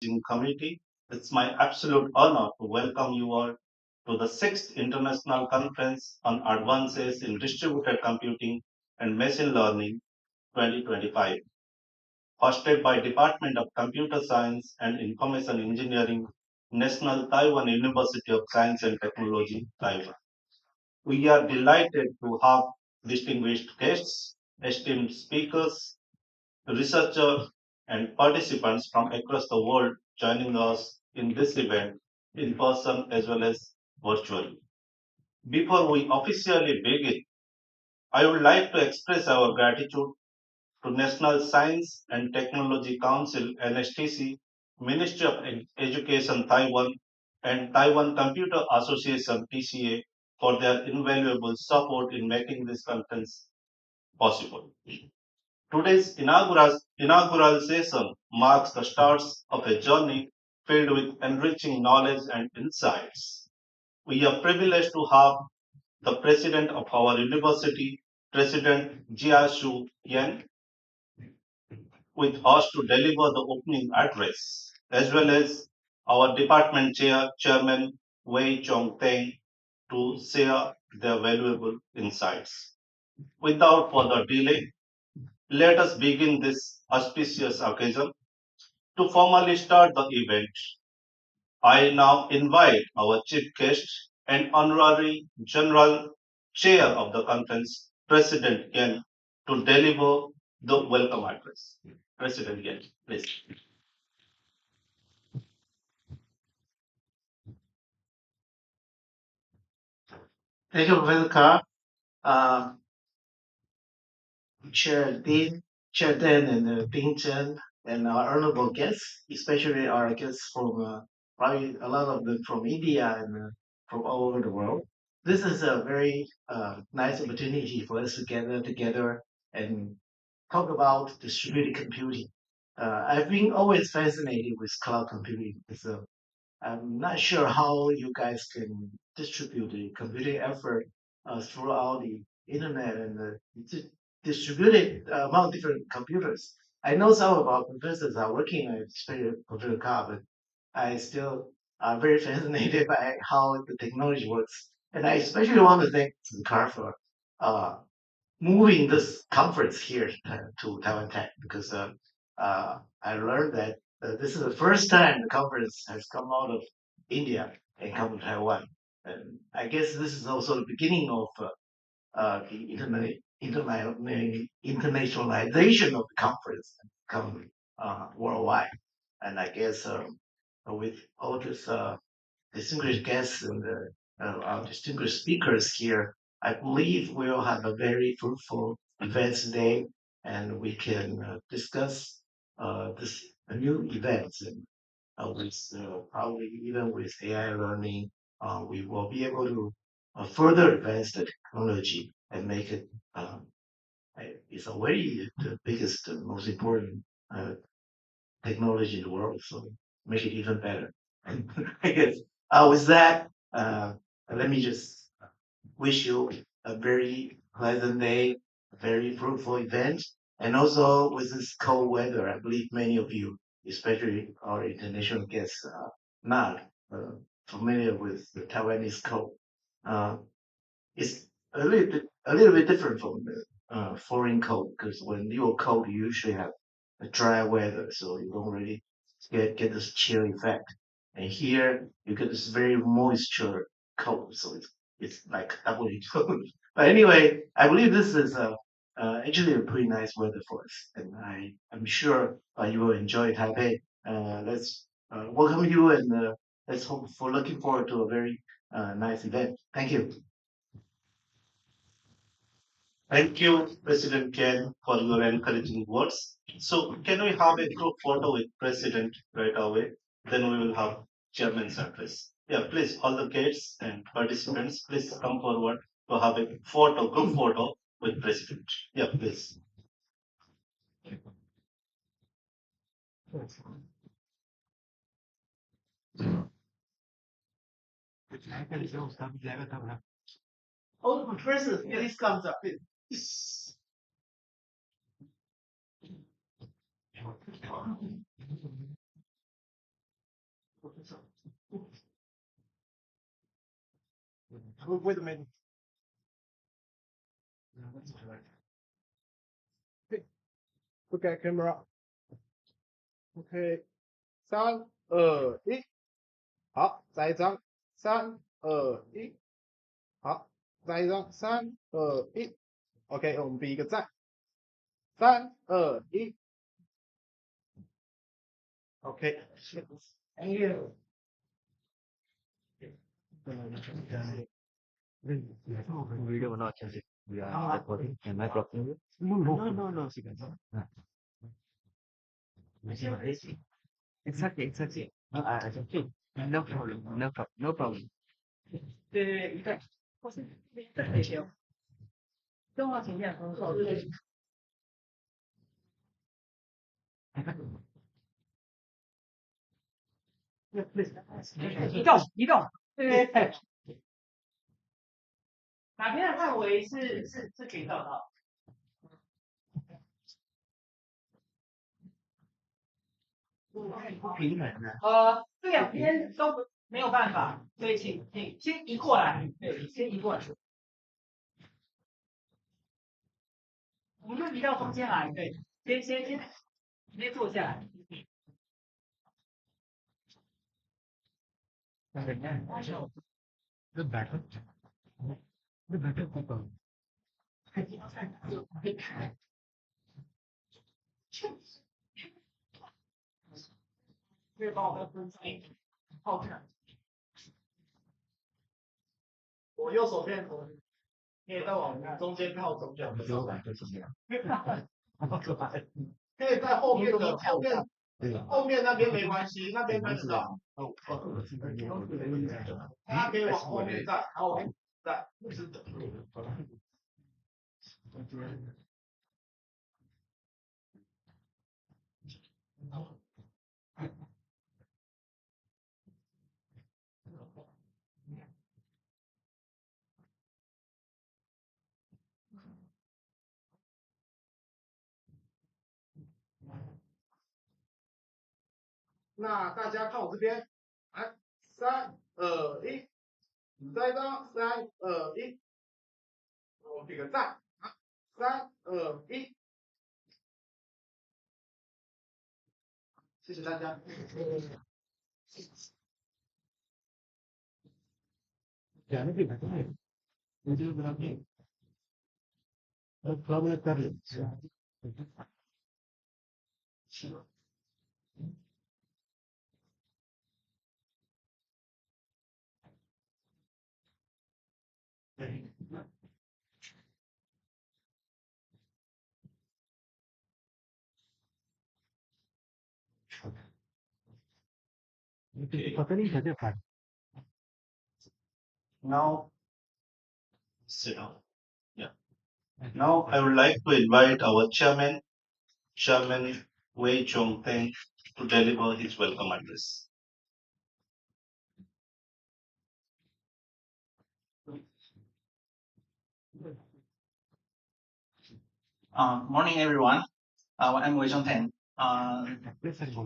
Committee. It's my absolute honor to welcome you all to the 6th International Conference on Advances in Distributed Computing and Machine Learning 2025, hosted by Department of Computer Science and Information Engineering, National Taiwan University of Science and Technology, Taiwan. We are delighted to have distinguished guests, esteemed speakers, researchers, and participants from across the world joining us in this event in person as well as virtually. Before we officially begin, I would like to express our gratitude to National Science and Technology Council NSTC, Ministry of Education Taiwan, and Taiwan Computer Association TCA for their invaluable support in making this conference possible. Today's inaugural session marks the start of a journey filled with enriching knowledge and insights. We are privileged to have the president of our university, President Jia-Shu-Yen, with us to deliver the opening address, as well as our department chairman, Wei-Chao to share their valuable insights. Without further delay, let us begin this auspicious occasion. To formally start the event, I now invite our chief guest and honorary general chair of the conference, President Yen, to deliver the welcome address. President Yen, please. Thank you, Professor uh, Chair Dean, Chair Dan, and Dean Chen, and our honorable guests, especially our guests from probably a lot of them from India and from all over the world. This is a very nice opportunity for us to gather together and talk about distributed computing. I've been always fascinated with cloud computing. So I'm not sure how you guys can distribute the computing effort throughout the internet and distribute it among different computers. I know some of our professors are working on especially computer car, but I still are very fascinated by how the technology works. And I especially want to thank Car for uh, moving this conference here to Taiwan Tech because I learned that this is the first time the conference has come out of India and come to Taiwan. And I guess this is also the beginning of the internationalization of the conference come worldwide. And I guess with all these distinguished guests and our distinguished speakers here, I believe we'll have a very fruitful event today, and we can discuss this new events and with probably even with AI learning, we will be able to further advance the technology and make it. It's already the biggest, most important technology in the world, so make it even better. I guess with that, let me just wish you a very pleasant day, a very fruitful event, and also with this cold weather, I believe many of you, especially our international guests, are not familiar with the Taiwanese cold. Uh, it's a little bit different from the foreign cold because when you're cold, you usually have a dry weather, so you don't really get this chill effect. And here you get this very moisture cold, so it's like doubly cold. But anyway, I believe this is actually a pretty nice weather for us, and I'm sure you will enjoy Taipei. Let's welcome you, and let's hope for looking forward to a very nice event. Thank you. Thank you, President Ken, for your encouraging words. So, can we have a group photo with President right away? Then we will have Chairman's address. Yeah, please, all the guests and participants, please come forward to have a group photo with President. Yeah, please. Oh, professor, please comes up. Please. Wait a minute. Look at camera. OK，3、2、1，好，再一张，3、2、1，好，再一张，3、2、1。OK，我们比一个赞。3、2、1。OK，Thank you。Video not changing. We are recording. Am I blocking you? No. Exactly. I don't think. No problem. 对，一个，或是这些动画前面工作，对。移动，对。哪边的范围是可以找到？不平衡的。这两边都没有办法，所以请先移过来，对，先移过来。我们就移到中间来，对，先直接坐下来。The backup people. 可以帮我们分散靠看。我右手边可以再往中间靠中间。可以在后面的后面那边没关系，那边看得到。他可以往后面站，然后站，是的。那大家看我这边，来，3、2、1，再一张，3、2、1，我比个赞，好，3、2、1，谢谢大家。Now, sit down. Yeah. Now I would like to invite our Chairman Wei-Chao, to deliver his welcome address. Morning, everyone. I'm Wei-Chao.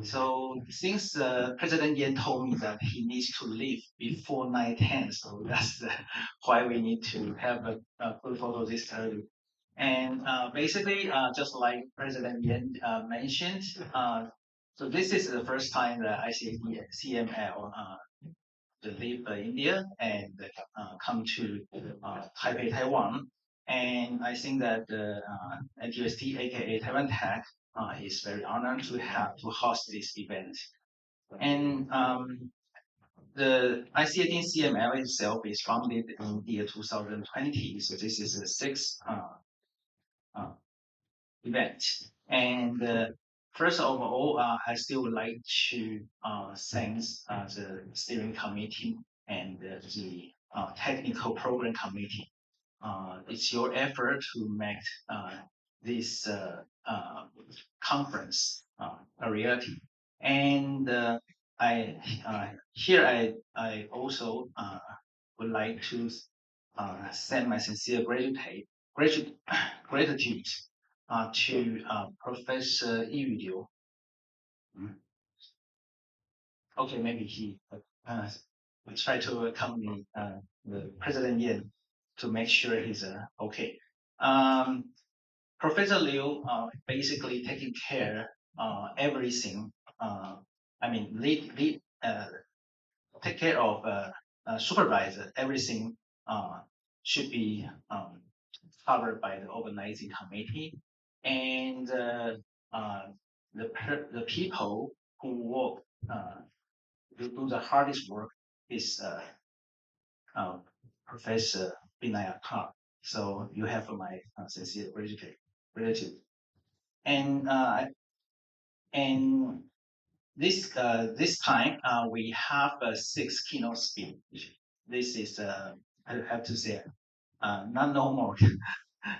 So since President Yan told me that he needs to leave before 9:10, so that's why we need to have a good photo this early. And basically, just like President Yan mentioned, so this is the first time that ICADCML to leave India and come to Taipei, Taiwan. And I think that the NTUST, aka Taiwan Tech, is very honored to host this event. And the ICAD-CML itself is founded in the year 2020, so this is the sixth event. And first of all, I still would like to thank the steering committee and the technical program committee. It's your effort to make this conference a reality. And I also would like to send my sincere gratitude to Professor Yu. Okay, maybe he we try to accompany the President Yan to make sure he's okay. Professor Liu basically taking care everything. I mean, lead take care of supervisor. Everything should be covered by the organizing committee, and the people who work do the hardest work is uh, Professor Binaya Park. So you have my sincere gratitude. And and this time we have 6 keynote speech. This is I have to say not normal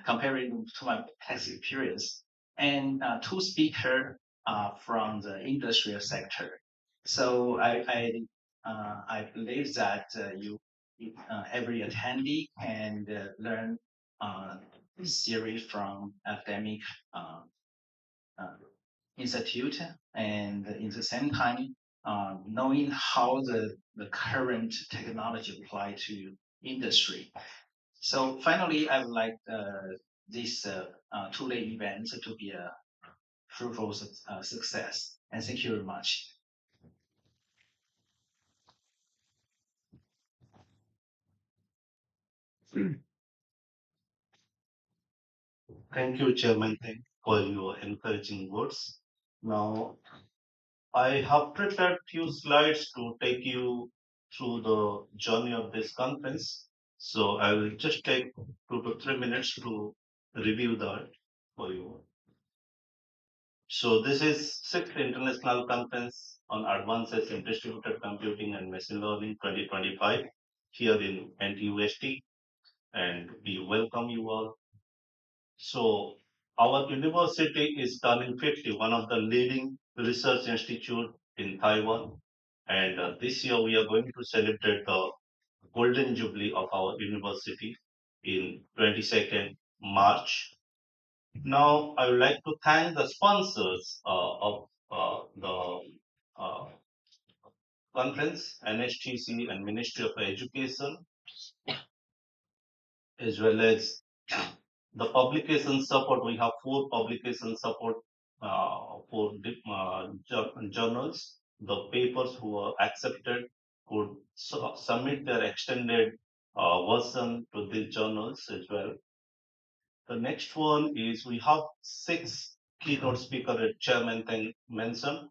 comparing to my past experience, and 2 speakers from the industrial sector. So I believe that every attendee can learn theory from academic uh, uh, institute, and in the same time knowing how the current technology apply to industry. So finally, I would like this 2-day event to be a fruitful success. And thank you very much. Thank you, Chairman, for your encouraging words. Now, I have prepared few slides to take you through the journey of this conference. So I will just take 2 to 3 minutes to review that for you. So this is 6th International Conference on Advances in Distributed Computing and Machine Learning 2025 here in NTUST, and we welcome you all. So our university is turning 50, one of the leading research institute in Taiwan. And this year we are going to celebrate the golden jubilee of our university in 22nd March. Now I would like to thank the sponsors of the uh, conference, NHTC and Ministry of Education, as well as the publication support. We have 4 publication support for journals. The papers who are accepted could submit their extended version to these journals as well. The next one is we have 6 keynote speakers that Chairman mentioned.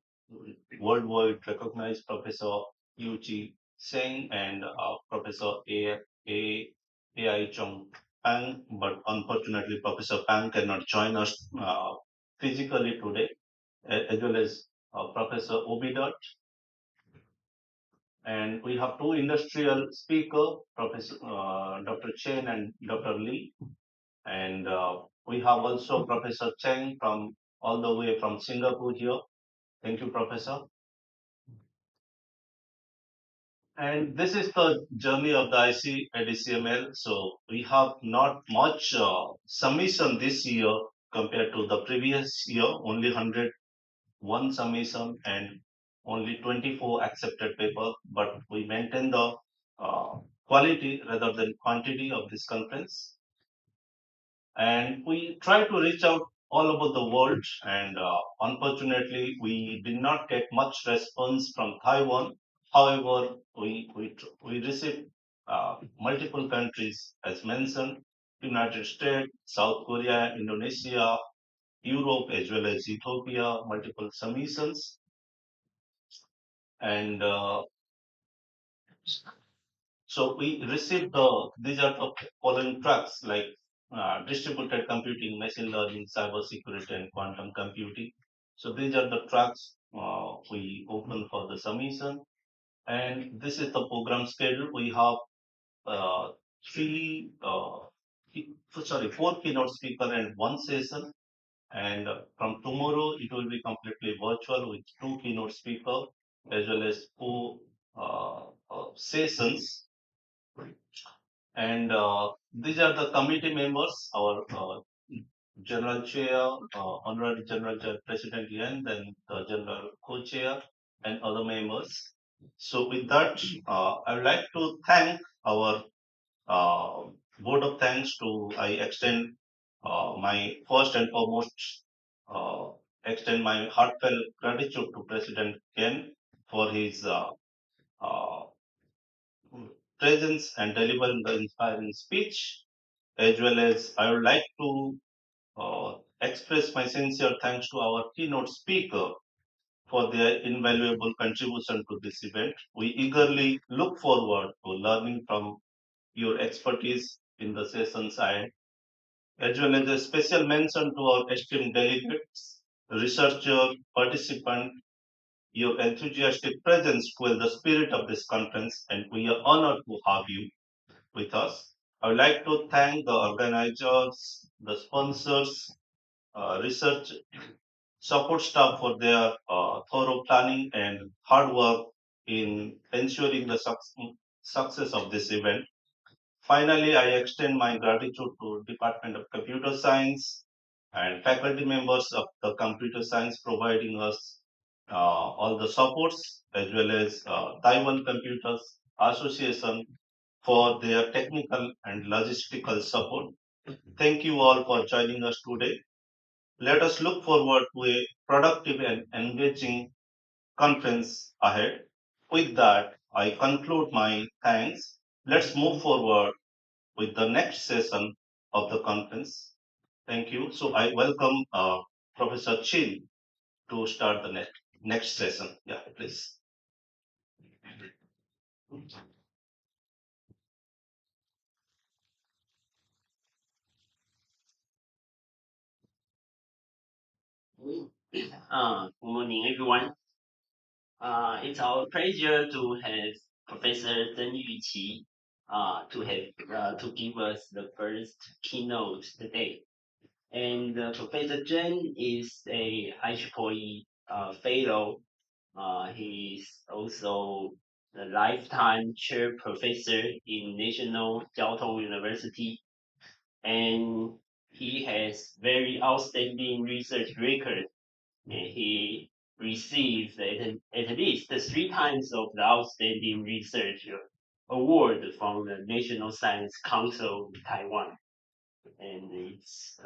Worldwide recognized Professor Yu-Chee Tseng and Professor Ai-Chun, but unfortunately Professor Pang cannot join us physically today, as well as Professor Obidat. And we have 2 industrial speakers, Professor Dr. Chen and Dr. Lee. And we have also Professor Chang from all the way from Singapore here. Thank you, Professor. And this is the journey of the ICADCML. So we have not much submission this year compared to the previous year, only 101 submission and only 24 accepted paper, but we maintain the quality rather than quantity of this conference. And we try to reach out all over the world, and unfortunately we did not get much response from Taiwan. However, we received multiple countries as mentioned: United States, South Korea, Indonesia, Europe, as well as Ethiopia, multiple submissions. And so we received these are the following tracks like distributed computing, machine learning, cyber security, and quantum computing. So these are the tracks we open for the submission. And this is the program schedule. We have uh, 4 keynote speaker and 1 session. And from tomorrow, it will be completely virtual with 2 keynote speaker as well as 4 sessions. And these are the committee members, our General Chair, Honorary General Chair, President Yan, then the General Co-Chair, and other members. So with that, I would like to thank our uh, vote of thanks to I extend my first and foremost uh, extend my heartfelt gratitude to President Ken for his uh, presence and delivering the inspiring speech, as well as I would like to express my sincere thanks to our keynote speaker for their invaluable contribution to this event. We eagerly look forward to learning from your expertise in the sessions ahead, as well as a special mention to our esteemed delegates, researcher, participant. Your enthusiastic presence fuels the spirit of this conference, and we are honored to have you with us. I would like to thank the organizers, the sponsors, research support staff for their thorough planning and hard work in ensuring the success of this event. Finally, I extend my gratitude to Department of Computer Science and faculty members of the Computer Science providing us all the supports, as well as Taiwan Computers Association for their technical and logistical support. Thank you all for joining us today. Let us look forward to a productive and engaging conference ahead. With that, I conclude my thanks. Let's move forward with the next session of the conference. Thank you. So I welcome Professor Chen to start the next session. Yeah, please. Good morning, everyone. It's our pleasure to have Professor Tseng Yu-Chee to give us the first keynote today. And Professor Chen is a IEEE fellow. He's also the lifetime chair professor in National Jiao Tong University, and he has very outstanding research record, and he received at least 3 times of the Outstanding Research Award from the National Science Council of Taiwan. And it's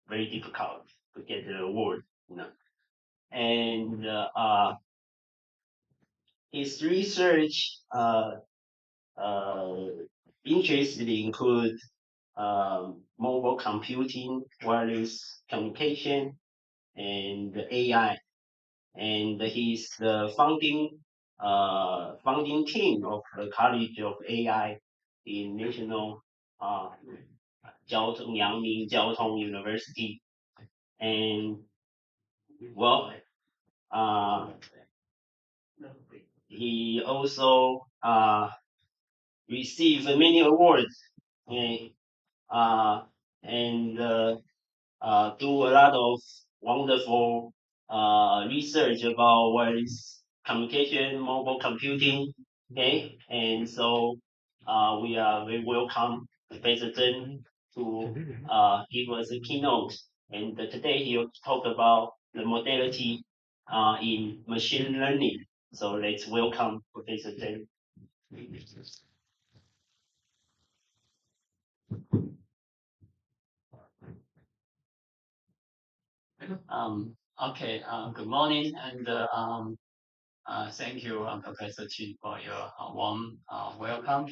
very difficult to get the award, you know. And his research uh, interests include mobile computing, wireless communication, and AI, and he's the founding team of the College of AI in National Yangming Jiao Tong University. And well, uh, he also received many awards, and uh, and do a lot of wonderful research about wireless communication, mobile computing. Okay, and so we are very welcome Professor Chen to give us a keynote. And today he'll talk about the modality in machine learning. So let's welcome Professor Chen. Okay, good morning, and thank you, Professor Chin, for your warm welcome.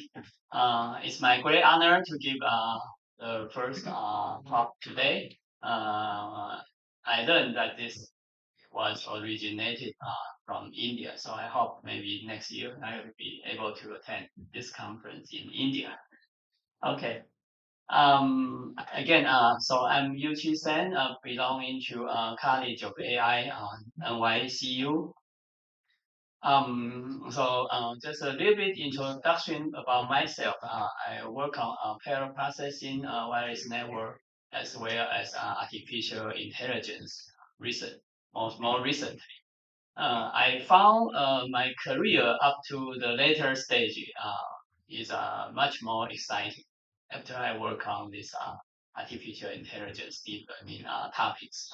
It's my great honor to give the first talk today. I learned that this was originated from India, so I hope maybe next year I will be able to attend this conference in India. Okay. Again, so I'm Yu-Chee Tseng, belonging to College of AI on NYCU. Just a little bit introduction about myself. I work on parallel processing, wireless network, as well as artificial intelligence. More recently, I found my career up to the later stage is much more exciting after I work on this artificial intelligence deep learning topics.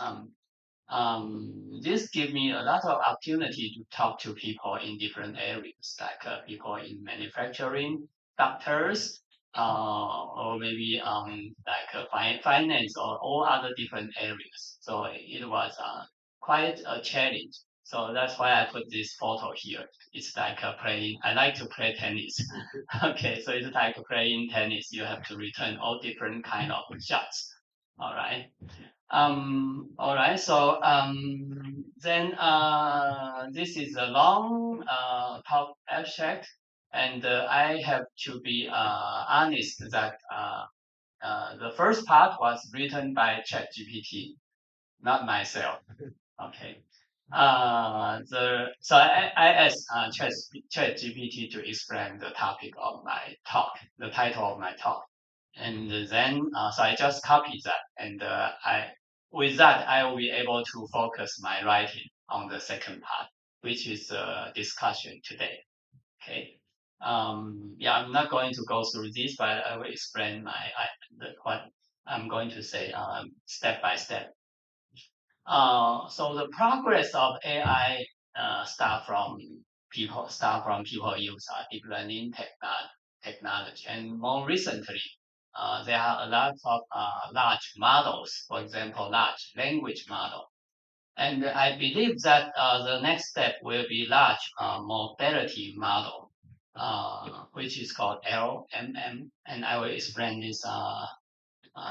This gives me a lot of opportunity to talk to people in different areas, like people in manufacturing, doctors, or maybe like finance or all other different areas. So it was quite a challenge. So that's why I put this photo here. It's like playing. I like to play tennis. Okay, so it's like playing tennis. You have to return all different kind of shots. All right. All right. So then this is a long talk abstract, and I have to be honest that the first part was written by ChatGPT, not myself. Okay. So I asked ChatGPT to explain the topic of my talk, the title of my talk, and then so I just copied that, and with that I will be able to focus my writing on the second part, which is the discussion today. Okay. Yeah, I'm not going to go through this, but I will explain what I'm going to say step by step. So the progress of AI start from people use deep learning technology, and more recently, there are a lot of large models, for example, large language model. And I believe that the next step will be large modality model, which is called LMM, and I will explain this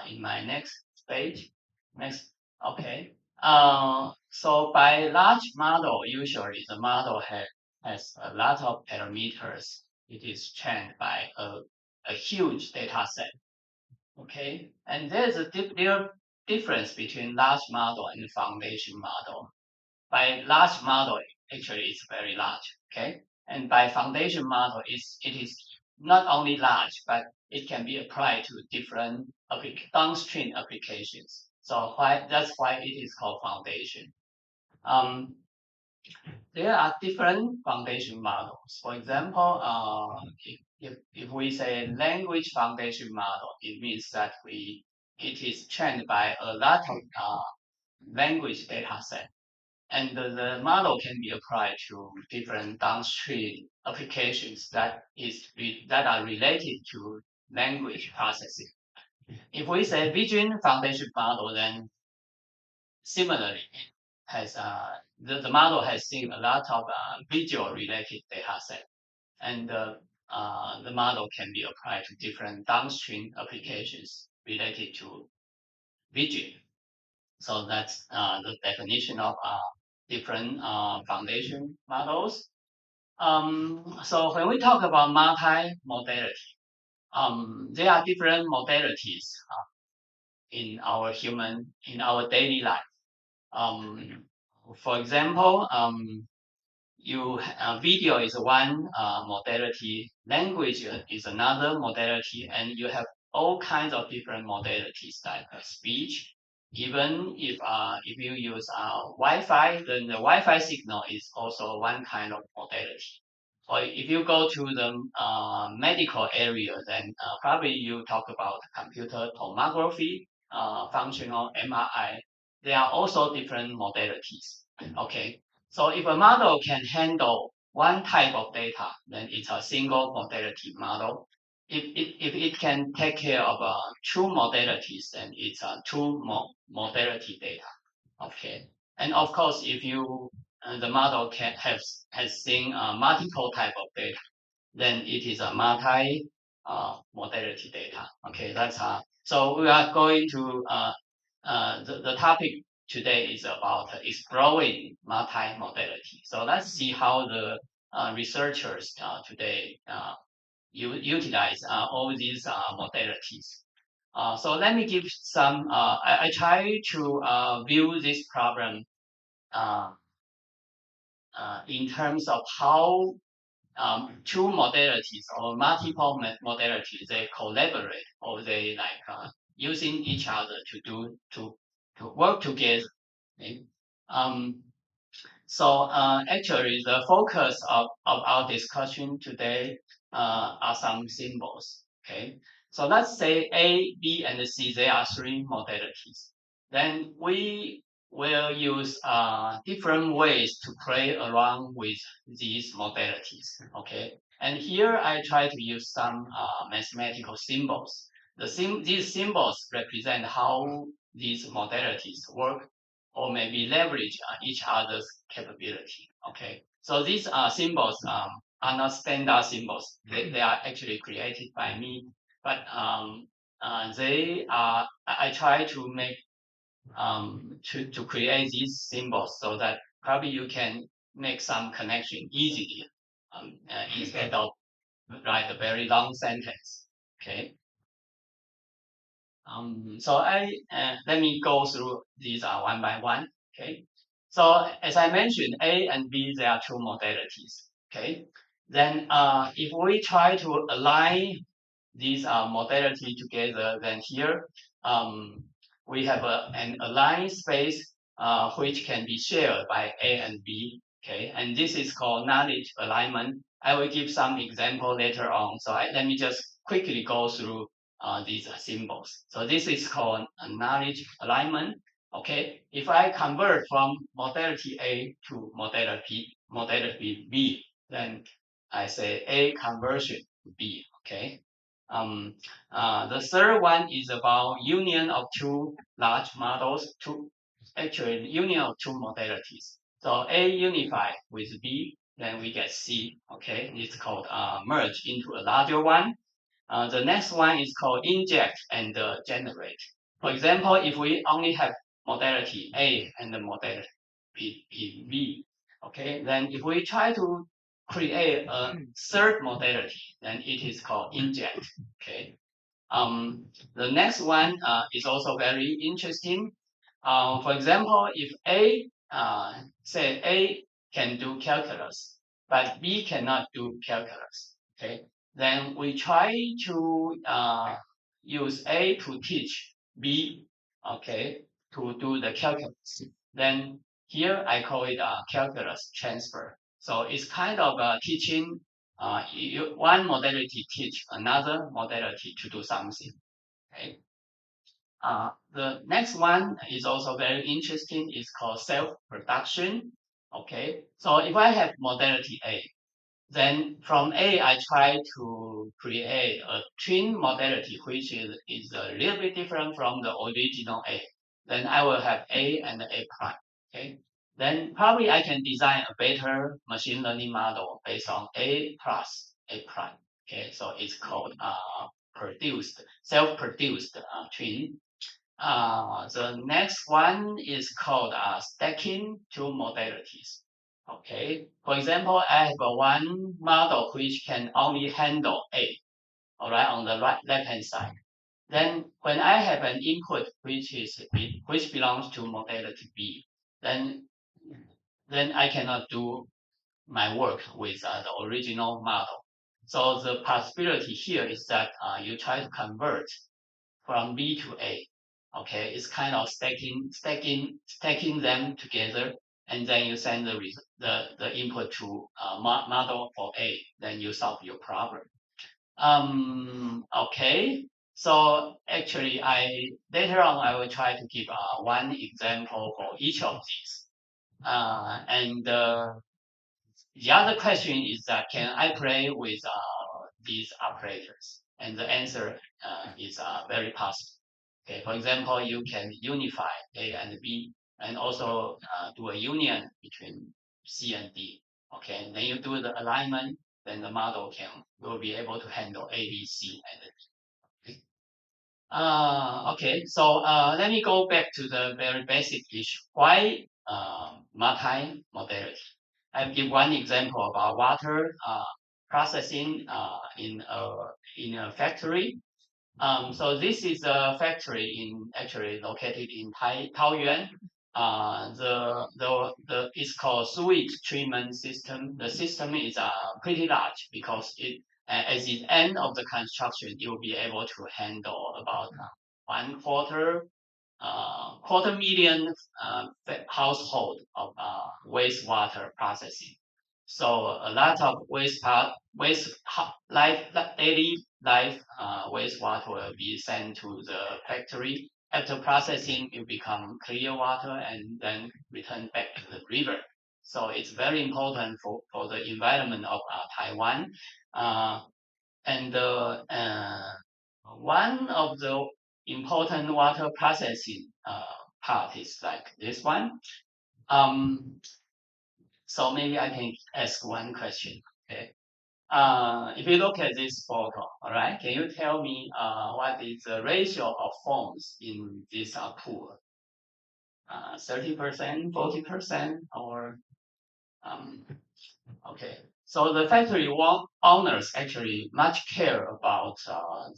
in my next page. Next, okay. So by large model, usually the model has a lot of parameters. It is trained by a huge data set. Okay, and there's a difference between large model and foundation model. By large model, actually it's very large. Okay, and by foundation model, it is not only large, but it can be applied to different downstream applications. So that's why it is called foundation. There are different foundation models. For example, if we say language foundation model, it means that it is trained by a lot of language data set, and the model can be applied to different downstream applications that are related to language processing. If we say vision foundation model, then similarly, has the model has seen a lot of visual related data set, and the model can be applied to different downstream applications related to vision. So that's the definition of different foundation models. So when we talk about multi-modality, there are different modalities in our daily life. For example, video is one modality, language is another modality, and you have all kinds of different modalities like speech. Even if you use Wi-Fi, then the Wi-Fi signal is also one kind of modality. Or if you go to the medical area, then probably you talk about computer tomography, functional MRI. There are also different modalities. Okay, so if a model can handle one type of data, then it's a single modality model. If it can take care of two modalities, then it's a two modality data. Okay, and of course, if the model has seen multiple type of data, then it is a multi modality data. Okay, that's so we are going to the topic today is about exploring multi-modality. So let's see how the researchers today utilize all these modalities. So let me give some. I try to view this problem in terms of how two modalities or multiple modalities they collaborate or they like using each other to work together. Okay? So actually, the focus of our discussion today are some symbols. Okay, so let's say A, B, and C. There are three modalities. Then we will use different ways to play around with these modalities. Okay, and here I try to use some mathematical symbols. These symbols represent how these modalities work or maybe leverage each other's capability. Okay, so these symbols are not standard symbols. They are actually created by me, but they are. I try to make to create these symbols so that probably you can make some connection easily instead of write a very long sentence. Okay. So let me go through these one by one. Okay. So as I mentioned, A and B, there are two modalities. Okay. Then if we try to align these modality together, then here we have an aligned space which can be shared by A and B. Okay, and this is called knowledge alignment. I will give some example later on. So let me just quickly go through these symbols. So this is called a knowledge alignment. Okay, if I convert from modality A to modality B, then I say A conversion to B. Okay. The third one is about union of two large models, actually union of two modalities. So A unified with B, then we get C. Okay, it's called merge into a larger one. The next one is called inject and generate. For example, if we only have modality A and the modality B, okay, then if we try to create a third modality, then it is called inject. Okay. The next one is also very interesting. For example, if A say A can do calculus, but B cannot do calculus. Okay, then we try to use A to teach B. Okay, to do the calculus. Then here I call it a calculus transfer. So it's kind of teaching one modality teach another modality to do something. Okay. The next one is also very interesting. It's called self-production. Okay. So if I have modality A, then from A I try to create a twin modality, which is a little bit different from the original A. Then I will have A and A prime. Okay. Then probably I can design a better machine learning model based on A plus A prime. Okay, so it's called self-produced twin. The next one is called stacking two modalities. Okay, for example, I have one model which can only handle A, all right, on the left hand side. Then when I have an input which belongs to modality B, then I cannot do my work with the original model. So the possibility here is that you try to convert from B to A. Okay, it's kind of stacking them together, and then you send the input to model for A. Then you solve your problem. Okay. So actually, later on I will try to give one example for each of these. And the other question is that can I play with these operators? And the answer is very possible. Okay, for example, you can unify A and B, and also do a union between C and D. Okay, and then you do the alignment, then the model will be able to handle A, B, C, and D. Okay, so let me go back to the very basic issue. Why multi-modality? I'll give one example about water processing in a factory. So this is a factory actually located in Taiyuan. It's called sewage treatment system. The system is pretty large because at the end of the construction, you will be able to handle about 250,000 household of wastewater processing. So a lot of daily life wastewater will be sent to the factory, after processing, it become clear water and then return back to the river. So it's very important for the environment of Taiwan. And one of the important water processing part is like this one. So maybe I can ask one question. Okay. If you look at this photo, all right, can you tell me what is the ratio of foams in this pool? 30%, 40%, or okay. So the factory owners actually much care about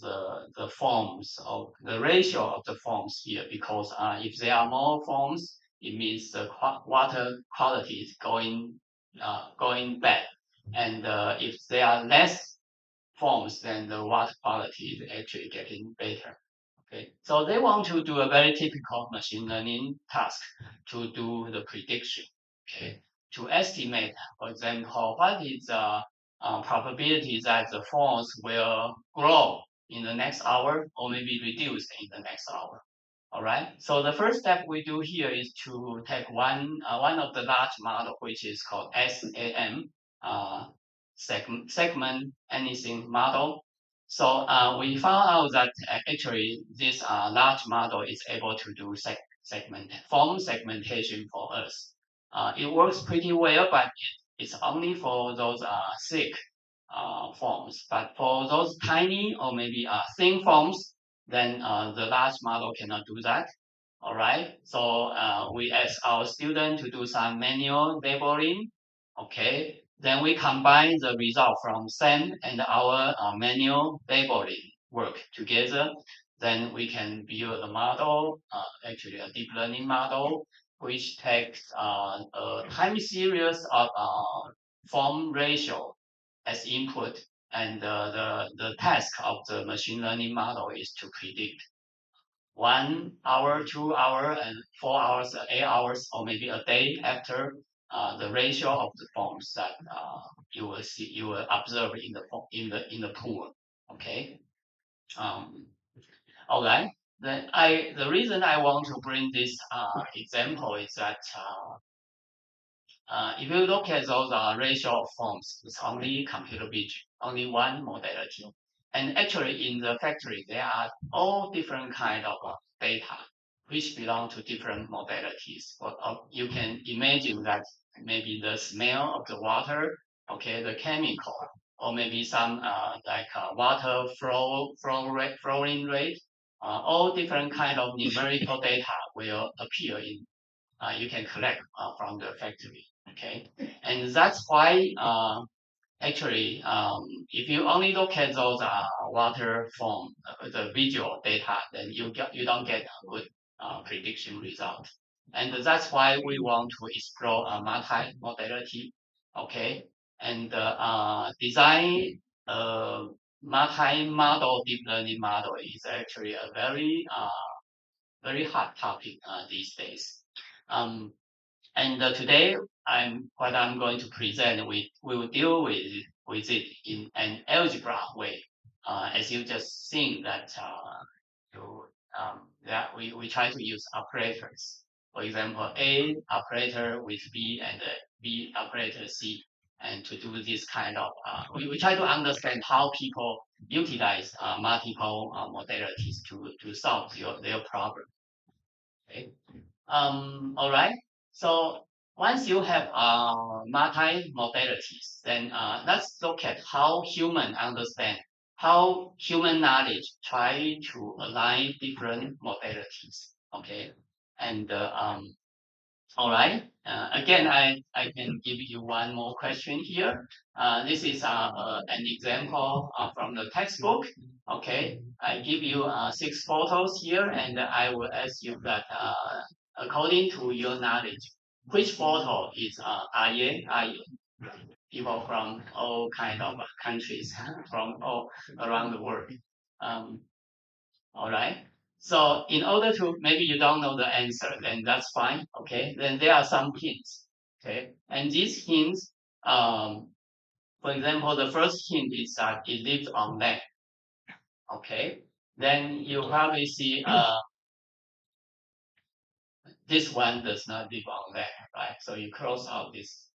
the foams of the ratio of the foams here, because if there are more foams, it means the water quality is going bad, and if there are less foams, then the water quality is actually getting better. Okay, so they want to do a very typical machine learning task to do the prediction. Okay, to estimate, for example, what is the probability that the force will grow in the next hour or maybe reduce in the next hour. All right. So the first step we do here is to take one of the large model, which is called SAM, segment anything model. So we found out that actually this large model is able to do form segmentation for us. It works pretty well, but it's only for those thick forms. But for those tiny or maybe thin forms, then the large model cannot do that. All right. So we ask our student to do some manual labeling. Okay. Then we combine the result from SAM and our manual labeling work together. Then we can build a model, actually a deep learning model, which takes a time series of form ratio as input, and the task of the machine learning model is to predict 1 hour, 2 hours, and 4 hours, 8 hours, or maybe a day after the ratio of the forms that you will observe in the pool. Okay. All right. Then the reason I want to bring this example is that if you look at those ratio of forms, it's only computer vision, only one modality. And actually in the factory, there are all different kind of data which belong to different modalities. You can imagine that maybe the smell of the water, okay, the chemical, or maybe some water flowing rate, all different kind of numerical data will appear in you can collect from the factory. Okay, and that's why actually if you only look at those water form, the visual data, then you don't get a good prediction result. And that's why we want to explore a multi-modality. Okay, and design a multi-model deep learning model is actually a very hot topic these days. And today, what I'm going to present, we will deal with it in an algebra way, as you just seen that we try to use operators. For example, A operator with B and B operator C, and to do this kind of we try to understand how people utilize multiple modalities to solve their problem. Okay. All right. So once you have multi-modalities, then let's look at how human understand, how human knowledge try to align different modalities. Okay. And all right. Again, I can give you one more question here. This is an example from the textbook. Okay. I give you 6 photos here, and I will ask you that according to your knowledge, which photo is Ai-Chun? People from all kind of countries, from all around the world. All right. So in order to, maybe you don't know the answer, then that's fine. Okay. Then there are some hints. Okay. And these hints, for example, the first hint is that it lives on land. Okay. Then you probably see this one does not live on that, right? So you cross out this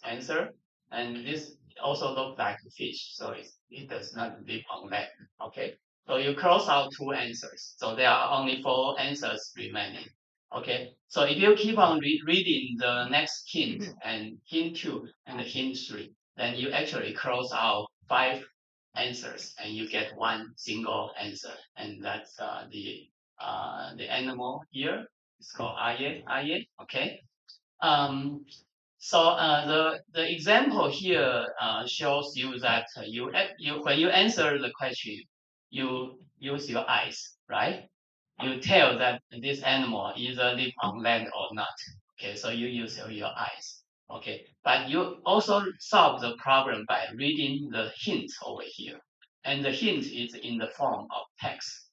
answer, and this also looks like a fish, so it does not live on that. Okay, so you cross out 2 answers, so there are only 4 answers remaining. Okay, so if you keep on reading the next hint and hint 2 and hint 3, then you actually cross out 5 answers and you get 1 single answer, and that's the animal here. It's called Ai-Chun. Okay. So the example here shows you that you when you answer the question, you use your eyes, right? You tell that this animal either live on land or not. Okay, so you use your eyes. Okay, but you also solve the problem by reading the hint over here, and the hint is in the form of text.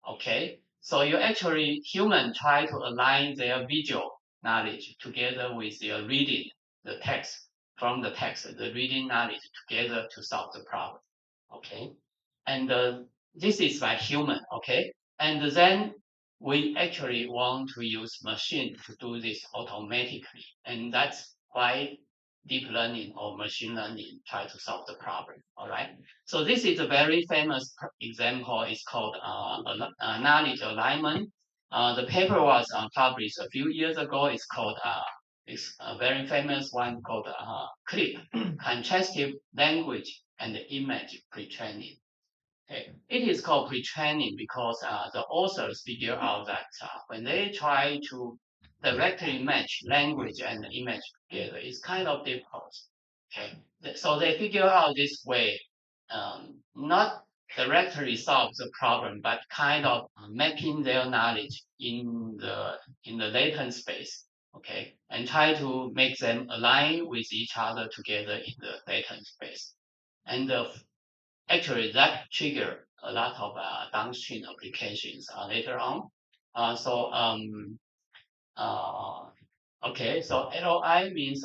Okay, so you actually human try to align their visual knowledge together with their reading the text from the text, the reading knowledge together to solve the problem. Okay, and this is by human. Okay, and then we actually want to use machine to do this automatically, and that's why deep learning or machine learning try to solve the problem. All right. So this is a very famous example. It's called knowledge alignment. The paper was published a few years ago. It's called it's a very famous one called CLIP, Contrastive Language and Image Pre-training. Okay. It is called pre-training because the authors figure out that when they try to directly match language and image together, it's kind of difficult. Okay, so they figure out this way, not directly solve the problem, but kind of mapping their knowledge in the latent space. Okay, and try to make them align with each other together in the latent space, and actually that trigger a lot of downstream applications later on. Okay, so LOI means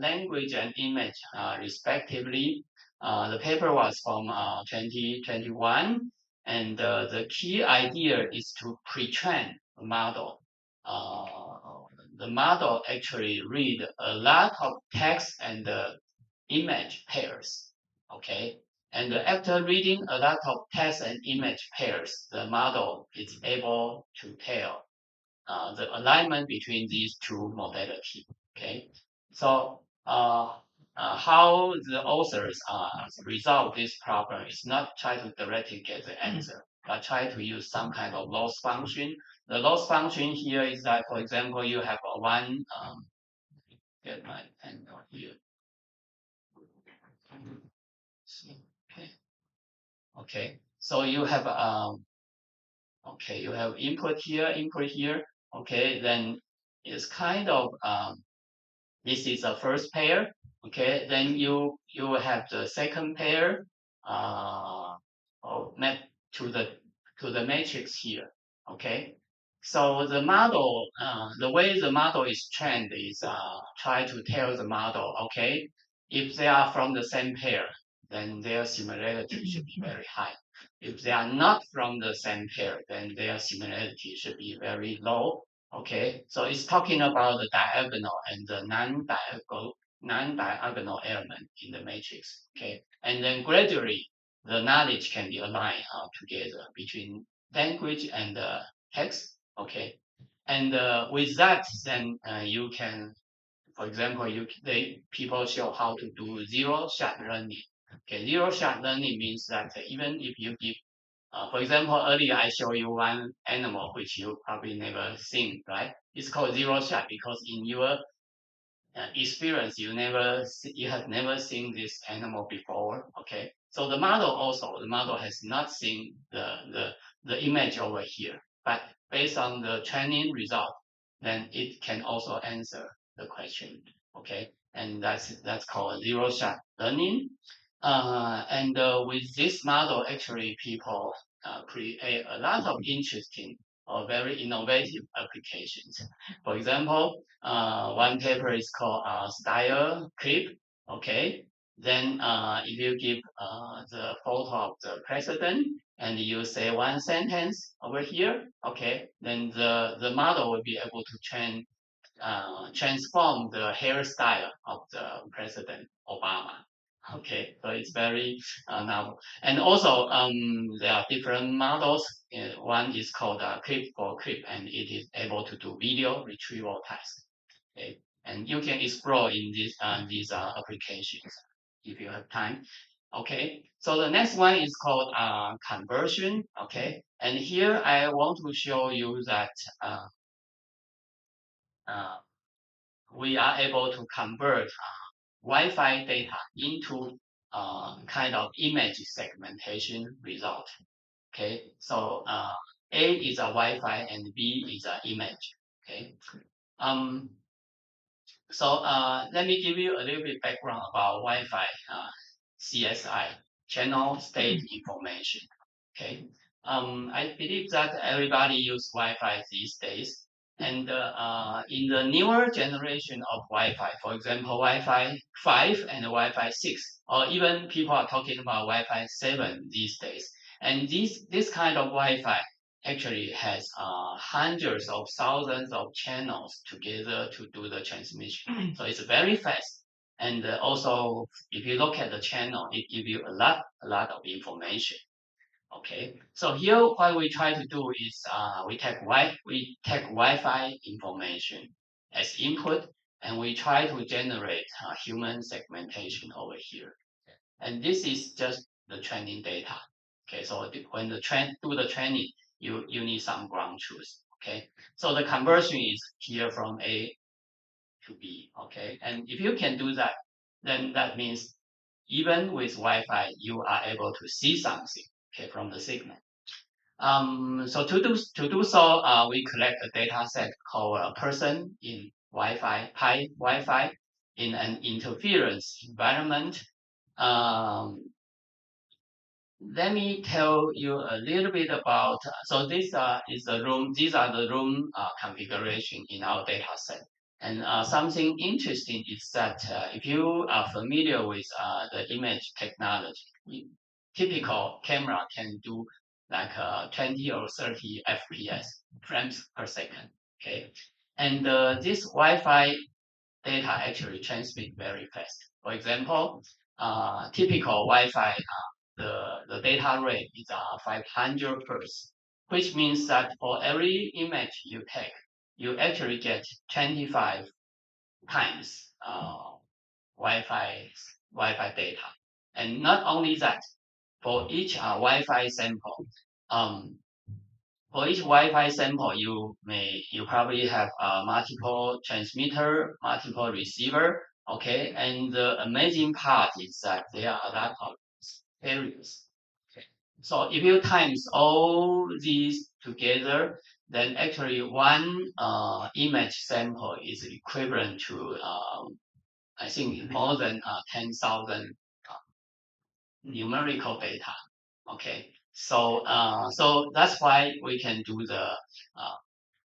language and image respectively. The paper was from 2021, and the key idea is to pre-train the model. The model actually read a lot of text and image pairs. Okay, and after reading a lot of text and image pairs, the model is able to tell the alignment between these 2 modalities. Okay, so how the authors resolve this problem is not try to directly get the answer, but try to use some kind of loss function. The loss function here is that, for example, you have one. Get my pen here. Okay. Okay. So you have okay, you have input here. Okay, then it's kind of this is the first pair. Okay, then you have the second pair map to the matrix here. Okay, so the model, the way the model is trained is try to tell the model, okay, if they are from the same pair, then their similarity should be very high. If they are not from the same pair, then their similarity should be very low. Okay, so it's talking about the diagonal and the non-diagonal element in the matrix. Okay, and then gradually the knowledge can be aligned together between language and text. Okay, and with that, then you can, for example, people show how to do zero-shot learning. Okay, zero-shot learning means that even if you give for example, earlier I showed you one animal which you probably never seen, right? It's called zero shot because in your experience you have never seen this animal before. Okay, so the model has not seen the image over here, but based on the training result, then it can also answer the question. Okay, and that's called zero shot learning. And with this model, actually, people create a lot of interesting or very innovative applications. For example, one paper is called style clip. Okay, then if you give the photo of the president and you say one sentence over here, okay, then the model will be able to transform the hairstyle of the President Obama. Okay, so it's very novel. And also, there are different models. One is called clip for clip, and it is able to do video retrieval task. Okay, and you can explore in these applications if you have time. Okay, so the next one is called conversion. Okay, and here I want to show you that we are able to convert Wi-Fi data into kind of image segmentation result. Okay, so A is a Wi-Fi and B is an image. Okay, so let me give you a little bit background about Wi-Fi CSI, channel state information. Okay, I believe that everybody use Wi-Fi these days. And in the newer generation of Wi-Fi, for example, Wi-Fi 5 and Wi-Fi 6, or even people are talking about Wi-Fi 7 these days. And this kind of Wi-Fi actually has hundreds of thousands of channels together to do the transmission. So it's very fast. And also, if you look at the channel, it gives you a lot of information. Okay, so here what we try to do is we take Wi-Fi information as input, and we try to generate human segmentation over here. And this is just the training data. Okay, so when the training, you need some ground truth. Okay, so the conversion is here from A to B. Okay, and if you can do that, then that means even with Wi-Fi, you are able to see something, okay, from the signal. So to do so, we collect a data set called a person in Wi-Fi in an interference environment. Let me tell you a little bit about. So this is the room. These are the room configuration in our data set. And something interesting is that if you are familiar with the image technology, typical camera can do like 20 or 30 FPS, frames per second. Okay, and this Wi-Fi data actually transmit very fast. For example, typical Wi-Fi, the data rate is 500 Hz, which means that for every image you take, you actually get 25 times Wi-Fi data. And not only that, for each Wi-Fi sample, you probably have multiple transmitter, multiple receiver. Okay, and the amazing part is that there are a lot of areas. Okay. So if you times all these together, then actually one image sample is equivalent to I think more than 10,000 numerical data. Okay, so so that's why we can do the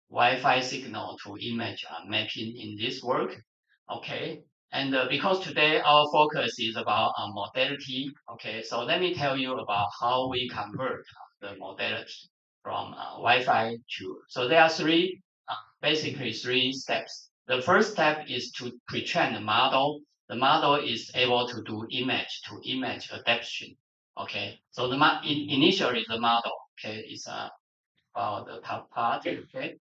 Wi-Fi signal to image mapping in this work. Okay, and because today our focus is about modality. Okay, so let me tell you about how we convert the modality from Wi-Fi to. So there are basically three steps. The first step is to pre-train the model. The model is able to do image to image adaptation. Okay, so initially the model, okay, is about the top part. Okay,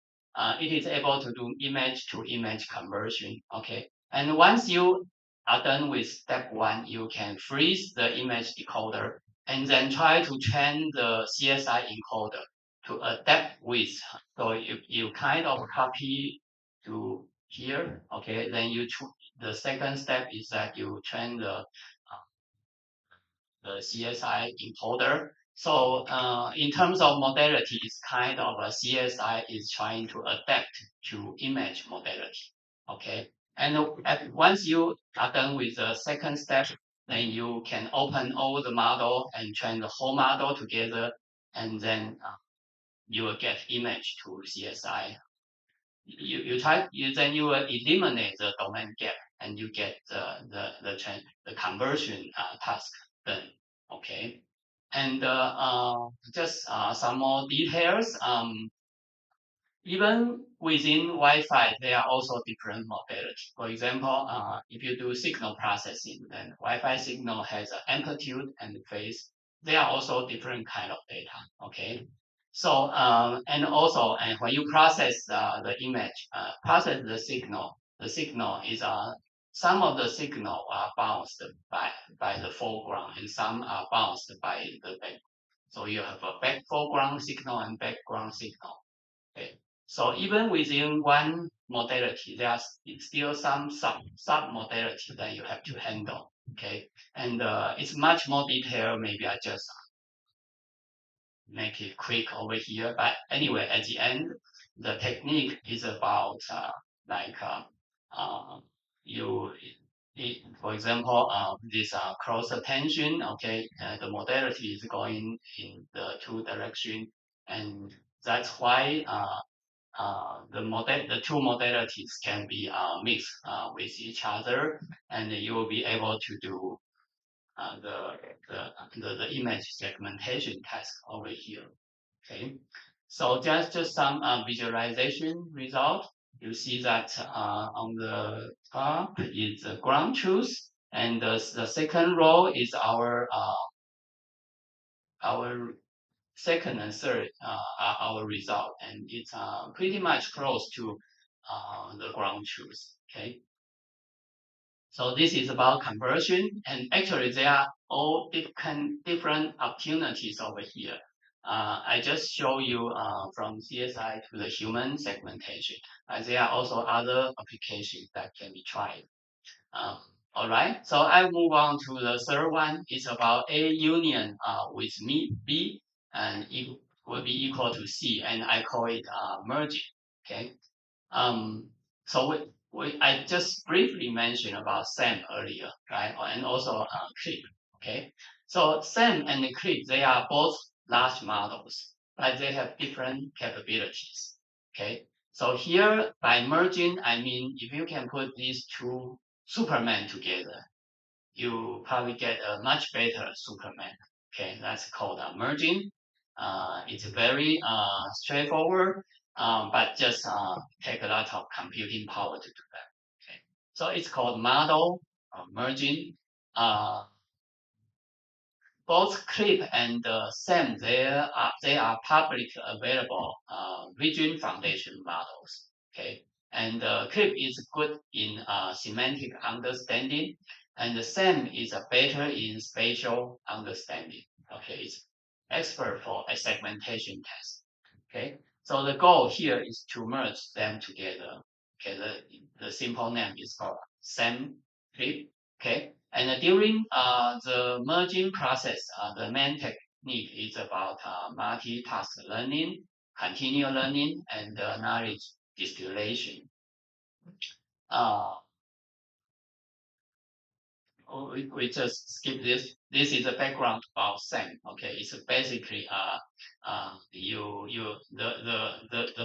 it is able to do image to image conversion. Okay, and once you are done with step one, you can freeze the image decoder and then try to train the CSI encoder to adapt with. So you kind of copy to here. Okay, then the second step is that you train the CSI encoder. So in terms of modality, it's kind of a CSI is trying to adapt to image modality. Okay, and once you are done with the second step, then you can open all the model and train the whole model together, and then you will get image to CSI. Then you will eliminate the domain gap, and you get the conversion task done. Okay, And just some more details. Even within Wi-Fi, there are also different modalities. For example, if you do signal processing, then Wi-Fi signal has an amplitude and phase. There are also different kind of data. Okay. So and also, and when you process the image, process the signal is some of the signal are bounced by the foreground, and some are bounced by the back. So you have a back foreground signal and background signal. Okay. So even within one modality, there are still some sub modality that you have to handle. Okay, and it's much more detailed. Maybe I just make it quick over here. But anyway, at the end, the technique is about you. For example, this close attention. Okay, the modality is going in the two direction, and that's why the two modalities can be mixed with each other, and you will be able to do the image segmentation task over here. Okay, so just some visualization result. You see that on the top is the ground truth, and the second row is our second and third are our result, and it's pretty much close to the ground truth. Okay, so this is about conversion, and actually there are all different opportunities over here. I just show you from CSI to the human segmentation. There are also other applications that can be tried. All right, so I move on to the third one. It's about A union with B, and it will be equal to C, and I call it merging. Okay. So I just briefly mentioned about SAM earlier, right? And also CLIP. Okay. So SAM and CLIP, they are both large models, but they have different capabilities. Okay. So here by merging, I mean if you can put these two Superman together, you probably get a much better Superman. Okay, that's called merging. It's very straightforward, but just take a lot of computing power to do that. Okay, so it's called model merging. Both CLIP and SAM, they are publicly available vision foundation models. Okay, and CLIP is good in semantic understanding, and the SAM is better in spatial understanding. Okay, it's expert for a segmentation test. Okay, so the goal here is to merge them together. Okay, the simple name is called SAM CLIP. Okay, and during the merging process, the main technique is about multitask learning, continual learning, and knowledge distillation. We just skip this. This is the background about SAM. Okay, it's basically the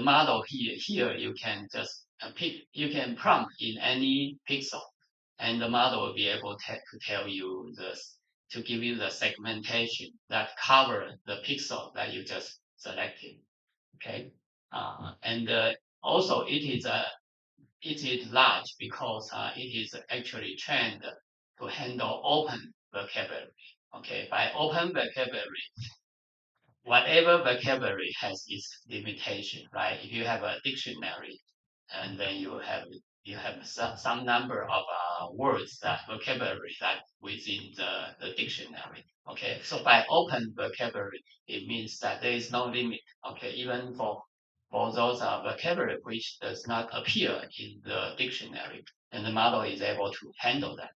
model here you can just pick, you can prompt in any pixel, and the model will be able to tell you to give you the segmentation that cover the pixel that you just selected. Okay, and also it is large because it is actually trained to handle open vocabulary. Okay, by open vocabulary, whatever vocabulary has its limitation, right? If you have a dictionary, and then you have some number of words, that vocabulary that within the dictionary. Okay, so by open vocabulary, it means that there is no limit. Okay, even for those vocabulary which does not appear in the dictionary, and the model is able to handle that.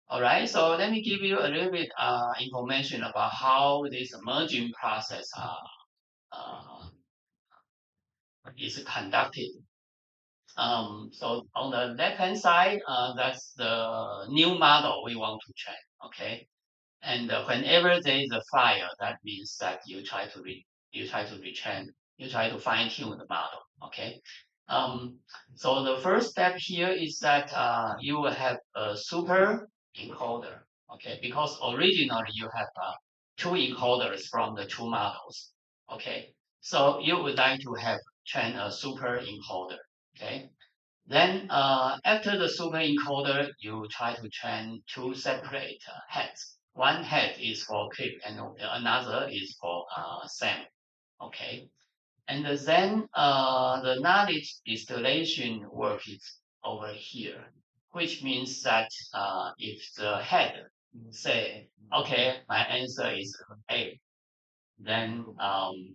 All right, so let me give you a little bit information about how this merging process is conducted. So on the left-hand side, that's the new model we want to train. Okay, and whenever there is a fire, that means that you try to retrain, you try to fine-tune the model. Okay. So the first step here is that you will have a super encoder. Okay, because originally you have two encoders from the two models. Okay, so you would like to have train a super encoder. Okay, then after the super encoder, you try to train two separate heads. One head is for clip and another is for SAM. Okay, and then the knowledge distillation work is over here, which means that if the head say, okay, my answer is A, then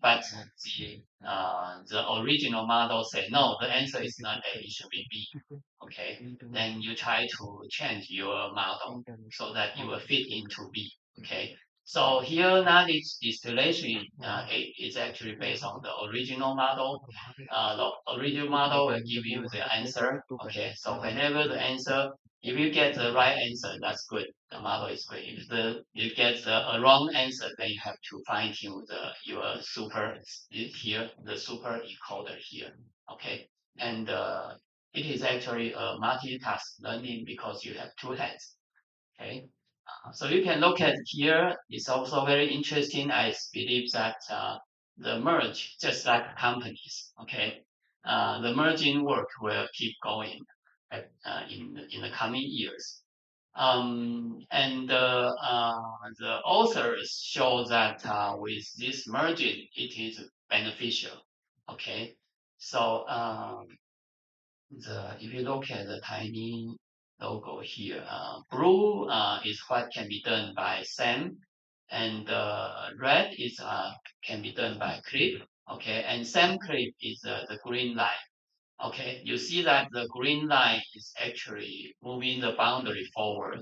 but the original model say no, the answer is not A, it should be B. Okay, then you try to change your model so that you will fit into B. Okay, so here knowledge distillation is actually based on the original model. The original model will give you the answer. Okay, so whenever the answer, if you get the right answer, that's good. The model is good. If you get the wrong answer, then you have to fine tune your super here, the super encoder here. Okay, and it is actually a multitask learning because you have two heads. Okay, so you can look at here. It's also very interesting. I believe that the merge, just like companies, okay, the merging work will keep going in the coming years. And the authors show that with this merging, it is beneficial. Okay, so if you look at the tiny logo here, blue is what can be done by SAM, and red is can be done by clip. Okay, and SAM clip is the green line. Okay, you see that the green line is actually moving the boundary forward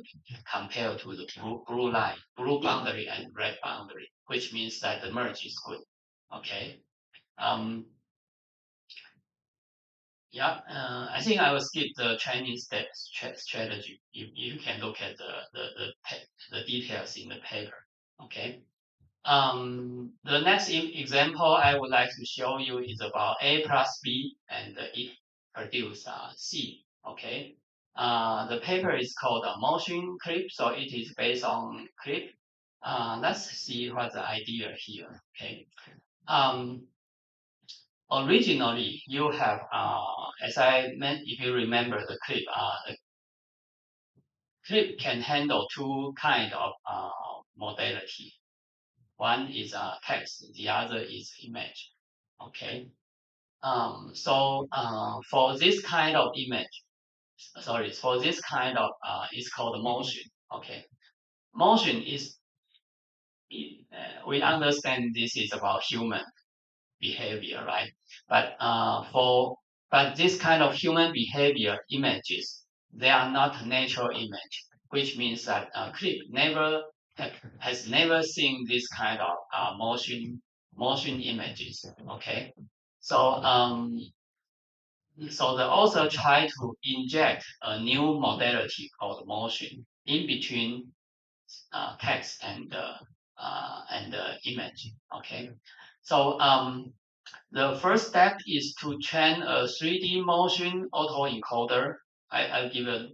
compared to the blue line, blue boundary and red boundary, which means that the merge is good. Okay. Yeah, I think I will skip the Chinese steps strategy. You can look at the details in the paper. Okay. The next example I would like to show you is about A plus B and it produce C. Okay. The paper is called a motion clip, so it is based on clip. Let's see what the idea here. Okay. Originally, you have, as I meant, if you remember the clip can handle two kind of modality. One is text, the other is image. Okay. So for this kind of image, sorry, for this kind of it's called motion. Okay. Motion is we understand this is about human behavior, right? But but this kind of human behavior images, they are not natural image, which means that clip has never seen this kind of motion images. Okay, so so the author tried to inject a new modality called motion in between text and image. Okay, so the first step is to train a 3D motion autoencoder. I'll give a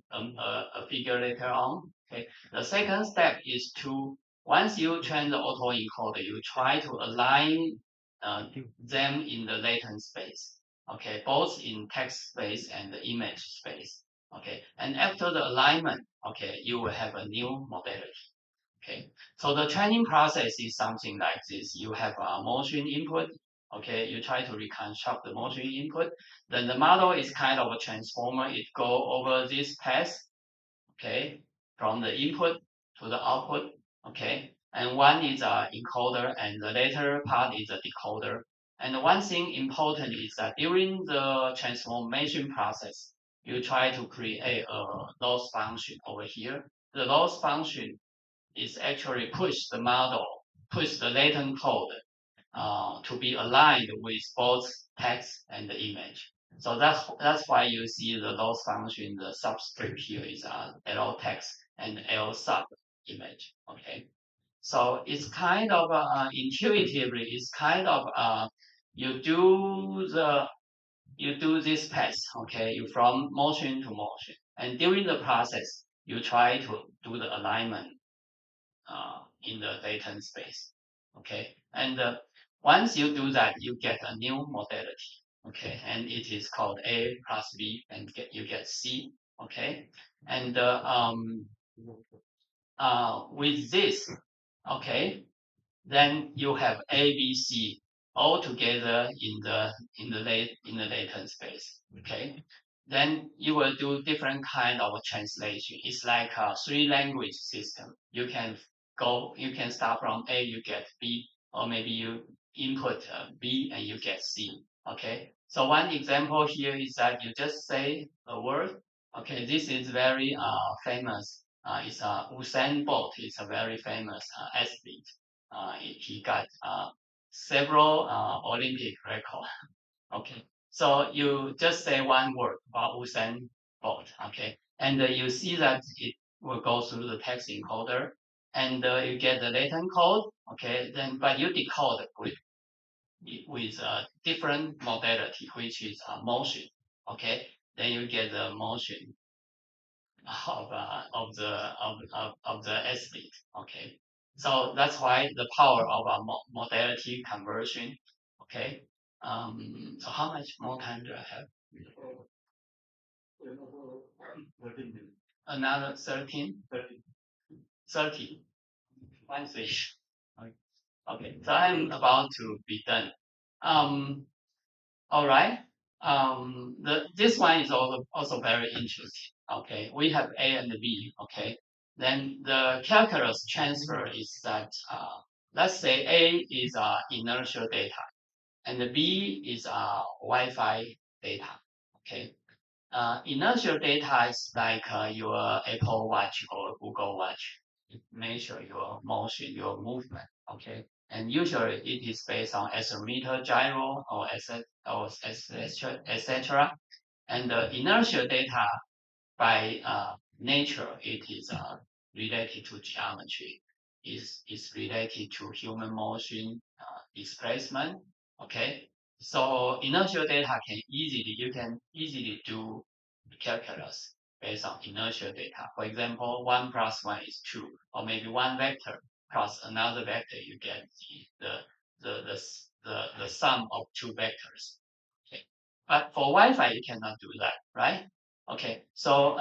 figure later on. Okay. The second step is to, once you train the autoencoder, you try to align them in the latent space. Okay, both in text space and the image space. Okay, and after the alignment, okay, you will have a new modality. Okay, so the training process is something like this. You have a motion input. Okay, you try to reconstruct the motion input. Then the model is kind of a transformer. It go over this path. Okay, from the input to the output. Okay, and one is a encoder, and the later part is a decoder. And one thing important is that during the transformation process, you try to create a loss function over here. The loss function is actually push the model, push the latent code to be aligned with both text and the image. So that's why you see the loss function, the subscript here is L text and L sub image. Okay, so it's kind of intuitively, it's kind of you do this path. Okay, you from motion to motion, and during the process you try to do the alignment in the latent space. Okay, and once you do that, you get a new modality. Okay, and it is called A plus B, and you get C. Okay, and with this, okay, then you have A, B, C all together in the latent space. Okay, then you will do different kind of translation. It's like a 3-language system. You can start from A, you get B, or maybe you input B and you get C. Okay, so one example here is that you just say a word. Okay, this is very famous. It's Usain Bolt. It's a very famous athlete. He got several Olympic records. Okay, so you just say one word about Usain Bolt. Okay, and you see that it will go through the text encoder, and you get the latent code. Okay, then but you decode with a different modality, which is motion. Okay, then you get the motion of the athlete. Okay, so that's why the power of a modality conversion. Okay, so how much more time do I have? Another 13? 30. One fish. Okay, so I'm about to be done. All right. This one is also very interesting. Okay, we have A and B. Okay, then the calculus transfer is that let's say A is inertial data, and the B is Wi-Fi data. Okay, inertial data is like your Apple Watch or Google Watch. It measure your motion, your movement. Okay, and usually it is based on accelerometer, gyro, or etc. And the inertial data by nature, it is related to geometry. Is related to human motion, displacement. Okay, so inertial data you can easily do calculus based on inertial data. For example, 1 plus 1 is 2, or maybe one vector plus another vector, you get the sum of 2 vectors. Okay, but for Wi-Fi you cannot do that, right? Okay, so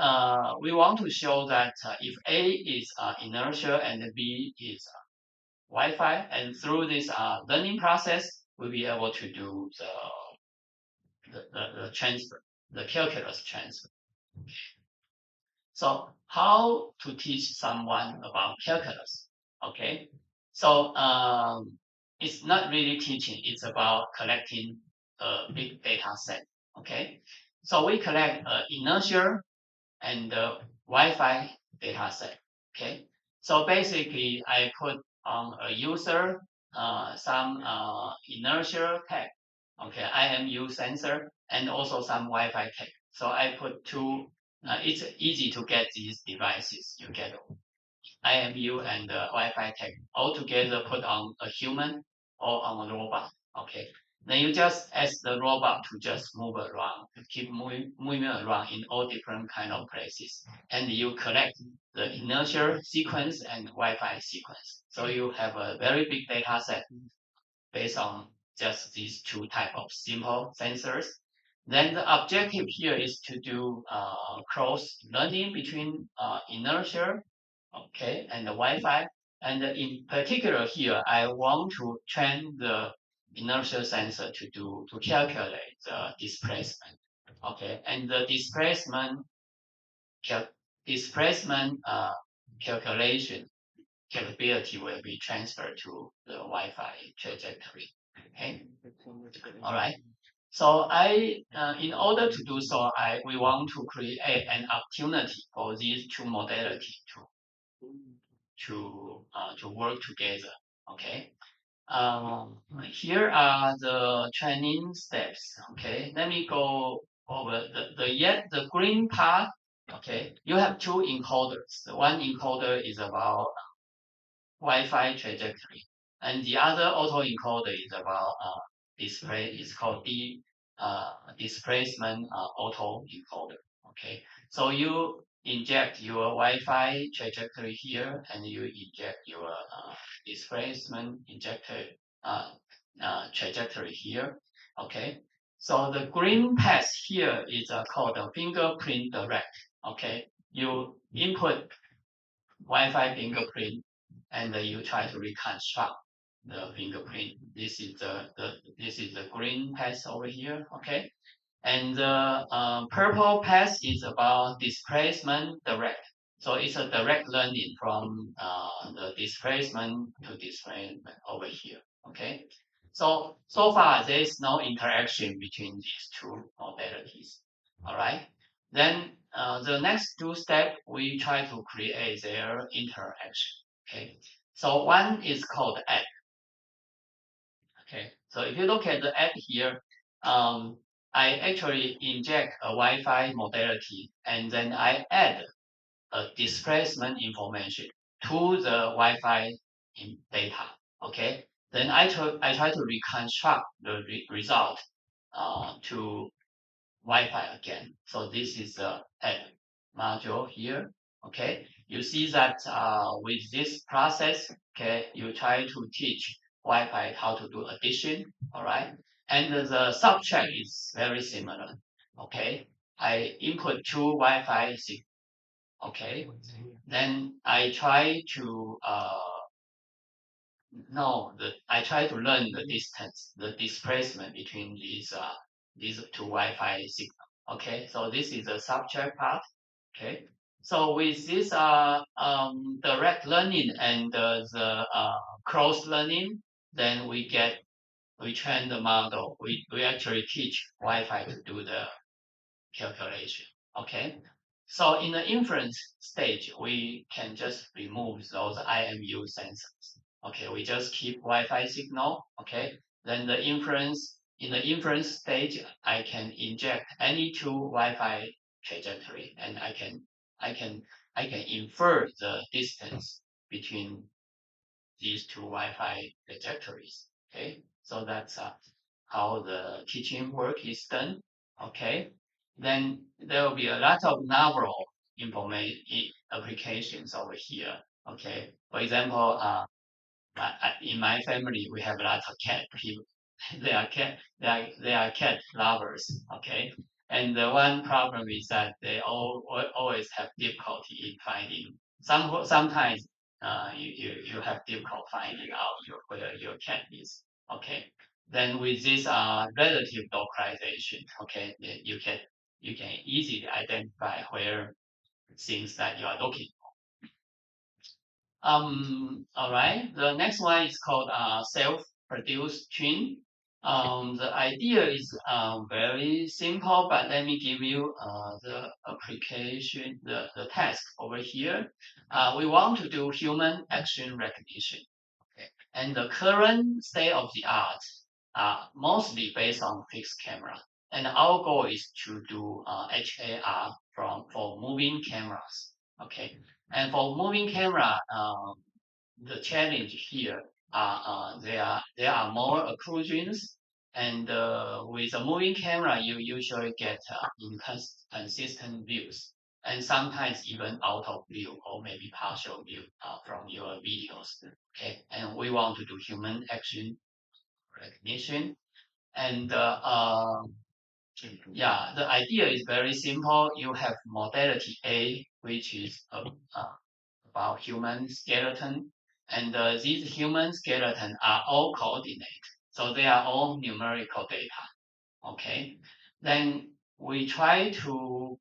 we want to show that if A is inertial and B is Wi-Fi, and through this learning process, we'll be able to do the transfer, the calculus transfer. So how to teach someone about calculus? Okay, so it's not really teaching, it's about collecting a big data set. Okay, so we collect inertial and the Wi-Fi data set. Okay, so basically I put on a user some inertial tag. Okay, IMU sensor and also some Wi-Fi tag. So I put two. It's easy to get these devices. You get IMU and Wi-Fi tag all together put on a human or on a robot. Okay, then you just ask the robot to just move around, keep moving around in all different kind of places, and you collect the inertial sequence and Wi-Fi sequence. So you have a very big data set based on just these two type of simple sensors. Then the objective here is to do cross learning between inertial, okay, and the Wi-Fi. And in particular here, I want to train the inertial sensor to calculate the displacement, okay, and the displacement calculation capability will be transferred to the Wi-Fi trajectory. Okay. All right. So in order to do so, we want to create an opportunity for these two modalities to work together. Okay. Here are the training steps. Okay. Let me go over the green part. Okay. You have two encoders. The one encoder is about Wi-Fi trajectory, and the other autoencoder is about display. It's called the displacement autoencoder. Okay, so you inject your Wi-Fi trajectory here, and you inject your displacement injector trajectory here. Okay, so the green path here is called a fingerprint direct. Okay, you input Wi-Fi fingerprint, and you try to reconstruct the fingerprint. This is the green path over here. Okay, and the purple path is about displacement direct. So it's a direct learning from the displacement to displacement over here. Okay. So far there is no interaction between these two modalities. All right. Then the next two steps we try to create their interaction. Okay. So one is called add. Okay, so if you look at the add here, I actually inject a Wi-Fi modality, and then I add a displacement information to the Wi-Fi data. Okay, then I try to reconstruct the result to Wi-Fi again. So this is the add module here. Okay, you see that with this process, okay, you try to teach Wi-Fi how to do addition. All right, and the subject is very similar. Okay, I input two Wi-Fi signals. Okay, then I try to I try to learn the distance, the displacement between these two Wi-Fi signals. Okay, so this is the subject part. Okay, so with this direct learning and the cross learning, then we train the model. We actually teach Wi-Fi to do the calculation. Okay, so in the inference stage, we can just remove those IMU sensors. Okay, we just keep Wi-Fi signal. Okay, then in the inference stage, I can inject any two Wi-Fi trajectory, and I can infer the distance between these two Wi-Fi trajectories. Okay, so that's how the teaching work is done. Okay, then there will be a lot of novel information applications over here. Okay, for example, in my family we have a lot of cat people. They are cat lovers. Okay, and the one problem is that they always have difficulty in finding. Sometimes you have difficulty finding out where your cat is. Okay, then with this relative localization, okay, then you can easily identify where things that you are looking. All right. The next one is called self-produced twin. The idea is very simple, but let me give you the application, the task over here. We want to do human action recognition. Okay. And the current state of the art are mostly based on fixed camera. And our goal is to do HAR for moving cameras. Okay. And for moving camera, the challenge here there are more occlusions, and with a moving camera, you usually get inconsistent views, and sometimes even out of view or maybe partial view from your videos. Okay, and we want to do human action recognition, and yeah, the idea is very simple. You have modality A, which is about human skeleton, and these human skeleton are all coordinate, so they are all numerical data. Okay, then we try to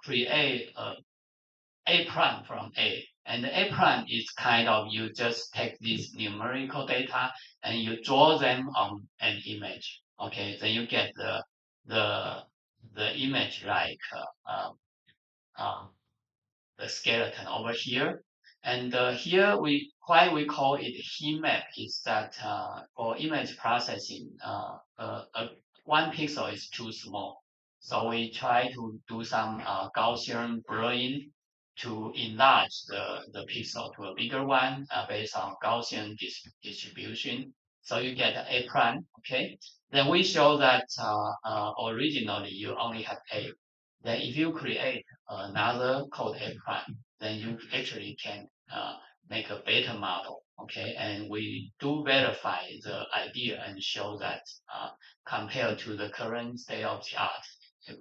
create a prime from A, and the A prime is kind of you just take these numerical data and you draw them on an image. Okay, then you get the image like the skeleton over here. And here why we call it heat map is that for image processing, one pixel is too small. So we try to do some Gaussian blurring to enlarge the pixel to a bigger one based on Gaussian distribution. So you get A prime, okay? Then we show that originally you only have A, then if you create another code A prime, then you actually can make a better model. Okay, and we do verify the idea and show that compared to the current state of the art,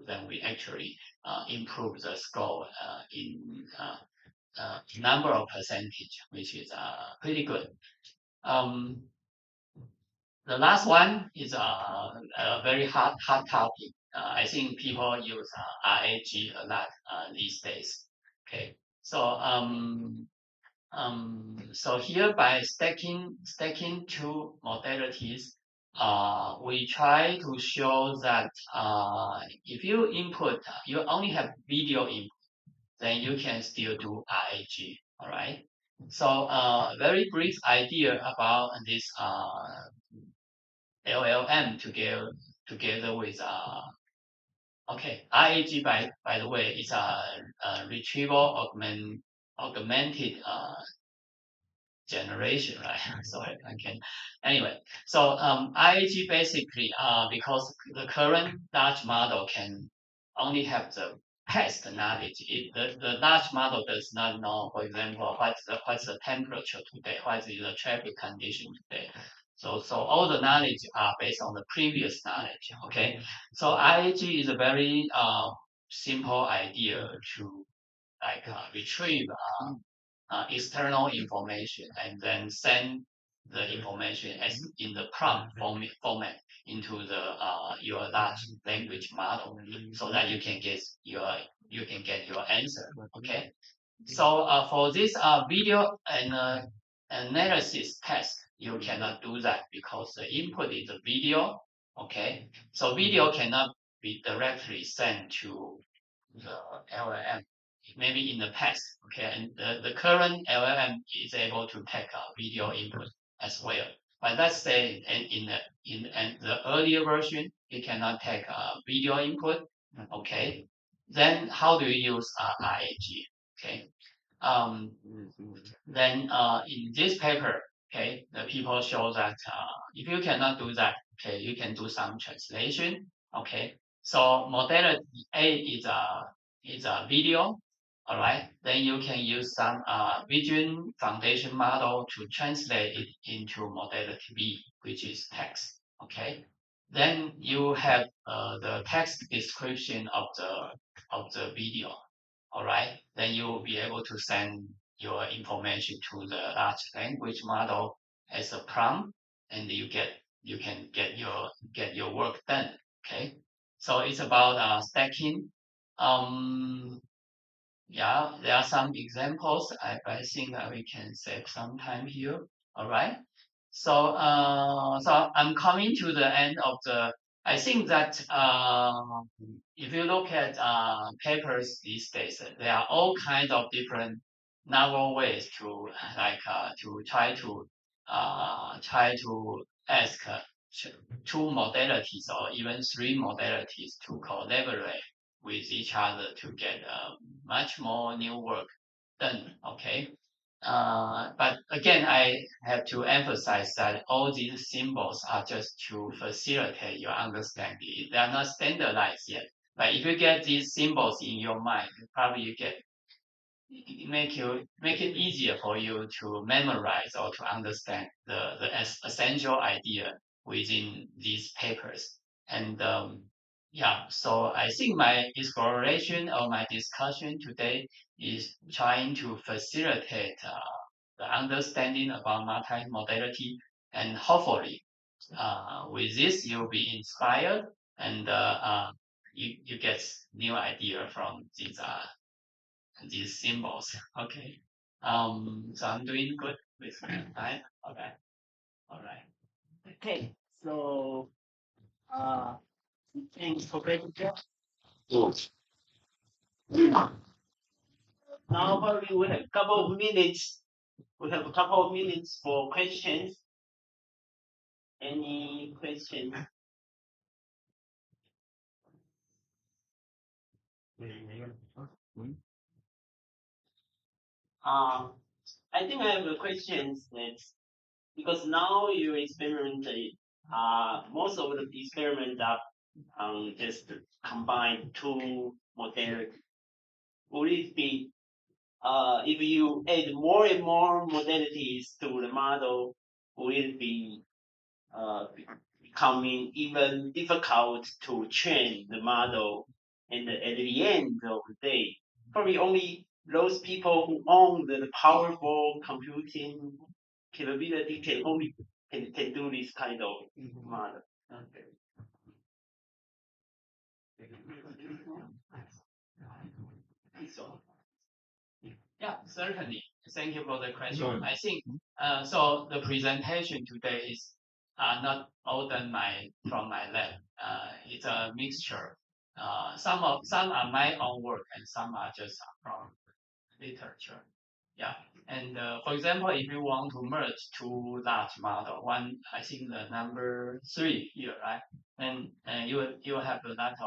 then we actually improve the score in number of percentage, which is pretty good. The last one is a very hot topic. I think people use RAG a lot these days. Okay, so here by stacking two modalities, we try to show that if you input, you only have video input, then you can still do RAG. All right. So very brief idea about this LLM together with okay, RAG by the way is a retrieval augmented generation, right? Sorry, I can. Anyway, so RAG basically because the current large model can only have the past knowledge. The large model does not know, for example, what's the temperature today, what is the traffic condition today. So all the knowledge are based on the previous knowledge. Okay, so RAG is a very simple idea to like retrieve external information and then send the information as in the prompt format into the your large language model so that you can get your answer. Okay, so for this video and analysis test, you cannot do that because the input is a video. Okay, so video cannot be directly sent to the LLM. Maybe in the past, okay, and the current LLM is able to take a video input as well. But let's say in the earlier version, it cannot take a video input. Okay, then how do you use RAG? Okay, then in this paper, okay, the people show that if you cannot do that, okay, you can do some translation. Okay, so modality A is a video. All right, then you can use some vision foundation model to translate it into modality B, which is text. Okay, then you have the text description of the video. All right, then you will be able to send your information to the large language model as a prompt, and you can get your work done. Okay, so it's about stacking. Yeah, there are some examples. I think we can save some time here. All right. So I'm coming to the end of the. I think that if you look at papers these days, there are all kinds of different novel ways to like to try to ask two modalities or even three modalities to collaborate with each other to get much more new work done. Okay. But again, I have to emphasize that all these symbols are just to facilitate your understanding. They are not standardized yet. But if you get these symbols in your mind, probably you get make it easier for you to memorize or to understand the essential idea within these papers. And yeah, so I think my exploration or my discussion today is trying to facilitate the understanding about multimodality, and hopefully with this you'll be inspired and you get new idea from these symbols. Okay. So I'm doing good with my time. Okay. All right. Okay, so thanks for presentation. Now probably we have a couple of minutes. We have a couple of minutes for questions. Any questions? I think I have a question that because now you experiment, most of the experiments are just combine two modality? Would it be if you add more and more modalities to the model, will it be becoming even difficult to train the model? And at the end of the day, probably only those people who own the powerful computing capability can do this kind of model. Okay. So, yeah, certainly. Thank you for the question. I think so. The presentation today is not all done from my lab. It's a mixture. Some are my own work and some are just from literature. Yeah. And for example, if you want to merge two large model, one I think the number 3 here, right? And you will have a lot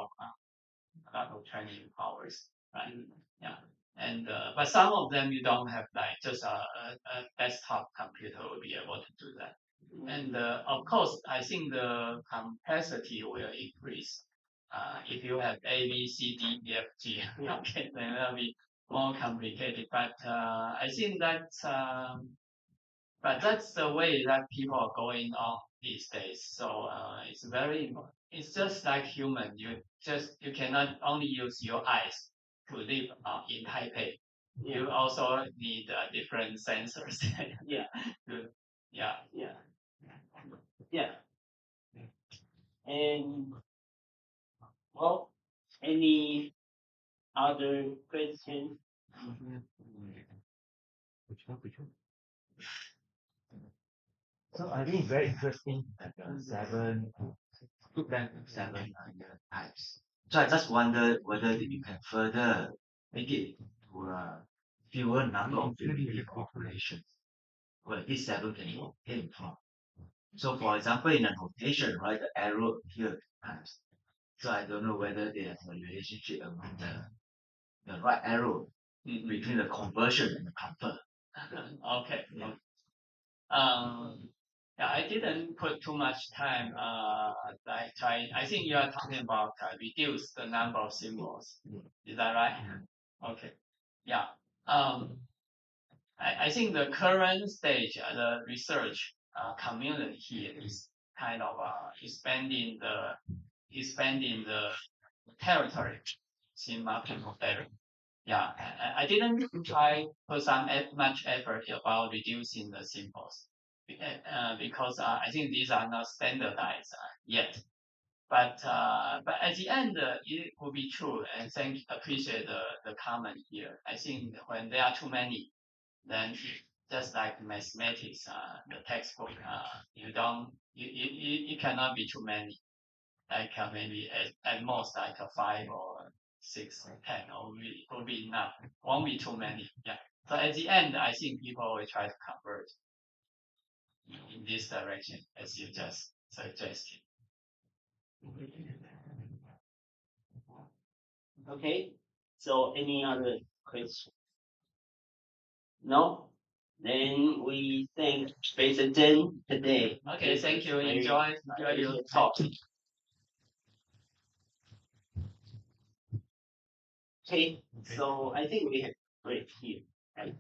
of training powers, right? Yeah. And but some of them you don't have, like just a desktop computer will be able to do that. And of course, I think the complexity will increase. If you have A, B, C, D, E, F, G, okay, then it'll be more complicated. But I think that's the way that people are going on these days. So it's very important. It's just like human. You cannot only use your eyes to live in Taipei. You also need different sensors. Yeah. Yeah. Yeah. Yeah. And well, any other questions? So I think very interesting that seven types. So I just wondered whether you can further make it to a fewer number of related operations where these seven came from. So for example, in a notation, right, the arrow here times. So I don't know whether there's a relationship among the right arrow between the conversion and the convert. Okay. Yeah, I didn't put too much time. I think you are talking about reduce the number of symbols. Is that right? Okay. Yeah. I think the current stage, the research community here is kind of expanding the territory in market better. Yeah, I didn't try put much effort about reducing the symbols because I think these are not standardized yet. But at the end, it will be true. And appreciate the comment here. I think when there are too many, then just like mathematics, the textbook, you cannot be too many. Like maybe at most like a 5 or 6 or 10 will be enough. Won't be too many. Yeah. So at the end, I think people will try to convert in this direction as you just suggested. Okay. So any other questions? No? Then we thank Professor Chen today. Okay, thank you. Enjoy your talk. Okay, so I think we have break here, right?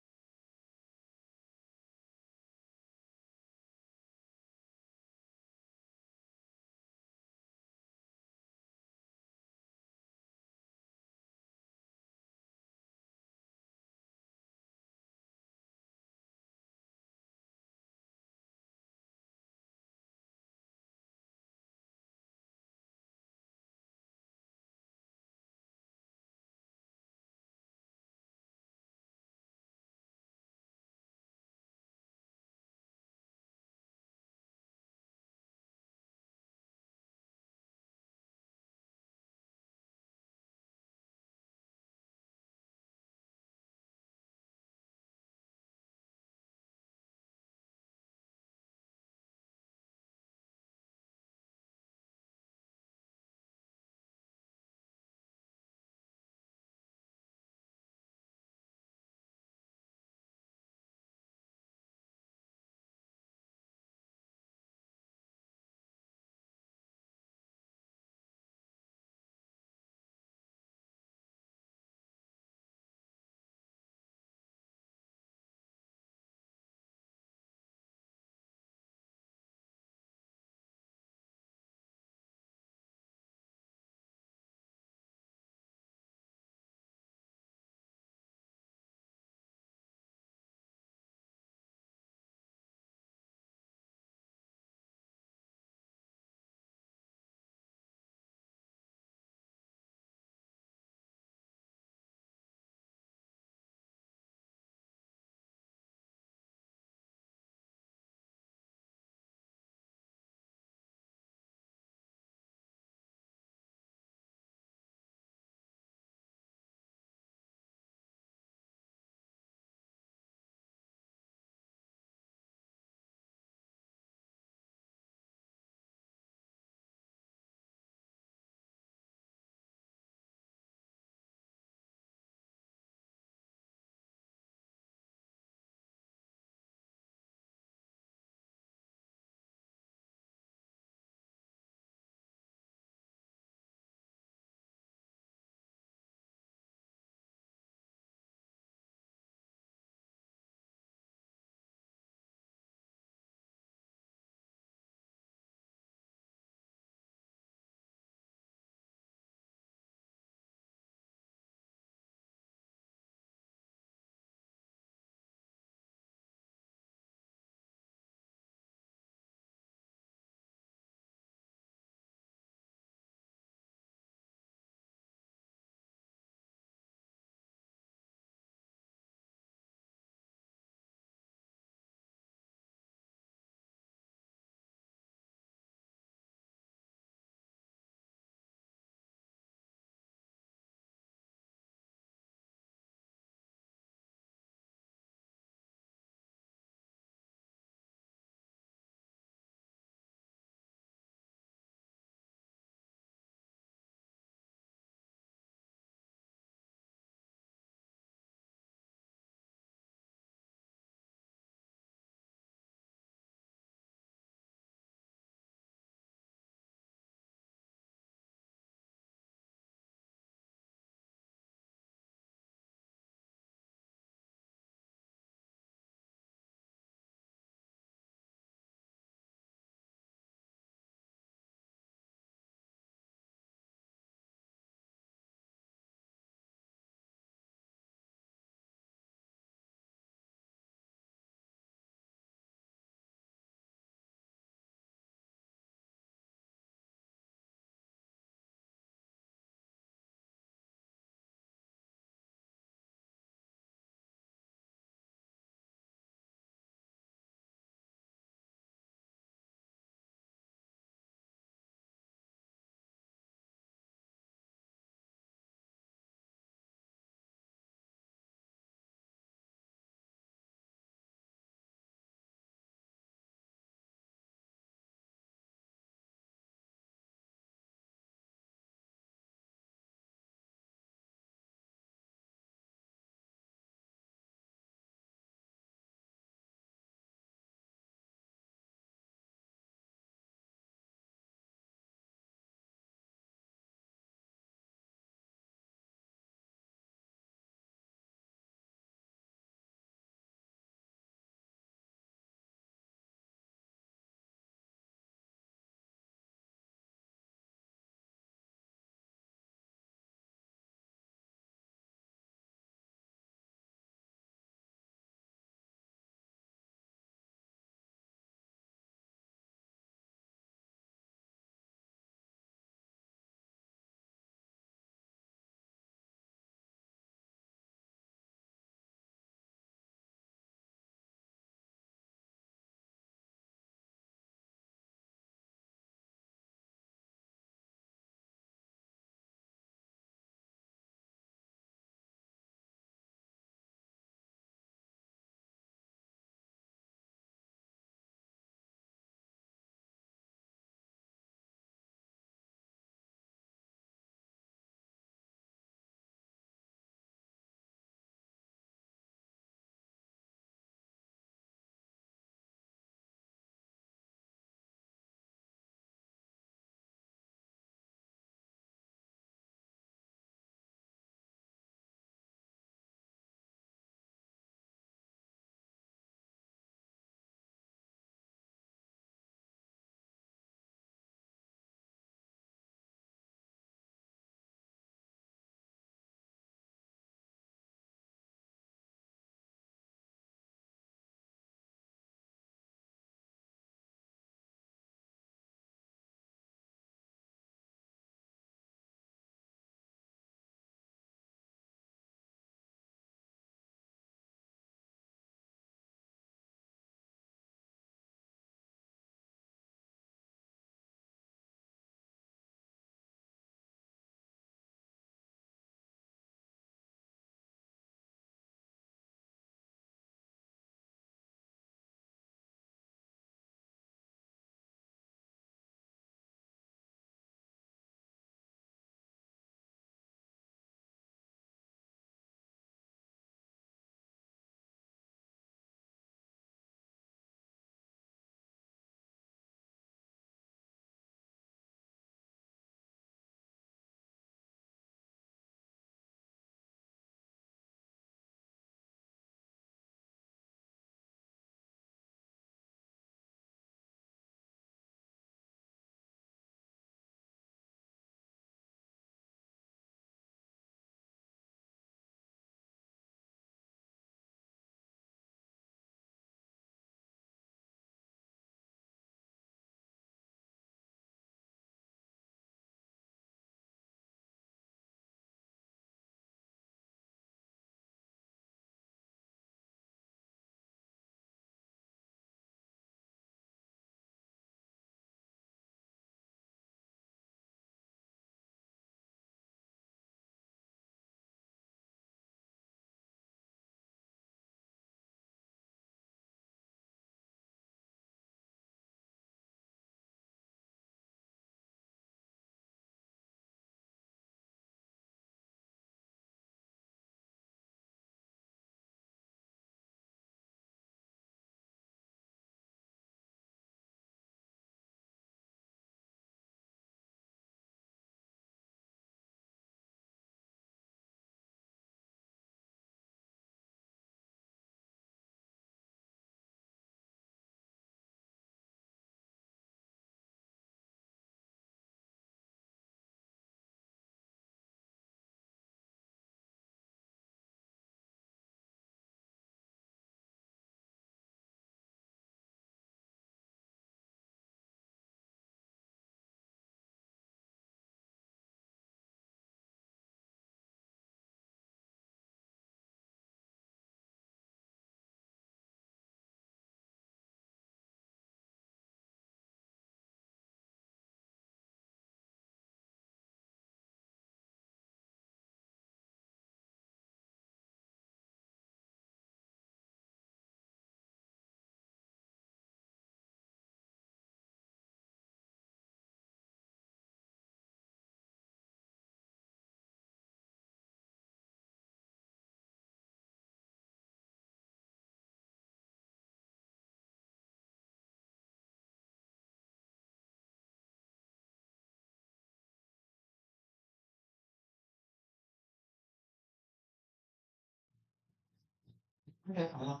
Okay. Hello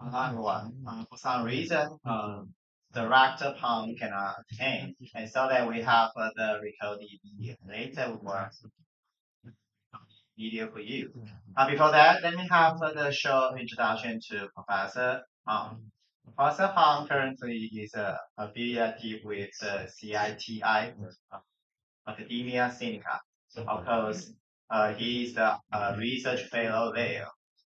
everyone. For some reason, Director Pang cannot attend, and so that we have the recorded video. Later we will video for you. Before that, let me have the short introduction to Professor Pang. Professor Pang currently is affiliated with CITI, Academia Sinica. Of course, he is the research fellow there.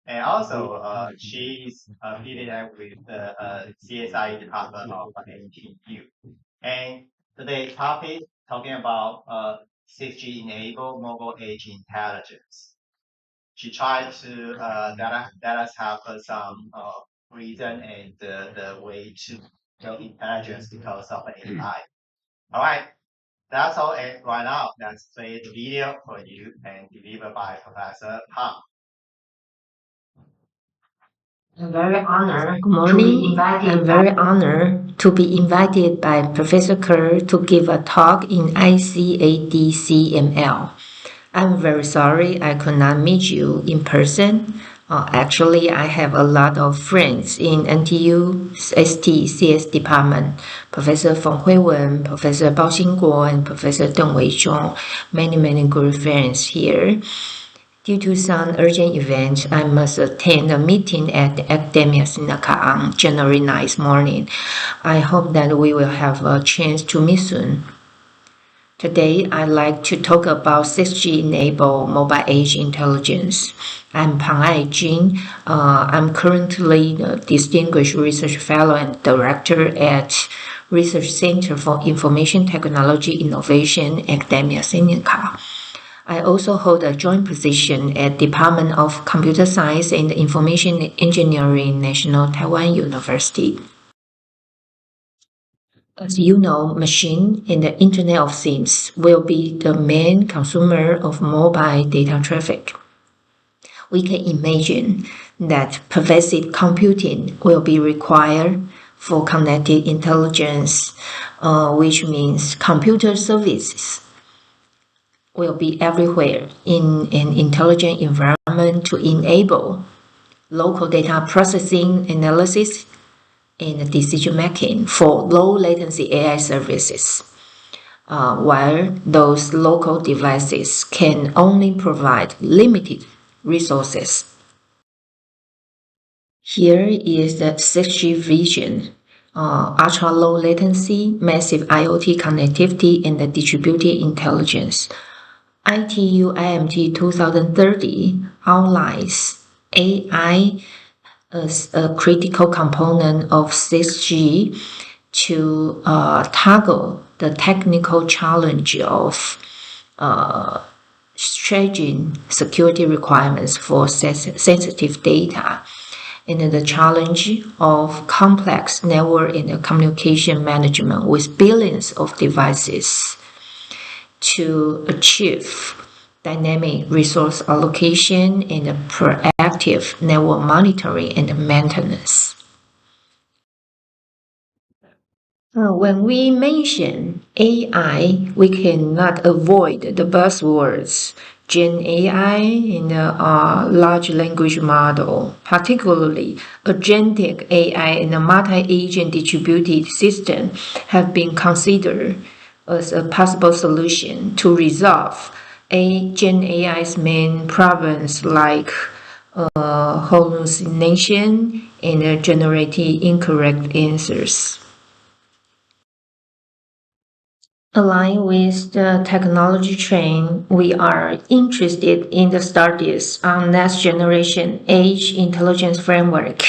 And also, she is affiliated with the CSI department of NTU. And today's topic talking about 6G enabled mobile edge intelligence. She tried to let us have some reason and the way to build intelligence because of AI. All right. That's all right now. Let's play the video for you and delivered by Professor Pang. I'm very honored. Good morning. I'm very honored to be invited by Professor Kerr to give a talk in ICADCML. I'm very sorry I could not meet you in person. Actually, I have a lot of friends in NTUST CS department. Professor Feng Huiwen, Professor Bao Xingguo, and Professor Deng Wei-Chao. Many good friends here. Due to some urgent events, I must attend a meeting at the Academia Sinica on January 9th morning. I hope that we will have a chance to meet soon. Today, I'd like to talk about 6G enabled mobile edge intelligence. I'm Ai-Chun. I'm currently the Distinguished Research Fellow and Director at Research Center for Information Technology Innovation, Academia Sinica. I also hold a joint position at Department of Computer Science and Information Engineering, National Taiwan University. As you know, machine and the Internet of Things will be the main consumer of mobile data traffic. We can imagine that pervasive computing will be required for connected intelligence, which means computer services will be everywhere in an intelligent environment to enable local data processing, analysis, and decision making for low latency AI services, while those local devices can only provide limited resources. Here is the 6G vision. Ultra low latency, massive IoT connectivity, and the distributed intelligence. ITU-IMT 2030 outlines AI as a critical component of 6G to tackle the technical challenge of stringent security requirements for sensitive data and the challenge of complex network and communication management with billions of devices to achieve dynamic resource allocation and proactive network monitoring and maintenance. When we mention AI, we cannot avoid the buzzwords Gen AI and large language model, particularly agentic AI and a multi-agent distributed system have been considered as a possible solution to resolve Gen AI's main problems like hallucination and generating incorrect answers. Aligned with the technology trend, we are interested in the studies on next generation edge intelligence framework,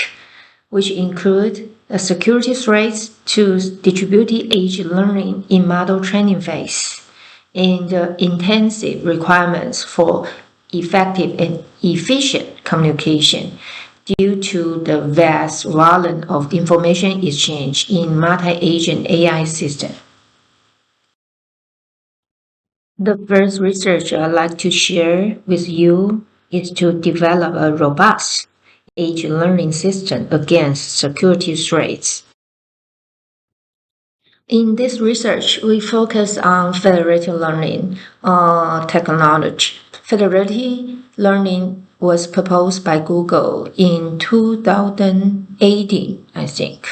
which include the security threats to distributed edge learning in model training phase, and the intensive requirements for effective and efficient communication due to the vast volume of information exchange in multi-agent AI system. The first research I'd like to share with you is to develop a robust edge learning system against security threats. In this research, we focus on federated learning technology. Federated learning was proposed by Google in 2018, I think.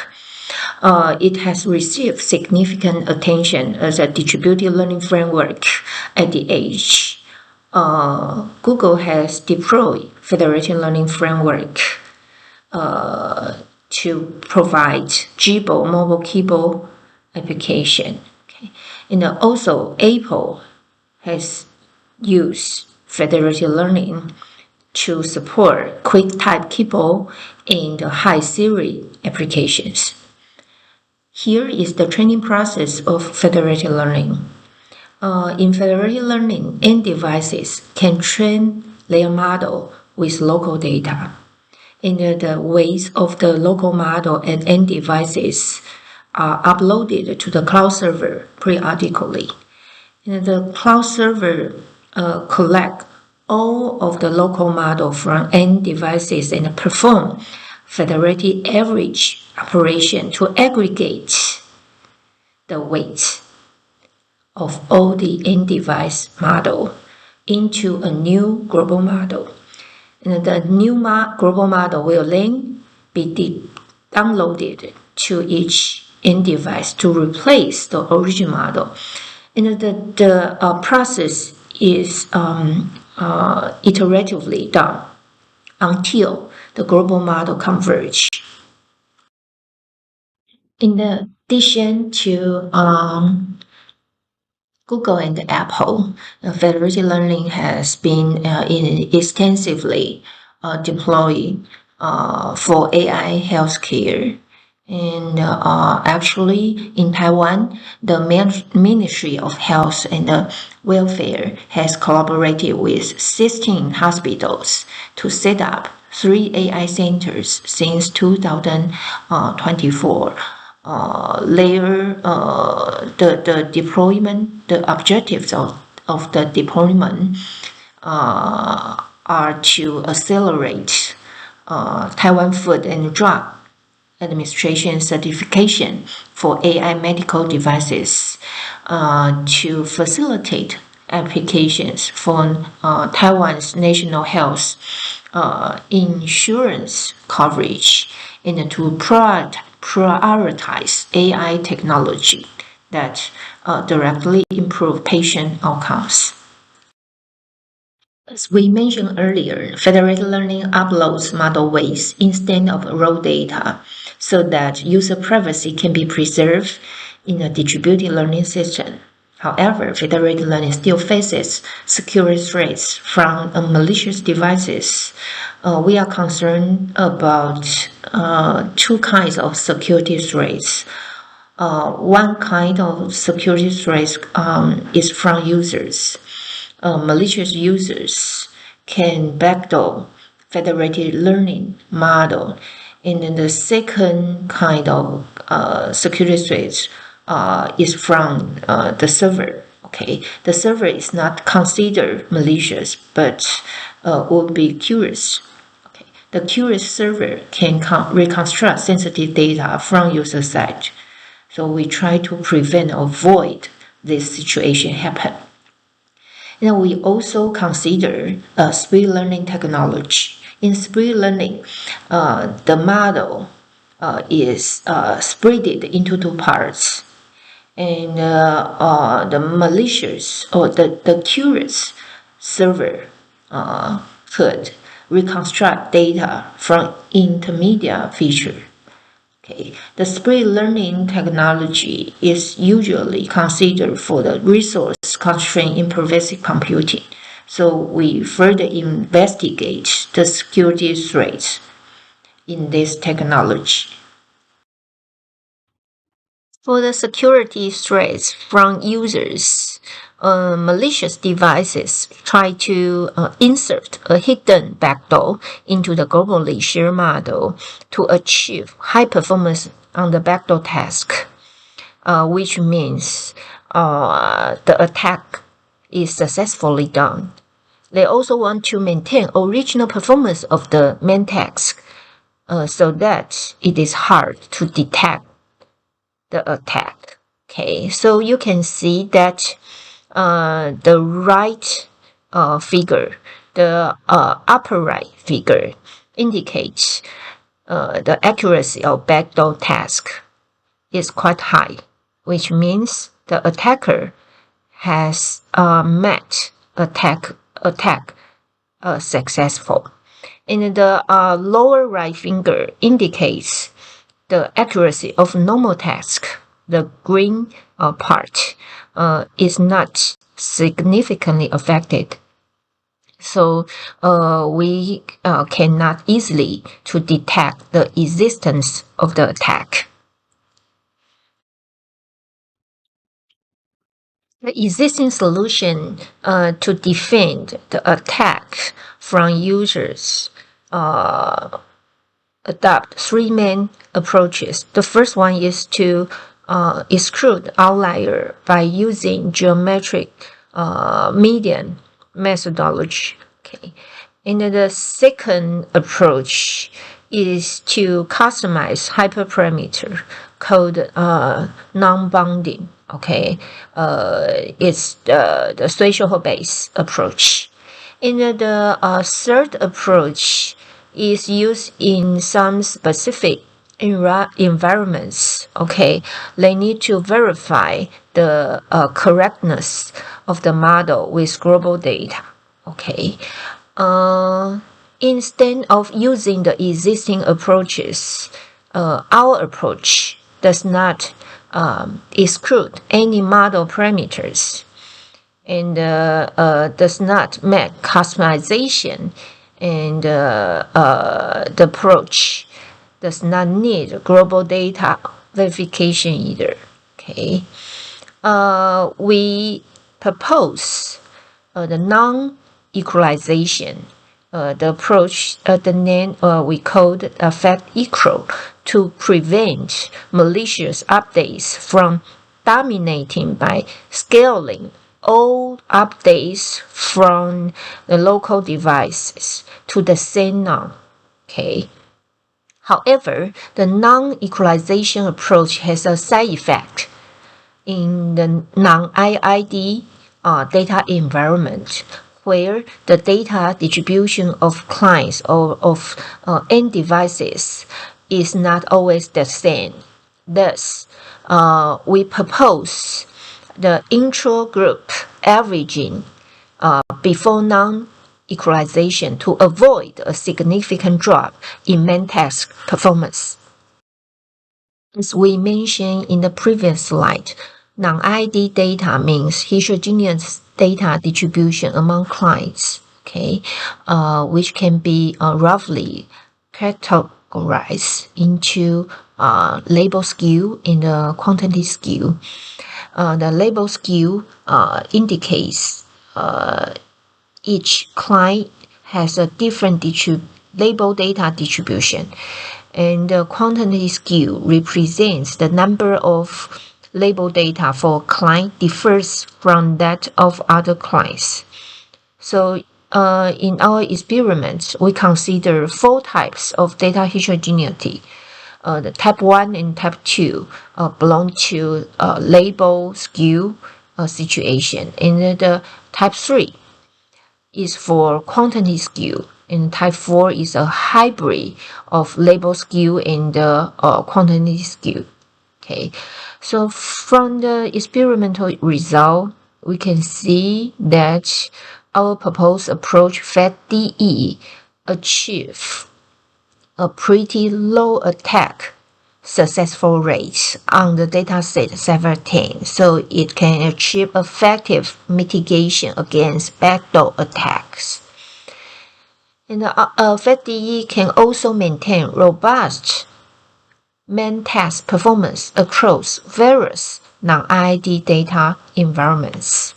It has received significant attention as a distributed learning framework at the edge. Google has deployed federated learning framework to provide Gboard mobile keyboard application. Okay. And also Apple has used federated learning to support QuickType keyboard and High Siri applications. Here is the training process of federated learning. In federated learning, end devices can train their model with local data. And the weights of the local model and end devices are uploaded to the cloud server periodically. And the cloud server collect all of the local model from end devices and perform federated average operation to aggregate the weight of all the end device model into a new global model. And the new global model will then be downloaded to each end device to replace the original model. And the process is iteratively done until the global model converge. In addition to Google and Apple, federated learning has been extensively deployed for AI healthcare. And actually, in Taiwan, the Ministry of Health and Welfare has collaborated with 16 hospitals to set up 3 AI centers since 2024. The deployment, the objectives of the deployment are to accelerate Taiwan Food and Drug Administration certification for AI medical devices, to facilitate applications for Taiwan's national health insurance coverage, and to prioritize AI technology that directly improve patient outcomes. As we mentioned earlier, federated learning uploads model weights instead of raw data so that user privacy can be preserved in a distributed learning system. However, federated learning still faces security threats from malicious devices. We are concerned about 2 kinds of security threats. One kind of security threat is from users. Malicious users can backdoor federated learning model. And then the second kind of security threat is from the server. Okay, the server is not considered malicious, but would be curious. Okay, the curious server can reconstruct sensitive data from user side. So we try to prevent or avoid this situation happen. And we also consider speed learning technology. In speed learning, the model is split into 2 parts. And the malicious or the curious server could reconstruct data from intermediate feature. Okay. The speed learning technology is usually considered for the resource-constrained in pervasive computing. So we further investigate the security threats in this technology. For the security threats from users, malicious devices try to insert a hidden backdoor into the globally shared model to achieve high performance on the backdoor task, which means the attack is successfully done. They also want to maintain original performance of the main task so that it is hard to detect the attack. Okay, so you can see that the right figure The upper right figure indicates the accuracy of backdoor task is quite high, which means the attacker has met attack successful. And the lower right finger indicates the accuracy of normal task. The green part is not significantly affected. So we cannot easily to detect the existence of the attack. The existing solution to defend the attack from users adopt three main approaches. The first one is to exclude outlier by using geometric median methodology. Okay. And the second approach is to customize hyperparameter called non-bounding. Okay, it's the threshold-based approach. And the third approach is used in some specific environments. Okay, they need to verify the correctness of the model with global data. Okay, instead of using the existing approaches, our approach does not exclude any model parameters and does not make customization, and the approach does not need global data verification either. Okay, we propose the non-equalization. The approach, the name we called effect equal, to prevent malicious updates from dominating by scaling all updates from the local devices to the same node. Okay. However, the non-equalization approach has a side effect in the non-IID data environment, where the data distribution of clients or of end devices is not always the same. Thus, we propose the intra-group averaging before non-equalization to avoid a significant drop in main task performance. As we mentioned in the previous slide, non-ID data means heterogeneous data distribution among clients, okay, which can be roughly categorized into label skew and the quantity skew. The label skew indicates each client has a different label data distribution, and the quantity skew represents the number of label data for a client differs from that of other clients. So in our experiments, we consider 4 types of data heterogeneity. The type 1 and type 2 belong to label skew situation, and the type 3 is for quantity skew, and type 4 is a hybrid of label skew and quantity skew. Okay, so from the experimental result, we can see that our proposed approach FAT-DE achieve a pretty low attack successful rate on the dataset 710, so it can achieve effective mitigation against backdoor attacks. And FAT-DE can also maintain robust main task performance across various non-IID data environments.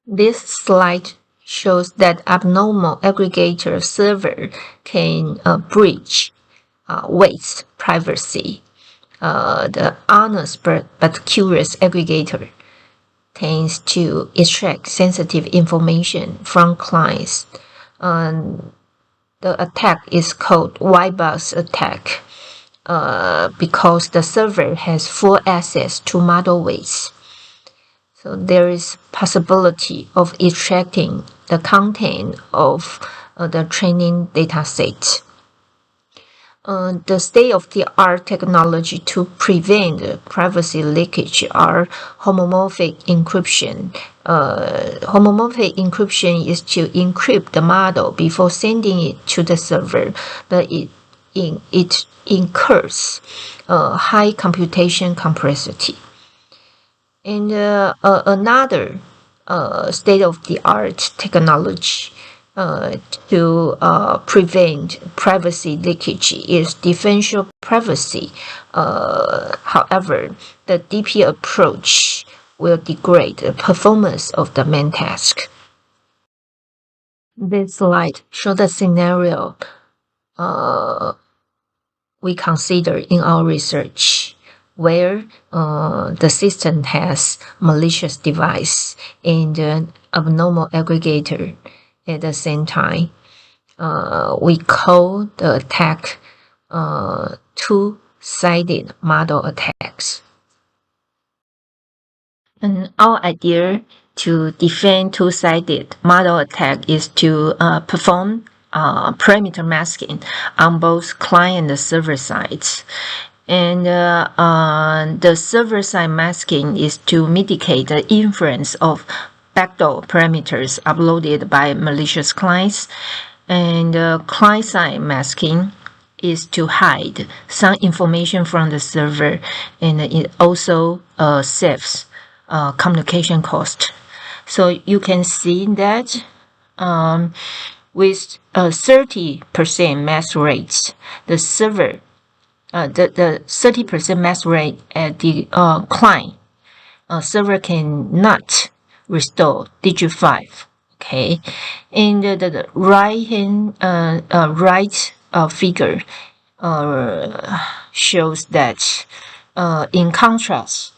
This slide shows that abnormal aggregator server can breach waste privacy. The honest but curious aggregator tends to extract sensitive information from clients. The attack is called white box attack because the server has full access to model weights. So there is possibility of extracting the content of the training dataset. The state-of-the-art technology to prevent privacy leakage are homomorphic encryption. Homomorphic encryption is to encrypt the model before sending it to the server, but it incurs high computation complexity. And another state-of-the-art technology to prevent privacy leakage is differential privacy. However, the DP approach will degrade the performance of the main task. This slide shows the scenario we consider in our research, where the system has malicious device and abnormal aggregator at the same time. We call the attack two-sided model attacks. And our idea to defend two-sided model attack is to perform parameter masking on both client and server sides. And the server-side masking is to mitigate the influence of backdoor parameters uploaded by malicious clients. And client-side masking is to hide some information from the server, and it also saves communication cost. So you can see that with 30% mask rates, the server, the 30% mask rate at the client, server cannot restore digit 5. Okay, and the right figure shows that in contrast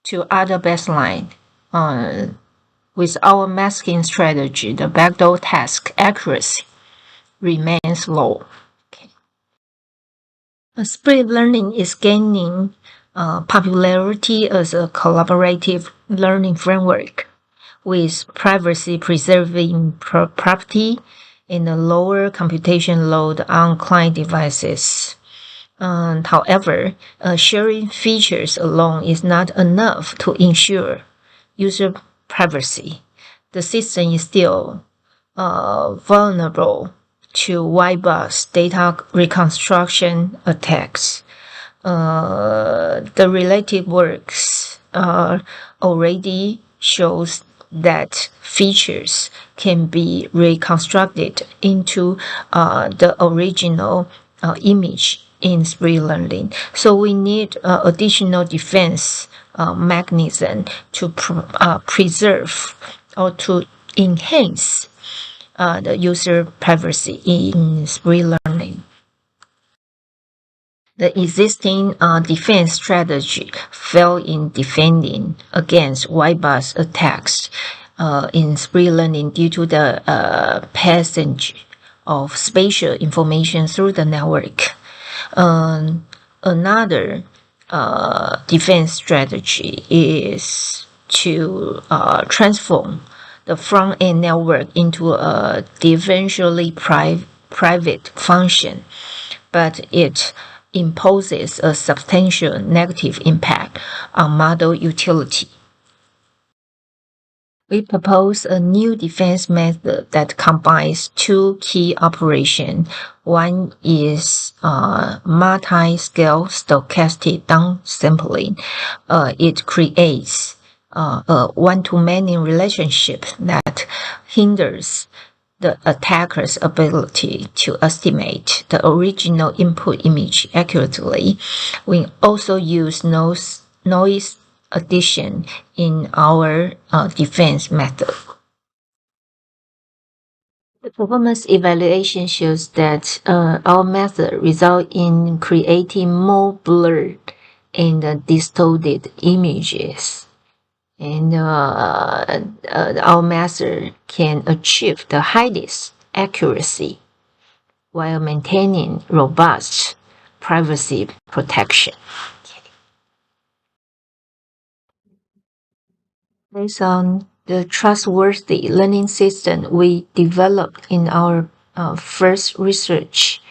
to other baseline, with our masking strategy, the backdoor task accuracy remains low. Okay. Split learning is gaining popularity as a collaborative learning framework with privacy-preserving property and a lower computation load on client devices. However, sharing features alone is not enough to ensure user privacy. The system is still vulnerable to white box data reconstruction attacks. The related works already shows that features can be reconstructed into the original image in split learning. So we need additional defense mechanism to preserve or to enhance the user privacy in split learning. The existing defense strategy fell in defending against white box attacks in split learning due to the passage of spatial information through the network. Another defense strategy is to transform the front-end network into a differentially private function, but it imposes a substantial negative impact on model utility. We propose a new defense method that combines two key operations. One is multi-scale stochastic downsampling. It creates a one-to-many relationship that hinders the attacker's ability to estimate the original input image accurately. We also use noise addition in our defense method. The performance evaluation shows that our method results in creating more blurred and distorted images. And our method can achieve the highest accuracy while maintaining robust privacy protection. Okay. Based on the trustworthy learning system we developed in our first research.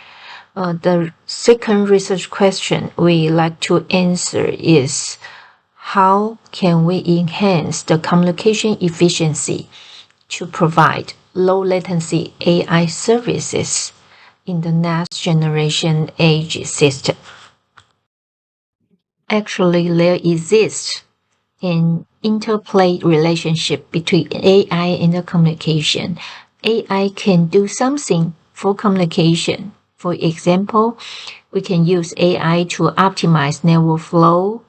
The second research question we like to answer is, how can we enhance the communication efficiency to provide low latency AI services in the next generation age system? Actually, there exists an interplay relationship between AI and the communication. AI can do something for communication. For example, we can use AI to optimize network flow,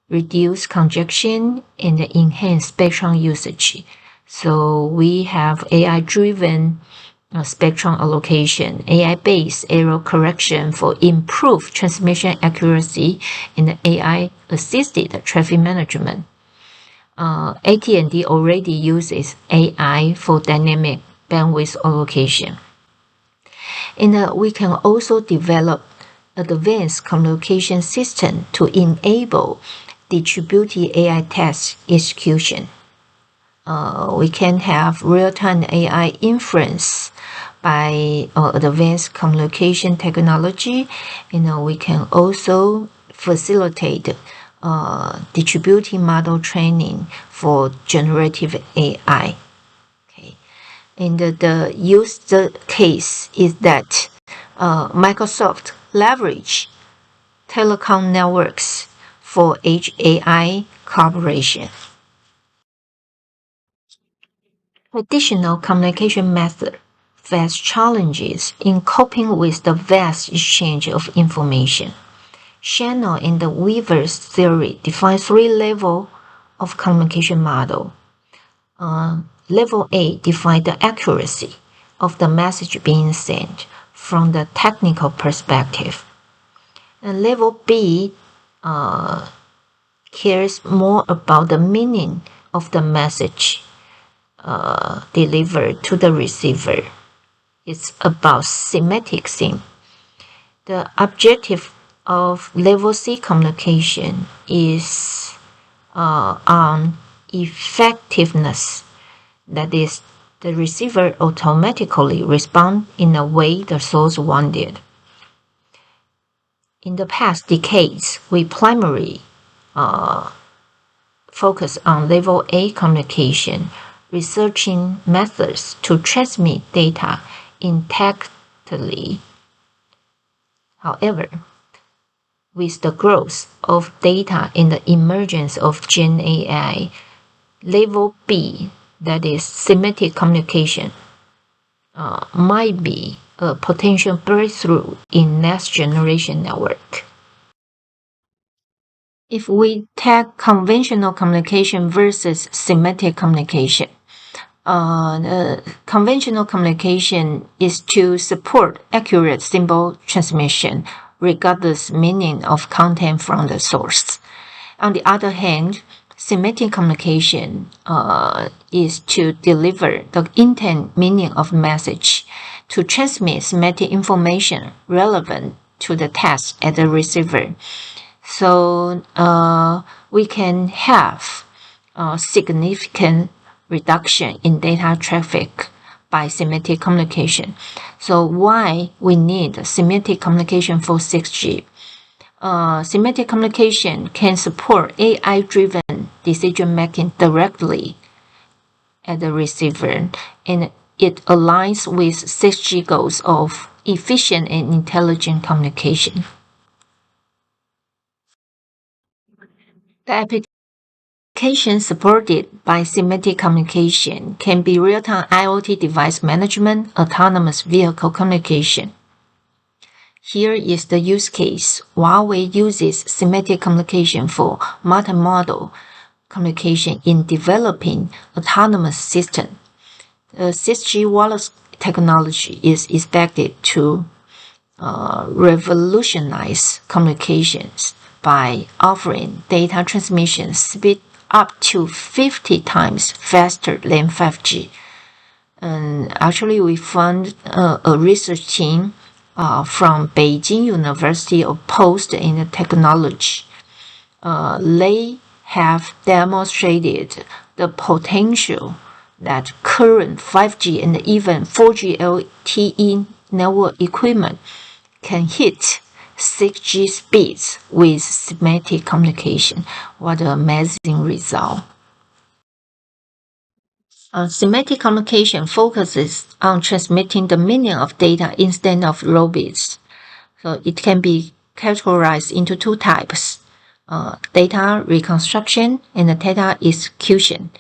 reduce congestion, and enhance spectrum usage. So we have AI-driven spectrum allocation, AI-based error correction for improved transmission accuracy, and AI-assisted traffic management. AT&T already uses AI for dynamic bandwidth allocation. And we can also develop advanced communication system to enable distributed AI task execution. We can have real-time AI inference by advanced communication technology. We can also facilitate distributed model training for generative AI. Okay. And the use case is that Microsoft leverage telecom networks for edge AI collaboration. Traditional communication methods face challenges in coping with the vast exchange of information. Channel and the Weaver's theory define three levels of communication model. Level A defines the accuracy of the message being sent from the technical perspective. And level B cares more about the meaning of the message delivered to the receiver. It's about semantic thing. The objective of level C communication is on effectiveness. That is, the receiver automatically responds in a way the source wanted. In the past decades, we primarily focus on level A communication, researching methods to transmit data intactly. However, with the growth of data and the emergence of Gen AI, level B, that is semantic communication, might be a potential breakthrough in next generation network. If we take conventional communication versus semantic communication, conventional communication is to support accurate symbol transmission regardless meaning of content from the source. On the other hand, semantic communication is to deliver the intent meaning of message to transmit semantic information relevant to the task at the receiver. So we can have significant reduction in data traffic by semantic communication. So why we need semantic communication for 6G? Semantic communication can support AI-driven decision-making directly at the receiver, and it aligns with 6G goals of efficient and intelligent communication. The application supported by semantic communication can be real-time IoT device management, autonomous vehicle communication. Here is the use case. Huawei uses semantic communication for multimodal communication in developing autonomous systems. The 6G wireless technology is expected to revolutionize communications by offering data transmission speed up to 50 times faster than 5G. And actually, we found a research team from Beijing University of Post and Technology. They have demonstrated the potential that current 5G and even 4G LTE network equipment can hit 6G speeds with semantic communication. What an amazing result. Semantic communication focuses on transmitting the meaning of data instead of raw bits. So it can be categorized into two types, data reconstruction and data execution.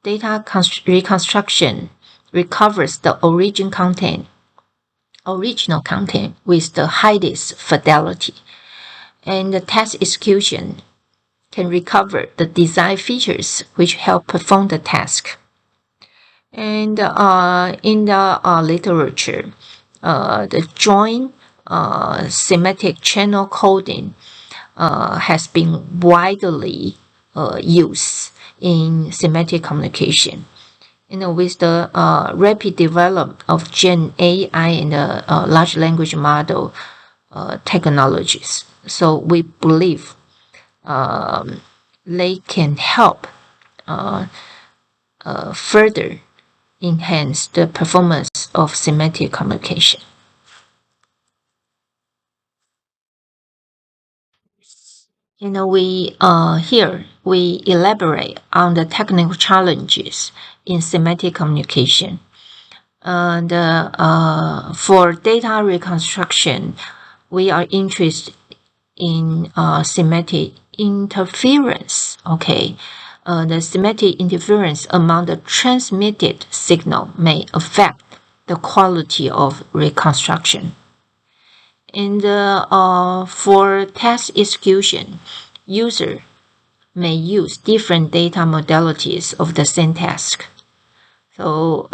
Data reconstruction recovers the original content with the highest fidelity. And the task execution can recover the design features which help perform the task. And in the literature, the joint semantic channel coding has been widely used in semantic communication. With the rapid development of Gen AI and large language model technologies, so we believe they can help further enhance the performance of semantic communication. We elaborate on the technical challenges in semantic communication. And for data reconstruction, we are interested in semantic interference. Okay, the semantic interference among the transmitted signal may affect the quality of reconstruction. And for task execution, user may use different data modalities of the same task. So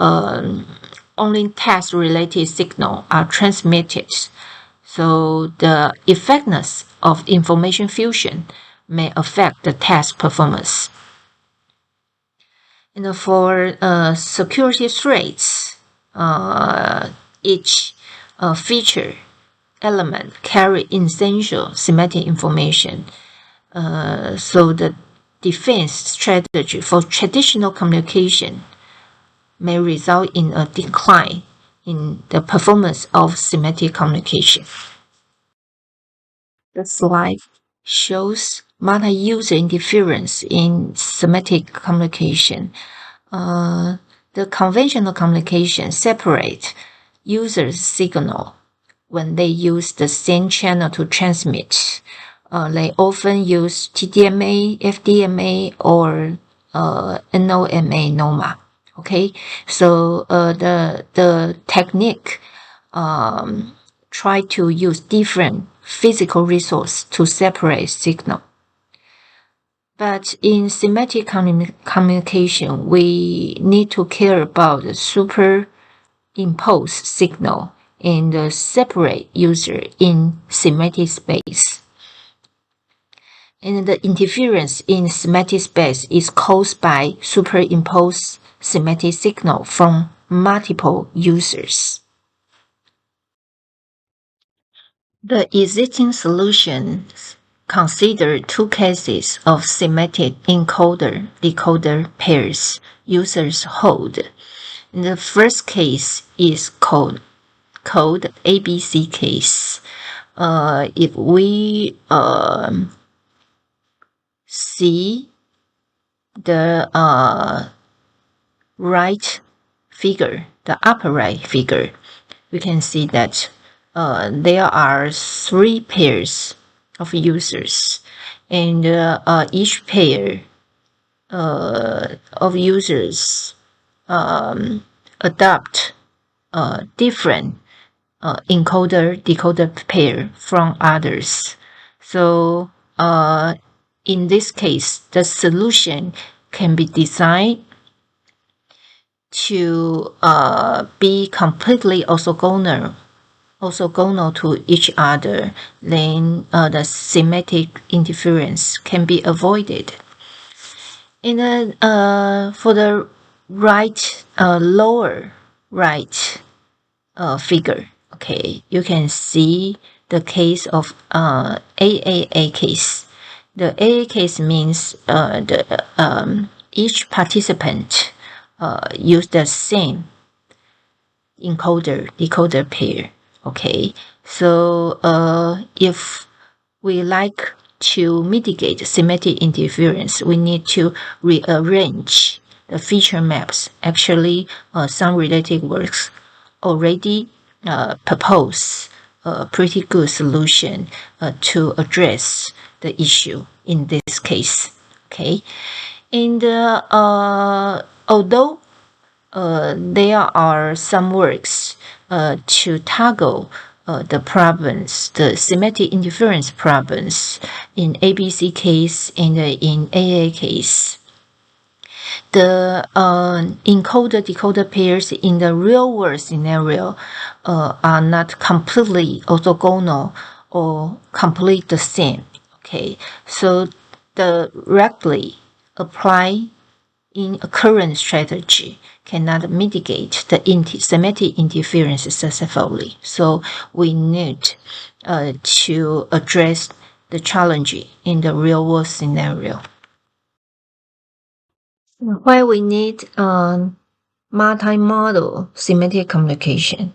only task-related signals are transmitted. So the effectiveness of information fusion may affect the task performance. And for security threats, each feature element carry essential semantic information. So the defense strategy for traditional communication may result in a decline in the performance of semantic communication. The slide shows multi-user interference in semantic communication. The conventional communication separates users' signal when they use the same channel to transmit. They often use TDMA, FDMA, or NOMA. Okay, so the technique try to use different physical resources to separate signal. But in semantic communication, we need to care about the superimposed signal and the separate user in semantic space. And the interference in semantic space is caused by superimposed semantic signal from multiple users. The existing solutions consider two cases of semantic encoder-decoder pairs users hold. The first case is called ABC case. If we see the right figure, the upper right figure, we can see that there are three pairs of users, and each pair of users adopt different encoder-decoder pair from others. So in this case, the solution can be designed to be completely orthogonal to each other. Then the semantic interference can be avoided. And then for the right lower right figure, okay, you can see the case of AAA case. The AA case means the each participant use the same encoder-decoder pair. Okay, so if we like to mitigate semantic interference, we need to rearrange the feature maps. Actually, some related works already propose a pretty good solution to address the issue in this case. Okay, and although there are some works to tackle the problems, the semantic interference problems in ABC case and in AA case. The encoder-decoder pairs in the real-world scenario are not completely orthogonal or completely the same. Okay, so directly apply in a current strategy cannot mitigate the semantic interference successfully. So we need to address the challenge in the real-world scenario. Why we need multi-model semantic communication?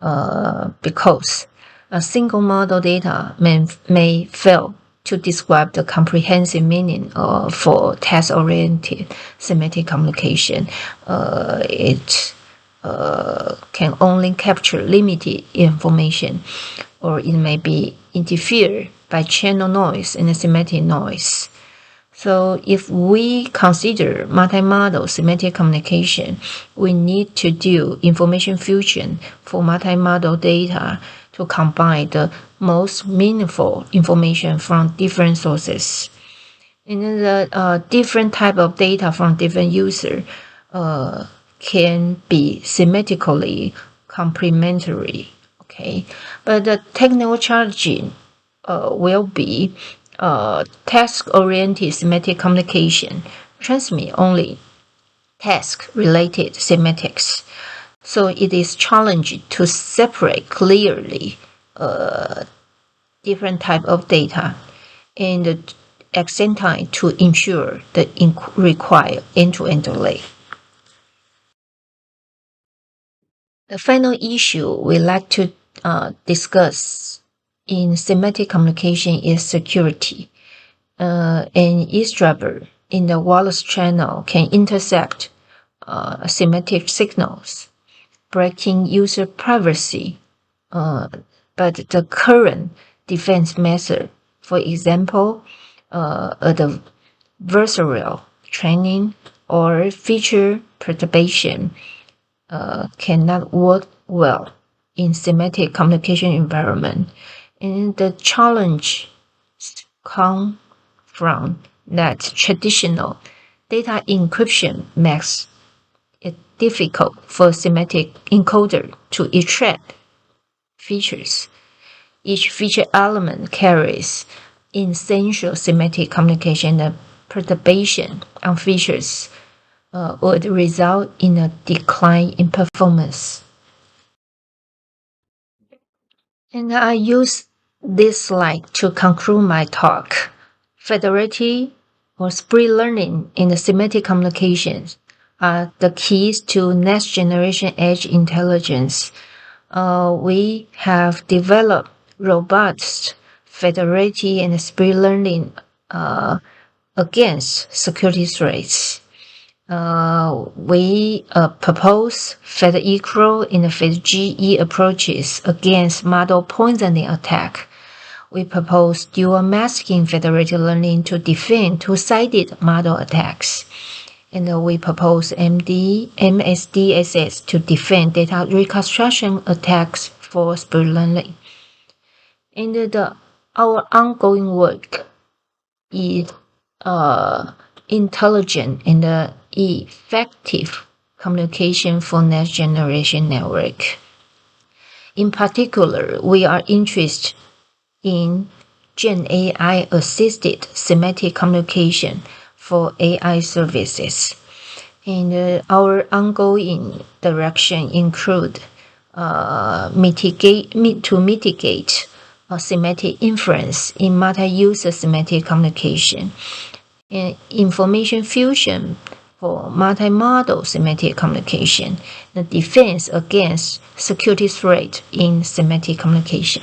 Because a single model data may fail to describe the comprehensive meaning for task-oriented semantic communication. It can only capture limited information, or it may be interfered by channel noise and semantic noise. So if we consider multi-model semantic communication, we need to do information fusion for multi-model data to combine the most meaningful information from different sources. And then the different type of data from different users can be semantically complementary. Okay, but the technical challenge will be task-oriented semantic communication transmit only task-related semantics. So it is challenging to separate clearly different type of data and at the same time to ensure the required end-to-end delay. The final issue we like to discuss in semantic communication is security. An eavesdropper in the wireless channel can intercept semantic signals, breaking user privacy. But the current defense method, for example, adversarial training or feature perturbation, cannot work well in semantic communication environment. And the challenge comes from that traditional data encryption makes it difficult for semantic encoder to extract features. Each feature element carries essential semantic communication. The perturbation on features would result in a decline in performance. And I use this slide to conclude my talk. Fidelity or spree learning in the semantic communications are the keys to next generation edge intelligence. We have developed robust fidelity and spree learning against security threats. We propose Fed-equal and Fed-GE approaches against model poisoning attack. We propose dual masking federated learning to defend two-sided model attacks. And we propose MSDSS to defend data reconstruction attacks for spree learning. And our ongoing work is intelligent and effective communication for next generation network. In particular, we are interested in Gen AI assisted semantic communication for AI services. And our ongoing direction include mitigate semantic inference in multi-user semantic communication, and information fusion for multimodal semantic communication, the defense against security threat in semantic communication.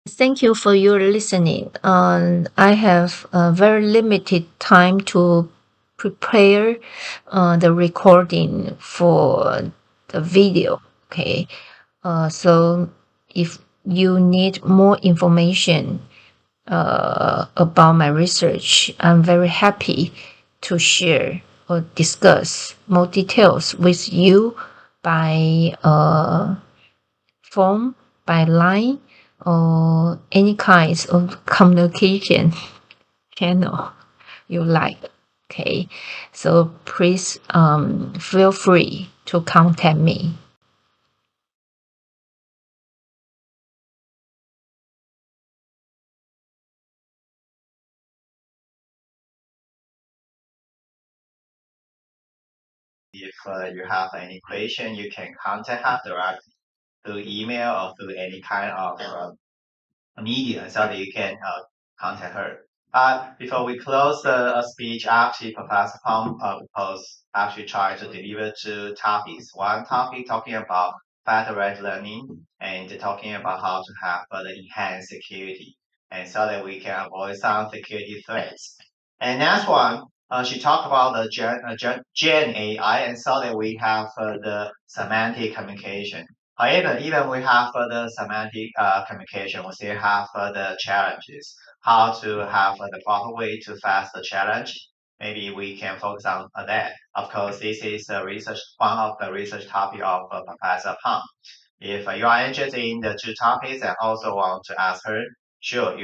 Thank you for your listening. I have very limited time to prepare the recording for the video. Okay, so if you need more information about my research, I'm very happy to share or discuss more details with you by phone, by line, or any kinds of communication channel you like. Okay, so please feel free to contact me. If you have any question, you can contact us directly through email or through any kind of media so that you can contact her. Before we close the speech, actually Professor Pong actually tried to deliver two topics. One topic talking about federated learning and talking about how to have further enhanced security and so that we can avoid some security threats. And next one, she talked about the Gen AI and so that we have the semantic communication. However, even we have the semantic communication, we still have the challenges. How to have the proper way to face the challenge. Maybe we can focus on that. Of course, this is one of the research topic of Professor Pang. If you are interested in the two topics and also want to ask her, sure,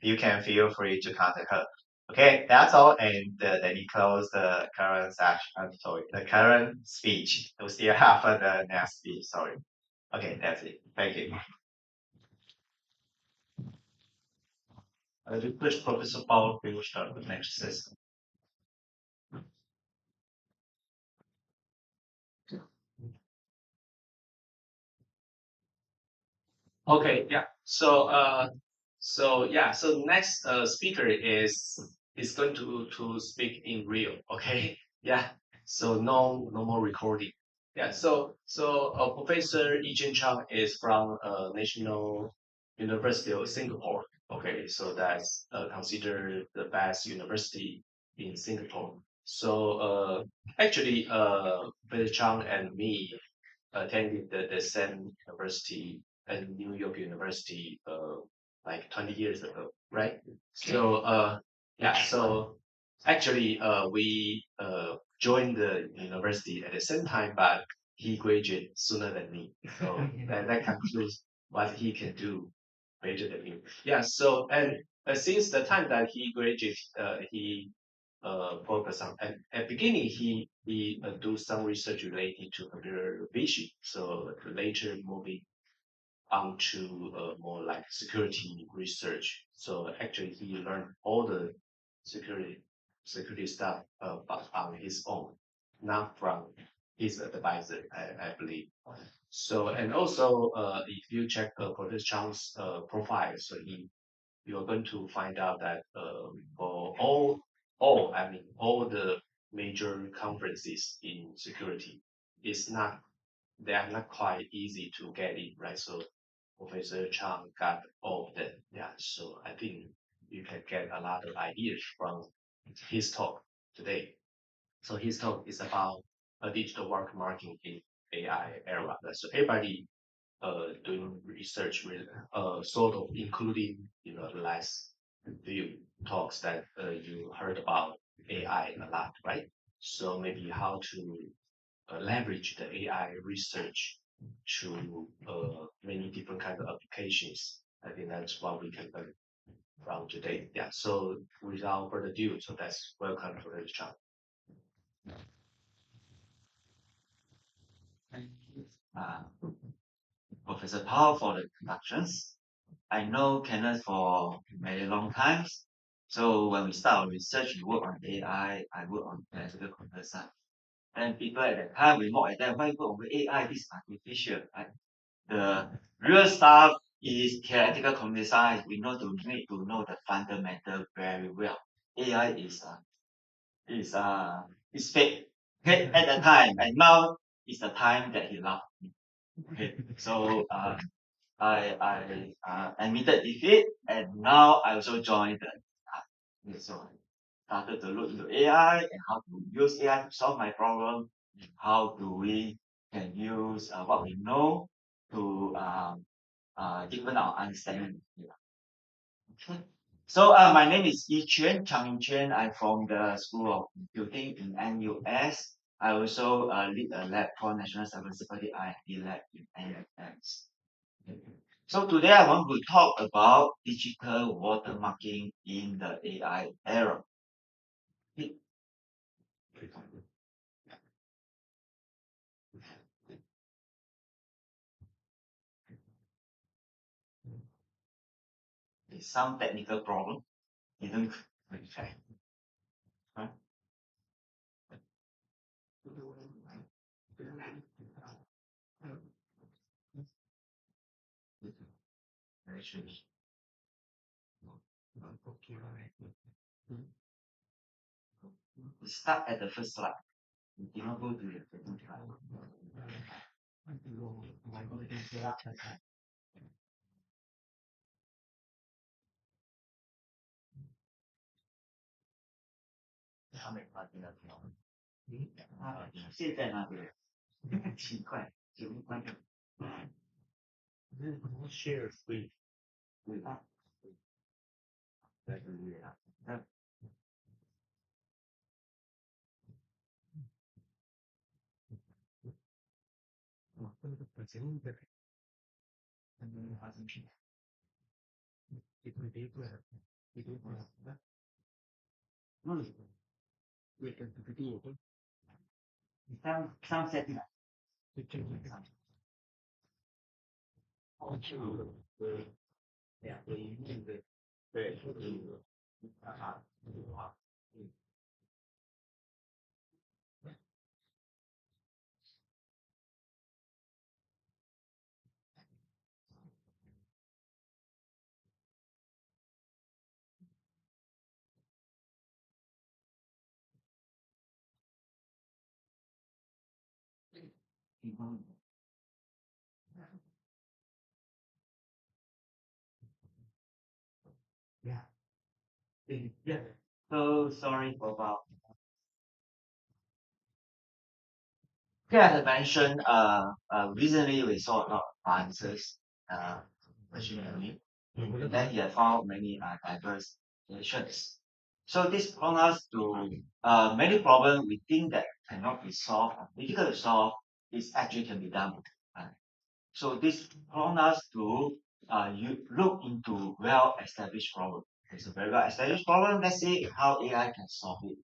you can feel free to contact her. Okay, that's all, and let me close the current section. I'm sorry, the current speech. We still have the next speech. Sorry. Okay, that's it. Thank you. I request Professor Paul to start the next session. Okay, yeah. So next speaker is going to speak in real. Okay, yeah. So no more recording. Yeah. So Professor Ee-Chien Chang is from National University of Singapore. Okay, so that's considered the best university in Singapore. So actually, Professor Chang and me attended the same university at New York University like 20 years ago, right? So so actually we joined the university at the same time, but he graduated sooner than me. So that concludes what he can do better than me. Yeah. So and since the time that he graduated, he focus on at beginning he do some research related to computer vision. So later moving on to more like security research. So actually he learned all the security stuff but on his own, not from his advisor, I believe. So and also if you check Professor Chang's profile, so you're going to find out that for all the major conferences in security, they are not quite easy to get in, right? So Professor Chang got all of them. Yeah, so I think you can get a lot of ideas from his talk today. So his talk is about digital watermarking in AI era. So everybody doing research with sort of including the last few talks that you heard about AI a lot, right? So maybe how to leverage the AI research to many different kind of applications. I think that's what we can learn from today. Yeah. So without further ado, so that's welcome to the chat. Thank you, Professor Paul, for the introductions. I know Kenneth for very long times. So when we start our research, we work on AI, I work on classical computer science. And people at that time, we mock at them, why you work on AI, this is artificial, right? The real stuff is theoretical computer science. We need to know the fundamental very well. AI is is fake. Okay, at that time, and now is the time that he loved me. Okay, so I admitted defeat, and now I also joined the so I started to look into AI and how to use AI to solve my problem. How do we can use what we know to deepen our understanding. Yeah. Okay. So my name is Ee-Chien, Chang. I'm from the School of Computing in NUS. I also lead a lab called National Cybersecurity R&D Lab in NUS. So today I want to talk about digital watermarking in the AI era. It's some technical problem. Didn't okay. Huh? Actually, start at the first slide. You did not go to the second slide. 他没发现到条，现在那边奇怪，怎么关掉？share screen，对啊，在这里啊，那这个本身的，发生品，一个一个一个那，对跟这个有关，上 setting 啊，就这个上，就两个一面的，对，啊，yeah, yeah. So sorry about. Okay, as I mentioned, recently we saw a lot of advances, machine learning, and then he had found many diverse solutions. So this brought us to many problems we think that cannot be solved, difficult to solve, is actually can be done. So this brought us to you look into well-established problem. It's a very well-established problem. Let's see how AI can solve it.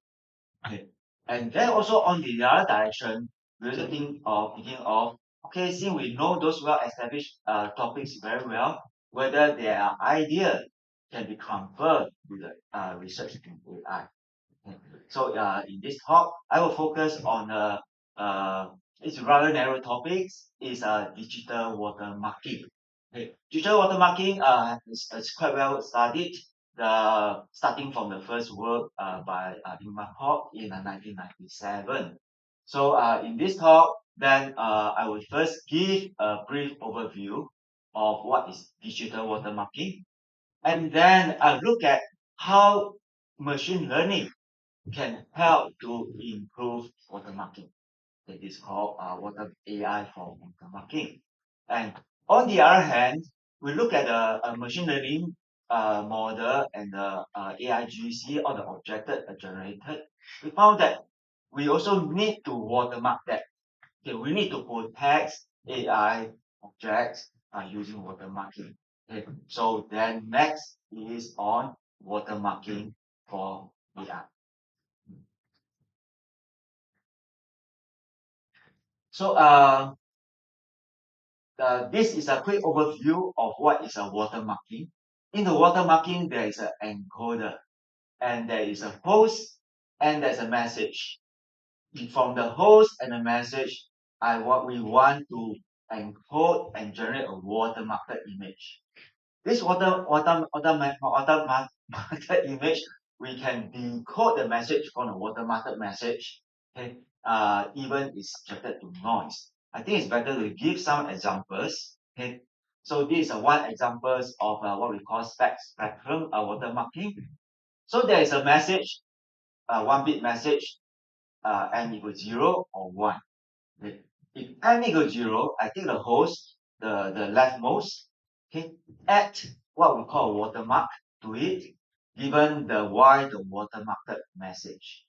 Okay. And then also on the other direction, we also thinking of okay, since we know those well-established topics very well, whether their idea can be converted to the research in AI. Okay. So in this talk, I will focus on it's rather narrow topics. Is digital watermarking. Okay. Digital watermarking is quite well studied. Starting from the first work by Ingmar in 1997. So in this talk, then I will first give a brief overview of what is digital watermarking, and then I look at how machine learning can help to improve watermarking. That is called water AI for watermarking. And on the other hand, we look at a machine learning model and the AIGC or the objective generated. We found that we also need to watermark that. Okay, we need to protect AI objects using watermarking. Okay, so then next is on watermarking for AI. So this is a quick overview of what is a watermarking. In the watermarking, there is an encoder, and there is a host, and there's a message. From the host and the message, what we want to encode and generate a watermarked image. This watermarked image we can decode the message from the watermarked message. Okay, even is subjected to noise. I think it's better to give some examples. Okay, so this is one examples of what we call spectrum watermarking. So there is a message, one bit message, n equals 0 or 1. Okay. If n equals 0, I take the host, the leftmost, okay, add what we call a watermark to it, given the the watermarked message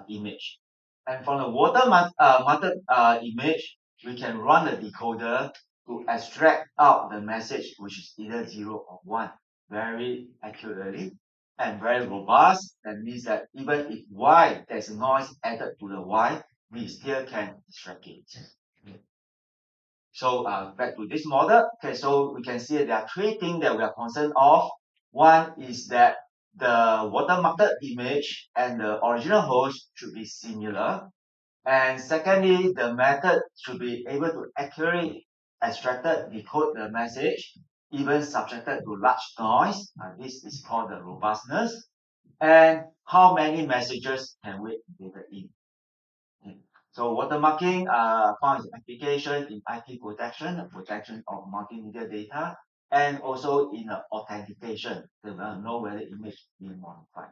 image. And from the watermarked image, we can run the decoder to extract out the message, which is either 0 or 1, very accurately and very robust. That means that even if y, there's noise added to the y, we still can extract it. So back to this model. Okay, so we can see there are three things that we are concerned of. One is that the watermarked image and the original host should be similar. And secondly, the method should be able to accurately extract, decode the message, even subjected to large noise. This is called the robustness. And how many messages can we data in? Okay. So watermarking found application in IP protection, the protection of multimedia data, and also in authentication to know whether image being modified.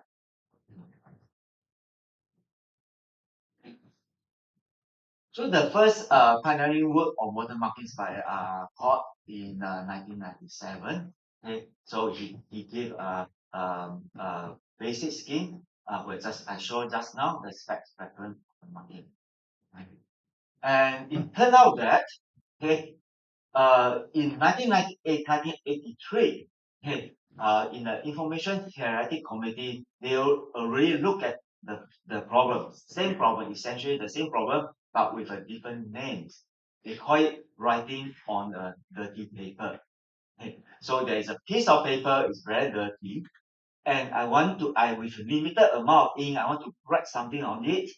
So the first pioneering work on watermarking is by Port in 1997. Okay, so he gave a basic scheme which I showed just now, the spectrum watermarking. Right? And it turned out that okay, in 1998, 1983, okay, in the Information Theoretic Committee, they already look at the problem, same problem, essentially the same problem, but with a different names. They call it writing on a dirty paper. Okay. So there is a piece of paper, it's very dirty, and with limited amount of ink, I want to write something on it,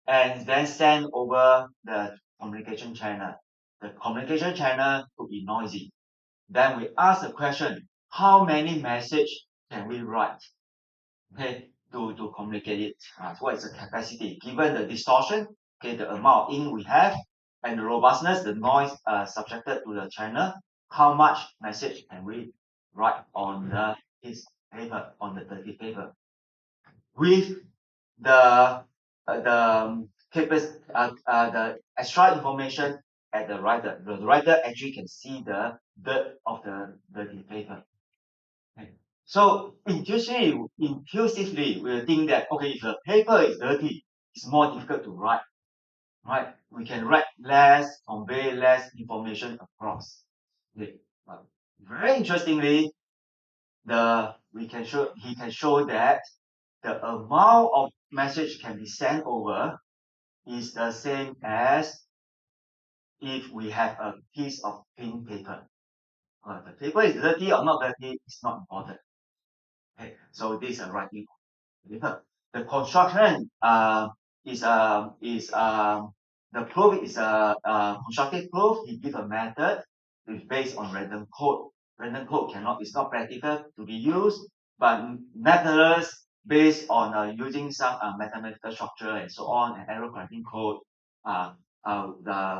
and then send over the communication channel. The communication channel could be noisy. Then we ask the question, how many message can we write? Okay, to communicate it. What is the capacity? Given the distortion, okay, the amount of ink we have, and the robustness, the noise subjected to the channel, how much message can we write on the piece paper, on the dirty paper? With the the extra information at the writer. The writer actually can see the dirt of the dirty paper. Okay. So intuitively, we'll think that okay, if the paper is dirty, it's more difficult to write. Right? We can write less, convey less information across. Okay. But very interestingly, he can show that the amount of message can be sent over is the same as if we have a piece of clean paper. The paper is dirty or not dirty is not important. Okay, so this is a writing paper. The construction is the proof is a constructive proof. He give a method is based on random code. Random code is not practical to be used, but nevertheless, based on using some mathematical structure and so on, and error correcting code,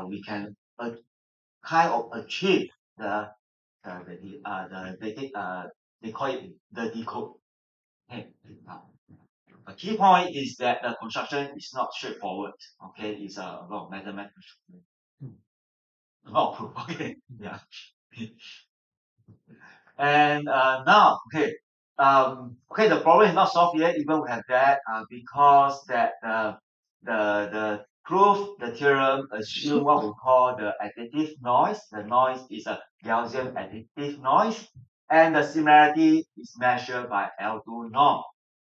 we can kind of achieve they call it the decode. Okay. A key point is that the construction is not straightforward. Okay, it's a lot of mathematical, a lot of proof. Okay, yeah. And now, okay, okay, the problem is not solved yet. Even we have that because that the proof, the theorem assume what we call the additive noise. The noise is a Gaussian additive noise, and the similarity is measured by L2 norm.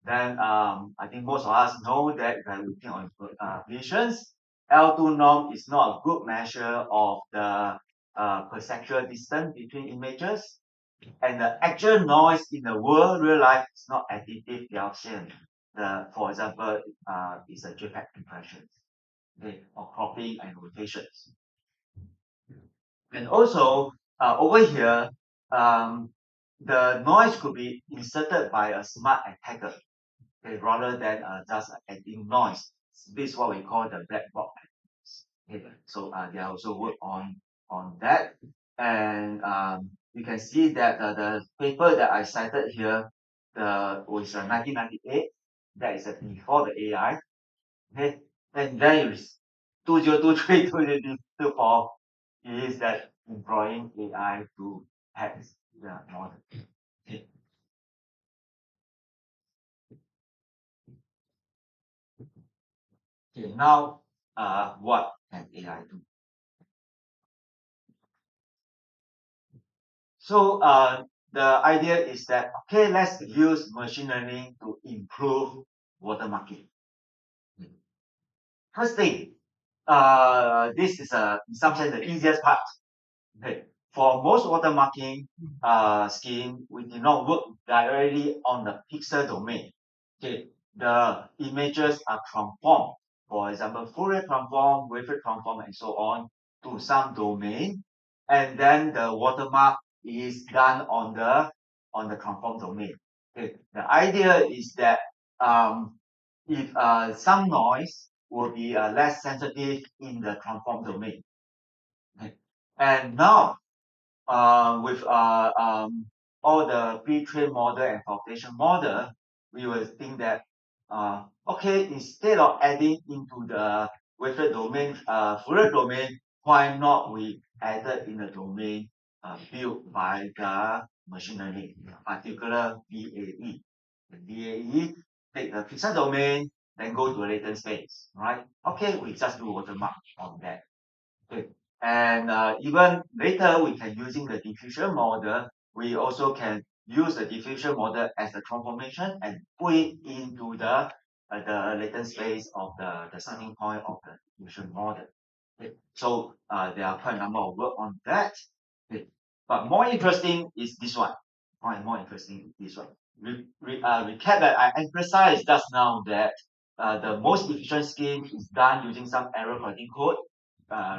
Then I think most of us know that if I'm looking on visions, L2 norm is not a good measure of the perceptual distance between images. And the actual noise in the real life is not additive Gaussian. For example, is a JPEG impressions, okay, or cropping and rotations. And also over here, the noise could be inserted by a smart attacker. okay, rather than just adding noise. This is what we call the black box. Okay, so they also work on that, and you can see that the paper that I cited here, was 1998. That is before the AI. Okay, and then is 2023, 2024 is that employing AI to hack the model. Okay. Okay, now what can AI do? So the idea is that, okay, let's use machine learning to improve watermarking. First thing, this is in some sense the easiest part. Okay. For most watermarking scheme, we did not work directly on the pixel domain. Okay, the images are transformed. For example, Fourier transform, wavelet transform, and so on to some domain, and then the watermark is done on the transform domain. Okay, the idea is that if some noise will be less sensitive in the transform domain. Okay. And now with all the pre-trained model and foundation model, we will think that okay, instead of adding into the wavelet domain, Fourier domain, why not we added in the domain built by the machine learning, particular VAE. The VAE take the pixel domain, then go to a latent space, right? Okay, we just do watermark on that. Okay. And even later, we can using the diffusion model. We also can use the diffusion model as a transformation and put it into the latent space of the starting point of the diffusion model. Okay. So there are quite a number of work on that. Okay. But more interesting is this one. More interesting is this one. Recap that I emphasized just now that the most efficient scheme is done using some error correcting code,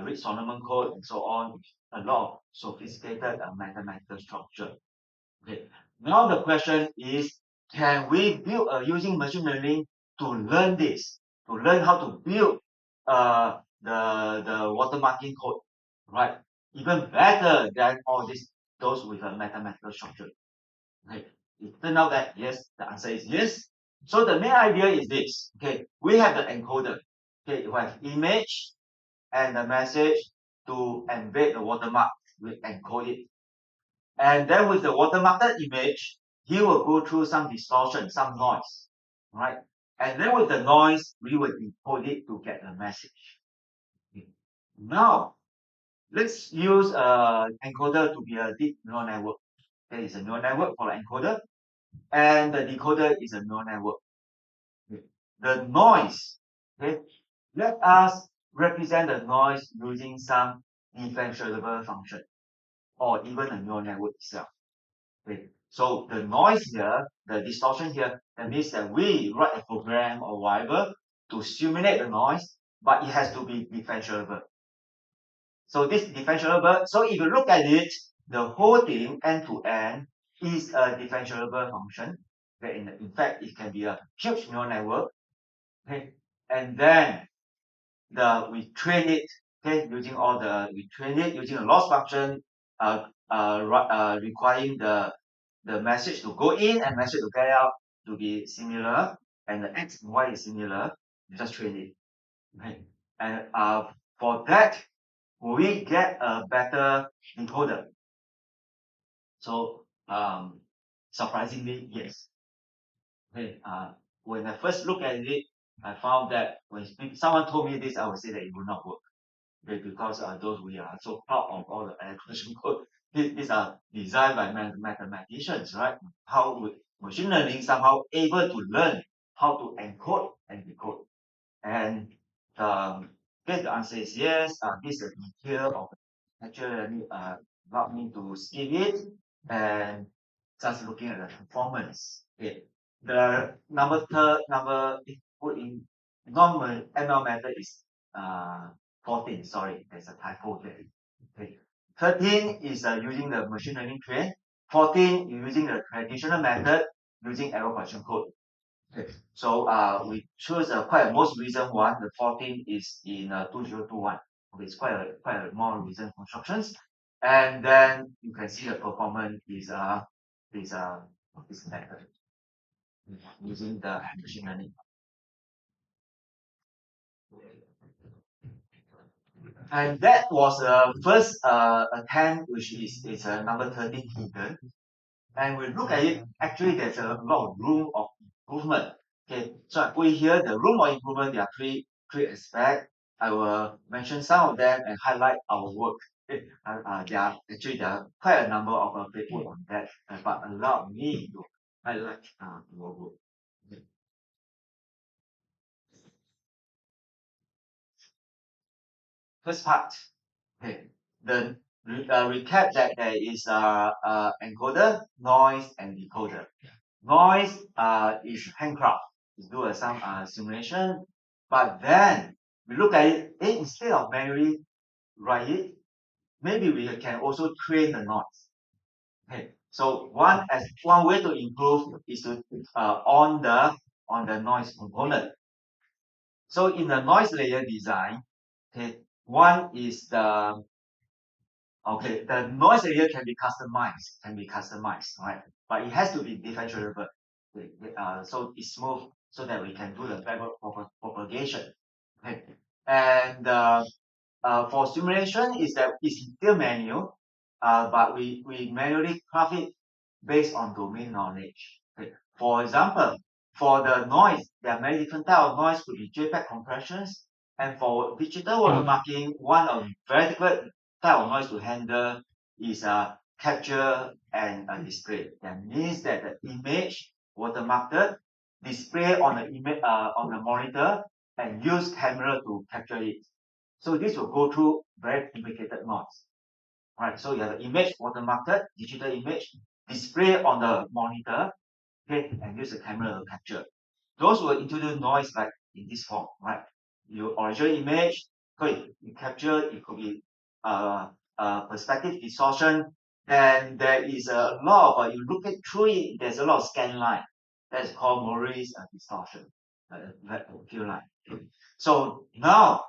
rich Solomon code, and so on. A lot of sophisticated mathematical structure. Okay. Now the question is, can we build using machine learning to learn this, to learn how to build the watermarking code, right? Even better than all those with a mathematical structure. Okay. It turned out that yes, the answer is yes. So the main idea is this. Okay, we have the encoder. Okay, we have image and the message to embed the watermark. We encode it. And then with the watermarked image, he will go through some distortion, some noise, right? And then with the noise, we will encode it to get the message. Okay. Now, let's use encoder to be a deep neural network. There is a neural network for the encoder, and the decoder is a neural network. Okay. The noise, okay, let us represent the noise using some differentiable function or even a neural network itself. Okay. So the noise here, the distortion here, that means that we write a program or whatever to simulate the noise, but it has to be differentiable. So this differentiable, so if you look at it, the whole thing end to end is a differentiable function. Okay. In fact, it can be a huge neural network. Okay. And then we train it, okay, we train it using a loss function, requiring the message to go in and message to get out to be similar, and the X and Y is similar. You just train it. Okay. And for that, we get a better encoder. So surprisingly, yes. Okay. When I first looked at it, I found that when someone told me this, I would say that it would not work. Okay, because those we are so proud of all the equation code. These are designed by mathematicians, right? How would machine learning somehow able to learn how to encode and decode? And the answer is yes. This is a detail of actually let me allow me to skip it and just looking at the performance. Okay. The number put in normal ML method is 14. Sorry, there's a typo there. Okay. 13 is using the machine learning train. 14 using the traditional method using error correction code. Okay. So we choose quite a most recent one. The 14th is in 2021. Okay, it's quite a more recent constructions. And then you can see the performance is method using the machine learning. And that was the first attempt, which is number 13 hidden. And we look at it, actually there's a lot of room of improvement. Okay, so I put here the room of improvement. There are three aspects. I will mention some of them and highlight our work. Okay, there are quite a number of paper on that, but allow me to highlight our work. Okay. First part. Okay, the recap that there is encoder, noise, and decoder. Noise is handcraft. You do some simulation, but then we look at it. Instead of manually write it, maybe we can also train the noise. Okay, so one way to improve is to on the noise component. So in the noise layer design, okay, one is the noise layer can be customized, right? But it has to be differentiable. So it's smooth so that we can do the backward propagation. Okay. And for simulation is that it's still manual, but we manually craft it based on domain knowledge. Okay. For example, for the noise, there are many different types of noise, could be JPEG compressions. And for digital watermarking, one of very difficult type of noise to handle is capture and display. That means that the image watermarked display on the image on the monitor and use camera to capture it. So this will go through very complicated noise. Right, so you have the image watermarked, digital image, display on the monitor, okay, and use the camera to capture. Those will introduce noise like in this form, right? Your original image, okay, you capture, it could be perspective distortion, and there is a lot of, you look at through it, there's a lot of scan line. That's called Morris distortion, that pure line. Okay. So now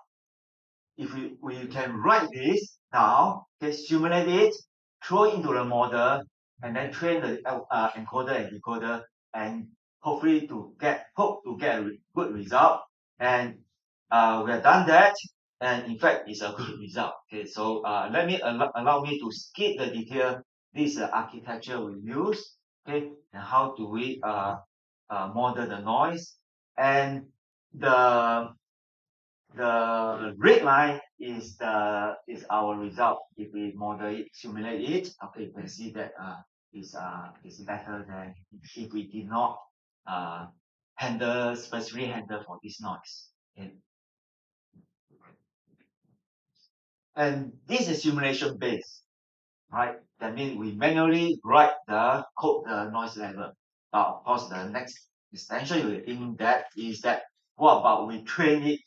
if we can write this down, okay, simulate it, throw it into the model, and then train the encoder and decoder, and hopefully hope to get a good result. And we have done that, and in fact, it's a good result. Okay, so let me allow me to skip the detail. This is the architecture we use. Okay, and how do we model the noise, and the red line is our result. If we model it, simulate it, okay, you can see that is better than if we did not specifically handle for this noise. Okay. And this is simulation based, right? That means we manually write the code the noise level. But of course, the next extension you think that is that what about we train it?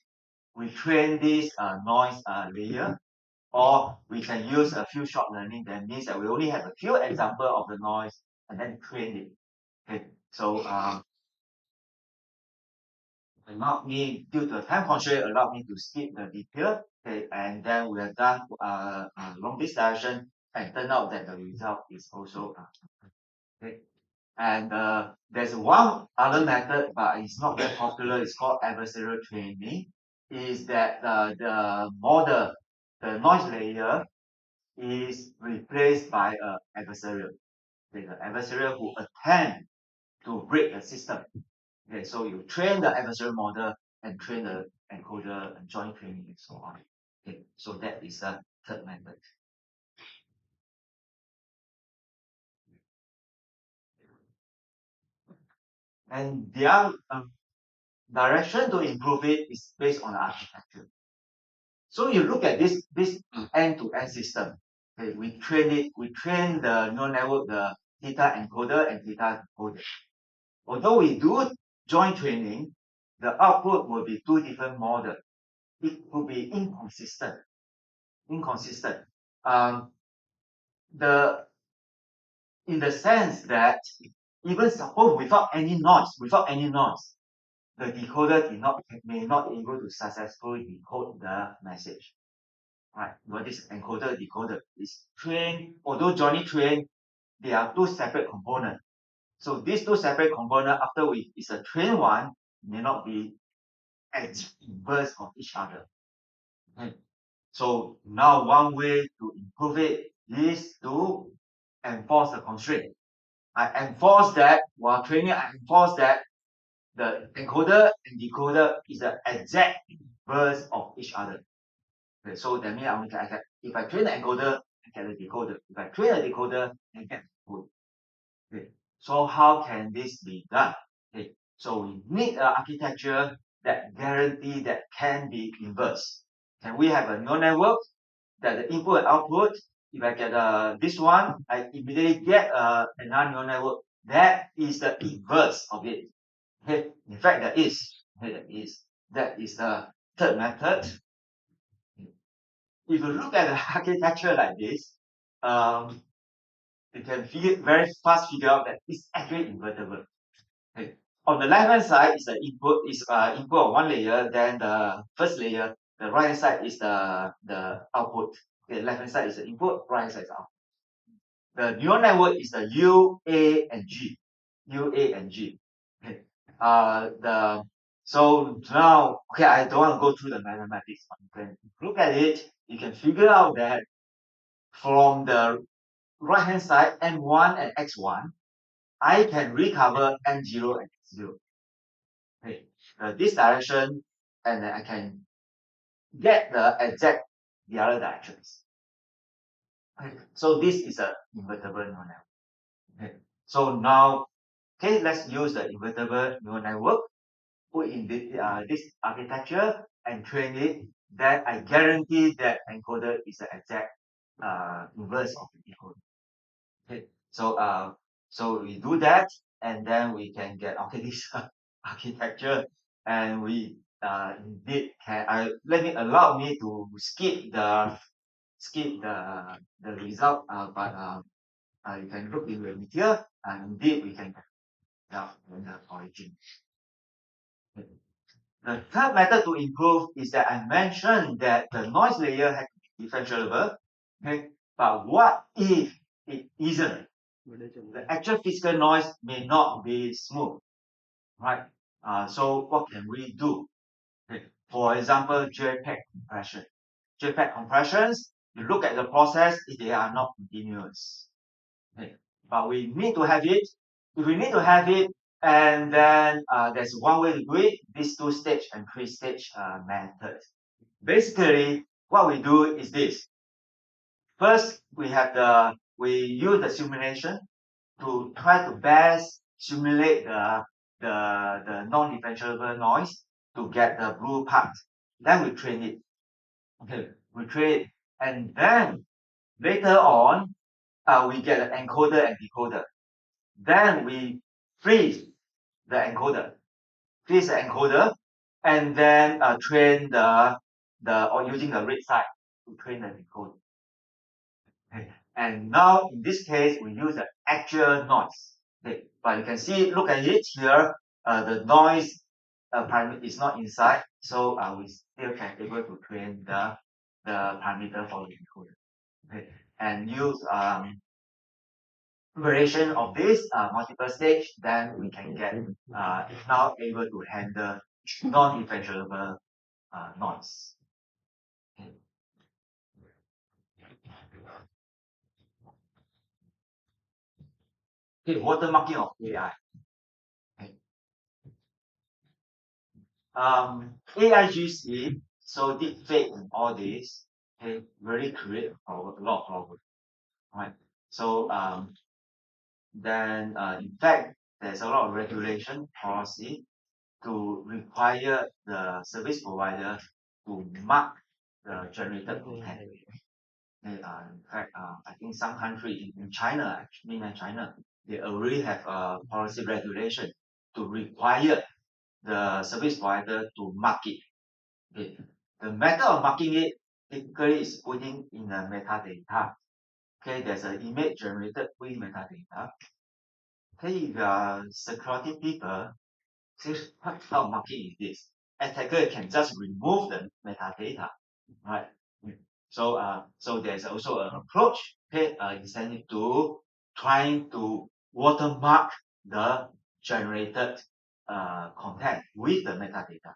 We train this noise layer, or we can use a few short learning. That means that we only have a few examples of the noise and then train it. Okay, so allow me, due to the time constraint, allow me to skip the detail. Okay, and then we have done along this direction, and turn out that the result is also okay. And there's one other method, but it's not very popular. It's called adversarial training. Is that the model, the noise layer, is replaced by an adversarial. Okay, the adversarial who attempt to break the system. Okay, so you train the adversarial model and train the encoder and joint training and so on. Okay, so that is the third method. And their direction to improve it is based on the architecture. So you look at this end-to-end system. Okay, we train the neural network, the theta encoder and theta decoder. Although we do joint training, the output will be two different models. It will be inconsistent. In the sense that even suppose without any noise, the decoder may not able to successfully decode the message. Right? But this encoder decoder is trained, although Johnny trained, they are two separate components. So these two separate components, after it's a trained one, may not be inverse of each other. Okay. So now one way to improve it is to enforce the constraint. I enforce that while training, I enforce that the encoder and decoder is the exact inverse of each other. Okay, so that means if I train the encoder, I get the decoder. If I train the decoder, I get the code. Okay, so how can this be done? Okay, so we need an architecture that guarantee that can be inverse. Can we have a neural network that the input and output, if I get this one, I immediately get another neural network that is the inverse of it. Okay, in fact, that is. Okay, that is the third method. If you look at the architecture like this, you can very fast figure out that it's actually invertible. Okay. On the left hand side is the input of one layer, then the first layer, the right hand side is the output. The left hand side is the input, right hand side is the output. The neural network is the U, A, and G. U, A, and G. Okay. So now, okay, I don't want to go through the mathematics, but you can look at it, you can figure out that from the right hand side, M1 and X1, I can recover M0 and X0. Okay. This direction, and then I can get the other directions. Okay. So this is a invertible neural network. Okay. So now, okay, let's use the invertible neural network, put in this architecture and train it. Then I guarantee that encoder is the exact inverse of the decoder. Okay, so we do that, and then we can get this architecture, and we indeed can. Allow me to skip the result, but you can look in the material, and indeed we can get the origin. Okay. The third method to improve is that I mentioned that the noise layer has to be differentiable. Okay, but what if it isn't? The actual physical noise may not be smooth, right? So what can we do? Okay. For example, JPEG compression. JPEG compressions, you look at the process, they are not continuous. Okay. But we need to have it. If we need to have it, and then there's one way to do it, this two-stage and three-stage method. Basically, what we do is this. First, we use the simulation to try to best simulate the non-differentiable noise to get the blue part. Then we train it. Okay, we train it, and then later on, we get an encoder and decoder. Then we freeze the encoder, and then train or using the red side to train the decoder. Okay. And now in this case, we use the actual noise. Okay. But you can see, look at it here, the noise parameter is not inside, so we still can able to train the parameter for the decoder. Okay. And use variation of this multiple stage, then we can get now able to handle non-differentiable noise. Okay. Okay, watermarking of AI. Okay. AIGC, so deepfake and all this, okay, really create a lot of problems. Right. So then in fact there's a lot of regulation policy to require the service provider to mark the generated content. Okay, in fact, I think some country in China, mainland China, they already have a policy regulation to require the service provider to mark it. Okay. The method of marking it typically is putting in the metadata. Okay, there's an image generated with metadata. hey, if you are security people, see what kind of marking is this? Attacker can just remove the metadata, right? So there's also an approach, okay, incentive to trying to watermark the generated content with the metadata.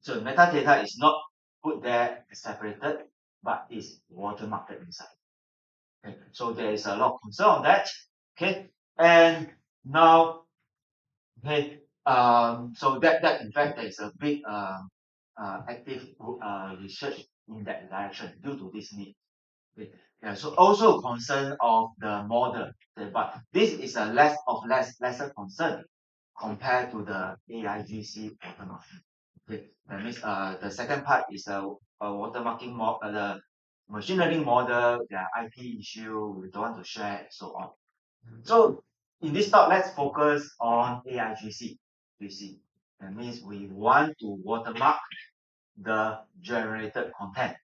So metadata is not put there separated, but is watermarked inside. Okay, so there is a lot of concern on that. Okay, and now, okay, so that in fact there is a big active research in that direction due to this need. Okay. Yeah, so also concern of the model, okay, but this is a lesser concern compared to the AIGC watermarking. Okay, that means the second part is a watermarking model, the machine learning model, there are IP issue, we don't want to share, and so on. So in this talk, let's focus on AIGC. You see, that means we want to watermark the generated content.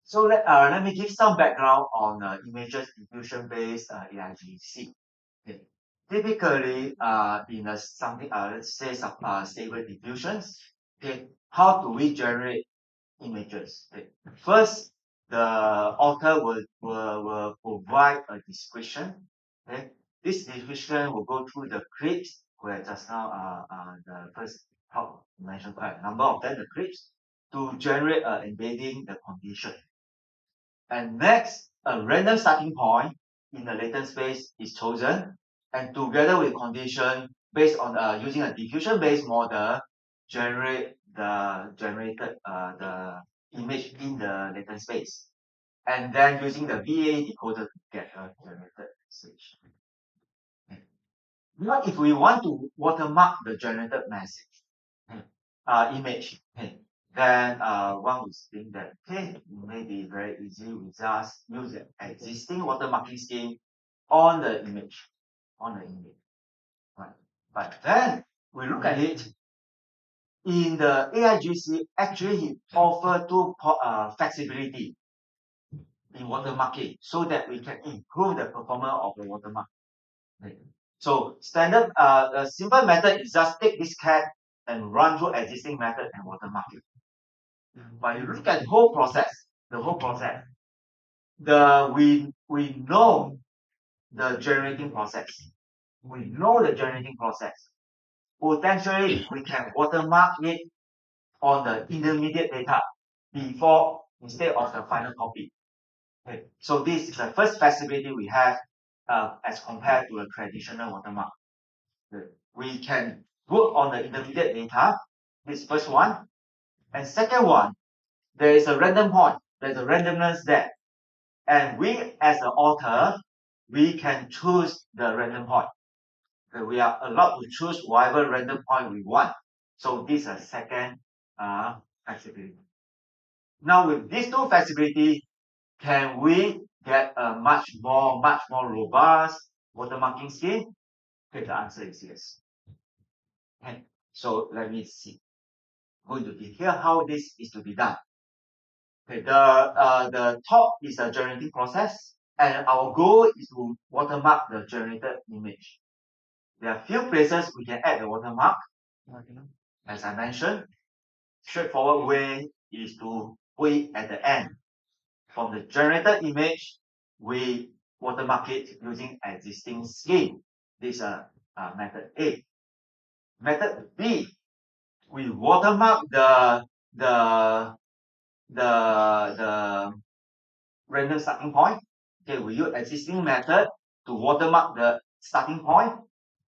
So let me give some background on images diffusion based AIGC. Okay. Typically, in a something let's say some stable diffusions, okay, how do we generate images? Okay. First, the author will provide a description. Okay. This description will go through the clips where just now the first talk mentioned quite a number of them, the clips, to generate embedding the condition. And next, a random starting point in the latent space is chosen, and together with condition based on using a diffusion-based model, generate the generated the image in the latent space, and then using the VA decoder to get a generated message. What if we want to watermark the generated message image? Then one would think that it may be very easy. We just use the existing watermarking scheme on the image, right? But then we look at it in the AIGC. Actually, it offer two flexibility in watermarking so that we can improve the performance of the watermark. Right? So standard, the simple method is just take this cat and run through existing method and watermark it. But you look at the whole process, we know the generating process. Potentially, we can watermark it on the intermediate data before instead of the final copy. Okay. So this is the first flexibility we have as compared to a traditional watermark. Okay. We can work on the intermediate data. This first one, and second one, there is a random point. There's a randomness there. And we, as the author, we can choose the random point. Okay, we are allowed to choose whatever random point we want. So this is a second flexibility. Now with these two flexibility, can we get a much more robust watermarking scheme? Okay, the answer is yes. Okay, so let me see. Going to detail how this is to be done. Okay, the top is a generating process, and our goal is to watermark the generated image. There are few places we can add the watermark. As I mentioned, straightforward way is to put it at the end. From the generated image, we watermark it using existing scheme. This is method A. Method B, we watermark the random starting point. Okay, we use existing method to watermark the starting point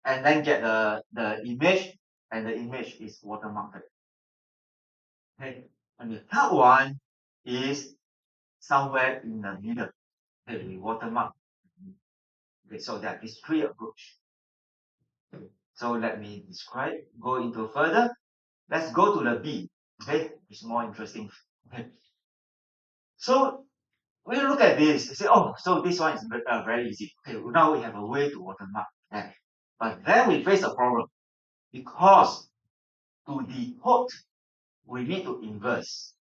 and then get the image, and the image is watermarked. Okay, and the third one is somewhere in the middle. Okay, we watermark. Okay, so that is three approach. Okay, so let me describe, go into further. Let's go to the B. Okay, it's more interesting. Okay. So when you look at this, you say, oh, so this one is very easy. Okay, now we have a way to watermark that. But then we face a problem because to decode, we need to inverse.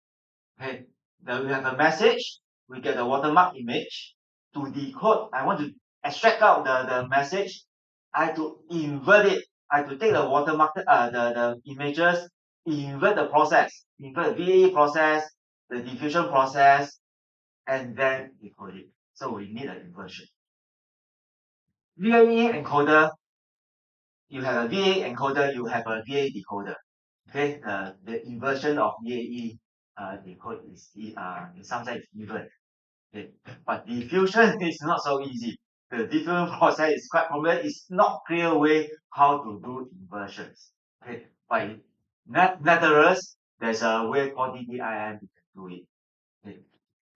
Okay, we have a message, we get the watermark image. To decode, I want to extract out the message. I have to invert it. I have to take the watermark, the images, invert the process, invert the VAE process, the diffusion process, and then decode it. So we need an inversion. VAE encoder, you have a VAE encoder, you have a VAE decoder. Okay, the inversion of VAE decode is in some sense even. Okay. But diffusion is not so easy. The diffusion process is quite complex. It's not clear way how to do inversions. Okay. But nevertheless, there's a way called DDIM to do it. Okay.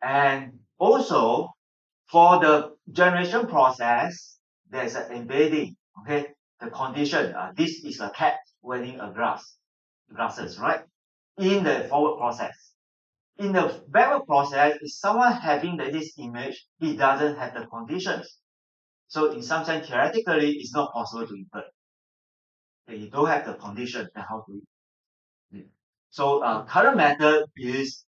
And also for the generation process, there's an embedding. Okay. The condition, this is a cat wearing a glasses, right? In the forward process. In the backward process, if someone having this image, he doesn't have the conditions. So in some sense, theoretically, it's not possible to invert. Okay, you don't have the condition, then how to invert? So current method is,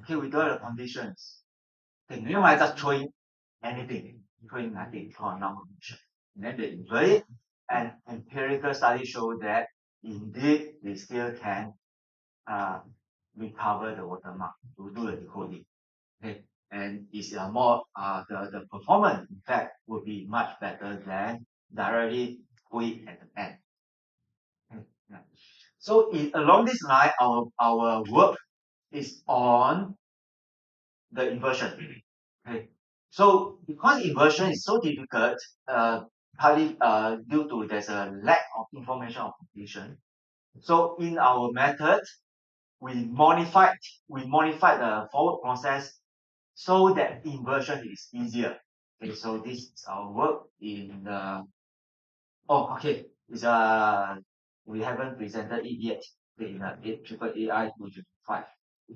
okay, we don't have the conditions. Okay, never mind, just throwing anything, throwing nothing, for a non-condition. And then they invert it, and empirical studies show that indeed they still can recover the watermark to do the decoding. Okay, and it's more the performance in fact would be much better than directly put it at the end. Okay, yeah. So along this line, our work is on the inversion. Okay, so because inversion is so difficult, partly due to there's a lack of information of completion. So in our method, we modified the forward process so that inversion is easier. Okay, so this is our work in the. Oh, okay. It's we haven't presented it yet in the AI 2.5.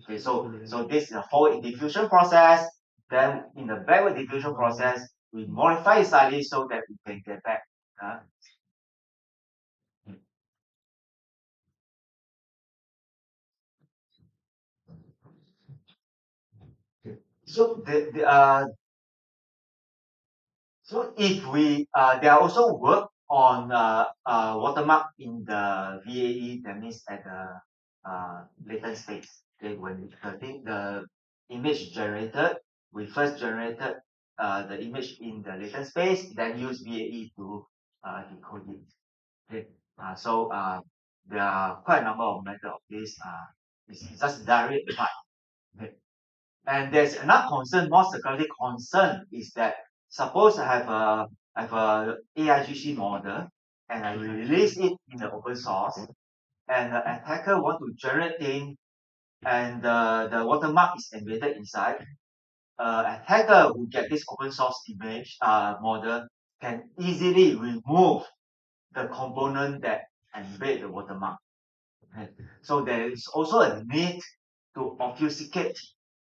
Okay, so this is a forward diffusion process. Then in the backward diffusion process, we modify it slightly so that we can get back. So so if we there are also work on watermark in the VAE, that means at the latent space. Okay, when the image generated, we first generated the image in the latent space, then use VAE to decode it. Okay, so there are quite a number of methods of this. It's just direct apply. Okay. And there's another concern, more security concern, is that suppose I have a AIGC model and I release it in the open source, and the attacker want to generate thing, and the watermark is embedded inside. Attacker who get this open source image model can easily remove the component that embed the watermark. Okay. So there is also a need to obfuscate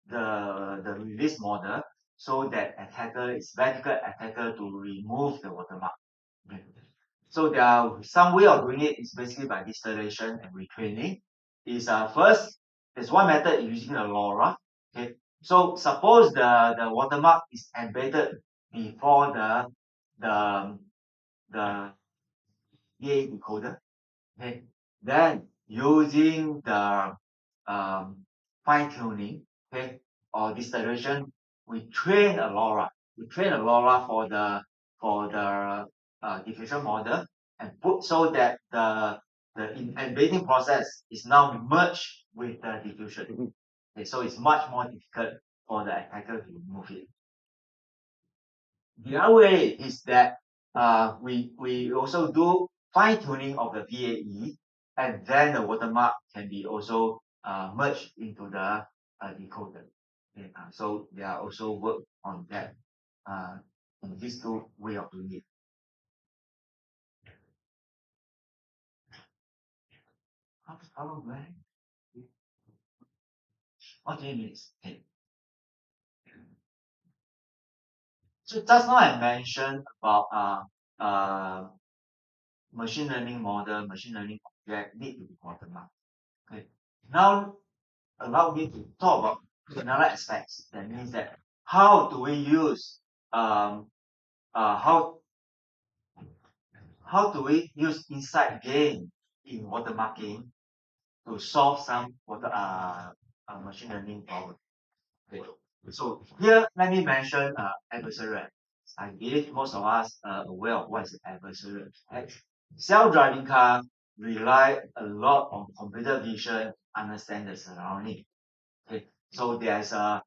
the release model so that attacker is vertical attacker to remove the watermark. Okay. So there are some way of doing it is basically by distillation and retraining. Is first there's one method using the LoRa. Okay. So suppose the watermark is embedded before the VA decoder. Okay. Then using the fine tuning, okay, or distillation, we train a LoRa. We train a LoRa for the diffusion model and put so that the embedding process is now merged with the diffusion. Okay, so it's much more difficult for the attacker to remove it. The other way is that we also do fine tuning of the VAE, and then the watermark can be also merged into the decoder. Okay, so there are also work on that in these two way of doing it. How long do I have? Oh, 10 minutes. Okay. So just now I mentioned about machine learning model, machine learning object need to be watermarked. Okay. Now allow me to talk about another aspects. That means that how do we use how do we use insight gain in watermarking to solve some machine learning problem. Okay. So here, let me mention adversarial. I believe most of us are aware of what is adversarial attack. Self-driving car rely a lot on computer vision, understand the surrounding. Okay, so there's attack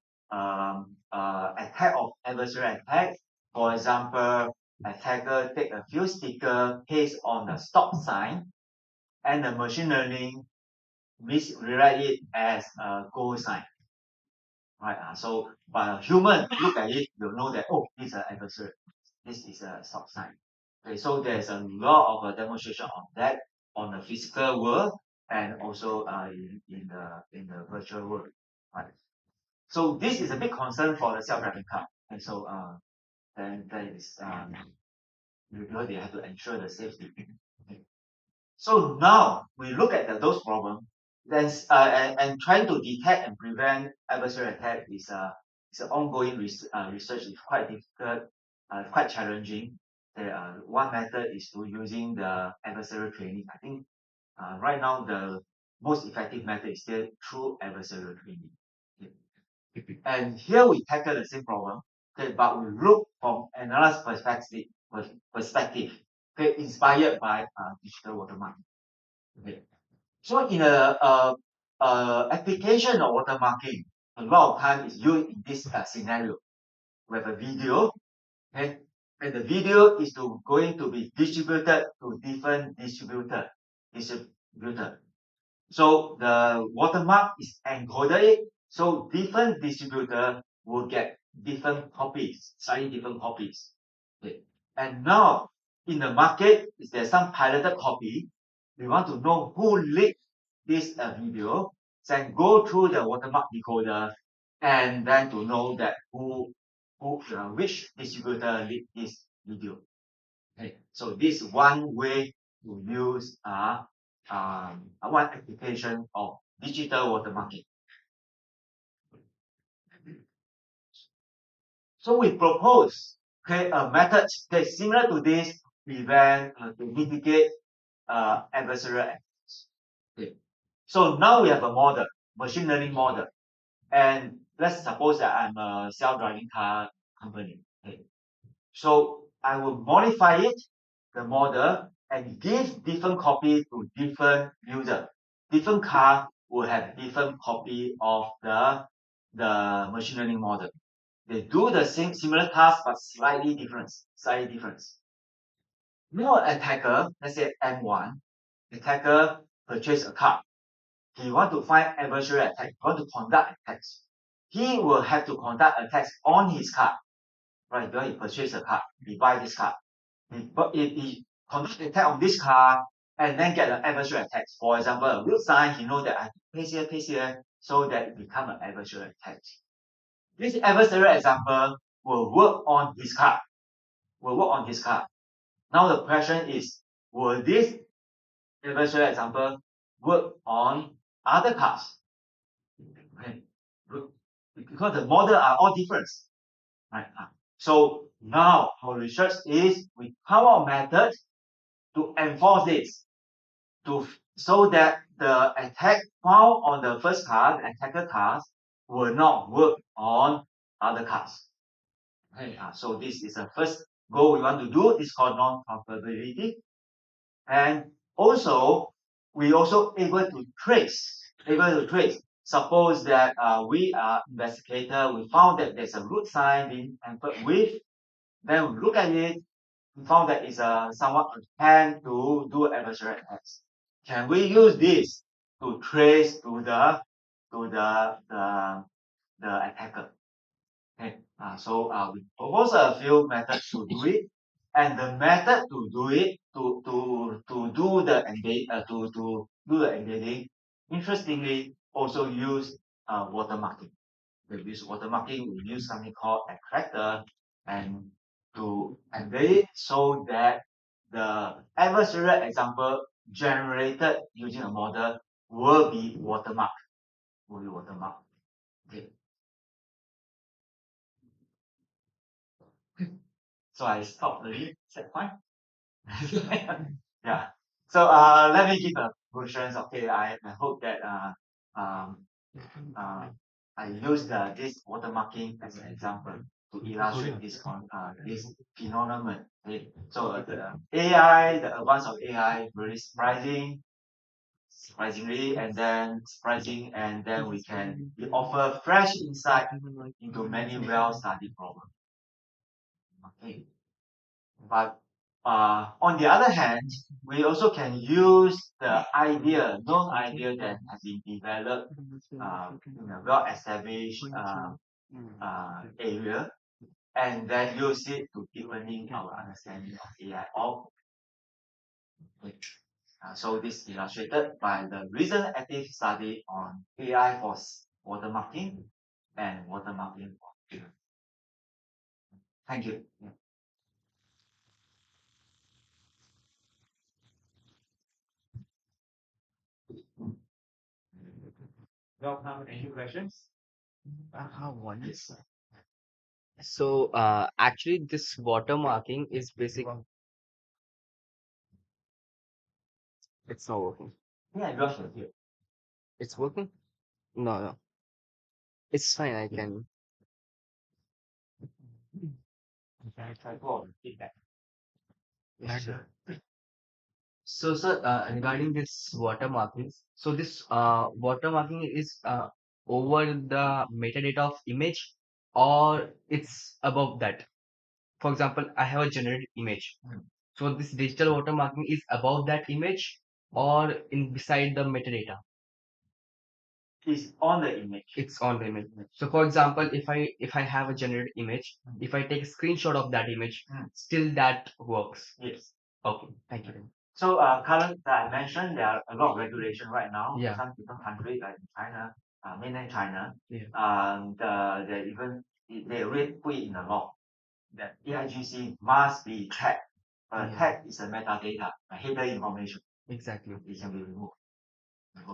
of adversarial attack. For example, attacker take a few sticker, paste on the stop sign, and the machine learning rewrite it as a go sign. Right? So, but a human look at it, you'll know that, oh, this is an adversary. This is a stop sign. Okay, so there's a lot of demonstration of that on the physical world and also in the virtual world. Right? So this is a big concern for the self-driving car. And so then there is because they have to ensure the safety. Okay. So now we look at those problems, then and trying to detect and prevent adversarial attack is an ongoing research. It's quite difficult, quite challenging. One method is to using the adversarial training. I think right now the most effective method is still through adversarial training. Okay. And here we tackle the same problem, okay, but we look from another perspective, okay, inspired by digital watermarking. Okay. So in application of watermarking, a lot of time is used in this scenario. We have a video, okay, and the video is going to be distributed to different distributor. So the watermark is encoded, so different distributor will get different copies, slightly different copies. Okay. And now in the market, is there some piloted copy? We want to know who leaked this video, then go through the watermark decoder, and then to know that which distributor leaked this video. Okay, so this is one way to use one application of digital watermarking. So we propose a method that's similar to this to mitigate adversarial attacks. Okay. So now we have a model, machine learning model, and let's suppose that I'm a self-driving car company. Okay. So I will modify it, the model, and give different copy to different user. Different car will have different copy of the machine learning model. They do the same similar task but slightly different. Now attacker, let's say M1, attacker purchase a car. He want to find adversarial attack, he want to conduct attacks. He will have to conduct attacks on his car. Right, because he purchased a car, he buy this car. But if he conduct attack on this car and then get an adversarial attack, for example, a road sign, he know that I have to pace here, so that it become an adversarial attack. This adversarial example will work on his car. Now the question is, will this adversarial example work on other cars? Okay. Because the model are all different. Right. So now our research is we come up method to enforce this, so that the attack found on the first car, the attacker cars, will not work on other cars. Okay, so this is the first goal we want to do. It's called non-probability. And also, we also able to trace. Suppose that we are investigator, we found that there's a root sign being tampered with. Then we look at it, we found that it's someone attempt to do adversarial attacks. Can we use this to trace to the attacker? Okay, so we propose a few methods to do it, and the method to do it to do the embedding, interestingly, also use watermarking. We use watermarking. We use something called a character, and to embed it so that the adversarial example generated using a model will be watermarked. fully watermark. Okay. So I stopped early. Is that fine? Yeah. So let me give a conclusion. Okay, I hope that um I use this watermarking as an example to illustrate this phenomenon. Okay. So the AI, the advance of AI, very surprisingly, and then we offer fresh insight into many well-studied problems. Okay. But on the other hand, we also can use the known idea that has been developed in a well-established area, and then use it to deepening our understanding of AI. So this is illustrated by the recent active study on AI for watermarking and watermarking for figure. Thank you. Welcome. Any questions? One is so actually this watermarking is basic. It's not working. Yeah, Josh is here. It's working? No, no. It's fine. I can. Can I try for feedback? Yeah, sure. So, sir, regarding this watermarking, so this watermarking is over the metadata of image, or it's above that. For example, I have a generated image. So this digital watermarking is above that image or in beside the metadata. It's on the image. It's on the image. So for example, if I have a generated image, if I take a screenshot of that image, still that works. Yes. Okay, thank you. So current that I mentioned, there are a lot of regulation right now. Yeah. Some different countries like China, mainland China, Yeah. they even they already put it in the law that AIGC must be tagged. But Yeah. tag is a metadata, a header information. Exactly. It can be removed.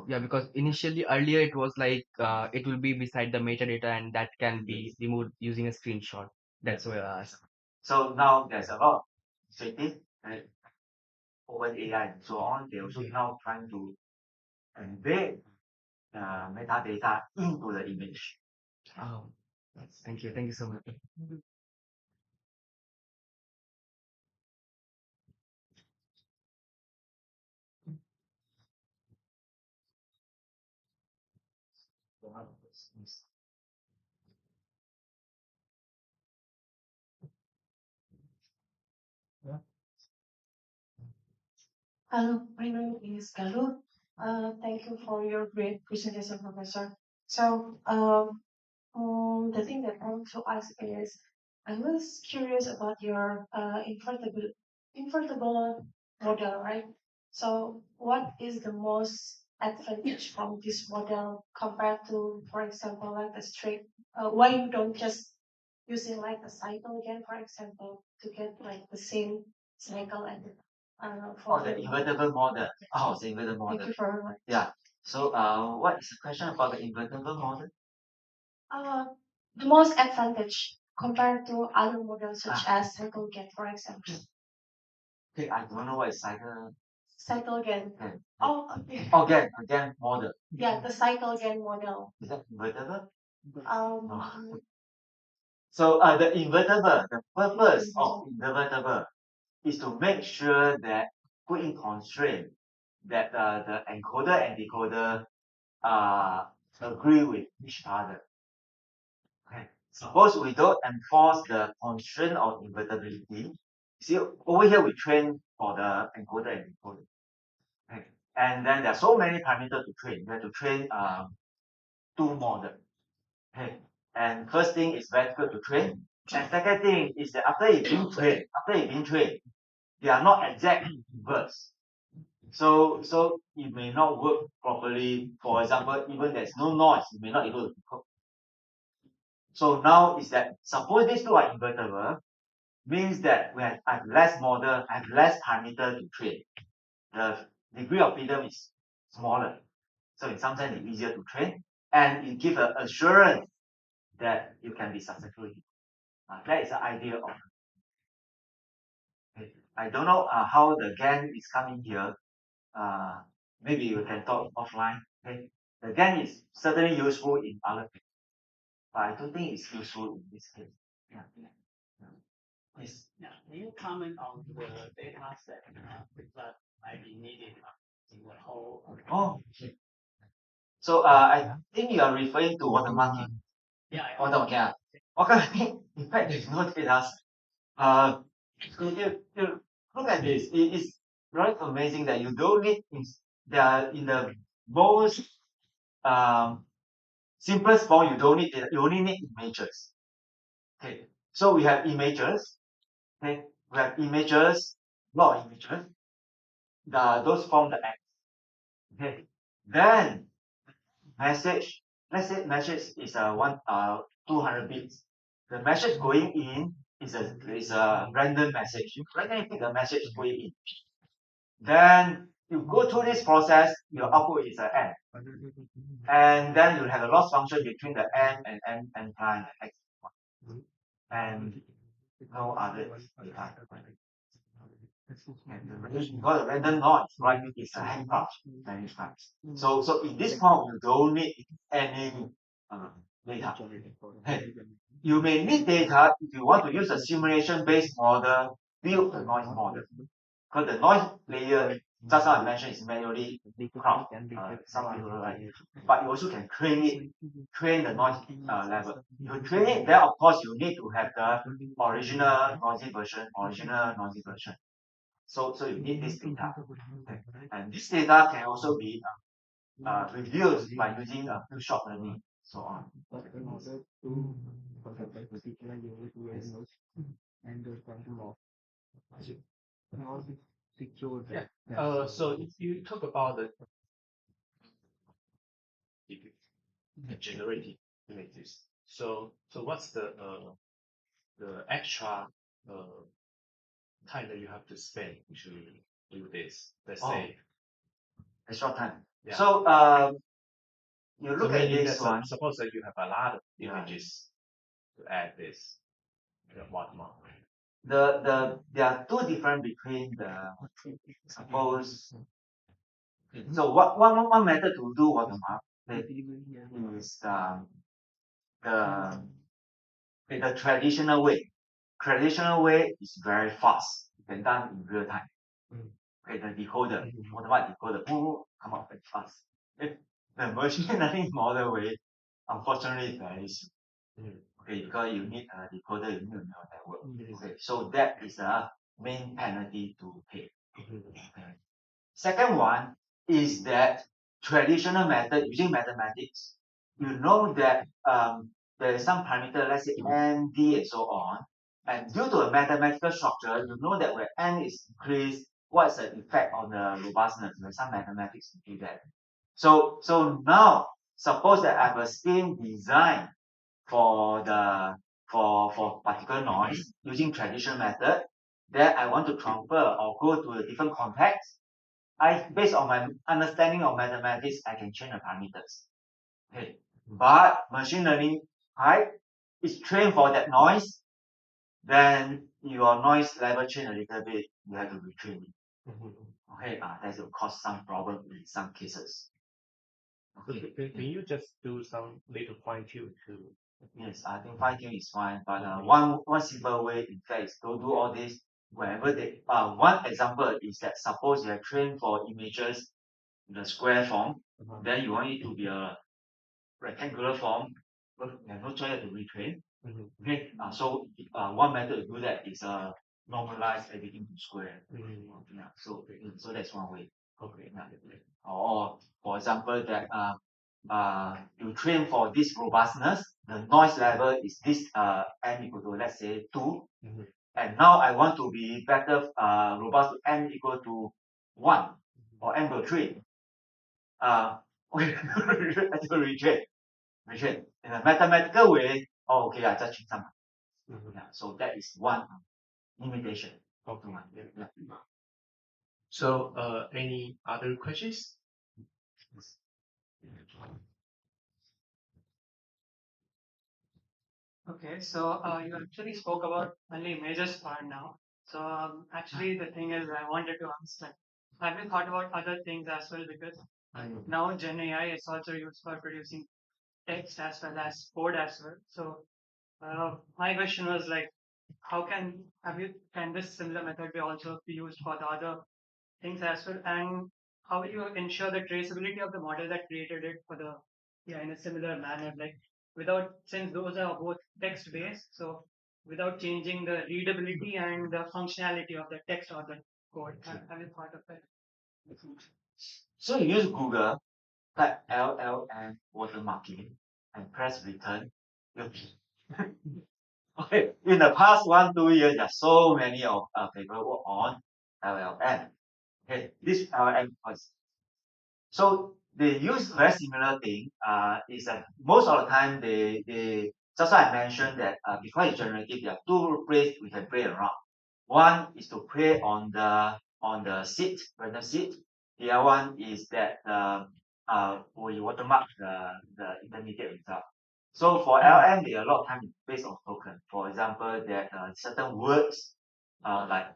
Yeah, because initially earlier it was like it will be beside the metadata and that can be removed using a screenshot. That's why I asked. So now there's a lot of initiative, right? OpenAI and so on. They also now trying to embed metadata into the image. Oh, thank you. Thank you so much. Hello, my name is Galu. Thank you for your great presentation, Professor. So, the thing that I want to ask is, I was curious about your invertible model, right? So, what is the most advantage from this model compared to, for example, like the straight? Why you don't just using like a cycle again, for example, to get like the same cycle and for The invertible model. Oh, the invertible Thank model. you very much. Yeah. So what is the question about the invertible model? The most advantage compared to other models such as cycle get, for example. Okay, I don't know what is cycle. Cycle gen. Okay. Oh, okay. Again model. Yeah, the cycle gen model. Is that invertible? No. So the invertible, the purpose of invertible is to make sure that put in constraint that the encoder and decoder agree with each other. Okay. Suppose we don't enforce the constraint of invertibility. See, over here we train for the encoder and decoder. Okay. And then there are so many parameters to train. We have to train two models. Okay. And first thing is very difficult to train. And second thing is that after it's been trained, they are not exact inverse. So it may not work properly. For example, even there's no noise, it may not able to decode. So now is that suppose these two are invertible, means that when I have less model, I have less parameter to train. The degree of freedom is smaller. So in some sense it's easier to train. and it gives an assurance that you can be successful. That is the idea of. Okay. I don't know how the GAN is coming here. Maybe we can talk offline. Okay. The GAN is certainly useful in other things, but I don't think it's useful in this case. Yeah. Yes. Yeah. Can you comment on the data set that might be needed in the whole? Oh. Okay. So I think you are referring to watermarking. Yeah. Watermarking. Okay. In fact, there's no data set. You look at this. It is very amazing that you don't need. They are in the most simplest form. You don't need data. You only need images. Okay. So we have images. Okay. We have images. Lot of images. Those form the X. Okay. Then message. Let's say message is 200 bits. The message going in is a random message. You randomly pick the message going in. Then you go through this process, your output is an N. And then you have a loss function between the N and N prime and X. And no other data. And because the random noise, right, is a handcraft. So in this form, you don't need any data. Hey, you may need data if you want to use a simulation-based model, build a noise model. Because the noise layer, just now I mentioned, is manually craft. Some people like, but you also can train the noise level. You train it, then of course you need to have the original noisy version. So you need this data. Okay. And this data can also be reduced by using a few short learning, so on. So if you talk about the generating images, so what's the extra time that you have to spend to do this? Let's say extra time. Yeah. So you look at this one. Suppose that you have a lot of images to add this watermark. There are two different between the suppose. So one method to do watermark is the traditional way. Traditional way is very fast. You can done in real time. Okay, the decoder, watermark decoder, come out very fast. The machine learning model way, unfortunately, is very slow. Okay, because you need a decoder, you need a neural network. Okay, so that is the main penalty to pay. Okay. Second one is that traditional method using mathematics, you know that there is some parameter, let's say n, d, and so on. And due to a mathematical structure, you know that when n is increased, what's the effect on the robustness? There's some mathematics to do that. So now, suppose that I have a scheme designed for particular noise using traditional method, then I want to transfer or go to a different context. Based on my understanding of mathematics, I can change the parameters. Okay. But machine learning, right, is trained for that noise, then your noise level change a little bit, you have to retrain it. Okay, that will cause some problem in some cases. Okay. Can you just do some little fine tune to? Yes, I think fine tune is fine, but one simple way, in fact, is to do all this wherever they. One example is that suppose you are trained for images in a square form, then you want it to be a rectangular form. You have no choice to retrain. Okay, so one method to do that is normalize everything to square. Yeah, so that's one way. Okay. Yeah. Or for example, that you train for this robustness, the noise level is this n equal to, let's say, 2. And now I want to be better robust to n equal to 1 or n equal to 3. Okay, I have to retrain. In a mathematical way, okay, I just change some. Yeah, so that is one limitation. Okay. Yeah. So any other questions? Okay, so you actually spoke about only images part now. So actually, the thing is, I wanted to ask, like, have you thought about other things as well? Because now Gen AI is also used for producing text as well as code as well. So my question was like, how can this similar method be also be used for the other things as well? And how will you ensure the traceability of the model that created it for the in a similar manner, like without since those are both text based, so without changing the readability and the functionality of the text or the code. Have you thought of it? So you use Google, type LLM watermarking, and press return. Okay, in the past 1-2 years, there are so many of paperwork on LLM. Okay, this LLM so they use very similar thing. Is that most of the time they just like I mentioned that because it's generative, there are two ways we can play around. One is to play on the seed, random seed. The other one is that we watermark the intermediate result. So for LM, there are a lot of time based on token. For example, that certain words like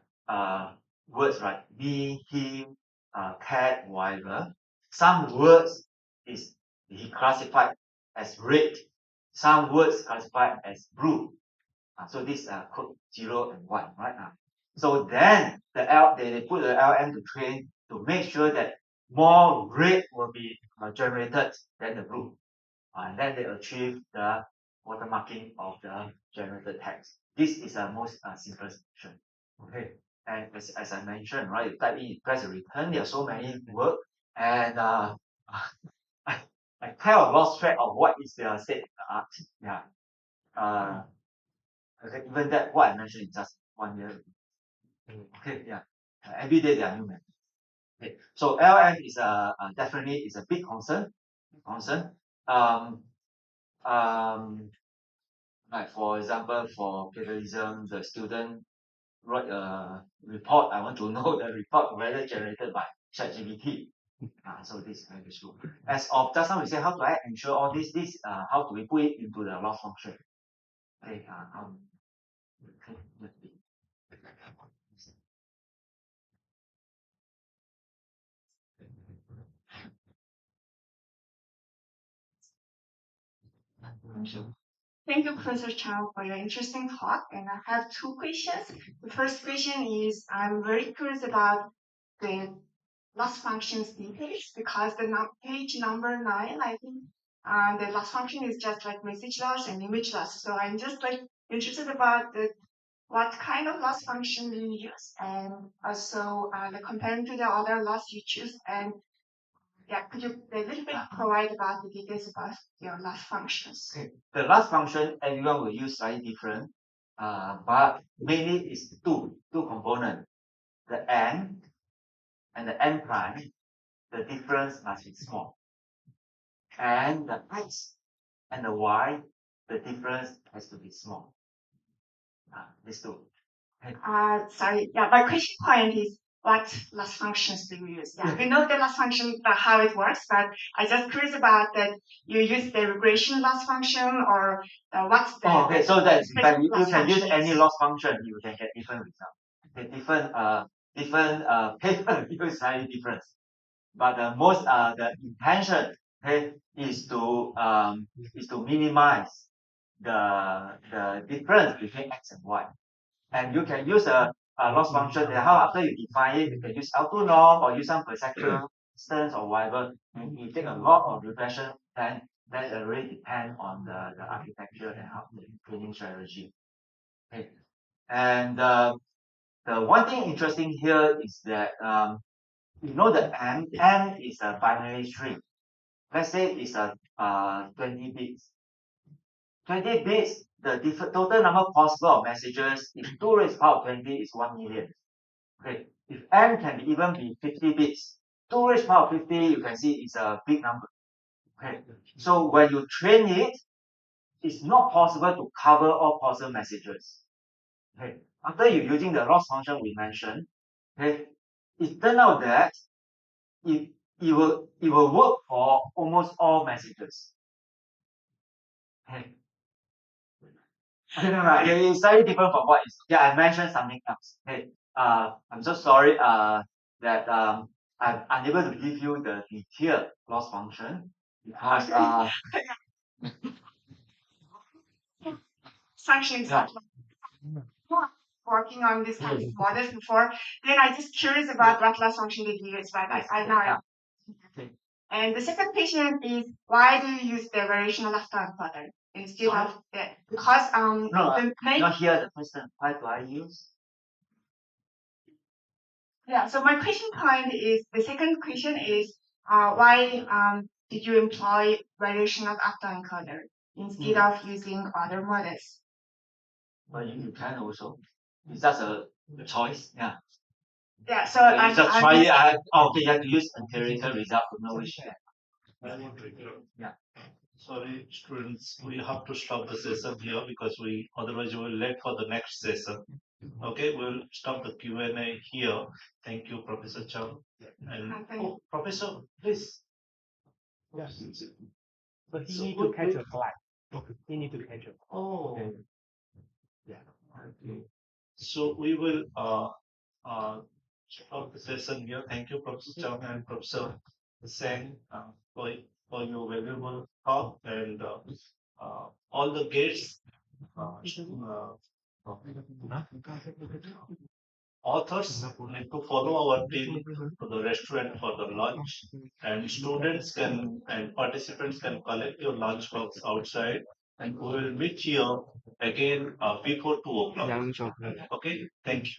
words like me, him, cat, whatever. Some words is he classified as red. Some words classified as blue. So this code 0 and 1, right? So then they put the LM to train to make sure that more red will be generated than the blue. And then they achieve the watermarking of the generated text. This is the most simplest version. Okay. And as I mentioned, right, you type in, you press return, there are so many words, and I kind of lost track of what is the state of the art. Yeah. Okay, even that what I mentioned is just 1 year ago. Okay, yeah. Every day there are new methods. Okay. So LM is definitely is a big concern. Um, like for example, for plagiarism, the student write a report. I want to know the report whether generated by ChatGPT. So this is very useful. As of just now, we say how do I ensure all this? How do we put it into the loss function? Okay, okay, let's see. Thank you, Professor Chang, for your interesting talk. And I have two questions. The first question is, I'm very curious about the loss functions details because the page number 9, I think, the loss function is just like message loss and image loss. So I'm just like interested about what kind of loss function you use, and also comparing to the other loss you choose. And yeah, could you a little bit provide about the details about your loss functions? Okay. The last function everyone will use slightly different, but mainly is two components. The n and the n prime, the difference must be small. And the x and the y, the difference has to be small. These two. Sorry, yeah, my question point is what loss functions do you use? Yeah, we know the loss function, how it works, but I just curious about that you use the regression loss function or what's the okay, so that's but you can use functions? any loss function, you can get different results. Okay, different paper use slightly different. But the most the intention, okay, is to minimize the difference between x and y. And you can use a loss function. And how after you define it, you can use L2 norm or use some perceptual distance or whatever. And you take a lot of regression, then that really depend on the architecture and how the training strategy. Okay. And the one thing interesting here is that you know the n is a binary string. Let's say it's a 20 bits. 20 bits, the total number possible of messages if 2 raised to the power of 20 is 1 million. Okay, if n can even be 50 bits, 2 raised to the power of 50, you can see it's a big number. Okay, so when you train it, it's not possible to cover all possible messages. Okay, after you're using the loss function we mentioned, okay, it turned out that it will work for almost all messages. Okay. No, it's slightly different from what is. Yeah, I mentioned something else. Hey, I'm so sorry. That I'm unable to give you the detailed loss function because Functions yeah. working on this kind of models before. Then I just curious about what loss function they use, but I know. And the second question is why do you use the variational lifetime pattern instead of the because No, not here the question. Why do I use? Yeah. So my question point is the second question is why did you employ variational autoencoder instead of using other models? Well, you can also. It's just a choice. Yeah. Yeah. So you just try it. Okay, you have to use iterator result to know which. Yeah. Sorry, students, we have to stop the session here because we otherwise we will late for the next session. Okay, we'll stop the Q&A here. Thank you, Professor Chang. And Professor, please. Yes. But he need to catch a flight. Okay. He need to catch a flight. Oh. Yeah. Okay. So we will stop the session here. Thank you, Professor Chang and Professor Tseng, for your valuable talk and all the guests. Authors need to follow our team to the restaurant for the lunch, and students can and participants can collect your lunch box outside, and we will meet here again before 2 o'clock. Okay, thank you.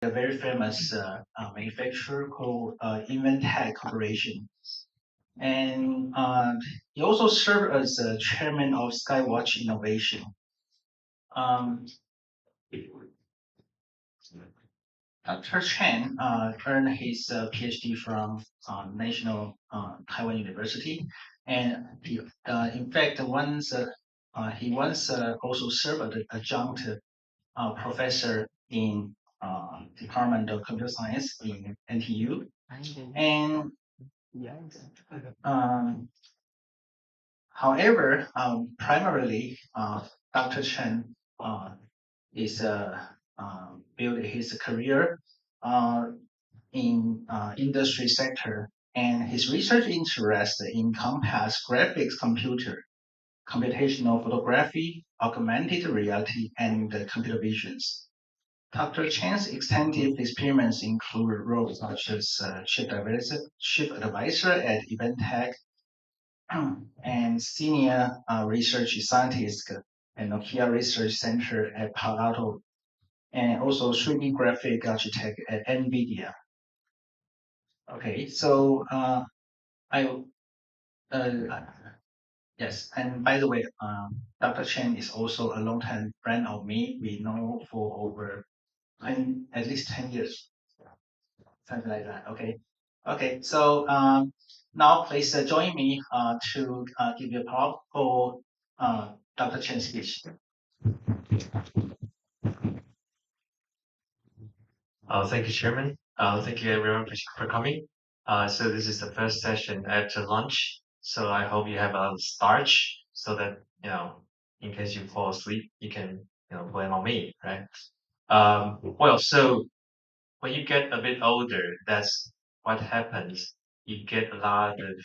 a very famous manufacturer called Inventec Corporation. And he also served as chairman of Skywatch Innovation. Dr. Chen earned his PhD from National Taiwan University, and he, in fact, he once also served as an adjunct professor in Department of Computer Science in NTU, and however, primarily, Dr. Chen is built his career in industry sector, and his research interest encompass graphics computer, computational photography, augmented reality, and computer visions. Dr. Chan's extensive experiments include roles such as chief advisor at Inventec and senior research scientist at Nokia Research Center at Palo Alto, and also 3D graphic architect at NVIDIA. Okay, so yes, and by the way, Dr. Chen is also a longtime friend of me. We know for over at least 10 years, something like that. Okay. So now please join me to give you a talk for Dr. Chen's speech. Thank you, Chairman. Thank you everyone for coming. So this is the first session after lunch. So I hope you have a starch so that, in case you fall asleep, you can, blame on me, right? Well, so when you get a bit older, that's what happens. You get a lot of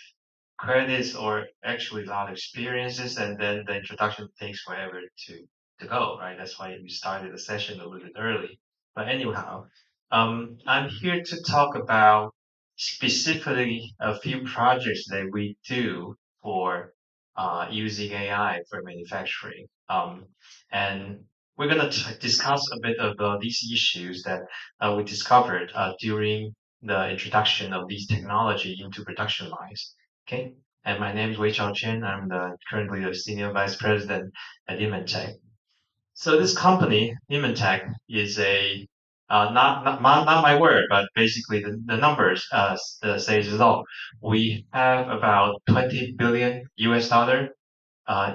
credits or actually a lot of experiences, and then the introduction takes forever to go, right? That's why we started the session a little bit early. But anyhow, I'm here to talk about specifically a few projects that we do for using AI for manufacturing. And we're going to discuss a bit of these issues that we discovered during the introduction of these technology into production lines. Okay, and my name is Wei-Chao Chen. I'm currently the Senior Vice President at Inventec. So this company, Inventec, is a not my word, but basically the numbers says it all. We have about 20 billion US dollar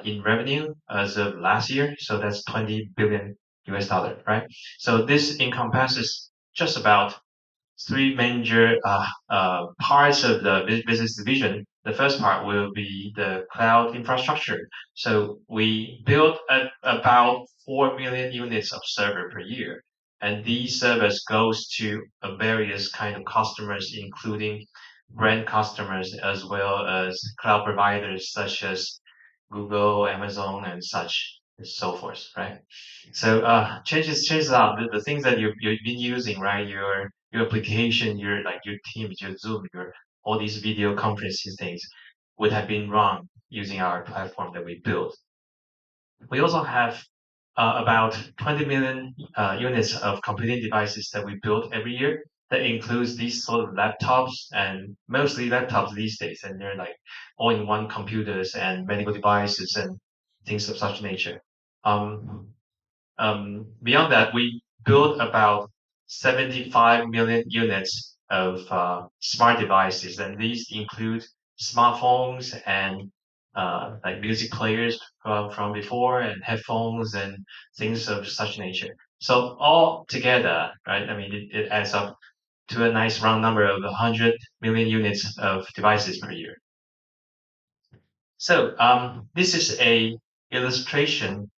in revenue as of last year. So that's 20 billion US dollar, right? So this encompasses just about three major parts of the business division. The first part will be the cloud infrastructure. So we build about 4 million units of server per year. And these servers goes to various kind of customers, including brand customers as well as cloud providers such as Google, Amazon, and such and so forth, right? So changes out the things that you've been using, right? Your application, your Teams, your Zoom, your all these video conferencing things would have been run using our platform that we built. We also have about 20 million units of computing devices that we build every year. That includes these sort of laptops and mostly laptops these days, and they're like all-in-one computers and medical devices and things of such nature. Beyond that, we built about 75 million units of smart devices, and these include smartphones and like music players from before, and headphones and things of such nature. So all together, right? I mean, it adds up to a nice round number of 100 million units of devices per year. So this is a illustration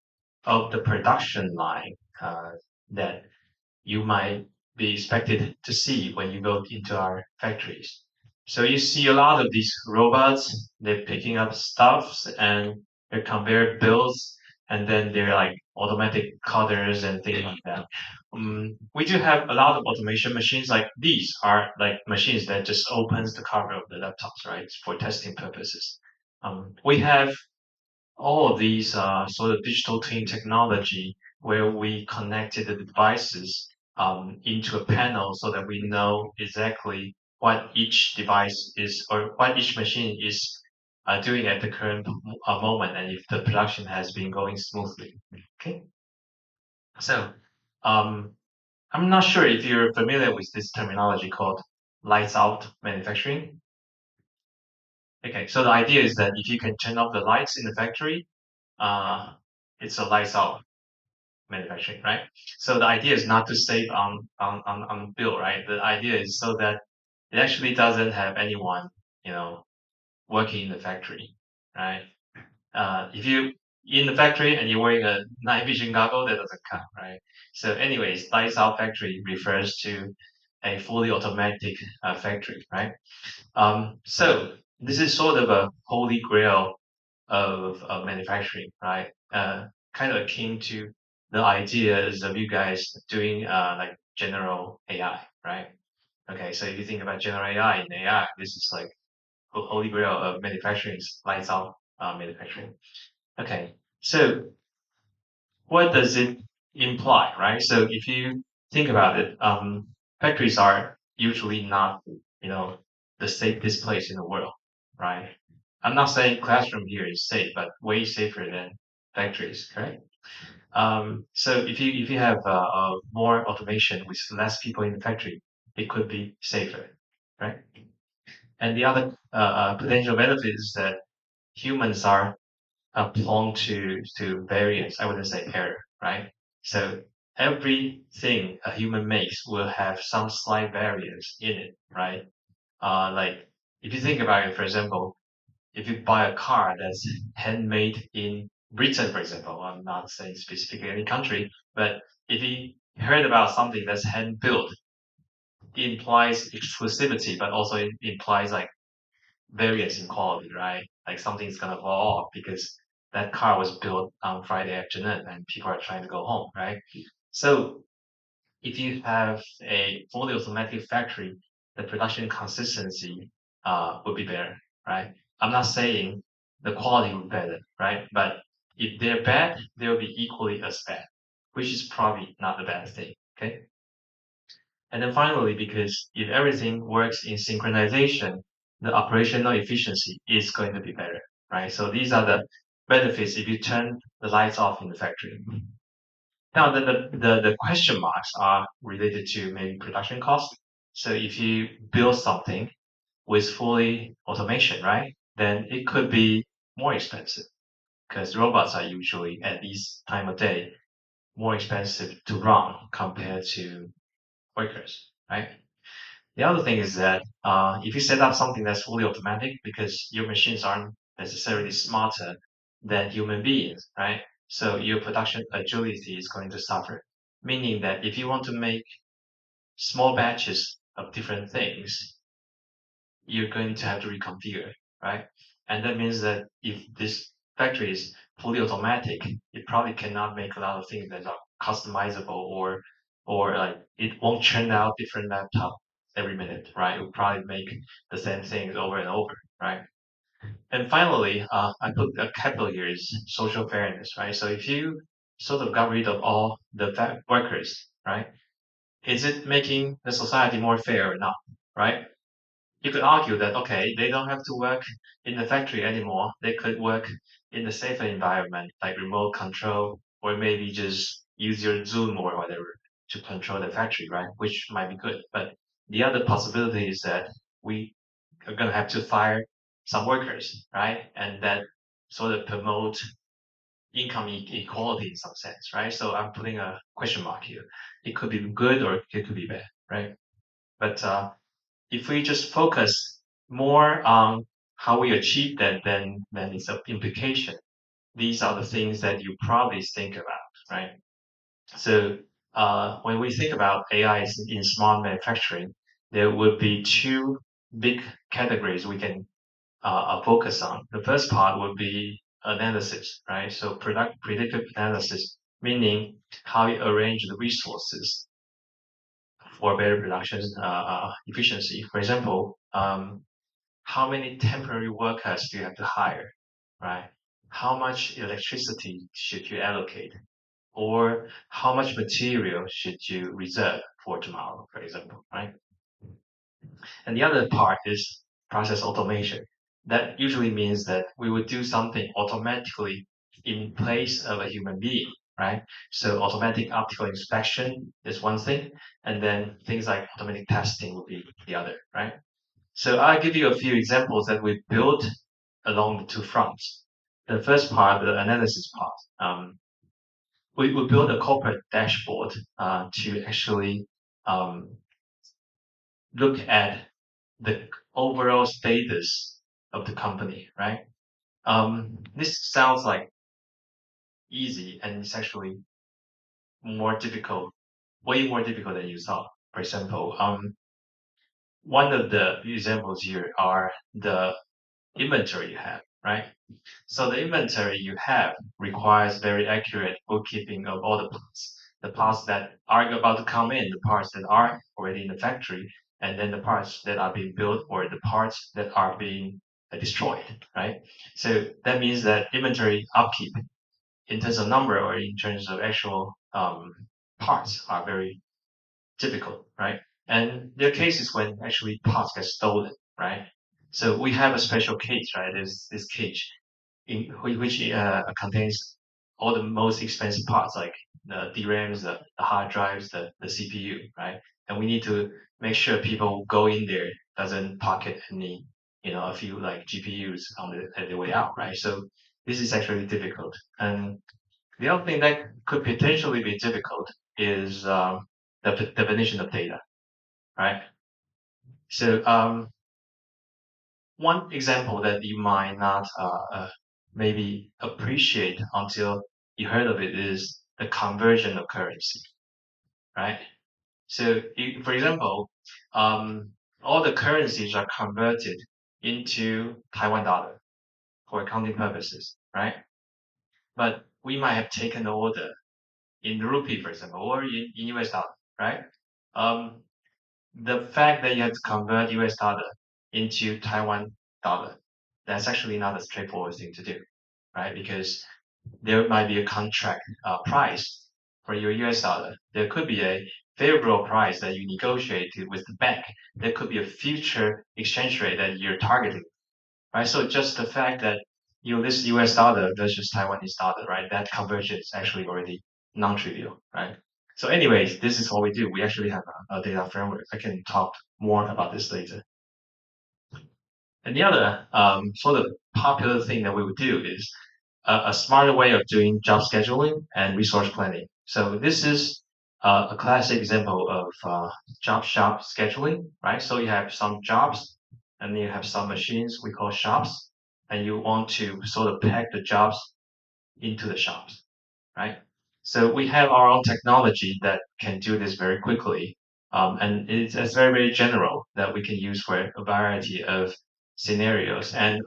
of the production line that you might be expected to see when you go into our factories. So you see a lot of these robots, they're picking up stuffs and they're conveyor belts, and then they're like automatic cutters and things like that. We do have a lot of automation machines. Like these are like machines that just opens the cover of the laptops, right, for testing purposes. We have all of these sort of digital twin technology where we connected the devices into a panel so that we know exactly what each device is or what each machine is doing at the current moment, and if the production has been going smoothly. Okay. So I'm not sure if you're familiar with this terminology called lights out manufacturing. Okay, so the idea is that if you can turn off the lights in the factory, it's a lights out manufacturing, right? So the idea is not to save on bill, right? The idea is so that it actually doesn't have anyone, working in the factory, right? If you in the factory and you're wearing a night vision goggle, that doesn't count, right? So anyways, lights out factory refers to a fully automatic factory, right? So this is sort of a holy grail of manufacturing, right? Kind of akin to the ideas of you guys doing like general AI, right? Okay, so if you think about general AI in AI, this is like holy grail of manufacturing, lights out manufacturing. Okay, so what does it imply, right? So if you think about it, factories are usually not, the safest place in the world, right? I'm not saying classroom here is safe, but way safer than factories, correct? So if you have more automation with less people in the factory, it could be safer, right? And the other potential benefit is that humans are prone to variance. I wouldn't say error, right? So everything a human makes will have some slight variance in it, right? Like if you think about it, for example, if you buy a car that's handmade in Britain, for example, I'm not saying specifically any country, but if you heard about something that's hand built, it implies exclusivity, but also it implies like variance in quality, right? Like something's gonna fall off because that car was built on Friday afternoon and people are trying to go home, right? So if you have a fully automatic factory, the production consistency would be better, right? I'm not saying the quality would be better, right? But if they're bad, they'll be equally as bad, which is probably not the bad thing, okay? And then finally, because if everything works in synchronization, the operational efficiency is going to be better, right? So these are the benefits if you turn the lights off in the factory. Now, the question marks are related to maybe production cost. So if you build something with fully automation, right, then it could be more expensive because robots are usually at this time of day more expensive to run compared to workers, right? The other thing is that if you set up something that's fully automatic, because your machines aren't necessarily smarter than human beings, right? So your production agility is going to suffer. Meaning that if you want to make small batches of different things, you're going to have to reconfigure, right? And that means that if this factory is fully automatic, it probably cannot make a lot of things that are customizable or like it won't churn out different laptop every minute, right? It will probably make the same things over and over, right? And finally, I put a capital here is social fairness, right? So if you sort of got rid of all the workers, right? Is it making the society more fair or not, right? You could argue that, okay, they don't have to work in the factory anymore. They could work in a safer environment, like remote control, or maybe just use your Zoom or whatever to control the factory, right? Which might be good. But the other possibility is that we are going to have to fire some workers, right? And that sort of promote income equality in some sense, right? So I'm putting a question mark here. It could be good or it could be bad, right? But if we just focus more on how we achieve that, then it's an implication. These are the things that you probably think about, right? So when we think about AI in smart manufacturing, there would be two big categories we can focus on. The first part would be analysis, right? So predictive analysis, meaning how you arrange the resources for better production efficiency. For example, how many temporary workers do you have to hire, right? How much electricity should you allocate? or how much material should you reserve for tomorrow, for example, right? And the other part is process automation. That usually means that we would do something automatically in place of a human being, right? So automatic optical inspection is one thing, and then things like automatic testing would be the other, right? So I'll give you a few examples that we built along the two fronts. The first part, the analysis part, we built a corporate dashboard to actually look at the overall status of the company, right? This sounds like easy, and it's actually more difficult, way more difficult than you thought. For example, one of the examples here are the inventory you have, right? So the inventory you have requires very accurate bookkeeping of all the parts that are about to come in, the parts that are already in the factory, and then the parts that are being built or the parts that are being destroyed, right? So that means that inventory upkeep in terms of number or in terms of actual parts are very difficult, right? And there are cases when actually parts get stolen, right? So we have a special cage, right? There's this cage in which contains all the most expensive parts like the DRAMs, the hard drives, the CPU, right? And we need to make sure people go in there doesn't pocket any, a few like GPUs at the way out, right? So this is actually difficult. And the other thing that could potentially be difficult is the definition of data, right? So one example that you might not maybe appreciate until you heard of it is the conversion of currency, right? So, for example, all the currencies are converted into Taiwan dollar for accounting purposes, right? But we might have taken the order in rupee, for example, or in US dollar, right? Um, the fact that you have to convert US dollar into Taiwan dollar, that's actually not a straightforward thing to do, right? Because there might be a contract price for your US dollar. There could be a favorable price that you negotiated with the bank. There could be a future exchange rate that you're targeting, right? So just the fact that you list US dollar versus Taiwanese dollar, right? That conversion is actually already non-trivial, right? So anyways, this is what we do. We actually have a data framework. I can talk more about this later. And the other sort of popular thing that we would do is a smarter way of doing job scheduling and resource planning. So this is a classic example of job shop scheduling, right? So you have some jobs and you have some machines we call shops, and you want to sort of pack the jobs into the shops, right? So we have our own technology that can do this very quickly. And it's very, very general that we can use for a variety of scenarios. And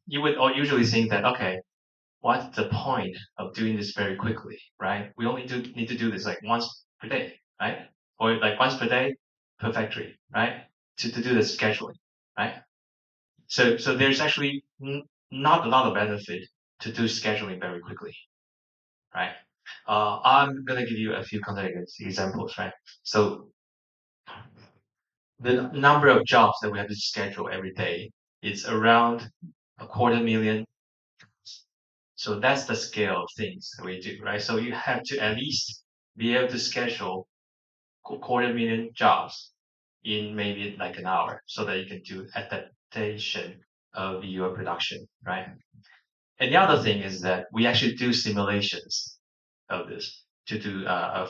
you would all usually think that, okay, what's the point of doing this very quickly, right? We only need to do this like once per day, right? Or like once per day per factory, right? To do the scheduling, right? So there's actually not a lot of benefit to do scheduling very quickly, right? I'm gonna give you a few context examples, right? So the number of jobs that we have to schedule every day is around 250,000. So that's the scale of things that we do, right? So you have to at least be able to schedule 250,000 jobs in maybe like an hour so that you can do adaptation of your production, right? And the other thing is that we actually do simulations of this to do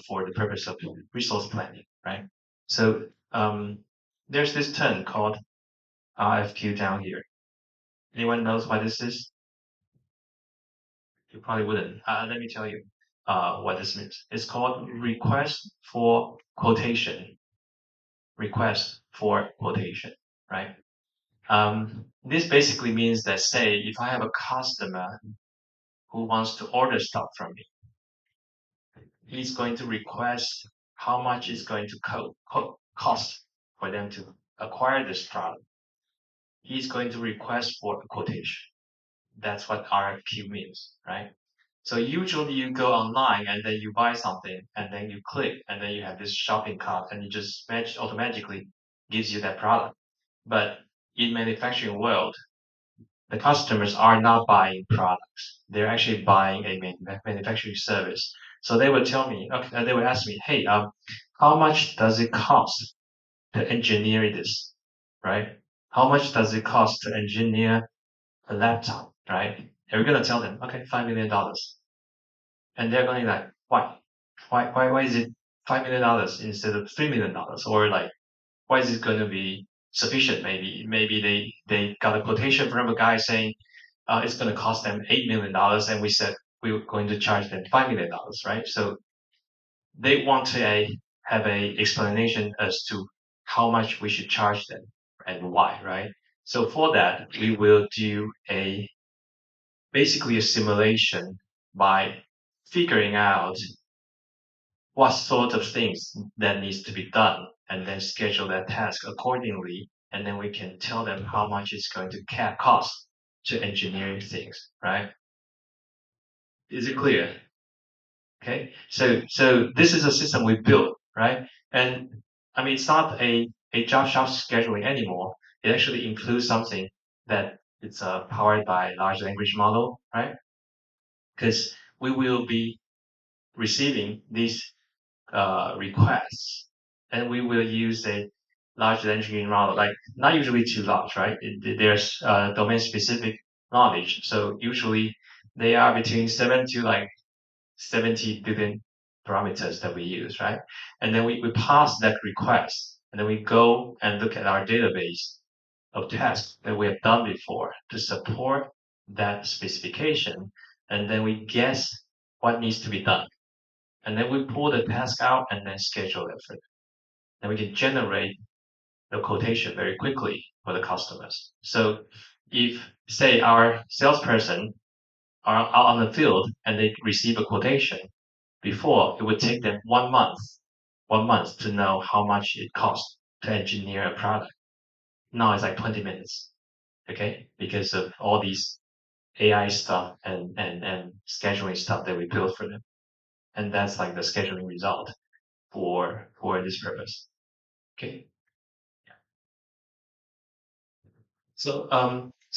for the purpose of resource planning, right? So there's this term called RFQ down here. Anyone knows what this is? You probably wouldn't. Let me tell you what this means. It's called request for quotation. Request for quotation, right? This basically means that, say, if I have a customer who wants to order stuff from me, he's going to request how much it's going to cost for them to acquire this product. He's going to request for a quotation. That's what RFQ means, right? So usually you go online and then you buy something and then you click and then you have this shopping cart and it just automatically gives you that product. But in manufacturing world, the customers are not buying products. They're actually buying a manufacturing service. So they would tell me, okay, they would ask me, hey, how much does it cost to engineer this, right? How much does it cost to engineer a laptop, right? And we're gonna tell them, okay, $5 million, and they're going like, why? Why is it $5 million instead of $3 million? Or like, why is it going to be sufficient? Maybe they got a quotation from a guy saying it's going to cost them $8 million, and we said we were going to charge them $5 million, right? So they want to have a explanation as to how much we should charge them and why, right? So for that, we will do basically a simulation by figuring out what sort of things that needs to be done and then schedule that task accordingly. And then we can tell them how much it's going to cost to engineer things, right? Is it clear? Okay. So this is a system we built, right? And I mean, it's not a job shop scheduling anymore. It actually includes something that it's powered by large language model, right? Because we will be receiving these requests, and we will use a large language model, like not usually too large, right? There's domain specific knowledge, so usually they are between 7 to like 70 billion parameters that we use, right? And then we pass that request, and then we go and look at our database of tasks that we have done before to support that specification, and then we guess what needs to be done, and then we pull the task out and then schedule it for them. Then we can generate the quotation very quickly for the customers. So if say our salesperson are out on the field and they receive a quotation, before it would take them 1 month to know how much it costs to engineer a product. Now it's like 20 minutes, okay? Because of all these AI stuff and scheduling stuff that we built for them. And that's like the scheduling result for this purpose. Okay. So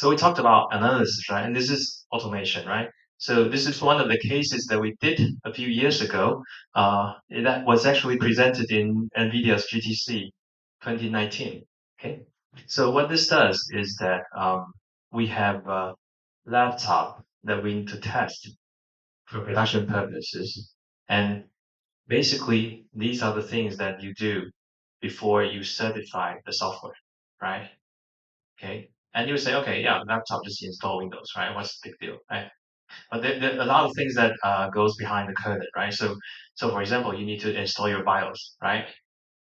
we talked about analysis, right? And this is automation, right? So this is one of the cases that we did a few years ago. That was actually presented in NVIDIA's GTC 2019. Okay. So what this does is that we have a laptop that we need to test for production purposes, and basically these are the things that you do before you certify the software, right? Okay. And you say, okay, yeah, laptop just install Windows, right? What's the big deal, right? But there are a lot of things that goes behind the curtain, right? So for example, you need to install your BIOS, right?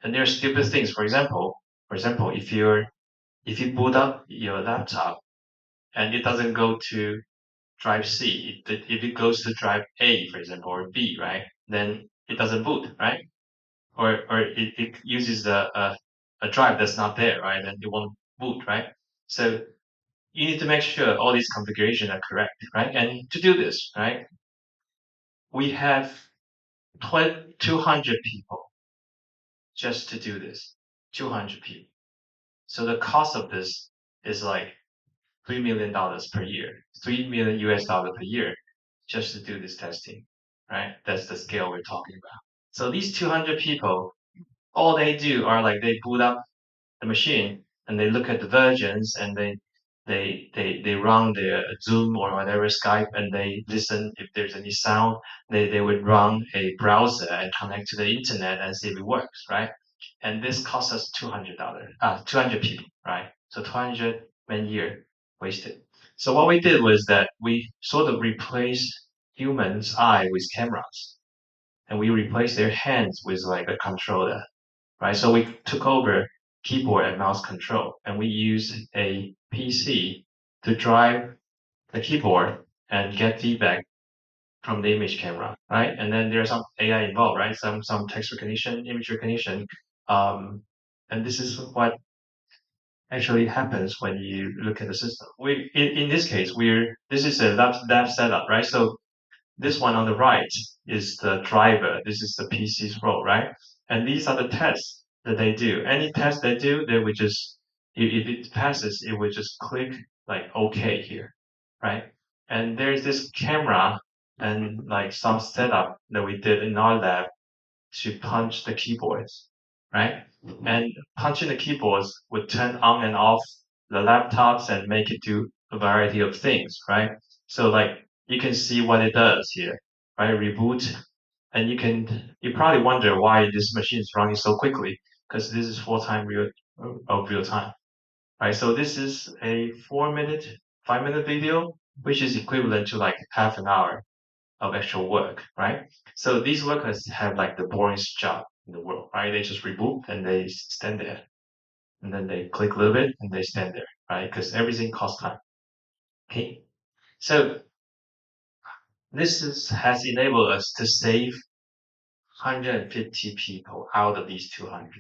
And there are stupid things. For example, if you boot up your laptop and it doesn't go to drive C, if it goes to drive A, for example, or B, right? Then it doesn't boot, right? Or it uses a drive that's not there, right? Then it won't boot, right? So you need to make sure all these configurations are correct, right? And to do this, right, we have 200 people just to do this. 200 people. So the cost of this is like $3 million per year, 3 million US dollar per year, just to do this testing, right? That's the scale we're talking about. So these 200 people, all they do are like they boot up the machine and they look at the versions and they run their Zoom or whatever Skype and they listen if there's any sound. They would run a browser and connect to the internet and see if it works, right? And this costs us $200, 200 people, right? So 200 man year wasted. So what we did was that we sort of replaced humans' eye with cameras, and we replaced their hands with like a controller, right? So we took over keyboard and mouse control, and we used a PC to drive the keyboard and get feedback from the image camera, right? And then there's some AI involved, right? Some text recognition, image recognition, and this is what actually happens when you look at the system. In this case, this is a lab setup, right? So this one on the right is the driver. This is the PC's role, right? And these are the tests that they do. Any test they do, they would just, if it passes, it would just click like OK here, right? And there's this camera and like some setup that we did in our lab to punch the keyboards, right? And punching the keyboards would turn on and off the laptops and make it do a variety of things, right? So like you can see what it does here, right? Reboot, and you probably wonder why this machine is running so quickly because this is real time, right? So this is a 4 minute, 5 minute video, which is equivalent to like half an hour of actual work, right? So these workers have like the boringest job in the world, right? They just reboot and they stand there, and then they click a little bit and they stand there, right? Because everything costs time. Okay, so has enabled us to save 150 people out of these 200,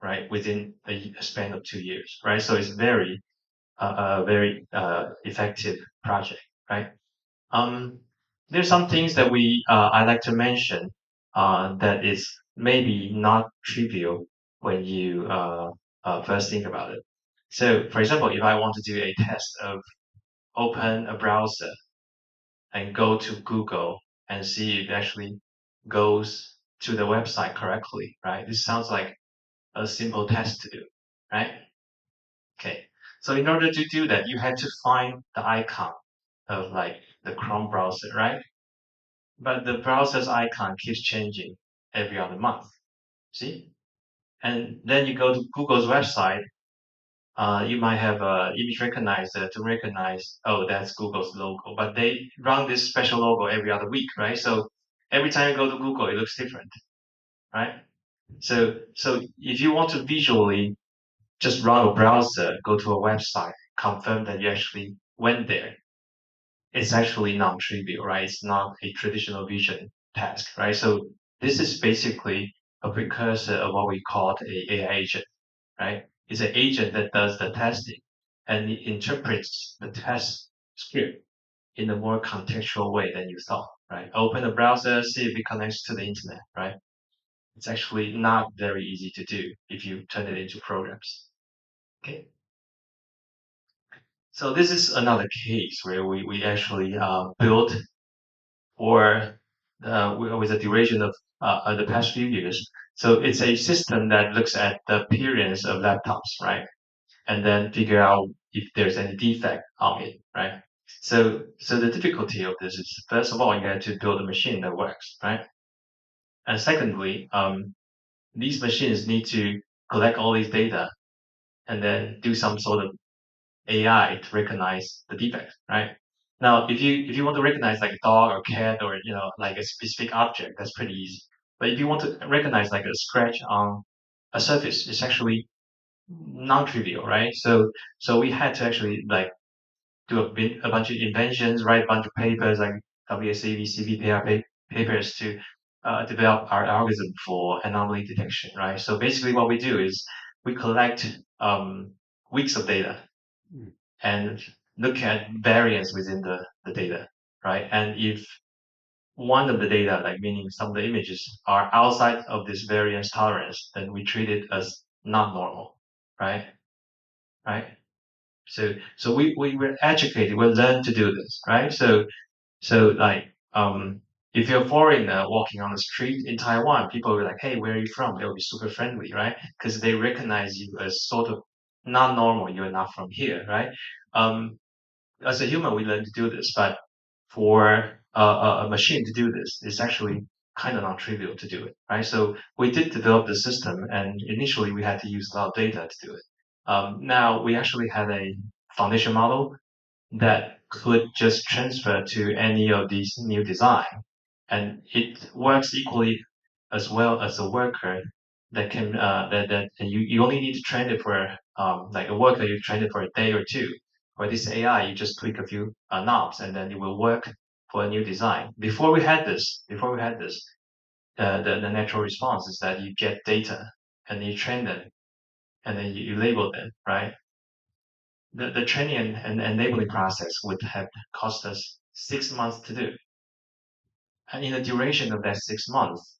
right? Within a span of 2 years, right? So it's very effective project, right? Um, there's some things that I like to mention that is maybe not trivial when you first think about it. So, for example, if I want to do a test of open a browser and go to Google and see if it actually goes to the website correctly, right? This sounds like a simple test to do, right? Okay. So in order to do that, you had to find the icon of like the Chrome browser, right? But the browser's icon keeps changing every other month. See? And then you go to Google's website, you might have image recognizer to recognize, oh, that's Google's logo. But they run this special logo every other week, right? So every time you go to Google, it looks different, right? So if you want to visually just run a browser, go to a website, confirm that you actually went there, it's actually non-trivial, right? It's not a traditional vision task, right? So this is basically a precursor of what we call a AI agent, right? It's an agent that does the testing and it interprets the test script in a more contextual way than you thought, right? Open the browser, see if it connects to the internet, right? It's actually not very easy to do if you turn it into programs. Okay. So this is another case where we actually built or with a duration of the past few years. So it's a system that looks at the appearance of laptops, right? And then figure out if there's any defect on it, right? So the difficulty of this is, first of all, you have to build a machine that works, right? And secondly, these machines need to collect all these data and then do some sort of AI to recognize the defect, right? Now, if you want to recognize like a dog or cat or like a specific object, that's pretty easy. But if you want to recognize like a scratch on a surface, it's actually non-trivial, right? So we had to actually like do a bunch of inventions, write a bunch of papers like WSAV, CVPR papers to develop our algorithm for anomaly detection, right? So basically, what we do is we collect weeks of data and look at variance within the data, right? And if one of the data, like meaning some of the images, are outside of this variance tolerance, then we treat it as not normal, right? Right? So we were educated, we learned to do this, right? So like if you're a foreigner walking on the street in Taiwan, people will be like, hey, where are you from? They'll be super friendly, right? Because they recognize you as sort of not normal, you're not from here, right? As a human, we learn to do this, but for a machine to do this, it's actually kind of non-trivial to do it, right? So we did develop the system, and initially we had to use a lot of data to do it. Now we actually had a foundation model that could just transfer to any of these new design, and it works equally as well as a worker that can that you only need to train it for like a worker you train it for a day or two. For this AI, you just tweak a few knobs and then it will work for a new design. Before we had this, the natural response is that you get data and you train them and then you label them, right? The training and enabling process would have cost us 6 months to do. And in the duration of that 6 months,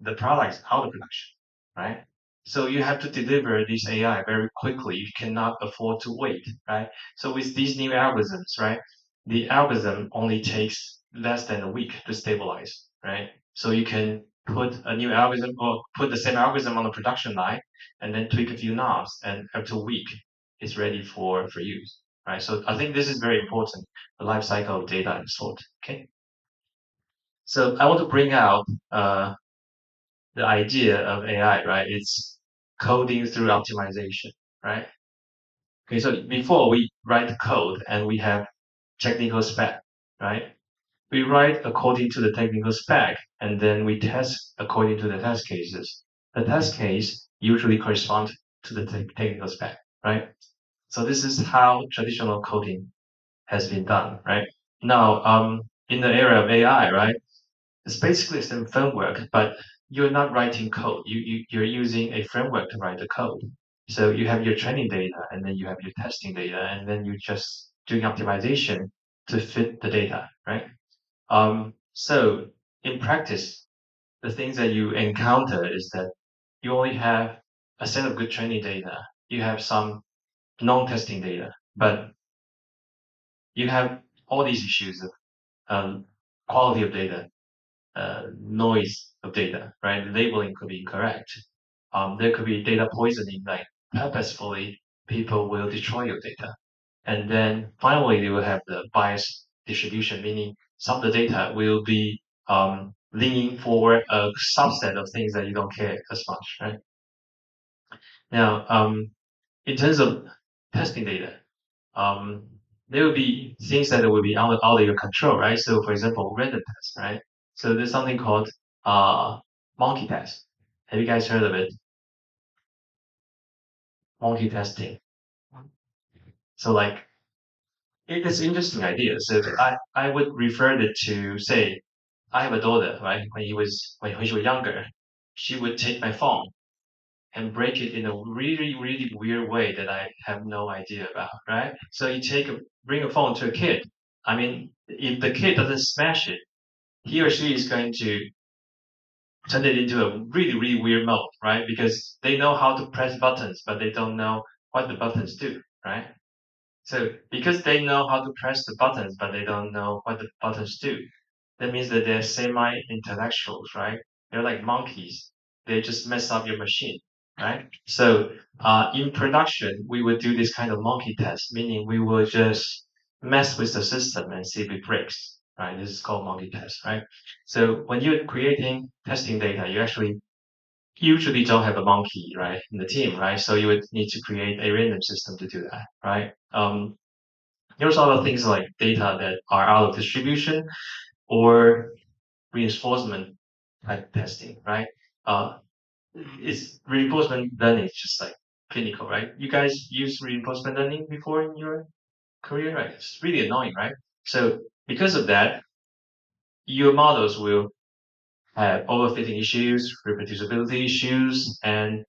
the product is out of production, right? So you have to deliver this AI very quickly. You cannot afford to wait, right? So with these new algorithms, right, the algorithm only takes less than a week to stabilize, right? So you can put a new algorithm or put the same algorithm on the production line and then tweak a few knobs, and after a week, it's ready for use, right? So I think this is very important, the life cycle of data and sort, okay? So I want to bring out the idea of AI, right? It's coding through optimization, right? Okay, so before we write the code and we have technical spec, right? We write according to the technical spec and then we test according to the test cases. The test case usually corresponds to the technical spec, right? So this is how traditional coding has been done, right? Now, in the era of AI, right? It's basically the same framework, but you're not writing code. You're using a framework to write the code. So you have your training data, and then you have your testing data, and then you're just doing optimization to fit the data, right? So in practice, the things that you encounter is that you only have a set of good training data. You have some non-testing data, but you have all these issues of quality of data, noise of data, right? Labeling could be incorrect. There could be data poisoning, like purposefully people will destroy your data. And then finally, you will have the bias distribution, meaning some of the data will be leaning for a subset of things that you don't care as much, right? Now, in terms of testing data, there will be things that will be out of your control, right? So, for example, random tests, right? So there's something called monkey test. Have you guys heard of it? Monkey testing. So, like, it's an interesting idea. So I would refer it to, say, I have a daughter, right? When she was younger, she would take my phone and break it in a really, really weird way that I have no idea about, right? So bring a phone to a kid. I mean, if the kid doesn't smash it, he or she is going to turn it into a really, really weird mode, right? Because they know how to press buttons, but they don't know what the buttons do, right? So because they know how to press the buttons, but they don't know what the buttons do, that means that they're semi-intellectuals, right? They're like monkeys. They just mess up your machine, right? So in production, we would do this kind of monkey test, meaning we will just mess with the system and see if it breaks, right? This is called monkey test, right? So when you're creating testing data, you actually usually don't have a monkey, right, in the team, right? So you would need to create a random system to do that, right? There's other things like data that are out of distribution or reinforcement type testing, right? It's reinforcement learning is just like clinical, right? You guys use reinforcement learning before in your career, right? It's really annoying, right? So because of that, your models will have overfitting issues, reproducibility issues, and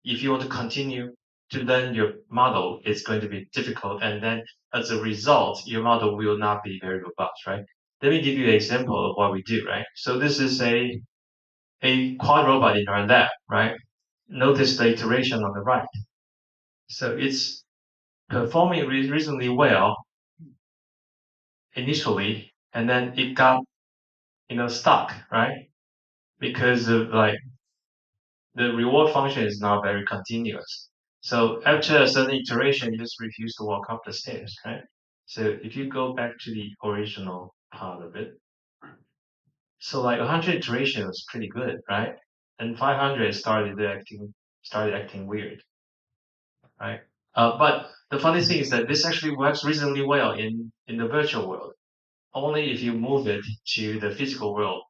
if you want to continue to learn your model, it's going to be difficult. And then as a result, your model will not be very robust, right? Let me give you an example of what we do, right? So this is a quad robot in our lab, right? Notice the iteration on the right. So it's performing reasonably well initially, and then it got, stuck, right? Because of like the reward function is not very continuous. So after a certain iteration, you just refuse to walk up the stairs, right? So if you go back to the original part of it, so like 100 iterations was pretty good, right? And 500 started acting weird, right? But the funny thing is that this actually works reasonably well in the virtual world. Only if you move it to the physical world,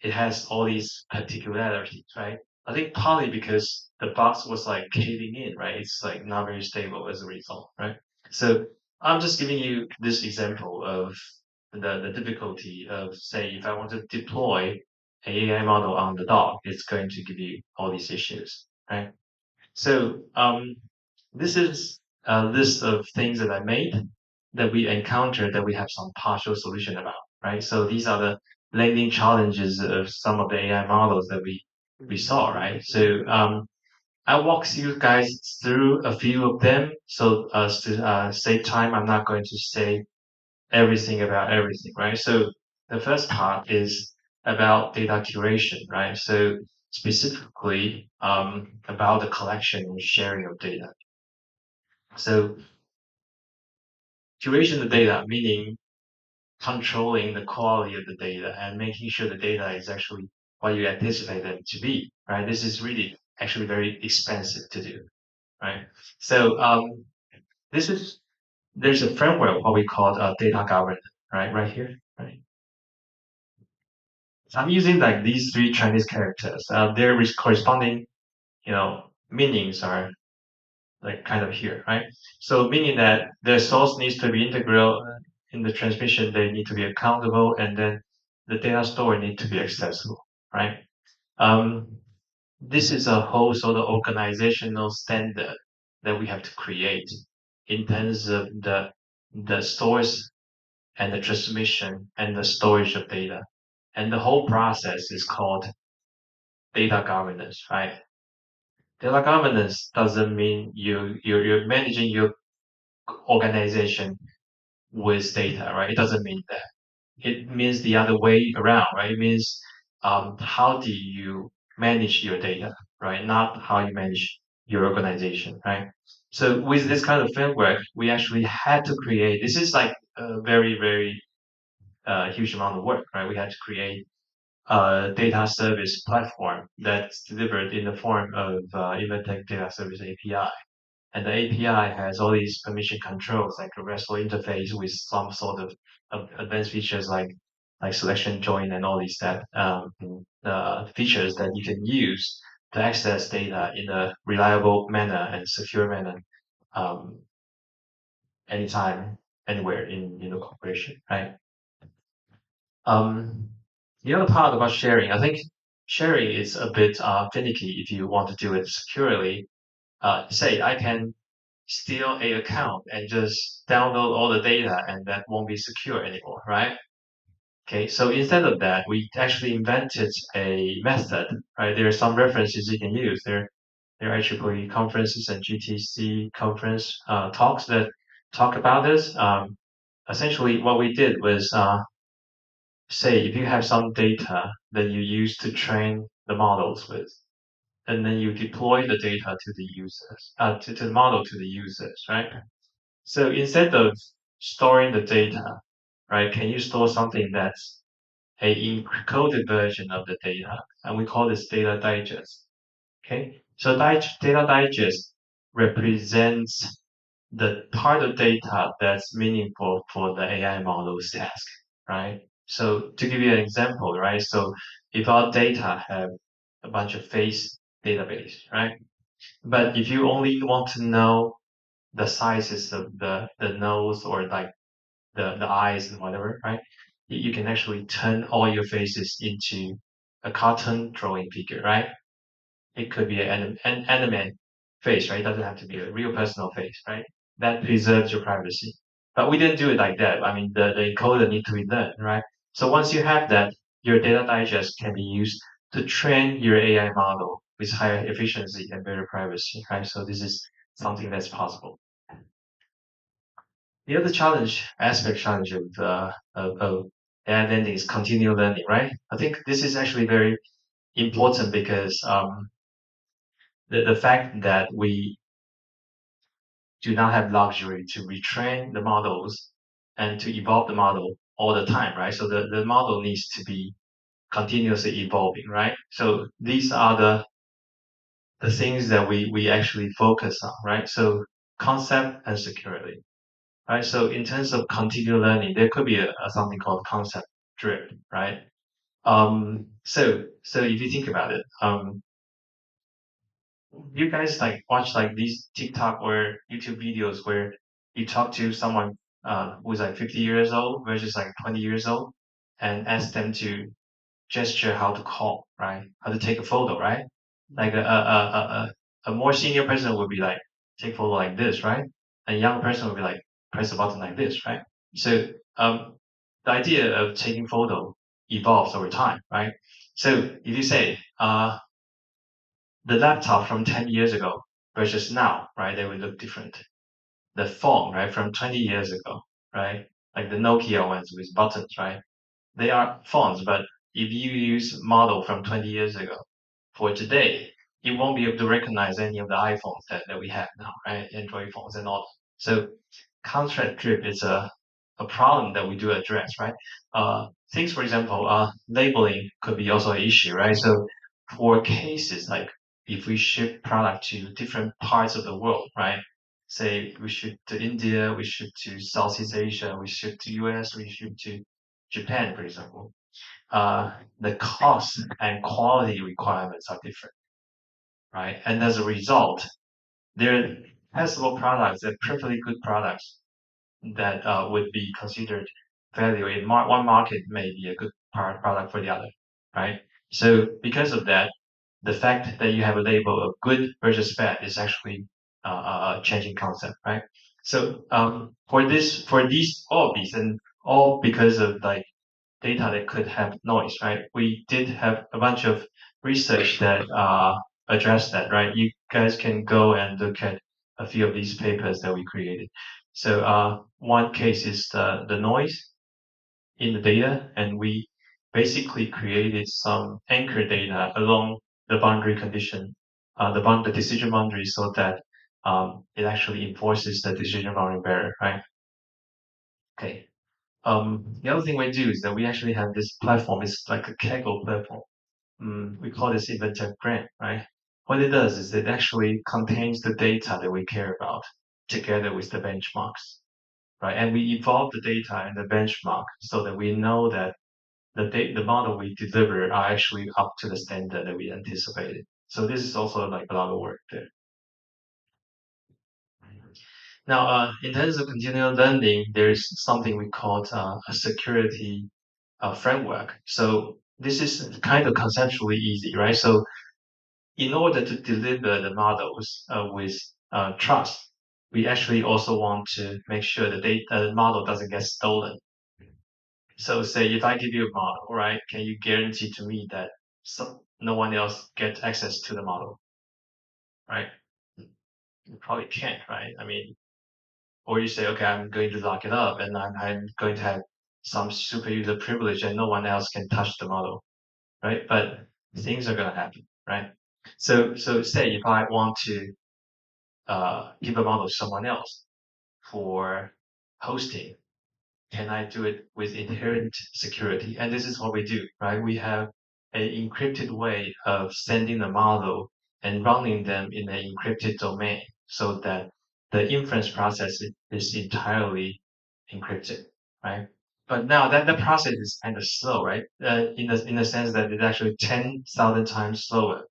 it has all these particularities, right? I think partly because the box was like caving in, right? It's like not very stable as a result, right? So I'm just giving you this example of the difficulty of, say, if I want to deploy an AI model on the dog, it's going to give you all these issues, right? So this is a list of things that I made that we encountered that we have some partial solution about, right? So these are the landing challenges of some of the AI models that we saw, right? So I walk you guys through a few of them. So as to save time, I'm not going to say everything about everything, right? So the first part is about data curation, right? So specifically about the collection and sharing of data. So curation of data, meaning controlling the quality of the data and making sure the data is actually what you anticipate them to be, right? This is really actually very expensive to do, right? So there's a framework what we call data governance, right? Right here, right? So I'm using like these three Chinese characters. Their corresponding, meanings are like kind of here, right? So meaning that the source needs to be integral in the transmission, they need to be accountable, and then the data store need to be accessible, right? This is a whole sort of organizational standard that we have to create in terms of the source and the transmission and the storage of data. And the whole process is called data governance, right? Data governance doesn't mean you're managing your organization with data, right? It doesn't mean that. It means the other way around, right? It means how do you manage your data, right? Not how you manage your organization, right? So with this kind of framework, we actually had to create. This is like a very very huge amount of work, right? We had to create a data service platform that's delivered in the form of Inventec Data Service API. And the API has all these permission controls, like a RESTful interface with some sort of advanced features like selection join and all these that features that you can use to access data in a reliable manner and secure manner, um, anytime, anywhere in the corporation, right? Um, the other part about sharing, I think sharing is a bit finicky if you want to do it securely. Say I can steal a account and just download all the data and that won't be secure anymore, right? Okay, so instead of that, we actually invented a method, right? There are some references you can use. There are actually conferences and GTC conference talks that talk about this. Essentially, what we did was say if you have some data that you use to train the models with, and then you deploy the data to the users, to the model to the users, right? So instead of storing the data, right, can you store something that's a encoded version of the data? And we call this data digest. Okay, so data digest represents the part of data that's meaningful for the AI model's task, right? So to give you an example, right? So if our data have a bunch of face database, right? But if you only want to know the sizes of the nose or like the eyes and whatever, right? You can actually turn all your faces into a cartoon drawing figure, right? It could be an anime face, right? It doesn't have to be a real personal face, right? That preserves your privacy. But we didn't do it like that. I mean, the encoder need to be learned, right? So once you have that, your data digest can be used to train your AI model with higher efficiency and better privacy, right? So this is something that's possible. The other challenge of AI learning is continual learning, right? I think this is actually very important because the fact that we do not have luxury to retrain the models and to evolve the model all the time, right? So the model needs to be continuously evolving, right? So these are the things that we actually focus on, right? So concept and security, right? So in terms of continual learning, there could be a something called concept drift, right? So if you think about it, you guys like watch like these TikTok or YouTube videos where you talk to someone who's like 50 years old versus like 20 years old and ask them to gesture how to call, right? How to take a photo, right? Like a more senior person would be like take photo like this, right? A young person would be like press the button like this, right? So the idea of taking photo evolves over time, right? So if you say the laptop from 10 years ago versus now, right, they would look different. The phone, right, from 20 years ago, right, like the Nokia ones with buttons, right, they are phones, but if you use model from 20 years ago for today, you won't be able to recognize any of the iPhones that we have now, right? Android phones and all. So contract drift is a problem that we do address, right? Things, for example, labeling could be also an issue, right? So for cases like if we ship product to different parts of the world, right? Say we ship to India, we ship to Southeast Asia, we ship to US, we ship to Japan, for example. The cost and quality requirements are different, right? And as a result, there are testable products, they're perfectly good products that would be considered value in one market may be a good product for the other, right? So because of that, the fact that you have a label of good versus bad is actually a changing concept, right? So for all of these, and all because of like data that could have noise, right? We did have a bunch of research that addressed that, right? You guys can go and look at a few of these papers that we created. So one case is the noise in the data, and we basically created some anchor data along the boundary condition, the decision boundary, so that it actually enforces the decision boundary better, right? Okay. The other thing we do is that we actually have this platform. It's like a Kaggle platform. We call this Event right? What it does is it actually contains the data that we care about together with the benchmarks, right? And we evolve the data and the benchmark so that we know that the model we deliver are actually up to the standard that we anticipated. So this is also like a lot of work there. Now, in terms of continual learning, there's something we call a security framework. So this is kind of conceptually easy, right? So in order to deliver the models with trust, we actually also want to make sure that the model doesn't get stolen. So say if I give you a model, right, can you guarantee to me that no one else gets access to the model, right? You probably can't, right? I mean, or you say, okay, I'm going to lock it up and I'm going to have some super user privilege and no one else can touch the model, right? But things are going to happen, right? So say if I want to give a model to someone else for hosting, can I do it with inherent security? And this is what we do, right? We have an encrypted way of sending the model and running them in an encrypted domain so that the inference process is entirely encrypted, right? But now that the process is kind of slow, right? In the sense that it's actually 10,000 times slower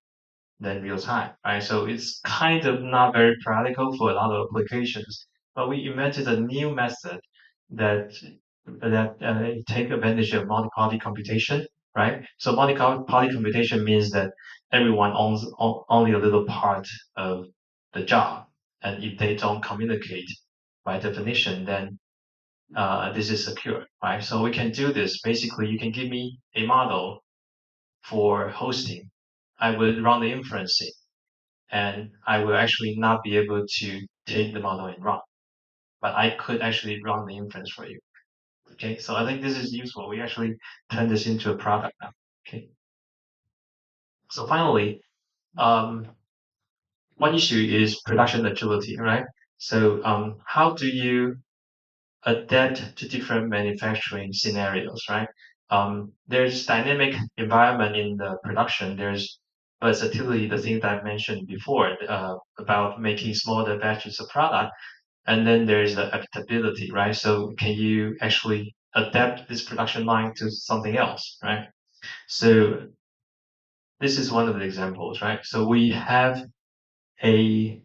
than real time, right? So it's kind of not very practical for a lot of applications. But we invented a new method that take advantage of multi-party computation, right? So multi-party computation means that everyone owns only a little part of the job, and if they don't communicate by definition, then this is secure, right? So we can do this. Basically, you can give me a model for hosting. I will run the inferencing, and I will actually not be able to take the model and run, but I could actually run the inference for you. Okay, so I think this is useful. We actually turn this into a product now. Okay. So finally, one issue is production agility, right? So how do you adapt to different manufacturing scenarios, right? There's dynamic environment in the production. There's versatility, the thing that I mentioned before about making smaller batches of product. And then there's the adaptability, right? So can you actually adapt this production line to something else, right? So this is one of the examples, right? So we have a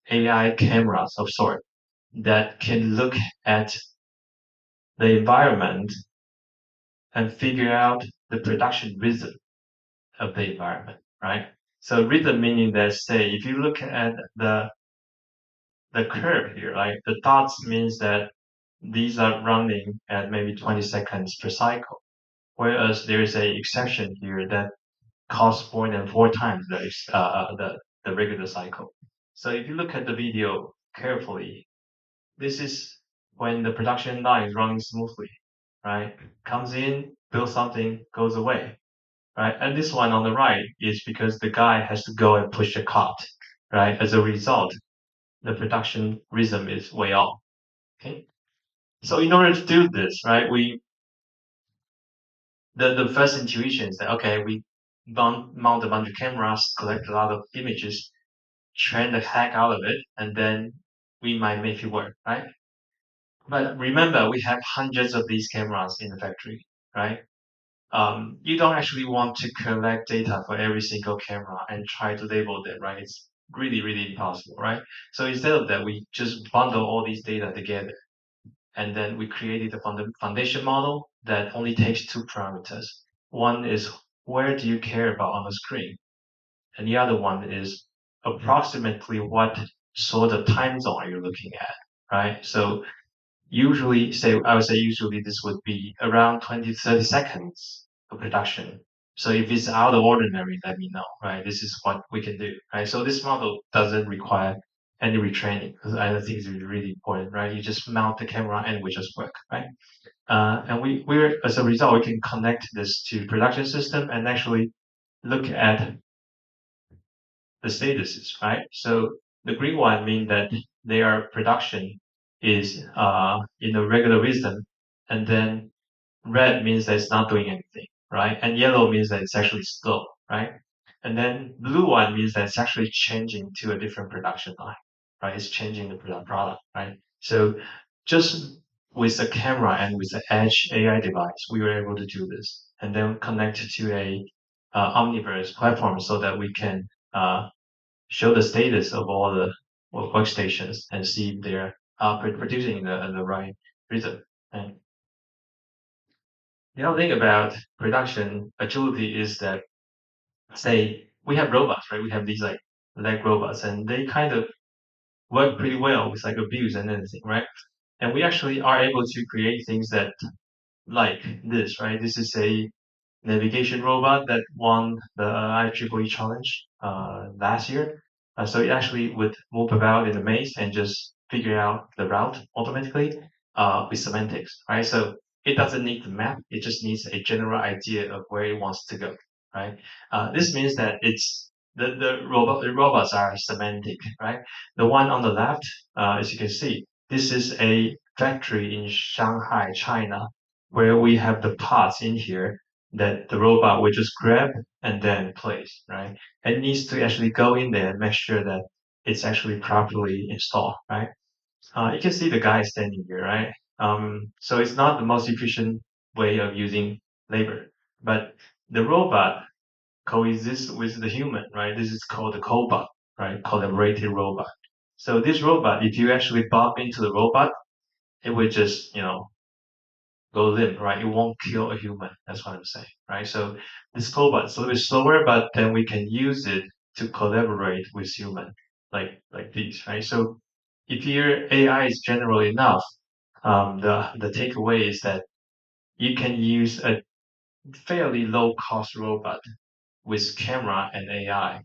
AI cameras of sort that can look at the environment and figure out the production rhythm of the environment, right? So rhythm meaning that, say, if you look at the curve here, right, the dots means that these are running at maybe 20 seconds per cycle. whereas there is a exception here that costs more than 4 times the regular cycle. So if you look at the video carefully, this is when the production line is running smoothly, right? Comes in, builds something, goes away, right? And this one on the right is because the guy has to go and push the cart, right? As a result, the production rhythm is way off. Okay. So in order to do this, right, the first intuition is that okay, we mount a bunch of cameras, collect a lot of images, train the heck out of it, and then we might make it work, right? But remember, we have hundreds of these cameras in the factory, right? You don't actually want to collect data for every single camera and try to label them, right? It's really, really impossible, right? So instead of that, we just bundle all these data together. And then we created a foundation model that only takes 2 parameters. One is where do you care about on the screen? And the other one is approximately what sort of time zone are you looking at, right? So usually, I would say usually this would be around 20 to 30 seconds of production. So if it's out of ordinary, let me know, right? This is what we can do, right? So this model doesn't require any retraining because I think it's really important, right? You just mount the camera and we just work, right? And we're as a result, we can connect this to production system and actually look at the statuses, right? So the green one mean that their production is in a regular rhythm, and then red means that it's not doing anything, right? And yellow means that it's actually slow, right? And then blue one means that it's actually changing to a different production line, right? It's changing the product, right? So just with a camera and with the edge AI device, we were able to do this, and then connect to a Omniverse platform so that we can show the status of all the workstations and see if they're producing the right rhythm. And the other thing about production agility is that, say, we have robots, right? We have these like leg robots, and they kind of work pretty well with like abuse and everything, right? And we actually are able to create things that like this, right? This is a navigation robot that won the IEEE challenge last year. So it actually would move about in the maze and just figure out the route automatically with semantics, right? So it doesn't need the map; it just needs a general idea of where it wants to go, right? This means that it's the robots are semantic, right? The one on the left, as you can see, this is a factory in Shanghai, China, where we have the parts in here that the robot will just grab and then place, right? It needs to actually go in there and make sure that it's actually properly installed, right? You can see the guy standing here, right? So it's not the most efficient way of using labor, but the robot coexists with the human, right? This is called the cobot, right? Collaborative robot. So this robot, if you actually bump into the robot, it will just, go limp, right? It won't kill a human. That's what I'm saying, right? So this cobot is a little bit slower, but then we can use it to collaborate with human, like these, right? So if your AI is general enough, the takeaway is that you can use a fairly low cost robot with camera and AI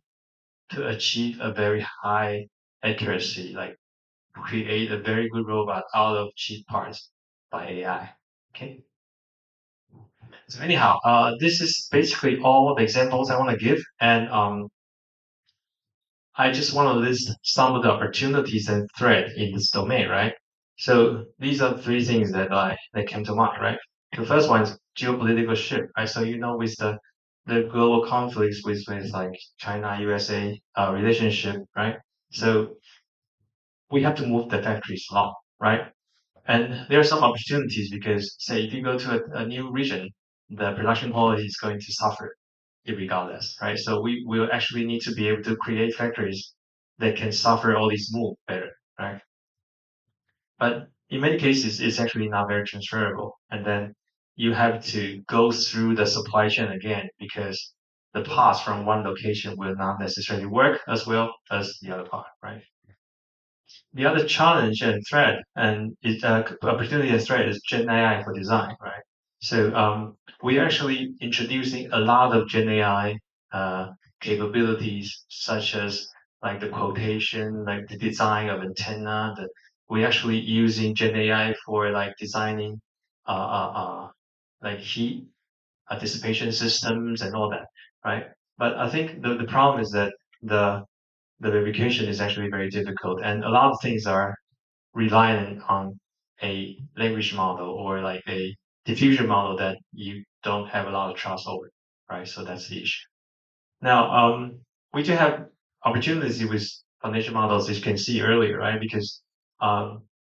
to achieve a very high accuracy, like create a very good robot out of cheap parts by AI. Okay. So anyhow, this is basically all the examples I want to give, and I just want to list some of the opportunities and threat in this domain, right? So these are 3 things that came to mind, right? The first one is geopolitical shift, right? So with the global conflicts with like China USA relationship, right? So we have to move the factories along, right? And there are some opportunities because, say, if you go to a new region, the production quality is going to suffer regardless, right? So we will actually need to be able to create factories that can suffer all these moves better, right? But in many cases, it's actually not very transferable. And then you have to go through the supply chain again because the parts from one location will not necessarily work as well as the other part, right? The other challenge and threat and opportunity and threat is Gen AI for design, right? So we're actually introducing a lot of Gen AI capabilities, such as like the quotation, like the design of antenna. We're actually using Gen AI for like designing like heat dissipation systems and all that, right? But I think the problem is that the the verification is actually very difficult, and a lot of things are reliant on a language model or like a diffusion model that you don't have a lot of trust over, right? So that's the issue. Now, we do have opportunities with foundation models, as you can see earlier, right? Because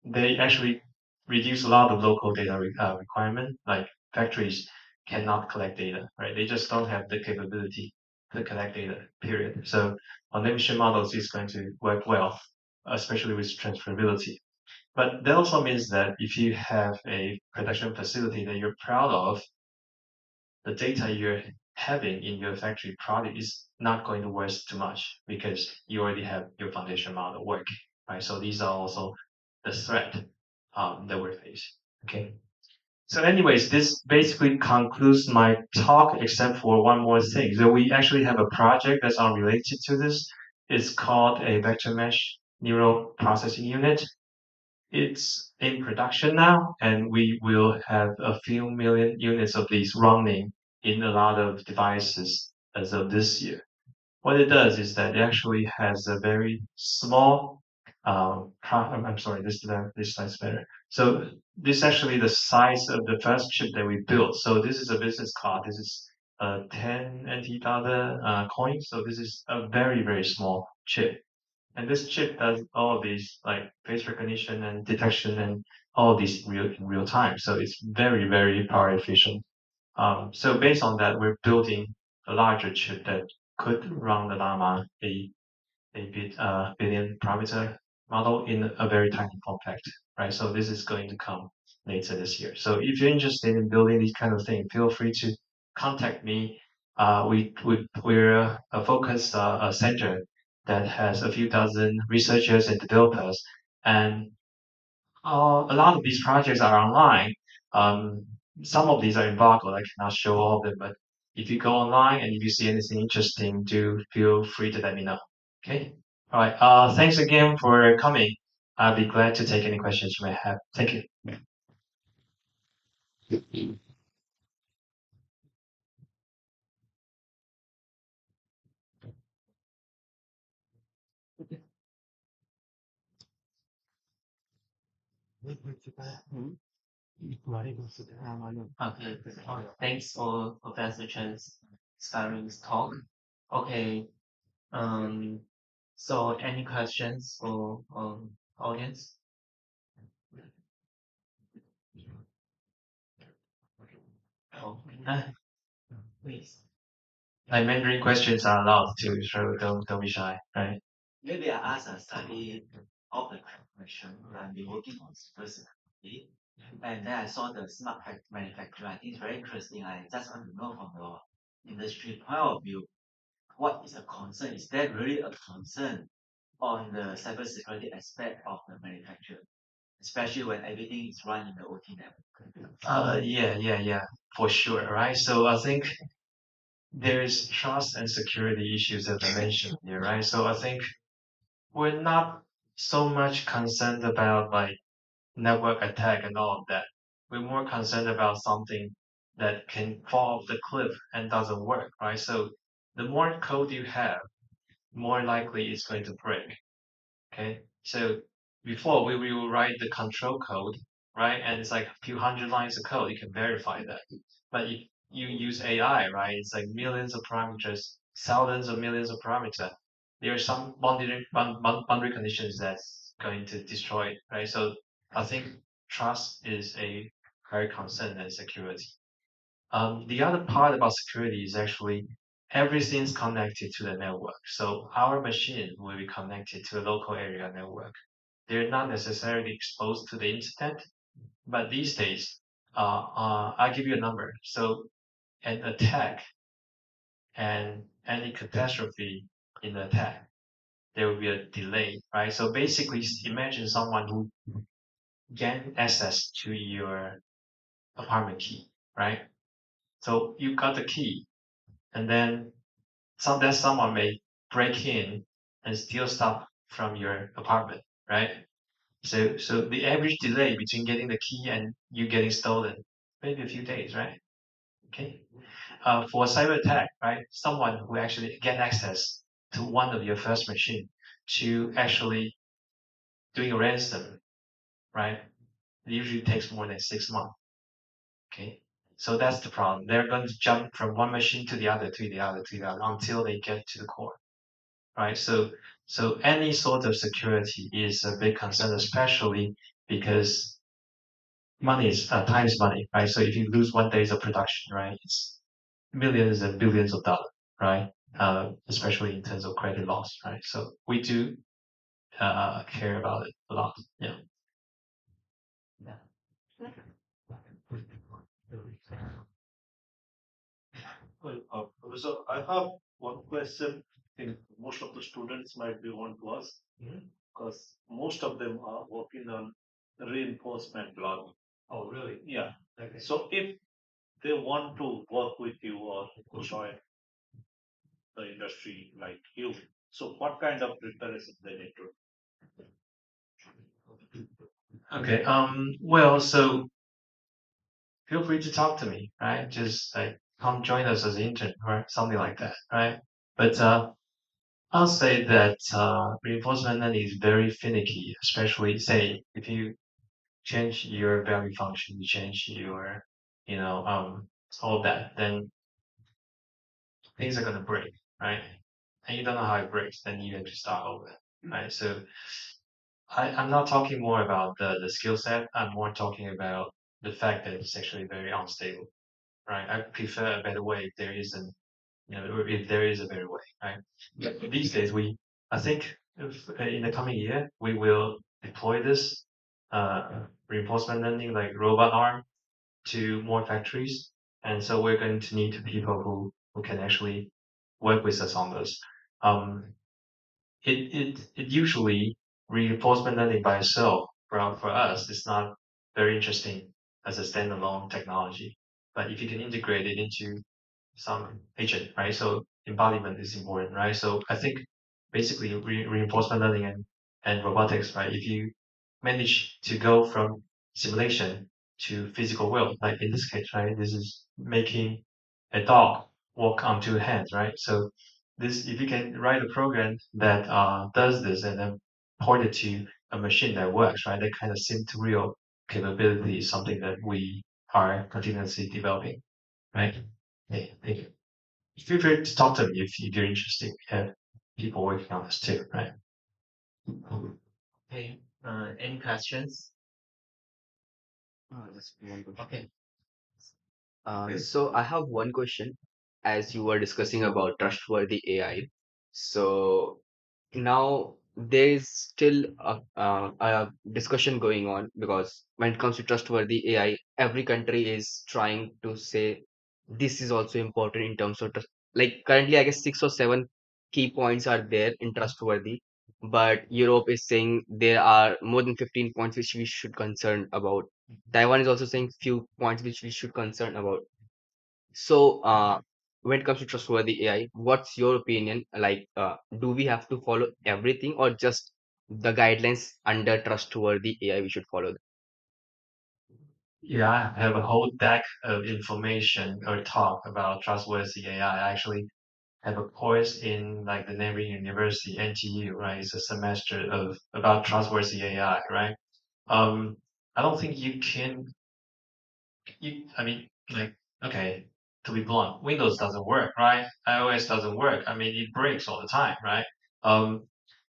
they actually reduce a lot of local data requirement. Like factories cannot collect data, right? They just don't have the capability to collect data, period. So foundation models is going to work well, especially with transferability. But that also means that if you have a production facility that you're proud of, the data you're having in your factory product is not going to waste too much because you already have your foundation model working, right? So these are also the threat that we're facing. Okay. So, anyways, this basically concludes my talk, except for one more thing. So we actually have a project that's unrelated to this. It's called a vector mesh neural processing unit. It's in production now, and we will have a few million units of these running in a lot of devices as of this year. What it does is that it actually has a very small, I'm sorry, this slide's better. So this is actually the size of the first chip that we built. So this is a business card. This is 10 NT dollar coin. So this is a very, very small chip. And this chip does all of these like face recognition and detection and all of these in real time. So it's very, very power efficient. So based on that, we're building a larger chip that could run the Llama a billion parameter model in a very tiny form factor, right? So this is going to come later this year. So if you're interested in building these kind of things, feel free to contact me. We're a focus center that has a few dozen researchers and developers, and a lot of these projects are online. Um, some of these are embargoed. I cannot show all of them, but if you go online and if you see anything interesting, do feel free to let me know. Okay. All right. Thanks again for coming. I'll be glad to take any questions you may have. Thank you. Okay, thanks for Professor Chen's inspiring talk. Okay, so any questions for audience? Oh, please. Like Mandarin questions are allowed too, so don't be shy, right? Maybe I ask a slightly off the question. I've been working on this personally, and then I saw the smart manufacturing. I think it's very interesting. I just want to know from your industry point of view, what is a concern? Is there really a concern on the cybersecurity aspect of the manufacturer, especially when everything is run in the OT network? Yeah, for sure, right? So I think there's trust and security issues as I mentioned here, right? So I think we're not so much concerned about like network attack and all of that. We're more concerned about something that can fall off the cliff and doesn't work, right? So the more code you have, more likely it's going to break. Okay. So before we will write the control code, right? And it's like a few hundred lines of code, you can verify that. But if you use AI, right? It's like millions of parameters, thousands of millions of parameters. There are some boundary conditions that's going to destroy it, right? So I think trust is a very concern and security. The other part about security is actually everything's connected to the network. So our machine will be connected to a local area network. They're not necessarily exposed to the internet, but these days, I'll give you a number. So an attack and any catastrophe in the attack, there will be a delay, right? So basically, imagine someone who gain access to your apartment key. right? So you got the key, and then someone may break in and steal stuff from your apartment, right? So the average delay between getting the key and you getting stolen, maybe a few days, right? Okay. For cyber attack, right? Someone who actually get access to one of your first machine to actually doing a ransom, right? It usually takes more than 6 months. Okay. So that's the problem. They're going to jump from one machine to the other, to the other, to the other until they get to the core, right? So any sort of security is a big concern, especially because money is time is money, right? So if you lose 1 day of production, right, it's millions and billions of dollars, right? Especially in terms of credit loss, right? So we do care about it a lot. Yeah. Well, Professor, I have one question. I think most of the students might be want to ask, because most of them are working on reinforcement learning. Oh, really? Yeah. Okay. So if they want to work with you or join the industry like you, so what kind of preparation they need to? Okay. Well, so feel free to talk to me, right? Just like come join us as an intern or something like that, right? But I'll say that reinforcement learning is very finicky, especially say if you change your value function, you change your, all that, then things are gonna break, right? And you don't know how it breaks, then you have to start over, right? So I'm not talking more about the skill set. I'm more talking about the fact that it's actually very unstable, right? I prefer a better way if there isn't, or if there is a better way, right? But these days, I think if, in the coming year, we will deploy this reinforcement learning like robot arm to more factories. And so we're going to need people who can actually work with us on this. Um, it usually reinforcement learning by itself for us is not very interesting as a standalone technology. But if you can integrate it into some agent, right? So embodiment is important, right? So I think basically reinforcement learning and robotics, right? If you manage to go from simulation to physical world, like in this case, right? This is making a dog walk on two hands, right? So this, if you can write a program that does this and then port it to a machine that works, right? That kind of sim to real capability is something that we are continuously developing, right? Okay, thank you. Feel free to talk to me if you're interested. We have people working on this too, right? Okay. Any questions? Just one question. Okay. So I have one question. As you were discussing about trustworthy AI, so now there is still a discussion going on because when it comes to trustworthy AI, every country is trying to say this is also important in terms of trust. Like currently, I guess 6 or 7 key points are there in trustworthy, but Europe is saying there are more than 15 points which we should concern about. Taiwan is also saying few points which we should concern about. So, when it comes to trustworthy AI, what's your opinion? Like, do we have to follow everything or just the guidelines under trustworthy AI we should follow? Yeah, I have a whole deck of information or talk about trustworthy AI. I actually have a course in like the neighboring university, NTU, right? It's a semester of about trustworthy AI, right? I don't think you can I mean, like, okay, to be blunt, Windows doesn't work, right? iOS doesn't work. I mean, it breaks all the time, right?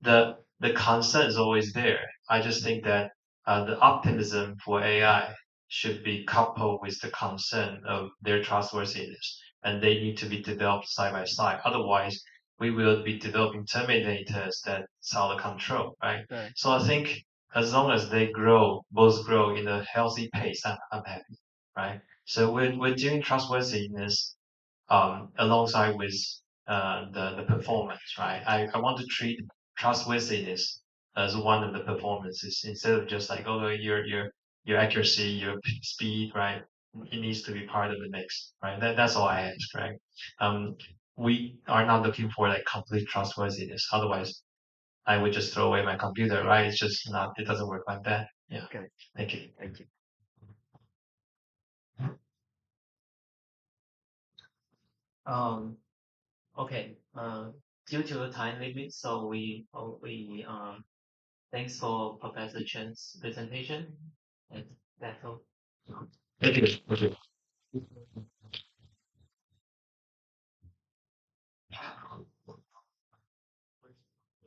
The concern is always there. I just think that the optimism for AI should be coupled with the concern of their trustworthiness, and they need to be developed side by side. Otherwise, we will be developing terminators that's out of control, right? Right. So I think as long as they grow, both grow in a healthy pace, I'm happy, right? So we're doing trustworthiness alongside with the performance, right? I want to treat trustworthiness as one of the performances instead of just like, oh, your accuracy, your speed, right? it needs to be part of the mix, right? That's all I ask, right? We are not looking for like complete trustworthiness. Otherwise, I would just throw away my computer, right? It's just not. It doesn't work like that. Yeah. Okay. Thank you. Thank you. Okay. Due to the time limit, so thanks for Professor Chen's presentation, and that's all. Thank you. Thank you.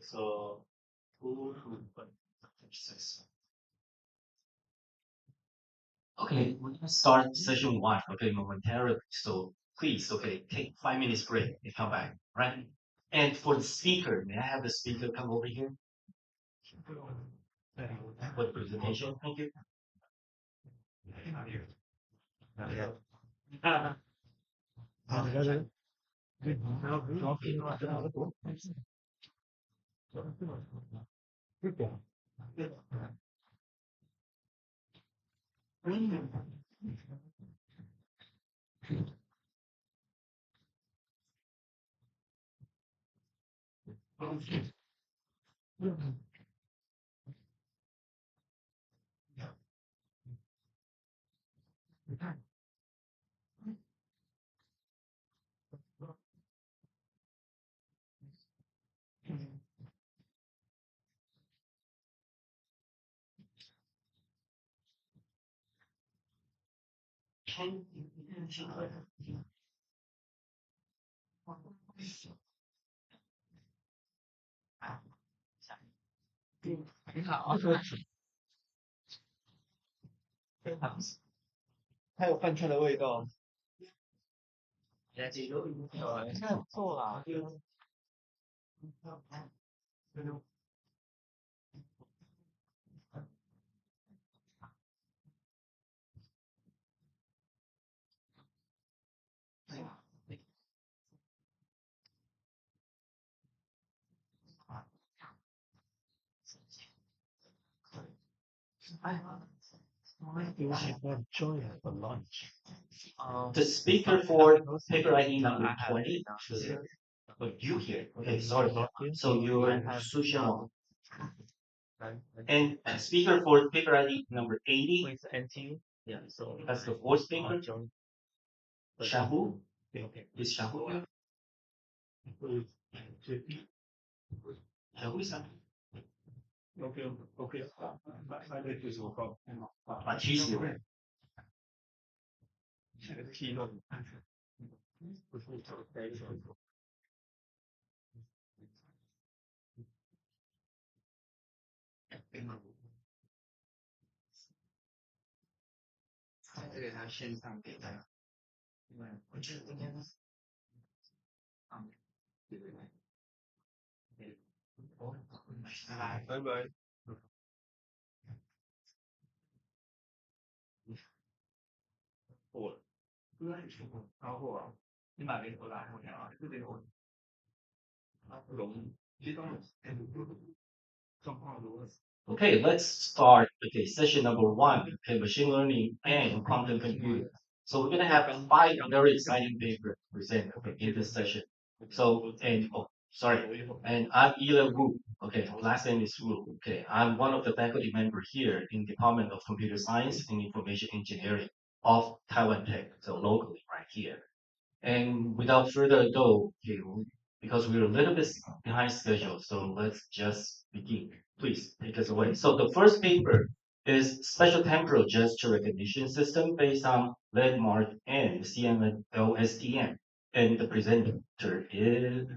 So Okay, we're gonna start session one, okay, momentarily. So please, okay, take 5 minutes break and come back, right? And for the speaker, may I have the speaker come over here for the presentation? Thank you. The speaker for paper ID number 20, but you here. Okay, sorry. So you're Susha Wang. And speaker for paper ID number 80. Yeah, so that's the fourth speaker. Shahu. Is Shahu here? Shahu is not. But she's here. Bye bye. Okay, let's start. Okay, session number one. Okay, machine learning and quantum computing. So we're gonna have 5 very exciting papers to present, okay, in this session. So and oh, sorry, and I'm Ela Wu. Okay, last name is Wu. Okay, I'm one of the faculty members here in Department of Computer Science and Information Engineering of Taiwan Tech. So locally, right here. And without further ado, okay, because we're a little bit behind schedule, so let's just begin. Please take us away. So the first paper is Special Temporal Gesture Recognition System based on landmark and CMLSTM. And the presenter is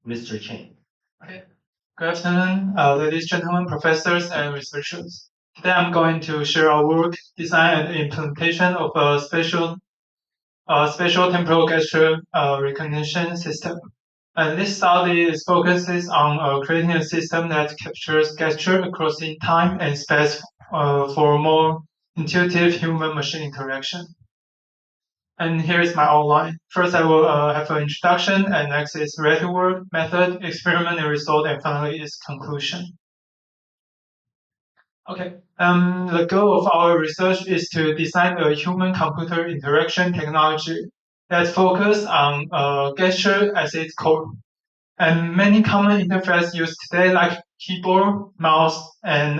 Mr. Chang. Okay. Good afternoon, ladies, gentlemen, professors, and researchers. Today I'm going to share our work, design, and implementation of a spatial temporal gesture recognition system. And this study focuses on creating a system that captures gesture across in time and space for more intuitive human-machine interaction. And here is my outline. First, I will have an introduction, and next is relative work, method, experiment and result, and finally is conclusion. Okay. The goal of our research is to design a human-computer interaction technology that focuses on gesture as its core. And many common interfaces used today, like keyboard, mouse, and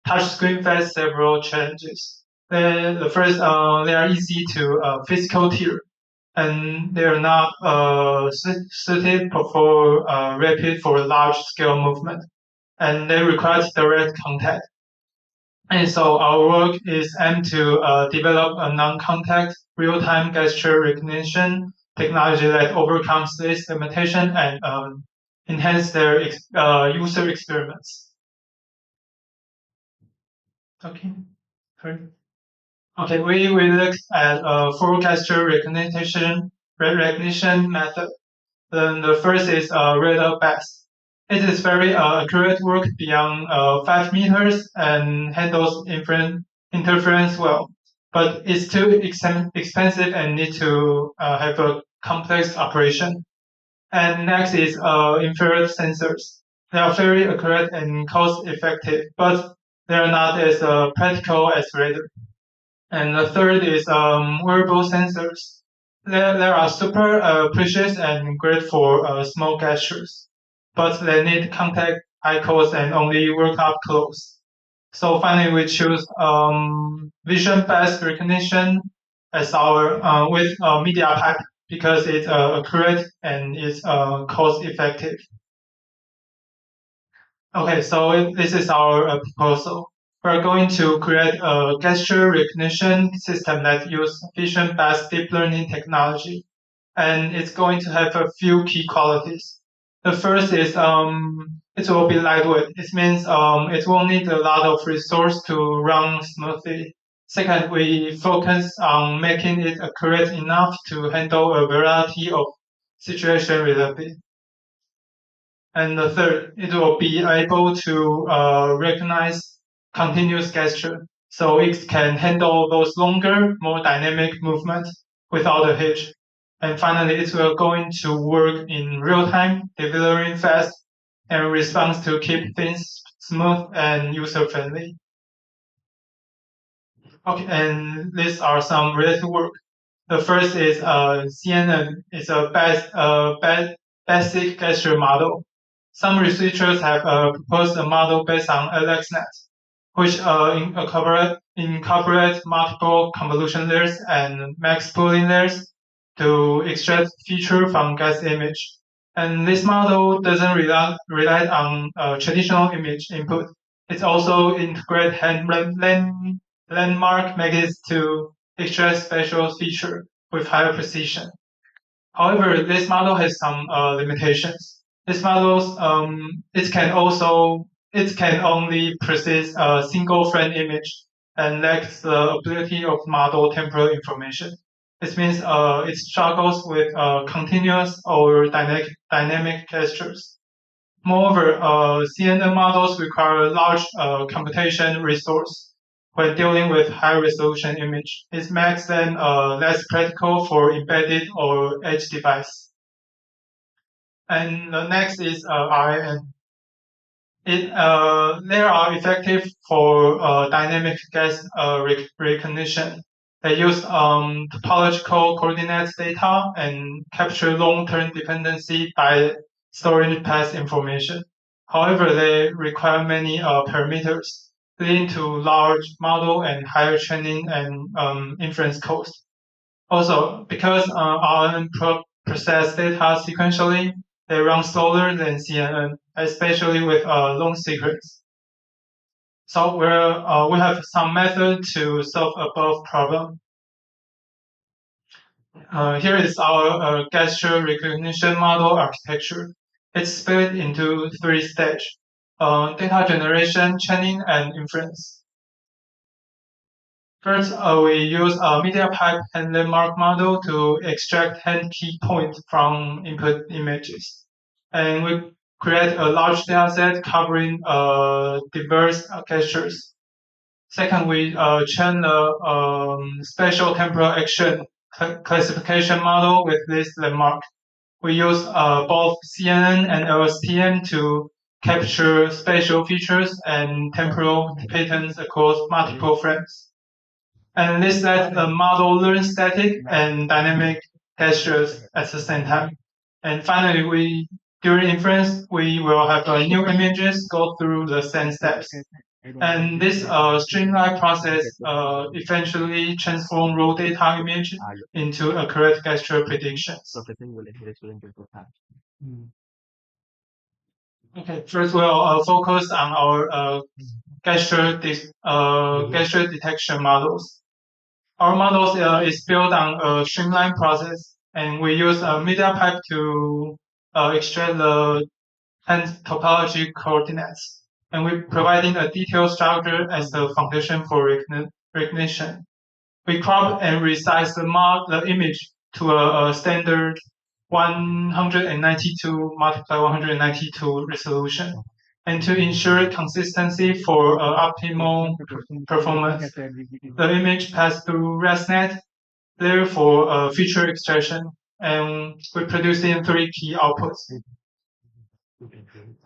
touchscreen, face several challenges. The first, they are easy to physical tier, and they are not suited for rapid for large-scale movement, and they require direct contact. And so our work is aimed to develop a non-contact real-time gesture recognition technology that overcomes this limitation and enhance their user experience. Okay. Okay, we looked at four gesture recognition method. Then the first is radar-based. It is very accurate work beyond 5 meters and handles interference well. But it's too expensive and need to have a complex operation. And next is infrared sensors. They are very accurate and cost effective, but they are not as practical as radar. And the third is wearable sensors. They are super precious and great for small gestures, but they need contact icons and only work up close. So finally, we choose vision-based recognition as our with media pipe because it's accurate and it's cost-effective. Okay, so this is our proposal. We're going to create a gesture recognition system that uses vision-based deep learning technology, and it's going to have a few key qualities. The first is it will be lightweight. It means it won't need a lot of resource to run smoothly. Second, we focus on making it accurate enough to handle a variety of situations reliably. And the third, it will be able to recognize continuous gesture. So it can handle those longer, more dynamic movements without a hitch. And finally, it will going to work in real time, delivering fast, and response to keep things smooth and user friendly. Okay, and these are some related work. The first is CNN. It's a basic gesture model. Some researchers have proposed a model based on AlexNet, which incorporates multiple convolution layers and max pooling layers to extract feature from guest image. And this model doesn't rely on traditional image input. It also integrates landmark methods to extract spatial feature with higher precision. However, this model has some limitations. This model it can only process a single frame image and lacks the ability of model temporal information. This means it struggles with continuous or dynamic gestures. Moreover, CNN models require large computation resource when dealing with high-resolution image. It makes them less practical for embedded or edge device. And the next is RNN. They are effective for dynamic gas recognition. They use topological coordinates data and capture long-term dependency by storing past information. However, they require many parameters, leading to large model and higher training and inference cost. Also, because RNN process data sequentially, they run slower than CNN, especially with long sequence. So we have some method to solve above problem. Here is our gesture recognition model architecture. It's split into 3 stages: data generation, training, and inference. First, we use a media pipe and landmark model to extract hand key points from input images. And we create a large dataset covering diverse gestures. Second, we train the spatial temporal action classification model with this landmark. We use both CNN and LSTM to capture spatial features and temporal patterns across multiple frames. And this lets the model learn static and dynamic gestures at the same time. And finally, during inference, we will have new images go through the same steps. And this streamlined process eventually transforms raw data image into accurate gesture predictions. Okay, first we'll focus on our gesture detection models. Our models is built on a streamlined process, and we use a media pipe to extract the hand topology coordinates. And we're providing a detailed structure as the foundation for recognition. We crop and resize the image to a standard 192 multiply 192 resolution, and to ensure consistency for optimal performance. The image passed through ResNet layer for feature extraction, and we produce in 3 key outputs.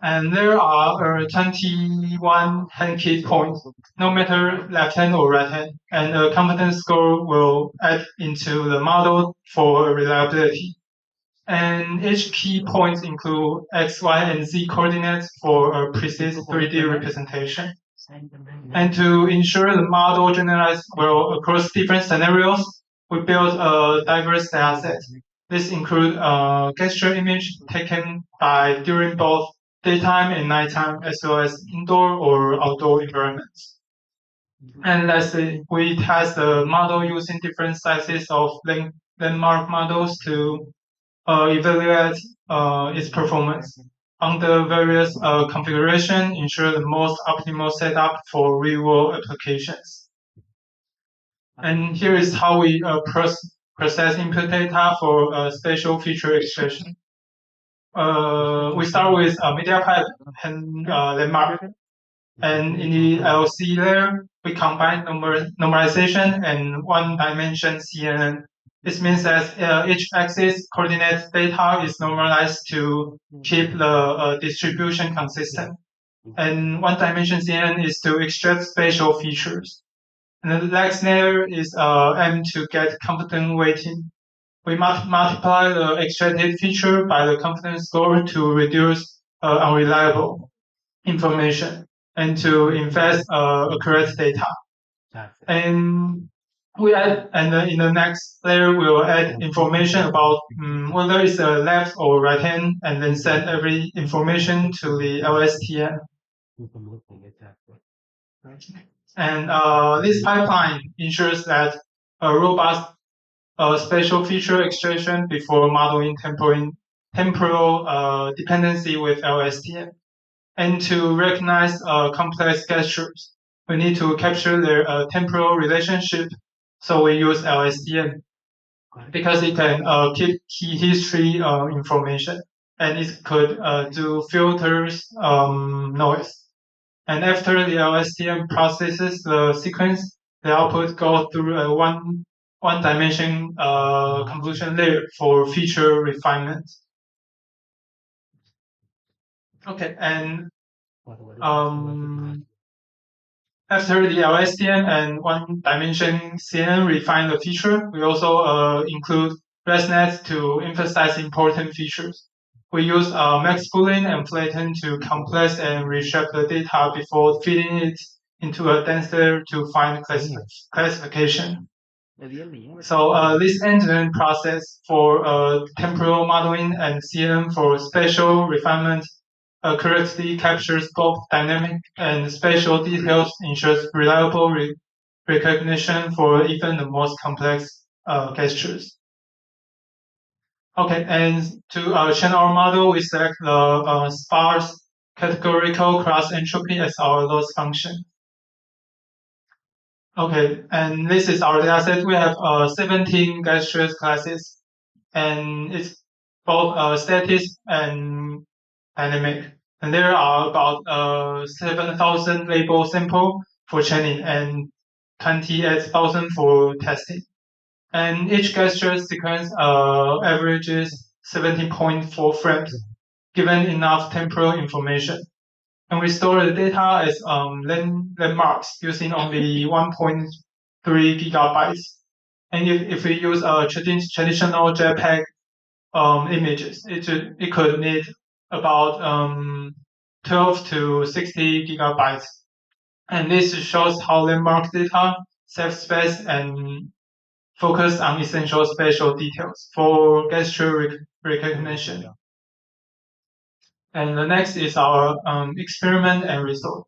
And there are 21 hand key points, no matter left hand or right hand, and a confidence score will add into the model for reliability. And each key point include X, Y, and Z coordinates for a precise 3D representation. And to ensure the model generalizes well across different scenarios, we built a diverse dataset. This includes gesture image taken during both daytime and nighttime, as well as indoor or outdoor environments. And lastly, we test the model using different sizes of landmark models to evaluate its performance. Under various configuration, ensure the most optimal setup for real-world applications. And here is how we process input data for spatial feature extraction. We start with a media pipe and landmark. And in the LC layer, we combine normalization and one-dimension CNN. This means that each axis coordinate data is normalized to keep the distribution consistent. And one-dimension CNN is to extract spatial features. And the next layer is aimed to get confidence weighting. We multiply the extracted feature by the confidence score to reduce unreliable information and to invest accurate data. And we add, and then in the next layer, we'll add information about whether it's a left or right hand, and then send every information to the LSTM. And this pipeline ensures that a robust spatial feature extraction before modeling temporal dependency with LSTM. And to recognize complex gestures, we need to capture their temporal relationship. So we use LSTM because it can keep key history information, and it could do filters noise. And after the LSTM processes the sequence, the output goes through a one-dimension convolution layer for feature refinement. Okay, and after the LSTM and one-dimension CNN refine the feature, we also include ResNet to emphasize important features. We use max Boolean and flatten to compress and reshape the data before feeding it into a dense layer to find classification. So this end-to-end process for temporal modeling and CNN for spatial refinement correctly captures both dynamic and spatial details, ensures reliable recognition for even the most complex gestures. Okay, and to train our model, we select the sparse categorical cross entropy as our loss function. Okay, and this is our dataset. We have 17 gestures classes, and it's both static and dynamic. And there are about 7,000 label sample for training and 28,000 for testing. And each gesture sequence averages 17.4 frames, given enough temporal information. and we store the data as landmarks using only 1.3 gigabytes. And if we use traditional JPEG images, it could need about 12 to 60 gigabytes. And this shows how landmark data save space and focus on essential spatial details for gesture recognition. And the next is our experiment and result.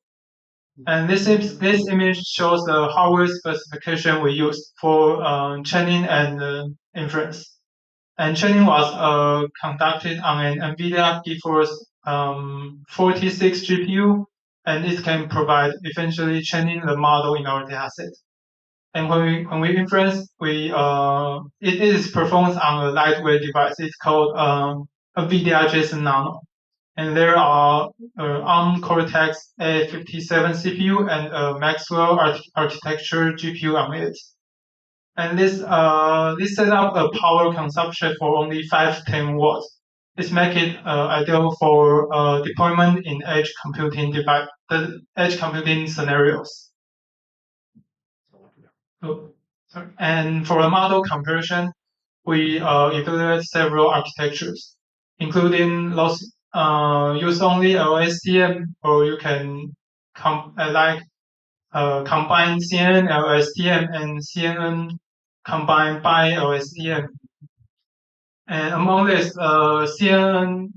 And this image shows the hardware specification we used for training and inference. And training was conducted on an NVIDIA GeForce 46 GPU, and it can provide eventually training the model in our dataset. And when we inference, it is performed on a lightweight device. It's called NVIDIA JSON Nano. And there are ARM Cortex A57 CPU and a Maxwell architecture GPU on it. And this set up a power consumption for only 5-10 watts. This makes it ideal for deployment in edge computing scenarios. And for a model comparison, we evaluate several architectures, including those use only LSTM, or you can combine CNN LSTM and CNN combined by LSTM. And among this, CNN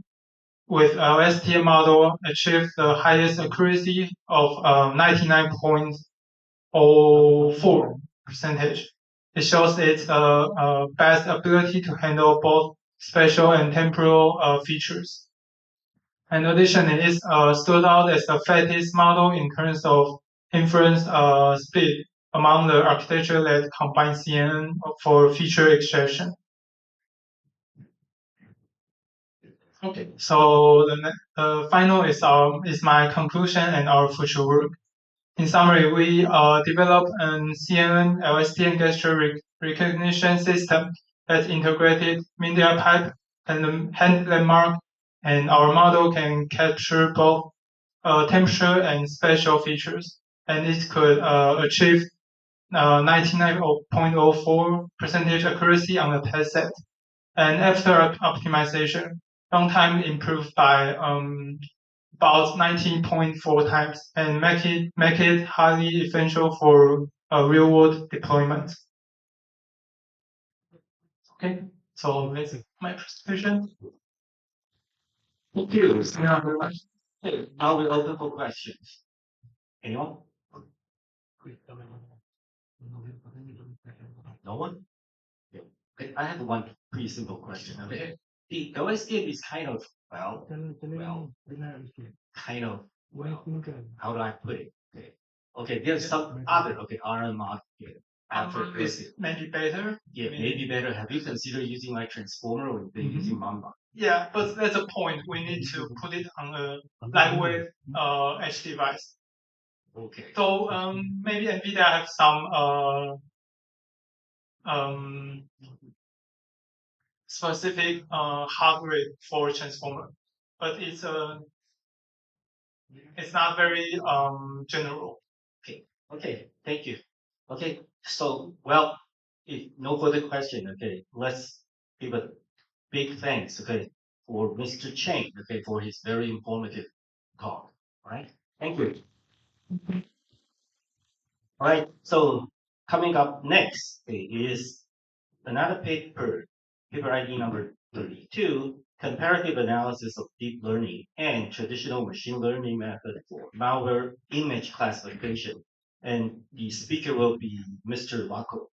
with LSTM model achieved the highest accuracy of 99.04%. It shows its best ability to handle both spatial and temporal features. In addition, it is stood out as the fastest model in terms of inference speed among the architecture that combine CNN for feature extraction. Okay, so the final is my conclusion and our future work. In summary, we developed an CNN LSTM gesture recognition system that integrated media pipe and hand landmark, and our model can capture both temperature and spatial features, and it could achieve 99.04% accuracy on the test set. And after optimization, runtime improved by about 19.4 times, and make it highly essential for real world deployment. Okay, so that's my presentation. Thank you. Thank you very much. Okay, now we open for questions. Anyone? No one? Okay, I have one pretty simple question. Okay, the LSTM is kind of kind of how do I put it? Okay, there's some other RN model after this. Maybe better. Yeah, maybe better. Have you considered using like transformer or using Mamba? Yeah, but that's a point. We need to put it on a lightweight edge device. Okay. So maybe NVIDIA have some specific hardware for transformer, but it's not very general. Okay, thank you. Okay, so well, if no further question, okay, let's give a big thanks, for Mr. Chang, for his very informative talk. All right, thank you. All right, so coming up next is another paper ID number 32, comparative analysis of deep learning and traditional machine learning method for malware image classification. And the speaker will be Mr. Wako.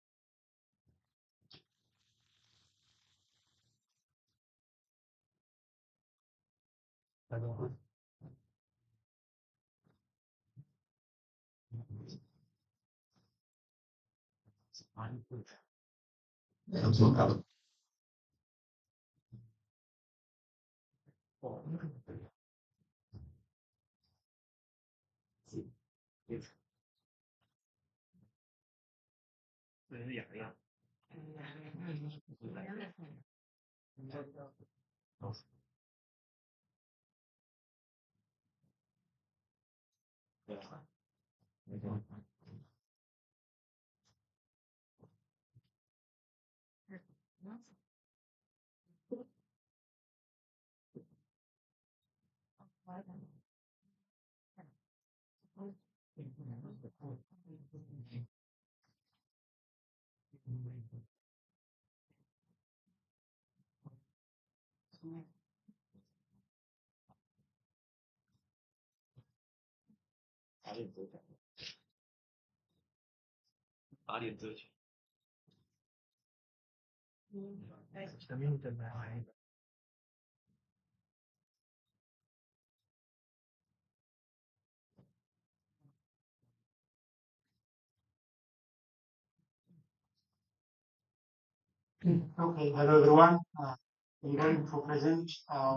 Okay, hello everyone. I'm going to present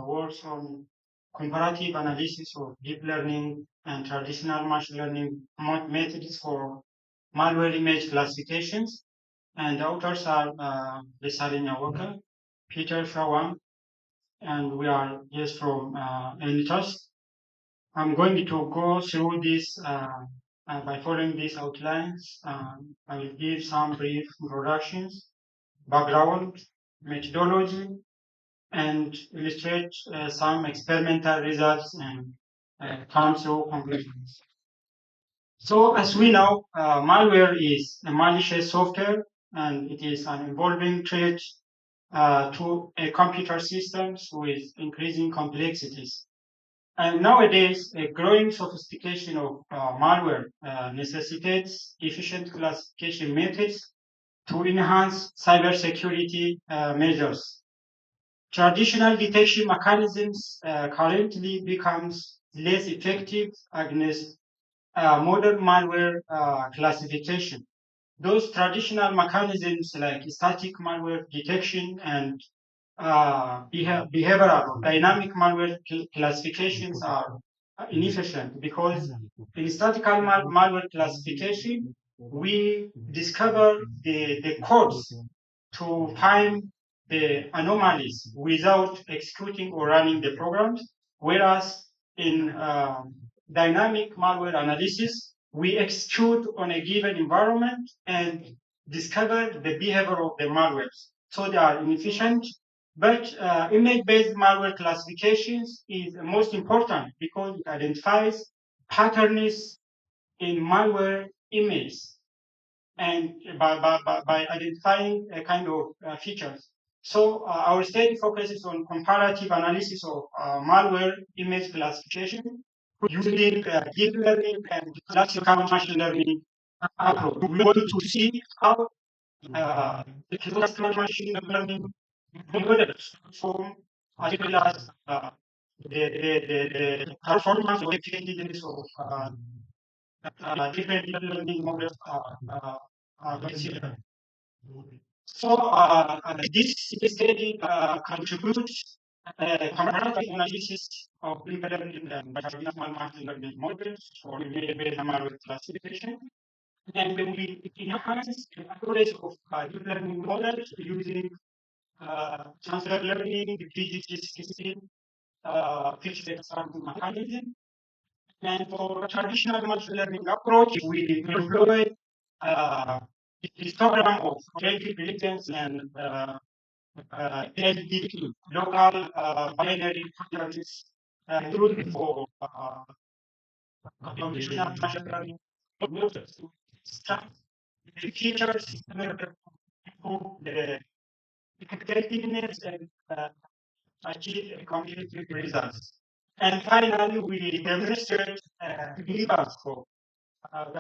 works on comparative analysis of deep learning and traditional machine learning methods for malware image classifications. And the authors are Desalina Walker, Peter Shawan, and we are just from NTUST. I'm going to go through this by following these outlines. I will give some brief introductions, background, methodology, and illustrate some experimental results and come to conclusions. So as we know, malware is a malicious software and it is an evolving threat to computer systems with increasing complexities. And nowadays, a growing sophistication of malware necessitates efficient classification methods to enhance cybersecurity measures. Traditional detection mechanisms currently becomes less effective against modern malware classification. Those traditional mechanisms like static malware detection and behavioral or dynamic malware classifications are inefficient because in statical malware classification, we discover the codes to find the anomalies without executing or running the programs, whereas in dynamic malware analysis, we execute on a given environment and discover the behavior of the malwares. So they are inefficient, but image-based malware classifications is most important because it identifies patterns in malware images and by identifying a kind of features. So our study focuses on comparative analysis of malware image classification using deep learning and classical machine learning approach. We want to see how the classical machine learning models perform as well as the performance or effectiveness of different deep learning models are considered. So this study contributes comparative analysis of deep learning and traditional machine learning models for image-based malware classification. And we enhance the accuracy of deep learning models using transfer learning, PGT16, fixed sampling mechanism. And for traditional machine learning approach, we employ histogram of creative intelligence and LDP, local binary patterns, including for conventional machine learning models to extract the features in order to improve the effectiveness and achieve complete results. And finally, we demonstrate relevance for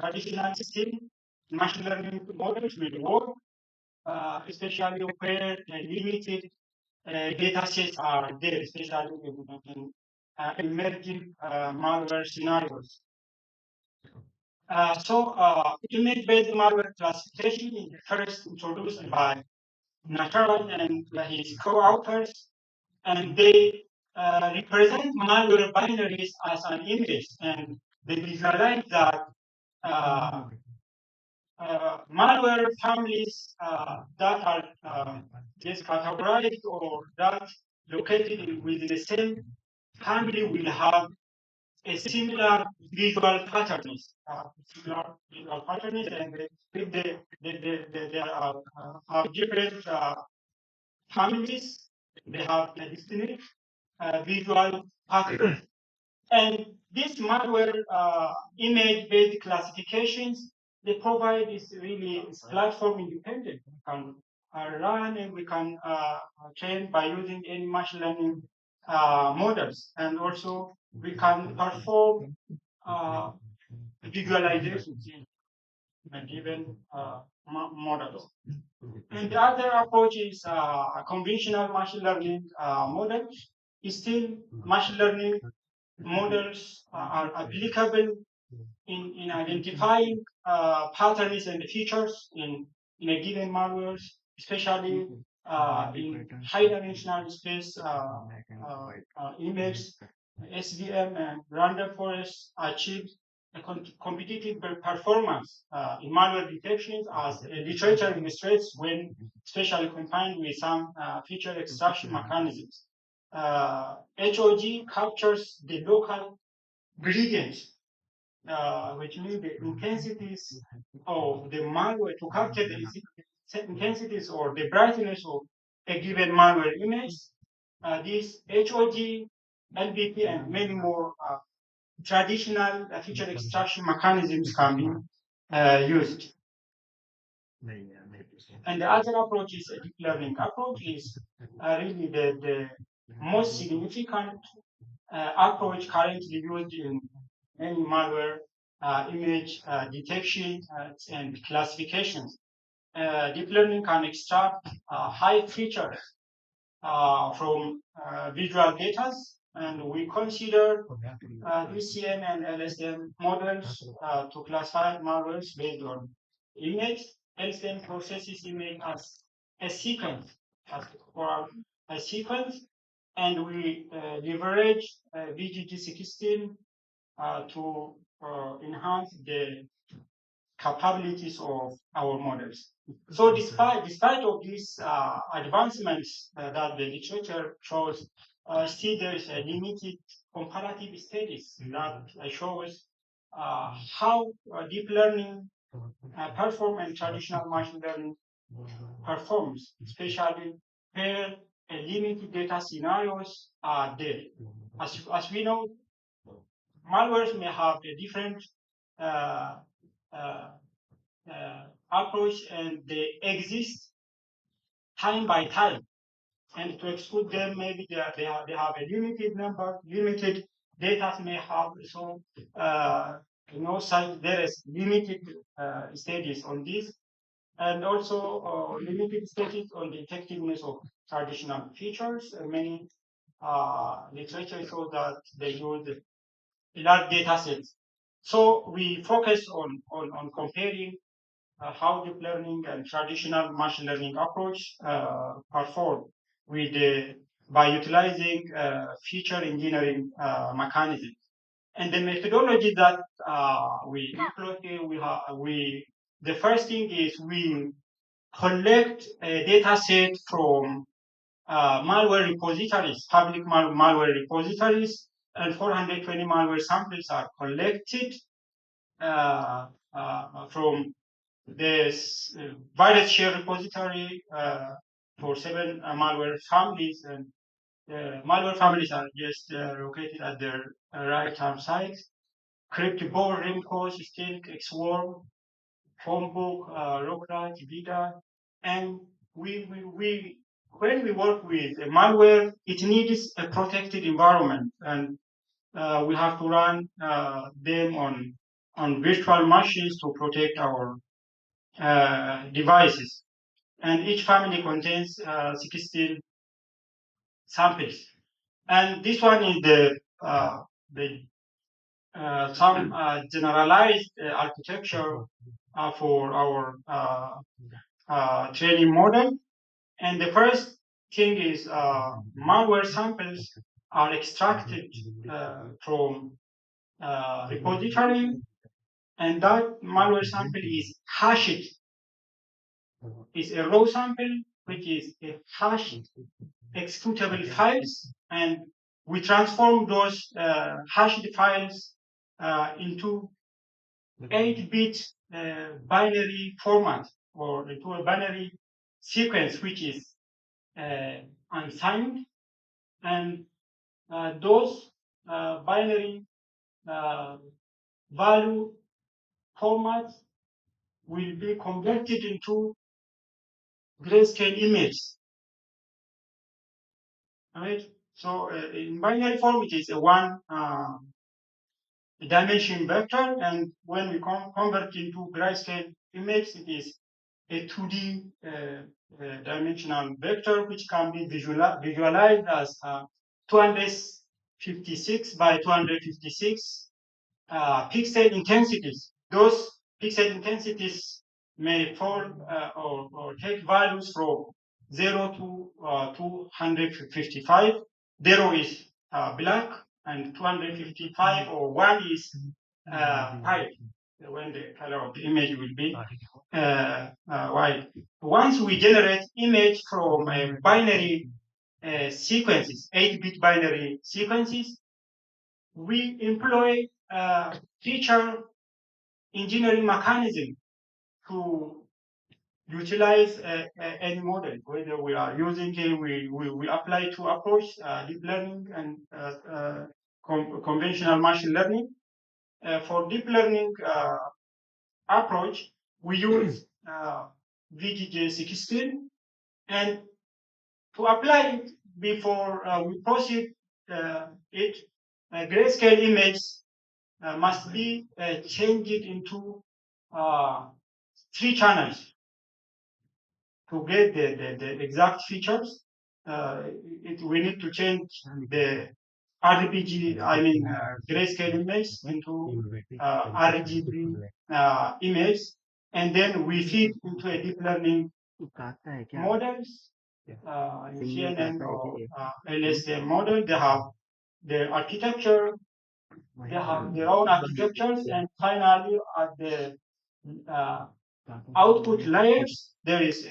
traditional system machine learning models will work, especially where limited data sets are there, especially in emerging malware scenarios. Image-based malware classification is first introduced by Natural and his co-authors, and they represent malware binaries as an image, and they visualize that malware families that are just categorized or that located within the same family will have a similar visual patterns, and they have different families. They have a distinct visual patterns. And this malware image-based classifications they provide is really platform independent. We can run and we can train by using any machine learning models, and also we can perform visualizations in a given models. And the other approach is a conventional machine learning model. Still, machine learning models are applicable in identifying patterns and features in a given malware, especially in high-dimensional space image, SVM and random forest achieve a competitive performance in malware detections, as literature illustrates, when especially combined with some feature extraction mechanisms. HOG captures the local gradients, which means the intensities of the malware, to capture the intensities or the brightness of a given malware image. This HOG, LBP, and many more traditional feature extraction mechanisms can be used. And the other approach is a deep learning approach, is really the most significant approach currently used in any malware image detection and classifications. Deep learning can extract high features from visual data, and we consider Ee-Chien and LSM models to classify malwares based on image. LSM processes image as a sequence, or a sequence, and we leverage VGG16 to enhance the capabilities of our models. So despite of these advancements that the literature shows, still there is a limited comparative studies that shows how deep learning perform and traditional machine learning performs, especially where limited data scenarios are there. As we know, malwares may have a different approach, and they exist time by time. And to exclude them, maybe they have a limited number, limited data may have. So there is limited studies on this, and also limited studies on the effectiveness of traditional features. Many literature shows that they use large data sets. So we focus on comparing how deep learning and traditional machine learning approach perform with by utilizing feature engineering mechanisms. And the methodology that we employ here, the first thing is we collect a data set from malware repositories, public malware repositories, and 420 malware samples are collected from this virus share repository for 7 malware families, and malware families are just located at their right-hand side. CryptBoard, Rimco, Systemic, Xworm, Phonebook, Rockrat, Vida, and when we work with a malware, it needs a protected environment, and we have to run them on virtual machines to protect our devices. And each family contains 16 samples. And this one is some generalized architecture for our training model. And the first thing is malware samples are extracted from repository, and that malware sample is hashed. It's a raw sample, which is a hashed executable files, and we transform those hashed files into 8-bit binary format, or into a binary sequence which is unsigned, and those binary value formats will be converted into grayscale image. Right? So in binary form, it is a one dimension vector, and when we convert into grayscale image, it is a 2D dimensional vector, which can be visualized as 256 by 256 pixel intensities. Those pixel intensities may fall or take values from 0 to 255. 0 is black, and 255 or 1 is white, when the color of the image will be white. Once we generate image from binary sequences, 8-bit binary sequences, we employ feature engineering mechanism to utilize any model, whether we are using it, we apply to approach deep learning and conventional machine learning. For deep learning approach, we use VGJ16, and to apply it before we proceed it, grayscale image must be changed into 3 channels to get the exact features. We need to change the RGB, I mean grayscale image into RGB image, and then we feed into a deep learning models, CNN or LSTM model. They have their architecture, they have their own architectures, and finally at the output layers, there is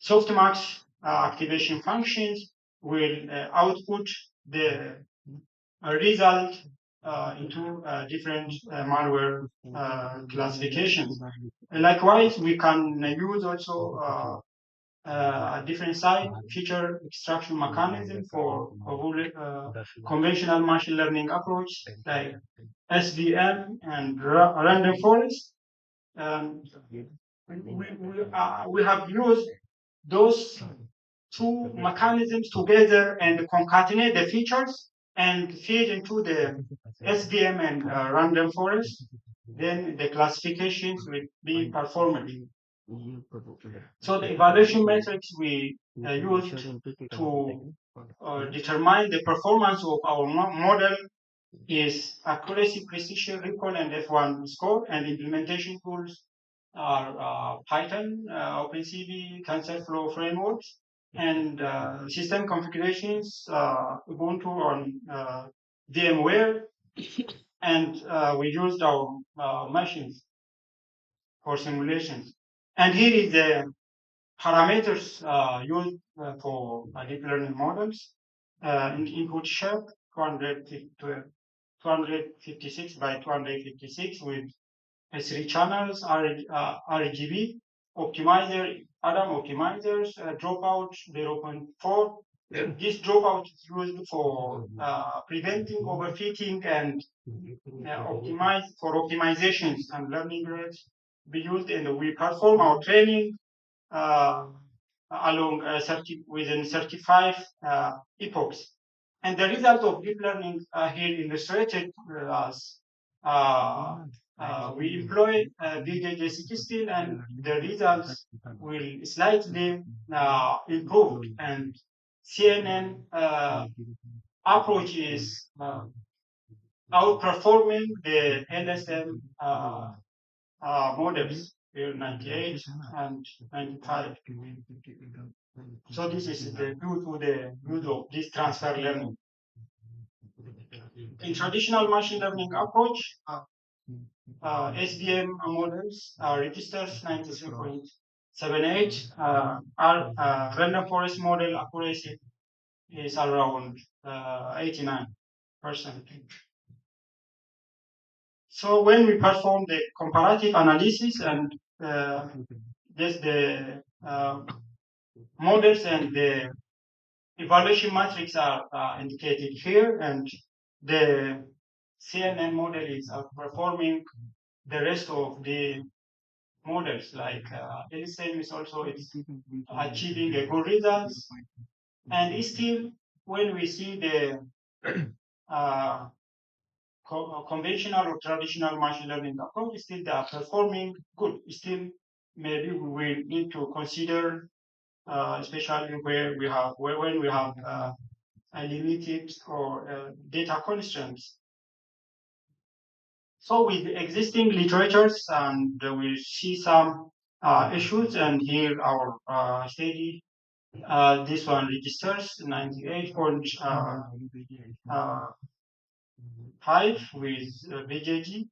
softmax activation functions will output the result into different malware classifications. Likewise, we can use also a different side feature extraction mechanism for conventional machine learning approach like SVM and random forest. We have used those 2 mechanisms together and concatenate the features and feed into the SVM and random forest. Then the classifications will be performed. So the evaluation metrics we used to determine the performance of our model is accuracy, precision, recall, and F1 score, and implementation tools are Python, OpenCV, TensorFlow frameworks, and system configurations, Ubuntu on VMware, and we used our machines for simulations. And here is the parameters used for deep learning models. In input shape 256 by 256 with 3 channels, RGB, optimizer, Adam optimizers, dropout 0.4. This dropout is used for preventing overfitting and optimizations and learning rates be used, and we perform our training along within 35 epochs. And the result of deep learning here illustrated as we employ VJJ16, and the results will slightly improve. And CNN approach is outperforming the LSM models, 98 and 95. So this is due to the use of this transfer learning. In traditional machine learning approach, SVM models registers 93.78 are random forest model accuracy is around 89%. So when we perform the comparative analysis and just the models and the evaluation matrix are indicated here, and the CNN model is outperforming the rest of the models, like Ee-Chien is also achieving a good results. And still, when we see the conventional or traditional machine learning approach, still they are performing good. Still, maybe we will need to consider, especially when we have a limited or data constraints. So with the existing literatures, and we see some issues, and here our study, this one registers 98.5 with BJG,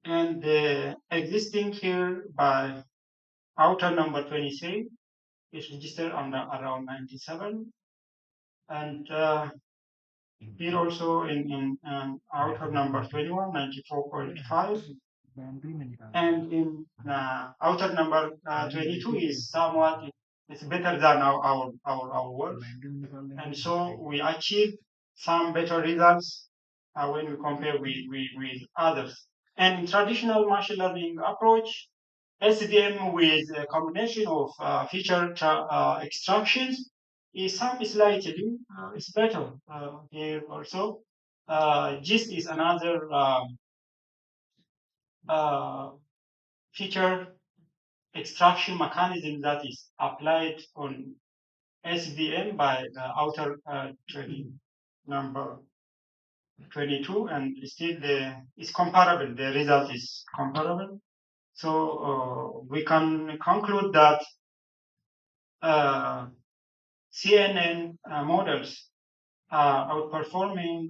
and the existing here by outer number 23 is registered on around 97, and here also in outer number 21, 94.5, and in outer number 22 is somewhat, it's better than our work, and so we achieve some better results when we compare with others. And in traditional machine learning approach, SVM with a combination of feature extractions is some slightly it's better here also. GIST is another feature extraction mechanism that is applied on SVM by outer number 22, and still it's comparable. The result is comparable. So we can conclude that CNN models are outperforming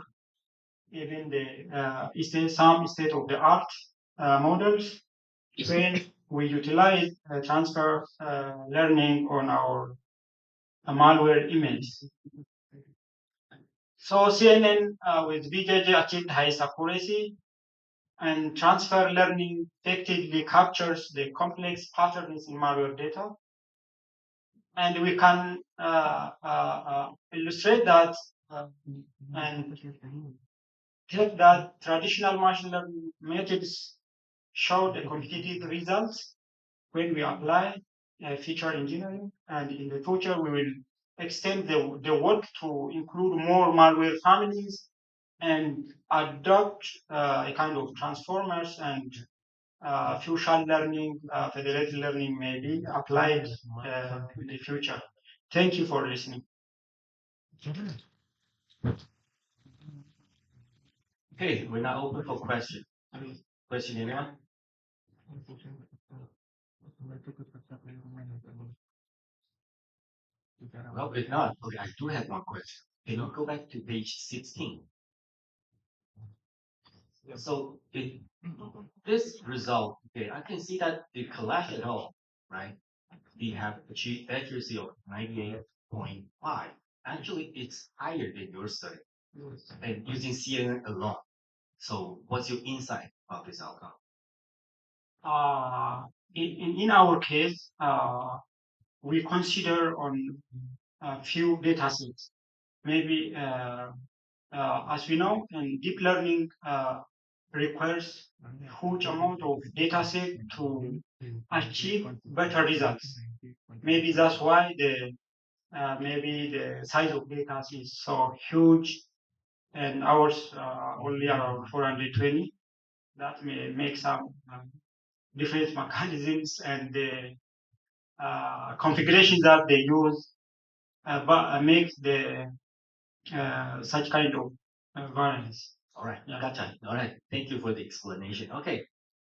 even the some state-of-the-art models when we utilize transfer learning on our malware image. So CNN with BJJ achieved highest accuracy, and transfer learning effectively captures the complex patterns in malware data. And we can illustrate that and take that traditional machine learning methods showed a competitive results when we apply feature engineering, and in the future we will extend the work to include more malware families and adopt a kind of transformers, and fusion learning, federated learning may be applied in the future. Thank you for listening. Okay, we're now open for questions. Question, anyone? Well, if not, okay, I do have one question. Can you go back to page 16? So this result, okay, I can see that the collapse at all, right? We have achieved accuracy of 98.5. Actually, it's higher than your study, and using CNN alone. So what's your insight about this outcome? In our case, we consider on a few data sets. Maybe, as we know, and deep learning requires huge amount of data set to achieve better results. Maybe that's why maybe the size of data is so huge, and ours only around 420. That may make some different mechanisms and the configurations that they use, but makes the such kind of variance. All right, gotcha. All right, thank you for the explanation. Okay,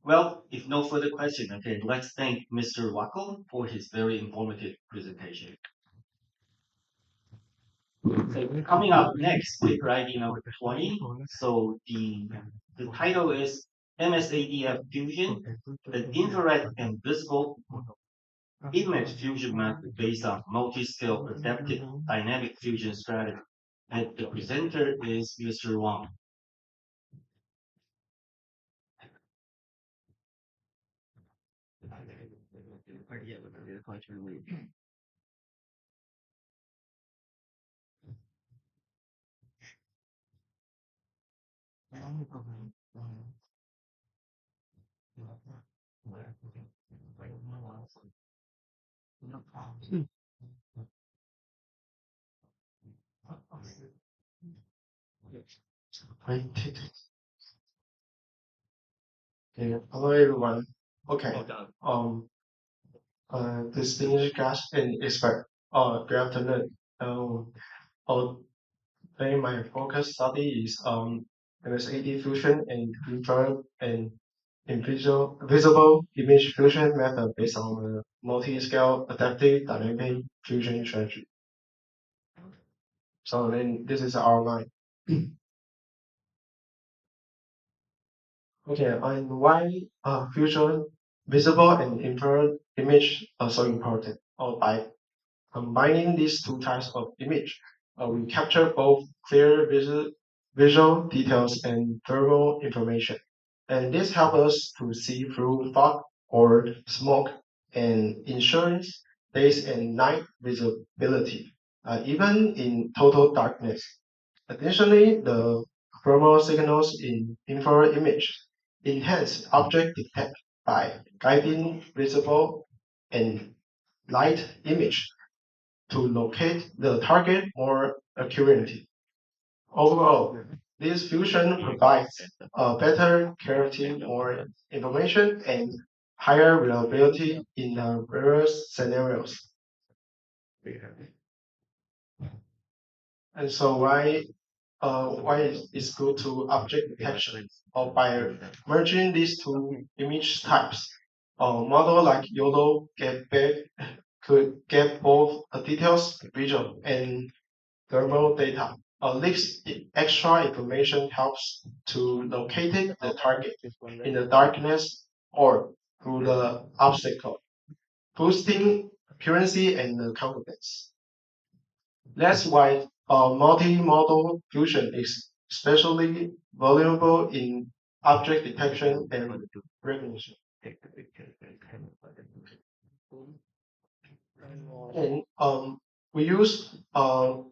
well, if no further question, okay, let's thank Mr. Wackel for his very informative presentation. So coming up next, paper ID number 20. So the title is MSADF Fusion, the infrared and visible image fusion method based on multi-scale adaptive dynamic fusion strategy. And the presenter is Mr. Wang. Okay, hello everyone. Okay, distinguished guests and expert. Good afternoon. Oh, today my focus study is MSAD fusion and infrared and visible image fusion method based on the multi-scale adaptive dynamic fusion strategy. So then this is our line. Okay, and why fusion visible and infrared image are so important? Or by combining these two types of image, we capture both clear visual details and thermal information. And this helps us to see through fog or smoke and ensures days and night visibility, even in total darkness. Additionally, the thermal signals in infrared image enhance object detect by guiding visible and light image to locate the target more accurately. Overall, this fusion provides a better clarity, more information, and higher reliability in various scenarios. And so why it's good to object detection or by merging these two image types. A model like YOLO could get both details, visual, and thermal data. This extra information helps to locate the target in the darkness or through the obstacle, boosting accuracy and confidence. That's why multi-model fusion is especially valuable in object detection and recognition. And we use the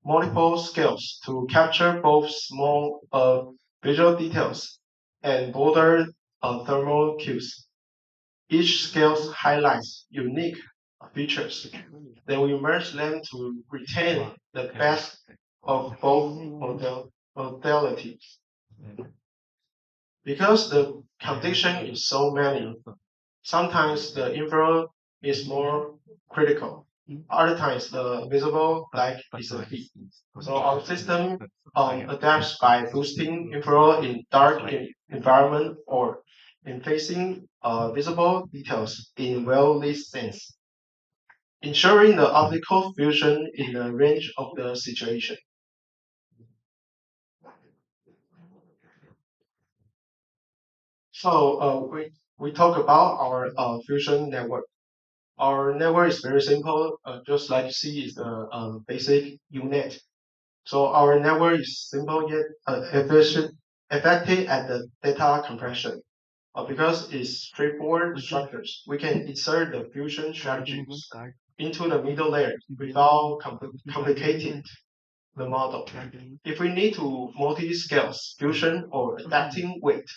multiple scales to capture both small visual details and broader thermal cues. Each scale highlights unique features. Then we merge them to retain the best of both modalities. Because the condition is so many, sometimes the infrared is more critical. Other times the visible light is a key. So our system adapts by boosting infrared in dark environment or in facing visible details in well-lit scenes, ensuring the optical fusion in the range of the situation. So we talk about our fusion network. Our network is very simple, just like C is the basic unit. So our network is simple yet effective at the data compression. Because it's straightforward structures, we can insert the fusion strategies into the middle layer without complicating the model. If we need to multi-scales fusion or adapting weight,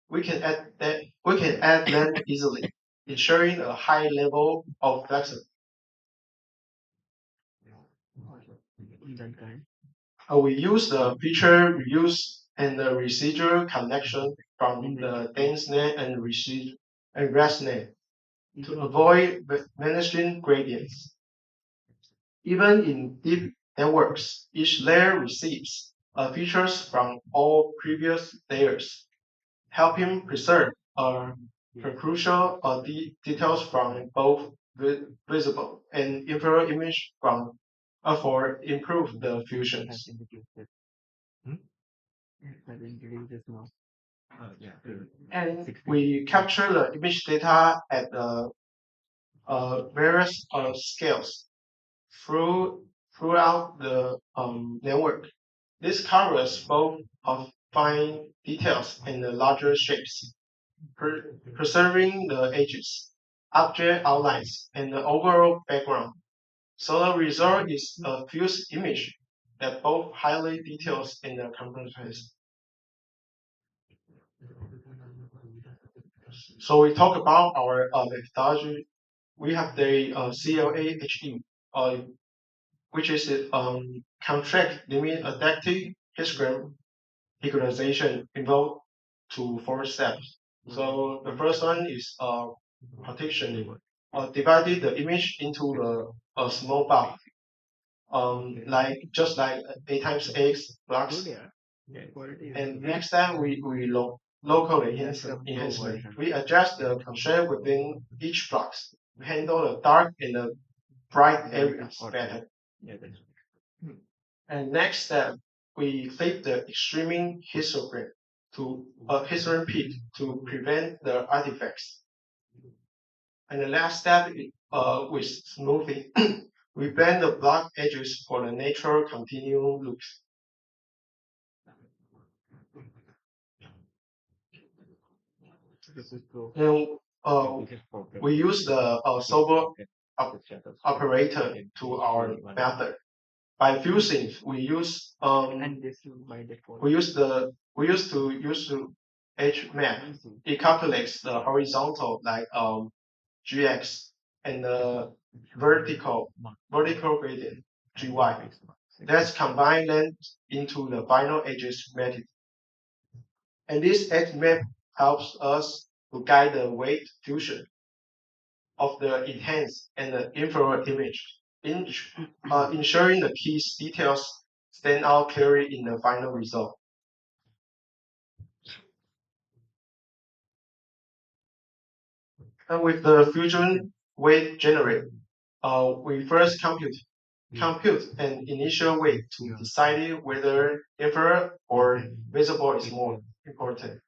we can add them easily, ensuring a high level of flexibility. We use the feature reuse and the residual connection from the denseNet and ResNet to avoid vanishing gradients. Even in deep networks, each layer receives features from all previous layers, helping preserve crucial details from both visible and infrared image for improve the fusions. And we capture the image data at the various scales throughout the network. This covers both of fine details and the larger shapes, preserving the edges, object outlines, and the overall background. So the result is a fused image that both highly details and comprehensive. So we talk about our methodology. We have the CLAHE, which is contract limit adaptive histogram equalization involved to 4 steps. So the first one is partitioning. Divided the image into a small block, like just like A times X blocks. And next step we local enhancement. We adjust the shape within each block to handle the dark and the bright areas better. And next step, we flip the extreme histogram to a histogram peak to prevent the artifacts. And the last step is with smoothing. We blend the block edges for the natural continual looks. And we use the solver operator to our method. By fusing, we use to H map. It calculates the horizontal like GX and the vertical gradient GY. Let's combine them into the final edges method. And this X map helps us to guide the weight fusion of the enhanced and the infrared image, ensuring the key details stand out clearly in the final result. And with the fusion weight generated, we first compute an initial weight to decide whether infrared or visible is more important.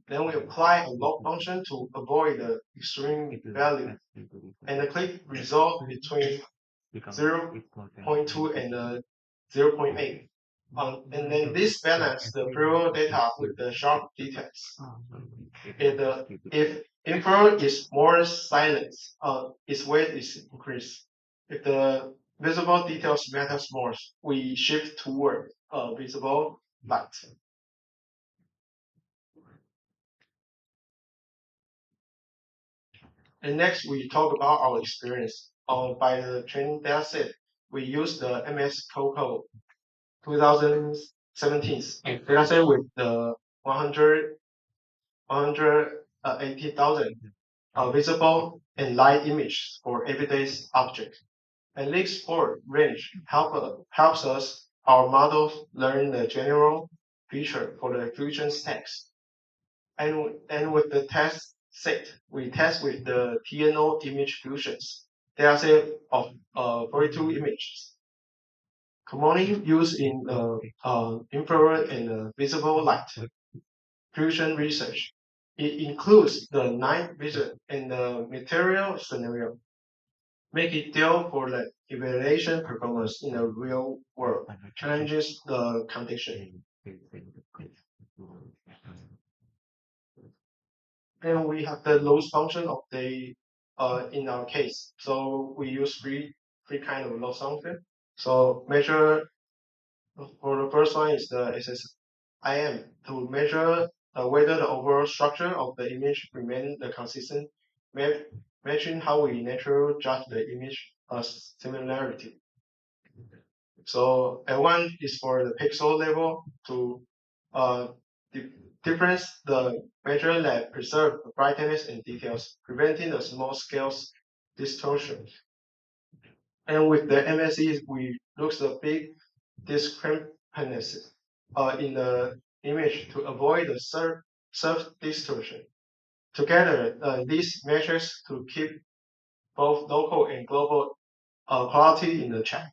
Then we apply a log function to avoid the extreme value, and the click result between 0.2 and 0.8. And then this balance the real data with the sharp details. If infrared is more silent, its weight is increased. If the visible details matters more, we shift toward visible light. And next, we talk about our experience. By the training data set, we use the MS COCO 2017 data set with the 180,000 visible and light images for everyday objects. And this sport range helps us, our models, learn the general feature for the fusion stacks. And with the test set, we test with the TNO image fusions. There are set of 42 images, commonly used in infrared and visible light fusion research. It includes the night vision and the material scenario, make it deal for the evaluation performance in the real world, challenges the condition. And we have the loss function of the in our case. So we use three kind of loss function. So measure for the first one is the SSIM to measure whether the overall structure of the image remains the consistent, matching how we naturally judge the image similarity. So L1 is for the pixel level to difference the measure that preserve the brightness and details, preventing the small scales distortion. And with the MSE, we look the big discrepancies in the image to avoid the surf distortion. Together, these measures to keep both local and global quality in the check.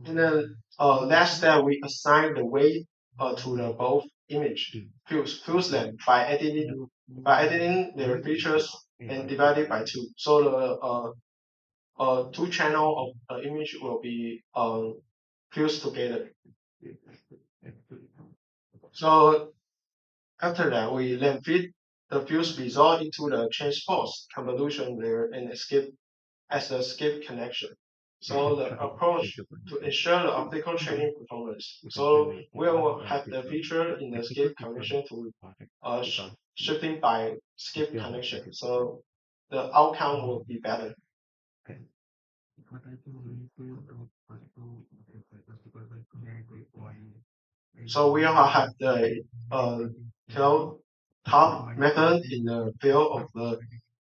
And then last step, we assign the weight to the both image, fuse them by editing their features and divide it by two. So the two channel of image will be fused together. So after that, we then feed the fuse result into the transpose convolution layer and escape as a skip connection. So the approach to ensure the optical training performance. So we will have the feature in the skip connection to shifting by skip connection. So the outcome will be better. So we will have the top method in the field of the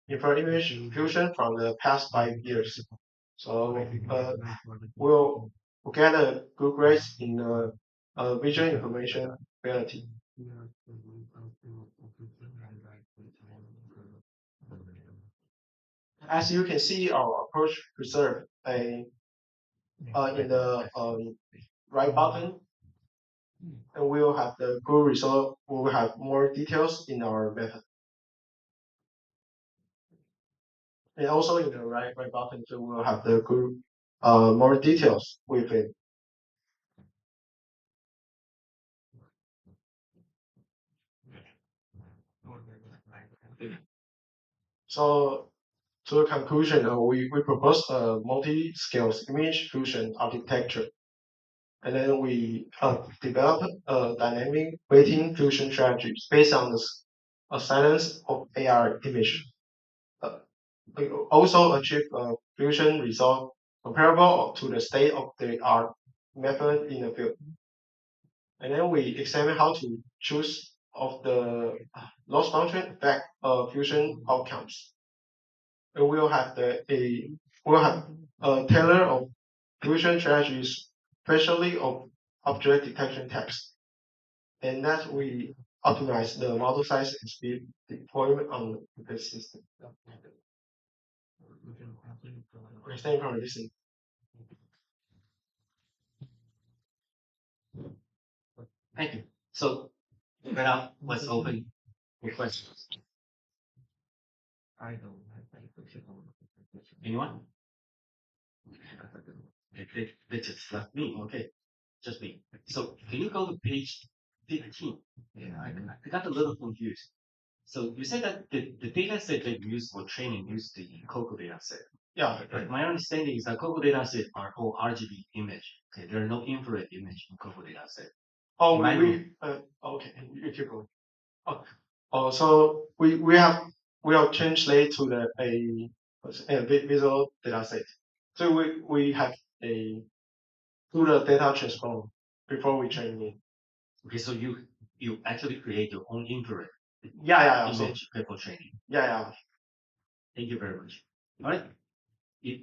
infrared image fusion from the past 5 years. So we'll get a good grades in the visual information ability. As you can see, our approach preserve in the right button, and we will have the good result. We will have more details in our method. And also in the right button too, we'll have the good more details with it. So to the conclusion, we propose a multi-scales image fusion architecture. And then we develop a dynamic weighting fusion strategy based on the silence of AR image. We also achieve a fusion result comparable to the state of the art method in the field. And then we examine how to choose of the loss function effect fusion outcomes. And we'll have a tailor of fusion strategies, especially of object detection text. And that we optimize the model size and speed deployment on the system. Okay, thank you for listening. Thank you. So now let's open for questions. Anyone? They just left me. Okay, just me. So can you go to page 15? Yeah, I got a little confused. So you said that the data set that you use for training used the COCO data set. Yeah, Right. My understanding is that COCO data set are all RGB image. Okay, there are no infrared image in COCO data set. Oh, okay, you keep going. So we have translate to a visual data set. So we have a do the data transform before we train it. Okay, so you actually create your own infrared image for training. Yeah. Thank you very much. All right.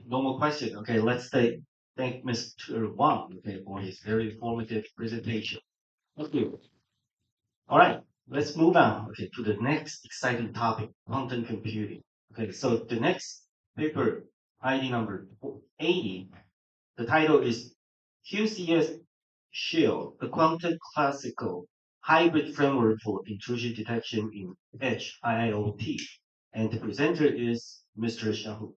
No more question. Okay, let's thank Mr. Wang, okay, for his very informative presentation. Thank you. All right, let's move on, okay, to the next exciting topic, quantum computing. Okay, so the next paper, ID number 80, the title is QCS Shield, the quantum classical hybrid framework for intrusion detection in edge IIoT. And the presenter is Mr. Xiaohu.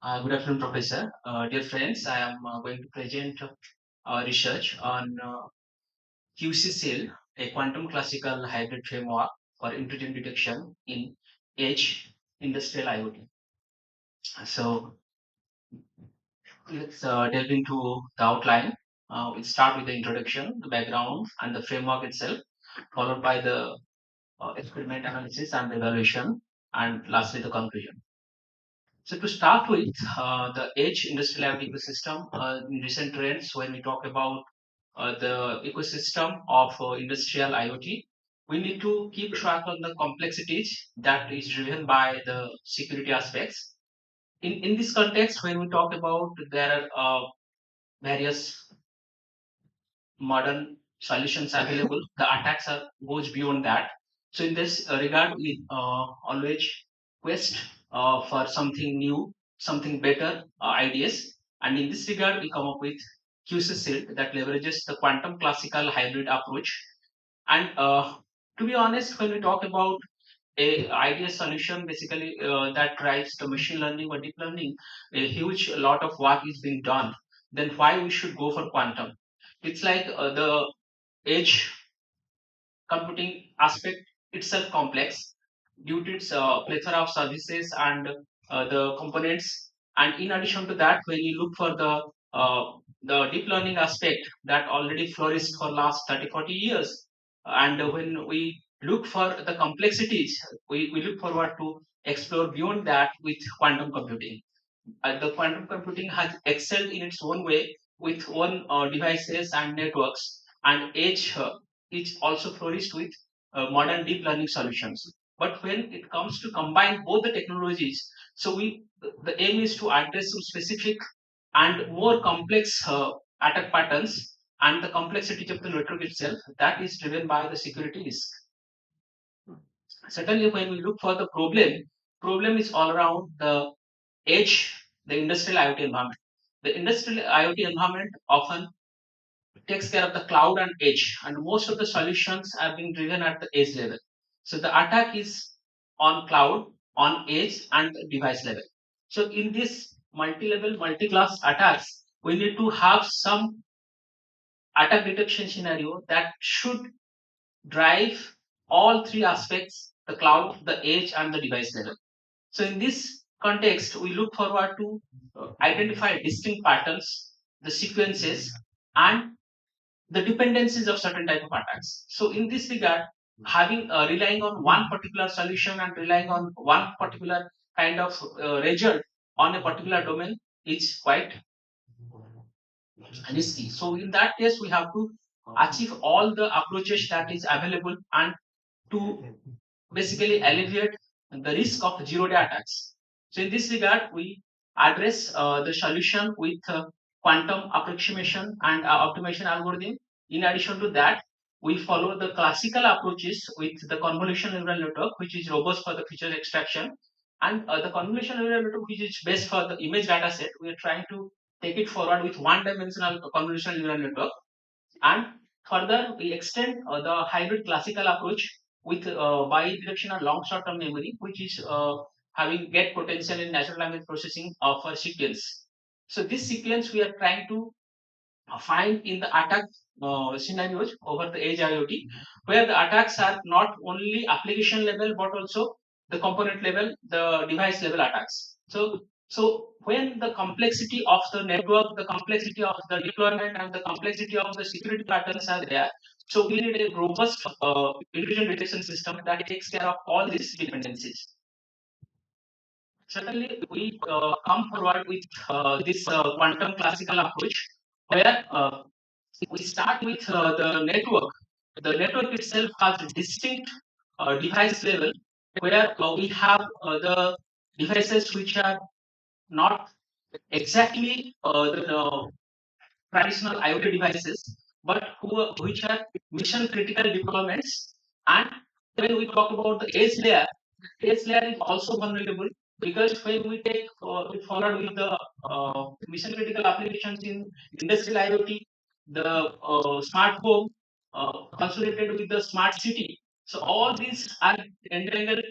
Good afternoon, Professor. Dear friends, I am going to present research on QCCL, a quantum classical hybrid framework for intrusion detection in edge industrial IoT. So let's delve into the outline. We'll start with the introduction, the background, and the framework itself, followed by the experiment analysis and evaluation, and lastly the conclusion. So to start with, the edge industrial IoT ecosystem, in recent trends, when we talk about the ecosystem of industrial IoT, we need to keep track on the complexities that is driven by the security aspects. In this context, when we talk about there are various modern solutions available, the attacks are goes beyond that. So in this regard, we always quest for something new, something better ideas. And in this regard, we come up with QCSILT that leverages the quantum classical hybrid approach. And to be honest, when we talk about a idea solution, basically that drives the machine learning or deep learning, a huge lot of work is being done. Then why we should go for quantum? It's like the edge computing aspect itself complex due to its plethora of services and the components. And in addition to that, when you look for the deep learning aspect that already flourished for last 30-40 years, and when we look for the complexities, we look forward to explore beyond that with quantum computing. The quantum computing has excelled in its own way with own devices and networks, and edge is also flourished with modern deep learning solutions. But when it comes to combine both the technologies, so the aim is to address some specific and more complex attack patterns and the complexity of the network itself that is driven by the security risk. Certainly, when we look for the problem is all around the edge, the industrial IoT environment. The industrial IoT environment often takes care of the cloud and edge, and most of the solutions are being driven at the edge level. So the attack is on cloud, on edge, and device level. So in this multi-level, multi-class attacks, we need to have some attack detection scenario that should drive all three aspects: the cloud, the edge, and the device level. So in this context, we look forward to identify distinct patterns, the sequences, and the dependencies of certain type of attacks. So in this regard, having relying on one particular solution and relying on one particular kind of result on a particular domain is quite risky. So in that case, we have to achieve all the approaches that is available and to basically alleviate the risk of zero-day attacks. So in this regard, we address the solution with quantum approximation and optimization algorithm. In addition to that, we follow the classical approaches with the convolutional neural network, which is robust for the feature extraction, and the convolutional neural network, which is best for the image data set. We are trying to take it forward with one-dimensional convolutional neural network, and further we extend the hybrid classical approach with bidirectional long short-term memory, which is having get potential in natural language processing for sequence. So this sequence we are trying to find in the attack scenarios over the edge IoT, where the attacks are not only application level but also the component level, the device level attacks. So when the complexity of the network, the complexity of the deployment, and the complexity of the security patterns are there, so we need a robust intrusion detection system that takes care of all these dependencies. Certainly, we come forward with this quantum classical approach, where we start with the network. The network itself has a distinct device level, where we have the devices which are not exactly the traditional IoT devices, but which are mission critical deployments. And when we talk about the edge layer, edge layer is also vulnerable because when we follow with the mission critical applications in industrial IoT, the smart home consolidated with the smart city. So all these are entangled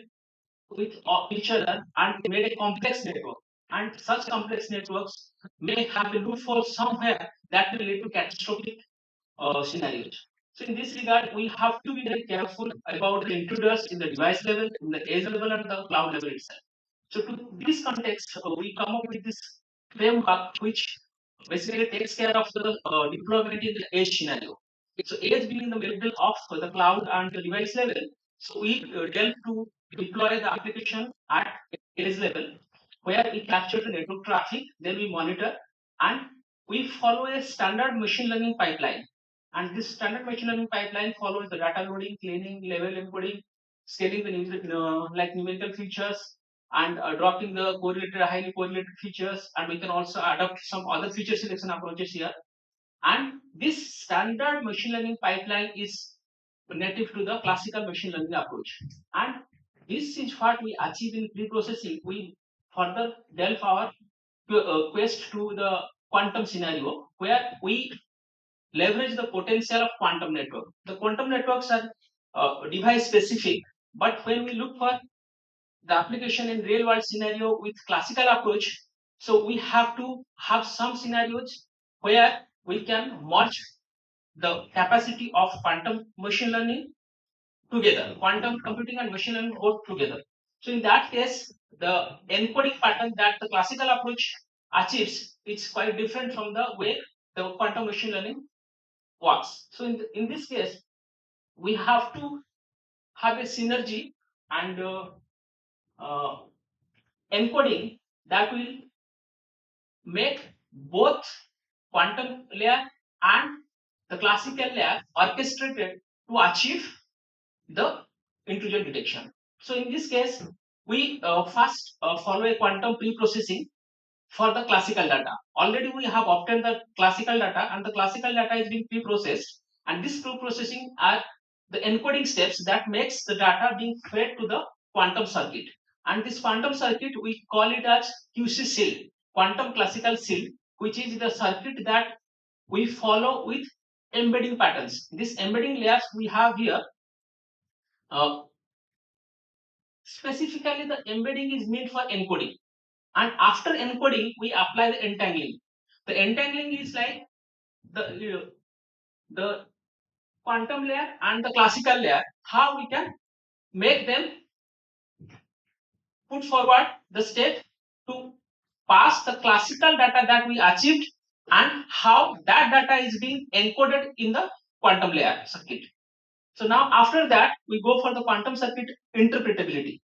with each other and made a complex network. and such complex networks may have a loophole somewhere that will lead to catastrophic scenarios. So in this regard, we have to be very careful about the intruders in the device level, in the edge level, and the cloud level itself. So to this context, we come up with this framework which basically takes care of the deployment in the edge scenario. So edge being the middle of the cloud and the device level. So we delve to deploy the application at edge level, where we capture the network traffic, then we monitor, and we follow a standard machine learning pipeline. And this standard machine learning pipeline follows the data loading, cleaning, level encoding, scaling the like numerical features, and dropping the correlated, highly correlated features. And we can also adopt some other feature selection approaches here. And this standard machine learning pipeline is native to the classical machine learning approach. And this is what we achieve in pre-processing. We further delve our quest to the quantum scenario, where we leverage the potential of quantum network. The quantum networks are device specific, but when we look for the application in real world scenario with classical approach, so we have to have some scenarios where we can merge the capacity of quantum machine learning together, quantum computing and machine learning both together. So in that case, the encoding pattern that the classical approach achieves is quite different from the way the quantum machine learning works. So in this case, we have to have a synergy and encoding that will make both quantum layer and the classical layer orchestrated to achieve the intrusion detection. So in this case, we first follow a quantum pre-processing for the classical data. Already we have obtained the classical data, and the classical data is being pre-processed, and this pre-processing are the encoding steps that makes the data being fed to the quantum circuit. And this quantum circuit, we call it as QC seal, quantum classical seal, which is the circuit that we follow with embedding patterns. This embedding layers we have here, specifically the embedding is meant for encoding. And after encoding, we apply the entangling. The entangling is like the quantum layer and the classical layer, how we can make them put forward the step to pass the classical data that we achieved, and how that data is being encoded in the quantum layer circuit. So now after that, we go for the quantum circuit interpretability.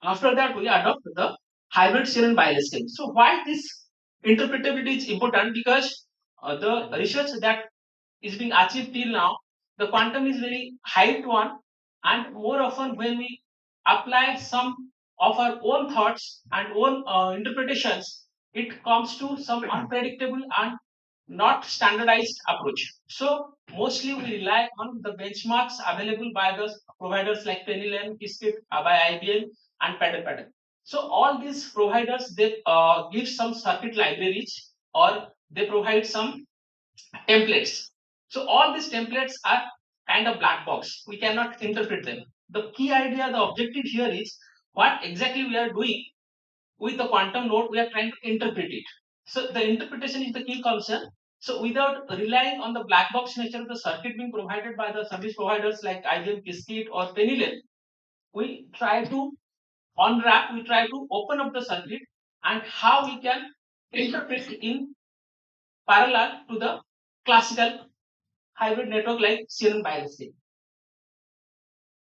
After that, we adopt the hybrid CNN bias scheme. So why this interpretability is important? Because the research that is being achieved till now, the quantum is very high one, and more often when we apply some of our own thoughts and own interpretations, it comes to some unpredictable and not standardized approach. So mostly we rely on the benchmarks available by the providers like Pennylen, Qiskit, by IBM, and Pattern. So all these providers, they give some circuit libraries, or they provide some templates. So all these templates are kind of black box. We cannot interpret them. The key idea, the objective here is what exactly we are doing with the quantum node. We are trying to interpret it. So the interpretation is the key concern. So without relying on the black box nature of the circuit being provided by the service providers like IBM, Qiskit, or Pennylen, we try to unwrap, we try to open up the circuit and how we can interpret in parallel to the classical hybrid network like CNN bias.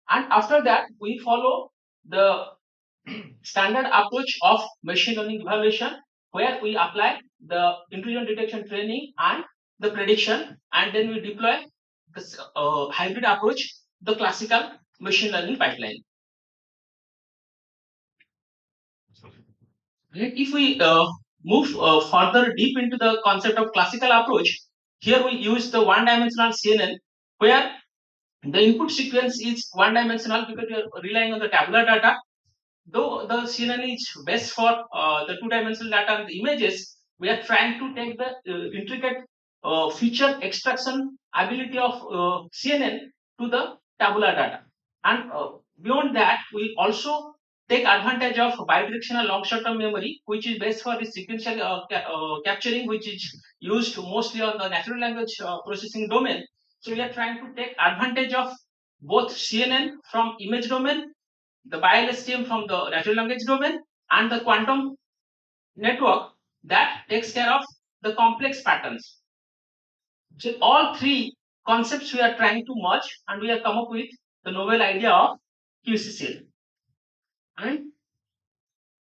And after that, we follow the standard approach of machine learning evaluation, where we apply the intrusion detection training and the prediction, and then we deploy this hybrid approach, the classical machine learning pipeline. If we move further deep into the concept of classical approach, here we use the one-dimensional CNN, where the input sequence is one-dimensional because we are relying on the tabular data. Though the CNN is best for the two-dimensional data and the images, we are trying to take the intricate feature extraction ability of CNN to the tabular data. And beyond that, we also take advantage of bidirectional long short-term memory, which is based for the sequential capturing, which is used mostly on the natural language processing domain. So we are trying to take advantage of both CNN from image domain, the BILSTM from the natural language domain, and the quantum network that takes care of the complex patterns. So all three concepts we are trying to merge, and we have come up with the novel idea of QCCL. And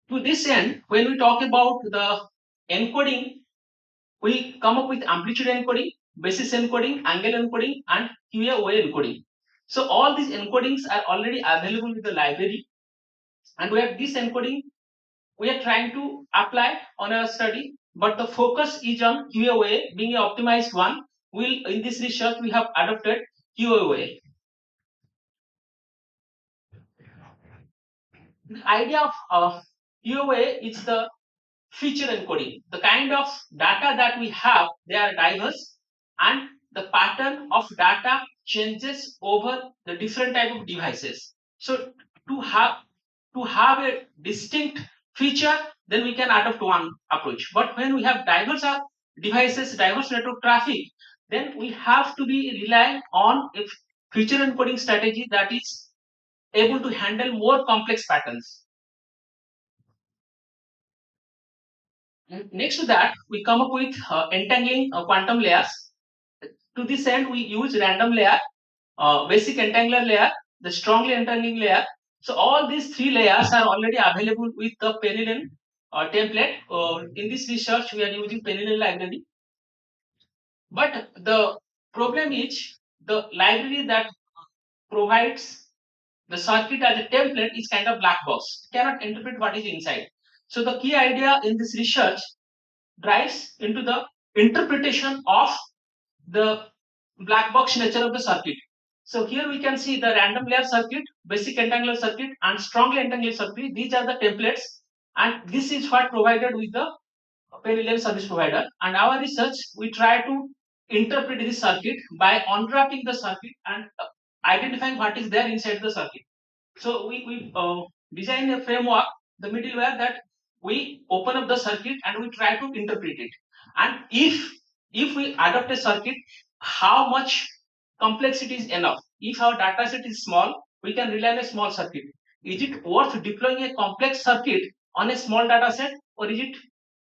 to this end, when we talk about the encoding, we come up with amplitude encoding, basis encoding, angle encoding, and QA-OA encoding. So all these encodings are already available with the library, and we have this encoding we are trying to apply on our study, but the focus is on QA-OA being an optimized one. In this research we have adopted QA-OA. The idea of QA-OA is the feature encoding. The kind of data that we have, they are diverse, and the pattern of data changes over the different type of devices. So to have a distinct feature, then we can adopt one approach. But when we have diverse devices, diverse network traffic, then we have to be relying on a feature encoding strategy that is able to handle more complex patterns. Next to that, we come up with entangling quantum layers. To this end, we use random layer, basic entangler layer, the strongly entangling layer. So all these three layers are already available with the Penilyn template. In this research, we are using Penilyn library. But the problem is the library that provides the circuit as a template is kind of black box. It cannot interpret what is inside. So the key idea in this research drives into the interpretation of the black box nature of the circuit. So here we can see the random layer circuit, basic entangler circuit, and strongly entangler circuit. These are the templates, and this is what provided with the parallel service provider. And our research, we try to interpret this circuit by unwrapping the circuit and identifying what is there inside the circuit. So we design a framework, the middleware, that we open up the circuit and we try to interpret it. And if we adopt a circuit, how much complexity is enough? If our data set is small, we can rely on a small circuit. Is it worth deploying a complex circuit on a small data set, or is it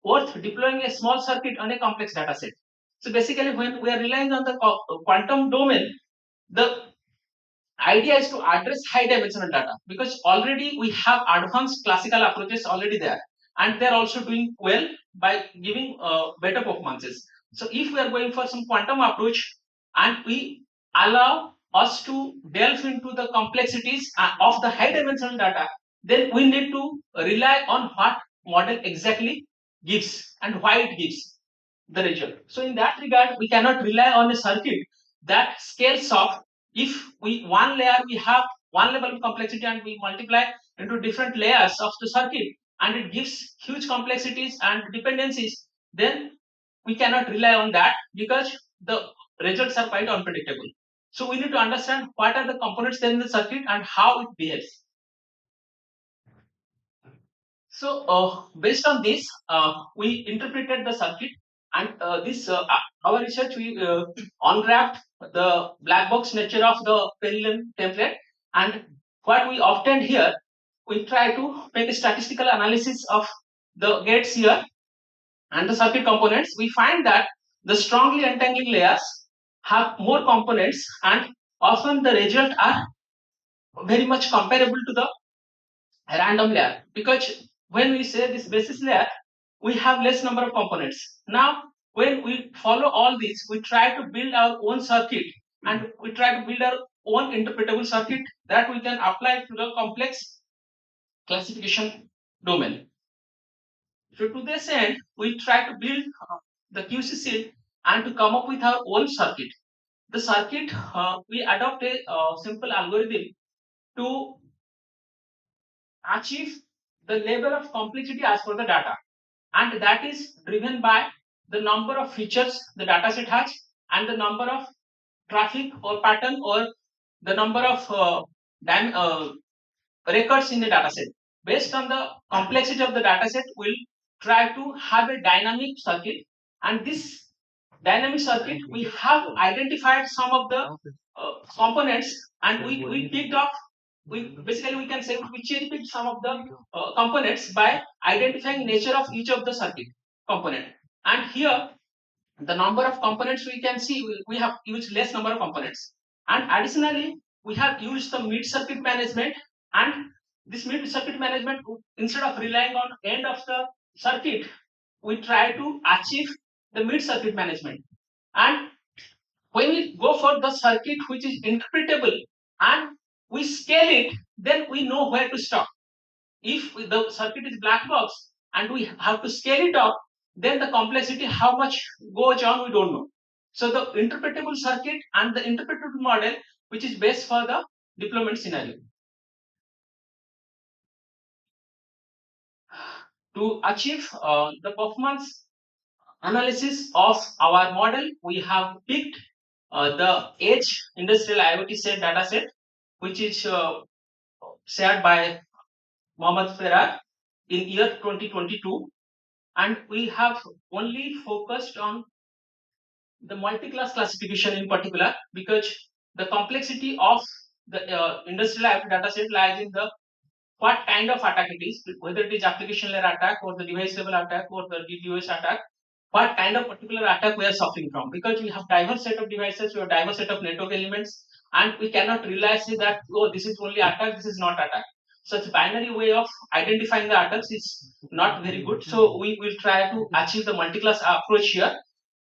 worth deploying a small circuit on a complex data set? So basically, when we are relying on the quantum domain, the idea is to address high dimensional data, because already we have advanced classical approaches already there, and they're also doing well by giving better performances. So if we are going for some quantum approach and we allow us to delve into the complexities of the high dimensional data, then we need to rely on what model exactly gives and why it gives the result. So in that regard, we cannot rely on a circuit that scales up. If one layer, we have one level of complexity and we multiply into different layers of the circuit and it gives huge complexities and dependencies, then we cannot rely on that because the results are quite unpredictable. So we need to understand what are the components there in the circuit and how it behaves. So based on this, we interpreted the circuit, and our research, we unwrapped the black box nature of the Penilyn template, and what we obtained here, we try to make a statistical analysis of the gates here and the circuit components. We find that the strongly entangling layers have more components, and often the results are very much comparable to the random layer, because when we say this basis layer, we have less number of components. Now when we follow all these, we try to build our own circuit, and we try to build our own interpretable circuit that we can apply to the complex classification domain. So to this end, we try to build the QCCL and to come up with our own circuit. The circuit, we adopt a simple algorithm to achieve the level of complexity as per the data, and that is driven by the number of features the dataset has and the number of traffic or pattern or the number of records in the dataset. based on the complexity of the data set, we'll try to have a dynamic circuit. And this dynamic circuit, we have identified some of the components, and we picked up, we can say we cherry picked some of the components by identifying nature of each of the circuit component. And here, the number of components we can see, we have used less number of components. And additionally, we have used the mid circuit management, and this mid circuit management, instead of relying on end of the circuit, we try to achieve the mid circuit management. And when we go for the circuit which is interpretable and we scale it, then we know where to stop. If the circuit is black box and we have to scale it up, then the complexity, how much goes on, we don't know. So the interpretable circuit and the interpretable model, which is best for the deployment scenario. To achieve the performance analysis of our model, we have picked the Edge industrial IoT set dataset, which is shared by Mohammed Ferrar in year 2022, and we have only focused on the multi-class classification in particular, because the complexity of the industrial IoT dataset lies in the what kind of attack it is, whether it is application layer attack or the device level attack or the DDoS attack, what kind of particular attack we are suffering from, because we have diverse set of devices, we have diverse set of network elements, and we cannot rely say that, oh, this is only attack, this is not attack. Such binary way of identifying the attacks is not very good. So we will try to achieve the multi-class approach here.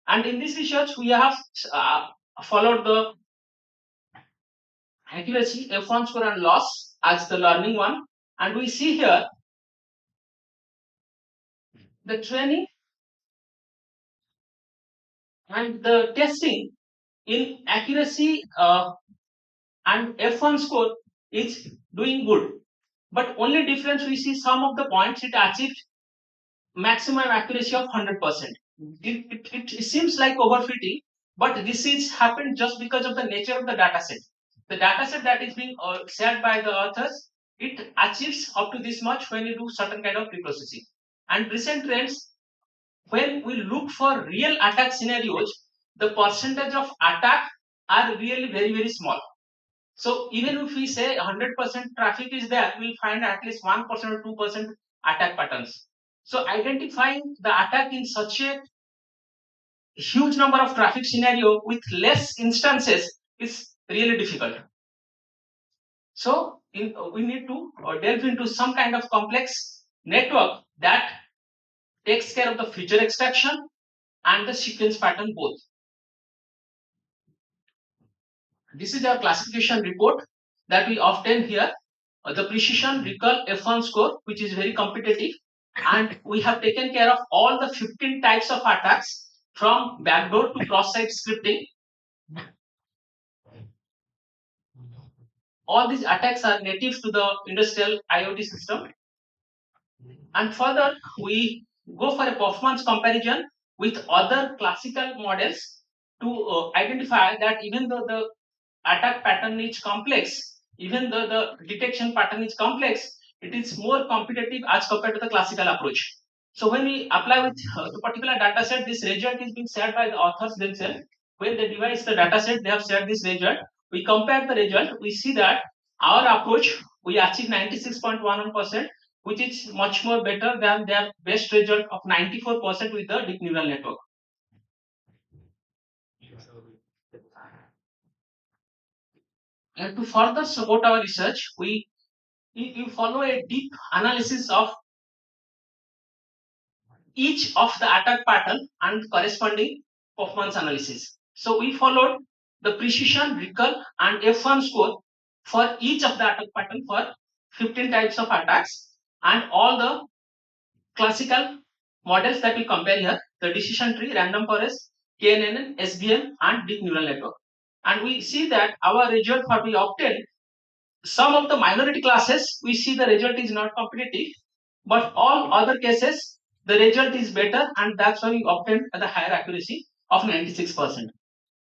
And in this research, we have followed the accuracy, F1 score and loss as the learning one. And we see here the training and the testing in accuracy and F1 score is doing good. But only difference we see, some of the points it achieved maximum accuracy of 100%. It seems like overfitting, but this is happened just because of the nature of the data set. The data set that is being shared by the authors, it achieves up to this much when you do certain kind of preprocessing. And recent trends, when we look for real attack scenarios, the percentage of attack are really very, very small. So even if we say 100% traffic is there, we'll find at least 1% or 2% attack patterns. So identifying the attack in such a huge number of traffic scenario with less instances is really difficult. So we need to delve into some kind of complex network that takes care of the feature extraction and the sequence pattern both. This is our classification report that we obtain here. The precision recall F1 score, which is very competitive, and we have taken care of all the 15 types of attacks from backdoor to cross-site scripting. All these attacks are native to the industrial IoT system. And further, we go for a performance comparison with other classical models to identify that even though the attack pattern is complex, even though the detection pattern is complex, it is more competitive as compared to the classical approach. So when we apply with the particular data set, this result is being shared by the authors themselves. When they devise the data set, they have shared this result. We compare the result, we see that our approach, we achieve 96.11%, which is much more better than their best result of 94% with the deep neural network. And to further support our research, we follow a deep analysis of each of the attack pattern and corresponding performance analysis. So we followed the precision, recall, and F1 score for each of the attack pattern for 15 types of attacks, and all the classical models that we compare here, the decision tree, random forest, KNN, SVM, and deep neural network. And we see that our result what we obtained, some of the minority classes, we see the result is not competitive, but all other cases, the result is better, and that's why we obtained the higher accuracy of 96%.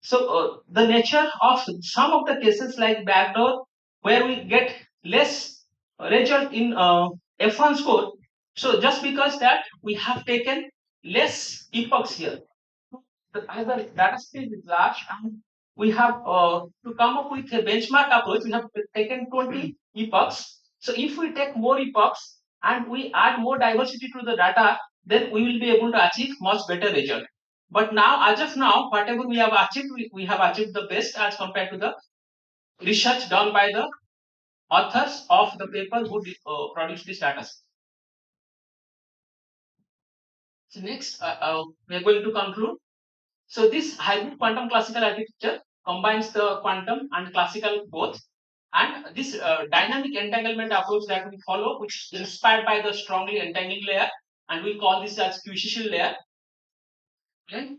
So the nature of some of the cases like backdoor, where we get less result in F1 score. So just because that we have taken less epochs here. As the data set is large and we have to come up with a benchmark approach, we have taken 20 epochs. So if we take more epochs and we add more diversity to the data, then we will be able to achieve much better result. But now, as of now, whatever we have achieved, we have achieved the best as compared to the research done by the authors of the paper who produced this data set. So next, we are going to conclude. So this hybrid quantum classical architecture combines the quantum and classical both, and this dynamic entanglement approach that we follow, which is inspired by the strongly entangling layer, and we call this as Curation layer. Okay.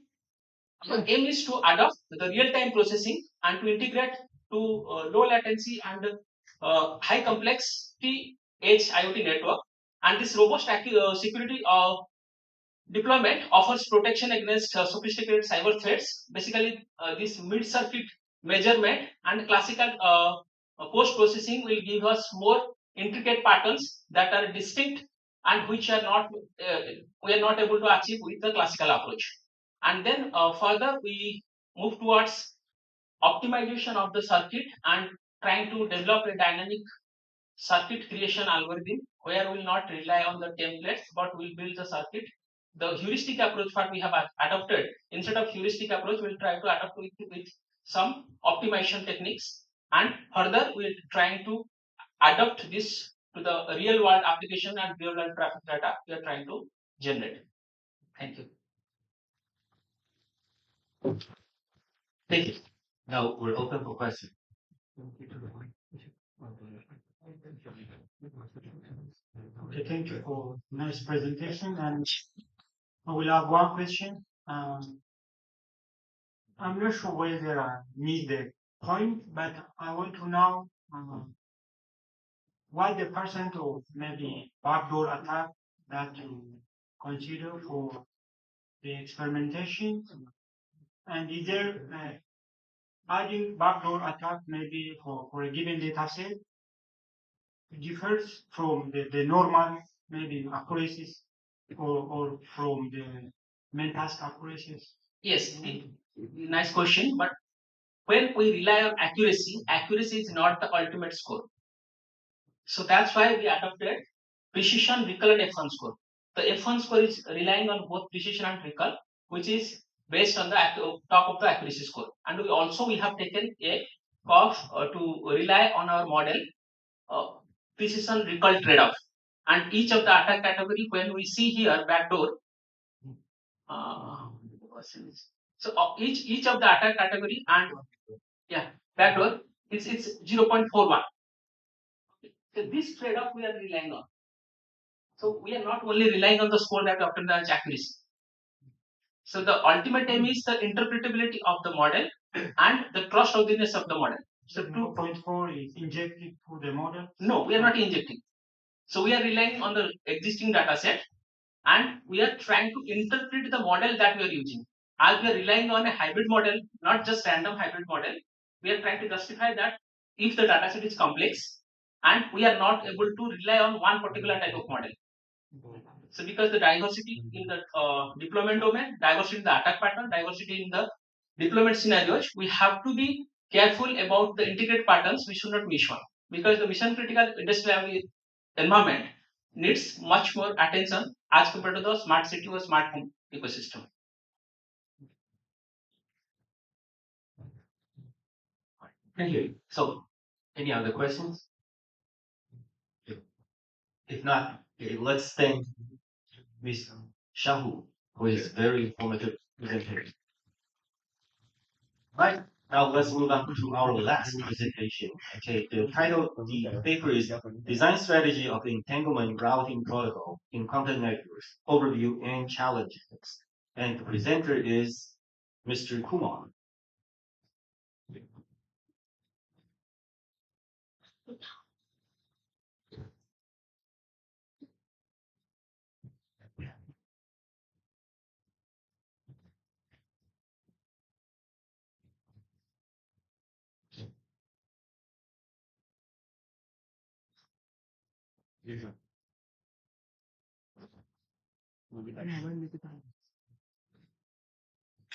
The aim is to adopt the real-time processing and to integrate to low latency and high complexity edge IoT network, and this robust security deployment offers protection against sophisticated cyber threats. Basically, this mid-circuit measurement and classical post-processing will give us more intricate patterns that are distinct and which are not we are not able to achieve with the classical approach. And then further, we move towards optimization of the circuit and trying to develop a dynamic circuit creation algorithm where we will not rely on the templates but we'll build the circuit. The heuristic approach that we have adopted, instead of heuristic approach, we'll try to adapt with some optimization techniques, and further we're trying to adapt this to the real world application and real world traffic data we are trying to generate. Thank you. Thank you. Now we're open for questions. Okay, thank you for nice presentation. And I will have one question. I'm not sure whether I missed the point, but I want to know what the percent of maybe backdoor attack that you consider for the experimentation, and is there adding backdoor attack maybe for a given data set differs from the normal maybe accuracies or from the main task accuracies? Yes, nice question. But when we rely on accuracy, accuracy is not the ultimate score. So that's why we adopted precision, recall, and F1 score. The F1 score is relying on both precision and recall, which is based on the top of the accuracy score. And we have taken a curve to rely on our model precision recall trade-off. And each of the attack category, when we see here backdoor, so each of the attack category and backdoor it's 0.41. So this trade-off we are relying on. So we are not only relying on the score that we obtain as accuracy. So the ultimate aim is the interpretability of the model and the trustworthiness of the model. So 2.4 is injected to the model? No, we are not injecting. So we are relying on the existing data set and we are trying to interpret the model that we are using. As we are relying on a hybrid model, not just random hybrid model, we are trying to justify that if the data set is complex and we are not able to rely on one particular type of model. So because the diversity in the deployment domain, diversity in the attack pattern, diversity in the deployment scenarios, we have to be careful about the integrated patterns. We should not miss one because the mission critical industrial environment needs much more attention as compared to the smart city or smart home ecosystem. Thank you. So, any other questions? If not, let's thank Ms. Shahu for his very informative presentation. Right, now let's move on to our last presentation. Okay, the title of the paper is Design Strategy of Entanglement Routing Protocol in Quantum Networks, Overview and Challenges. And the presenter is Mr. Kumar.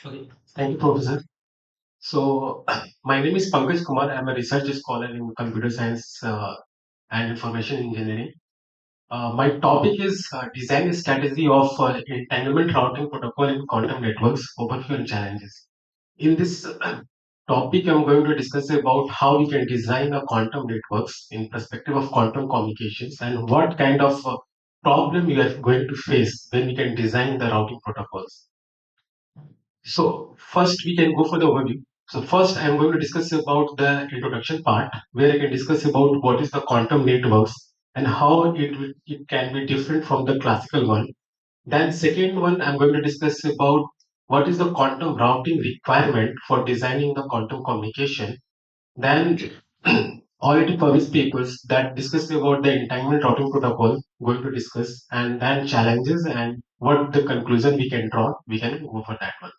Okay, thank you, Professor. So, my name is Pankaj Kumar. I'm a research scholar in computer science and information engineering. My topic is design strategy of entanglement routing protocol in quantum networks, overview and challenges. In this topic, I'm going to discuss about how we can design a quantum networks in perspective of quantum communications and what kind of problem we are going to face when we can design the routing protocols. So first we can go for the overview. So first I'm going to discuss about the introduction part where I can discuss about what is the quantum networks and how it can be different from the classical one. Then second one I'm going to discuss about what is the quantum routing requirement for designing the quantum communication. Then already published papers that discuss about the entanglement routing protocol going to discuss, and then challenges and what the conclusion we can draw, we can go for that one.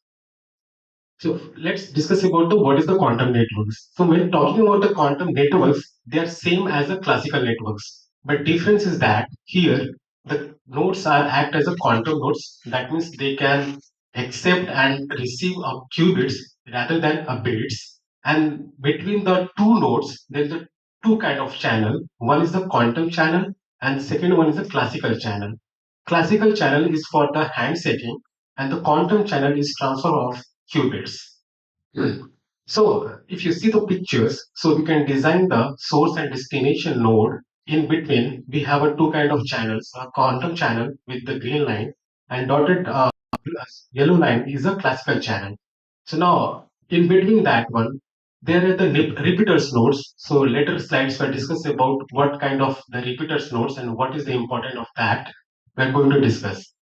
So let's discuss about the what is the quantum networks. So when talking about the quantum networks, they are same as the classical networks. But difference is that here the nodes are act as a quantum nodes. That means they can accept and receive a qubits rather than a bits. And between the two nodes, there is a two kind of channel. One is the quantum channel, and second one is the classical channel. Classical channel is for the handshaking, and the quantum channel is transfer of qubits. So if you see the pictures, so we can design the source and destination node. In between, we have a two kind of channels, a quantum channel with the green line and dotted yellow line is a classical channel. So now in between that one, there are the repeaters nodes. So later slides will discuss about what kind of the repeaters nodes and what is the importance of that. We're going to discuss.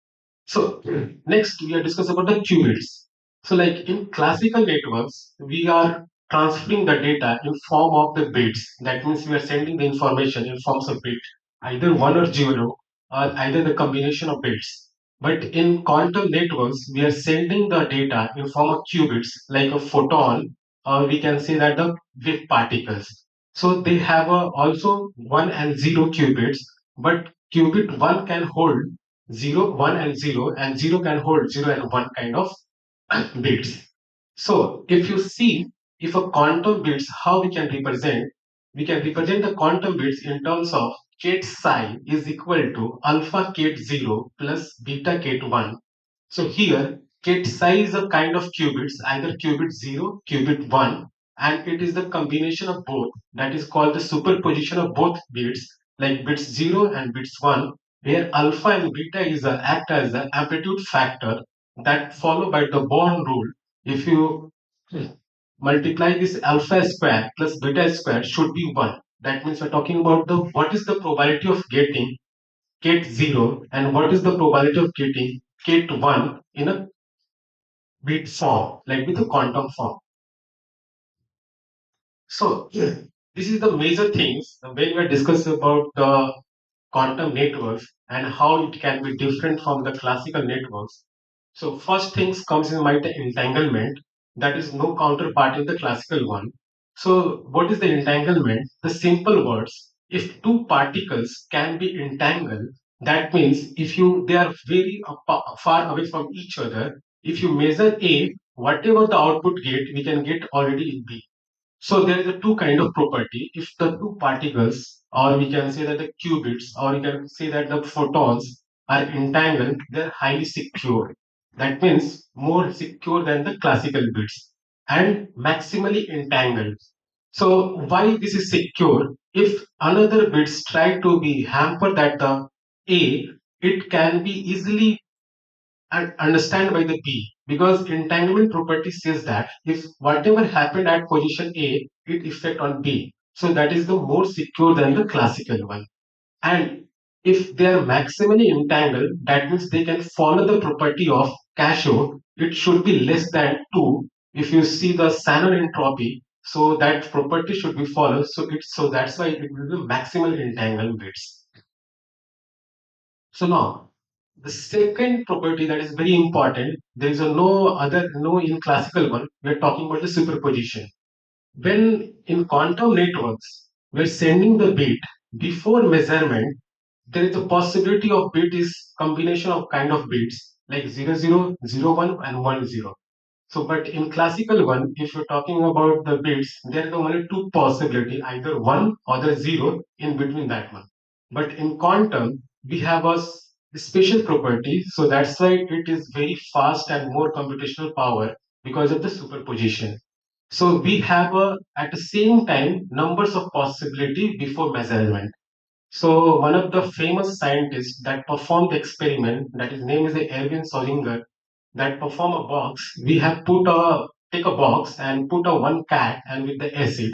So next we are discussing about the qubits. So like in classical networks, we are transferring the data in form of the bits. That means we are sending the information in forms of bit, either one or zero, or either the combination of bits. But in quantum networks, we are sending the data in form of qubits, like a photon, or we can say that the wave particles. So they have also 1 and 0 qubits, but qubit 1 can hold 0, 1 and 0, and 0 can hold 0 and 1 kind of bits. So if you see, if a quantum bits, how we can represent the quantum bits in terms of ket psi is equal to alpha ket 0 plus beta ket 1. So here, ket psi is a kind of qubits, either qubit 0, qubit 1, and it is the combination of both, that is called the superposition of both bits, like bits 0 and bits 1, where alpha and beta is a, act as an amplitude factor that followed by the Born rule. If you multiply this alpha square plus beta square should be 1. That means we're talking about the what is the probability of getting ket 0 and what is the probability of getting ket 1 in a bit form, like with a quantum form. So this is the major things when we are discussing about the quantum networks and how it can be different from the classical networks. So first things comes in mind the entanglement, that is no counterpart in the classical one. So what is the entanglement? The simple words, if two particles can be entangled, that means if you they are very far away from each other, if you measure A, whatever the output get, we can get already in B. So there is a two kind of property. If the two particles, or we can say that the qubits, or we can say that the photons are entangled, they're highly secure. That means more secure than the classical bits and maximally entangled. So why this is secure? If another bits try to be hampered at the A, it can be easily and understand by the P, because entanglement property says that if whatever happened at position A, it affect on B. So that is the more secure than the classical one. And if they are maximally entangled, that means they can follow the property of Casio. It should be less than 2. If you see the Shannon entropy, so that property should be followed. So that's why it will be maximal entangled bits. So now the second property that is very important, there is a no in classical one, we are talking about the superposition. When in quantum networks, we are sending the bit before measurement, there is a possibility of bit is combination of kind of bits like 00, 01 and 10. So, but in classical one, if you're talking about the bits, there is only two possibility, either one or the zero in between that one. But in quantum, we have a special property, so that's why it is very fast and more computational power because of the superposition. So we have at the same time numbers of possibility before measurement. So one of the famous scientists that performed the experiment, that his name is Erwin Solinger, that perform a box. We have take a box and put a one cat and with the acid.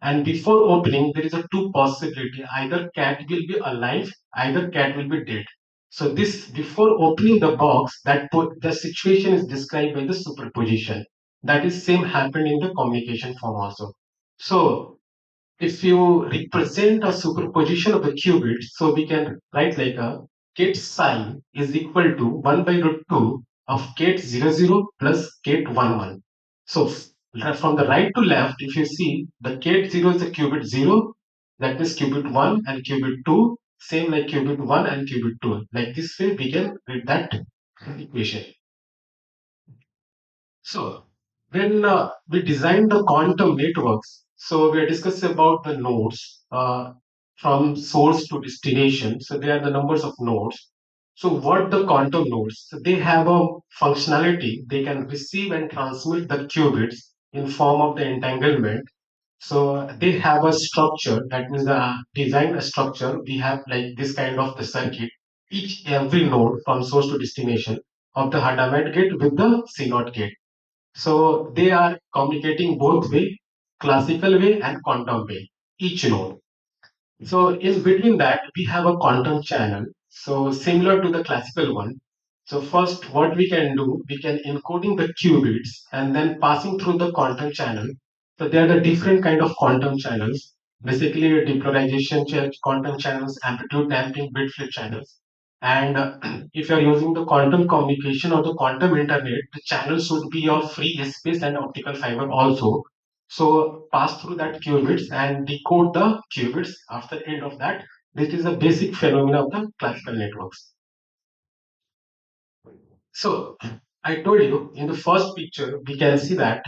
And before opening, there is a two possibility. Either cat will be alive, either cat will be dead. So this before opening the box, the situation is described by the superposition. That is same happened in the communication form also. So if you represent a superposition of the qubits, so we can write like a ket psi is equal to 1 by root 2 of ket 00 plus ket 11. So from the right to left, if you see the ket 0 is a qubit 0, that means qubit 1 and qubit 2, same like qubit 1 and qubit 2. Like this way, we can read that equation. So when we designed the quantum networks, so we are discussing about the nodes from source to destination. So they are the numbers of nodes. So what the quantum nodes? So they have a functionality. They can receive and transmit the qubits in form of the entanglement. So they have a structure. That means the design a structure. We have like this kind of the circuit. Every node from source to destination of the Hadamard gate with the CNOT gate. So they are communicating both way, classical way and quantum way, each node. So in between that, we have a quantum channel. So similar to the classical one. So first, what we can do, we can encoding the qubits and then passing through the quantum channel. So there are the different kind of quantum channels. Basically, depolarization quantum channels, amplitude damping, bit flip channels. And if you are using the quantum communication or the quantum internet, the channel should be of free space and optical fiber also. So pass through that qubits and decode the qubits after the end of that. This is a basic phenomena of the classical networks. So I told you in the first picture, we can see that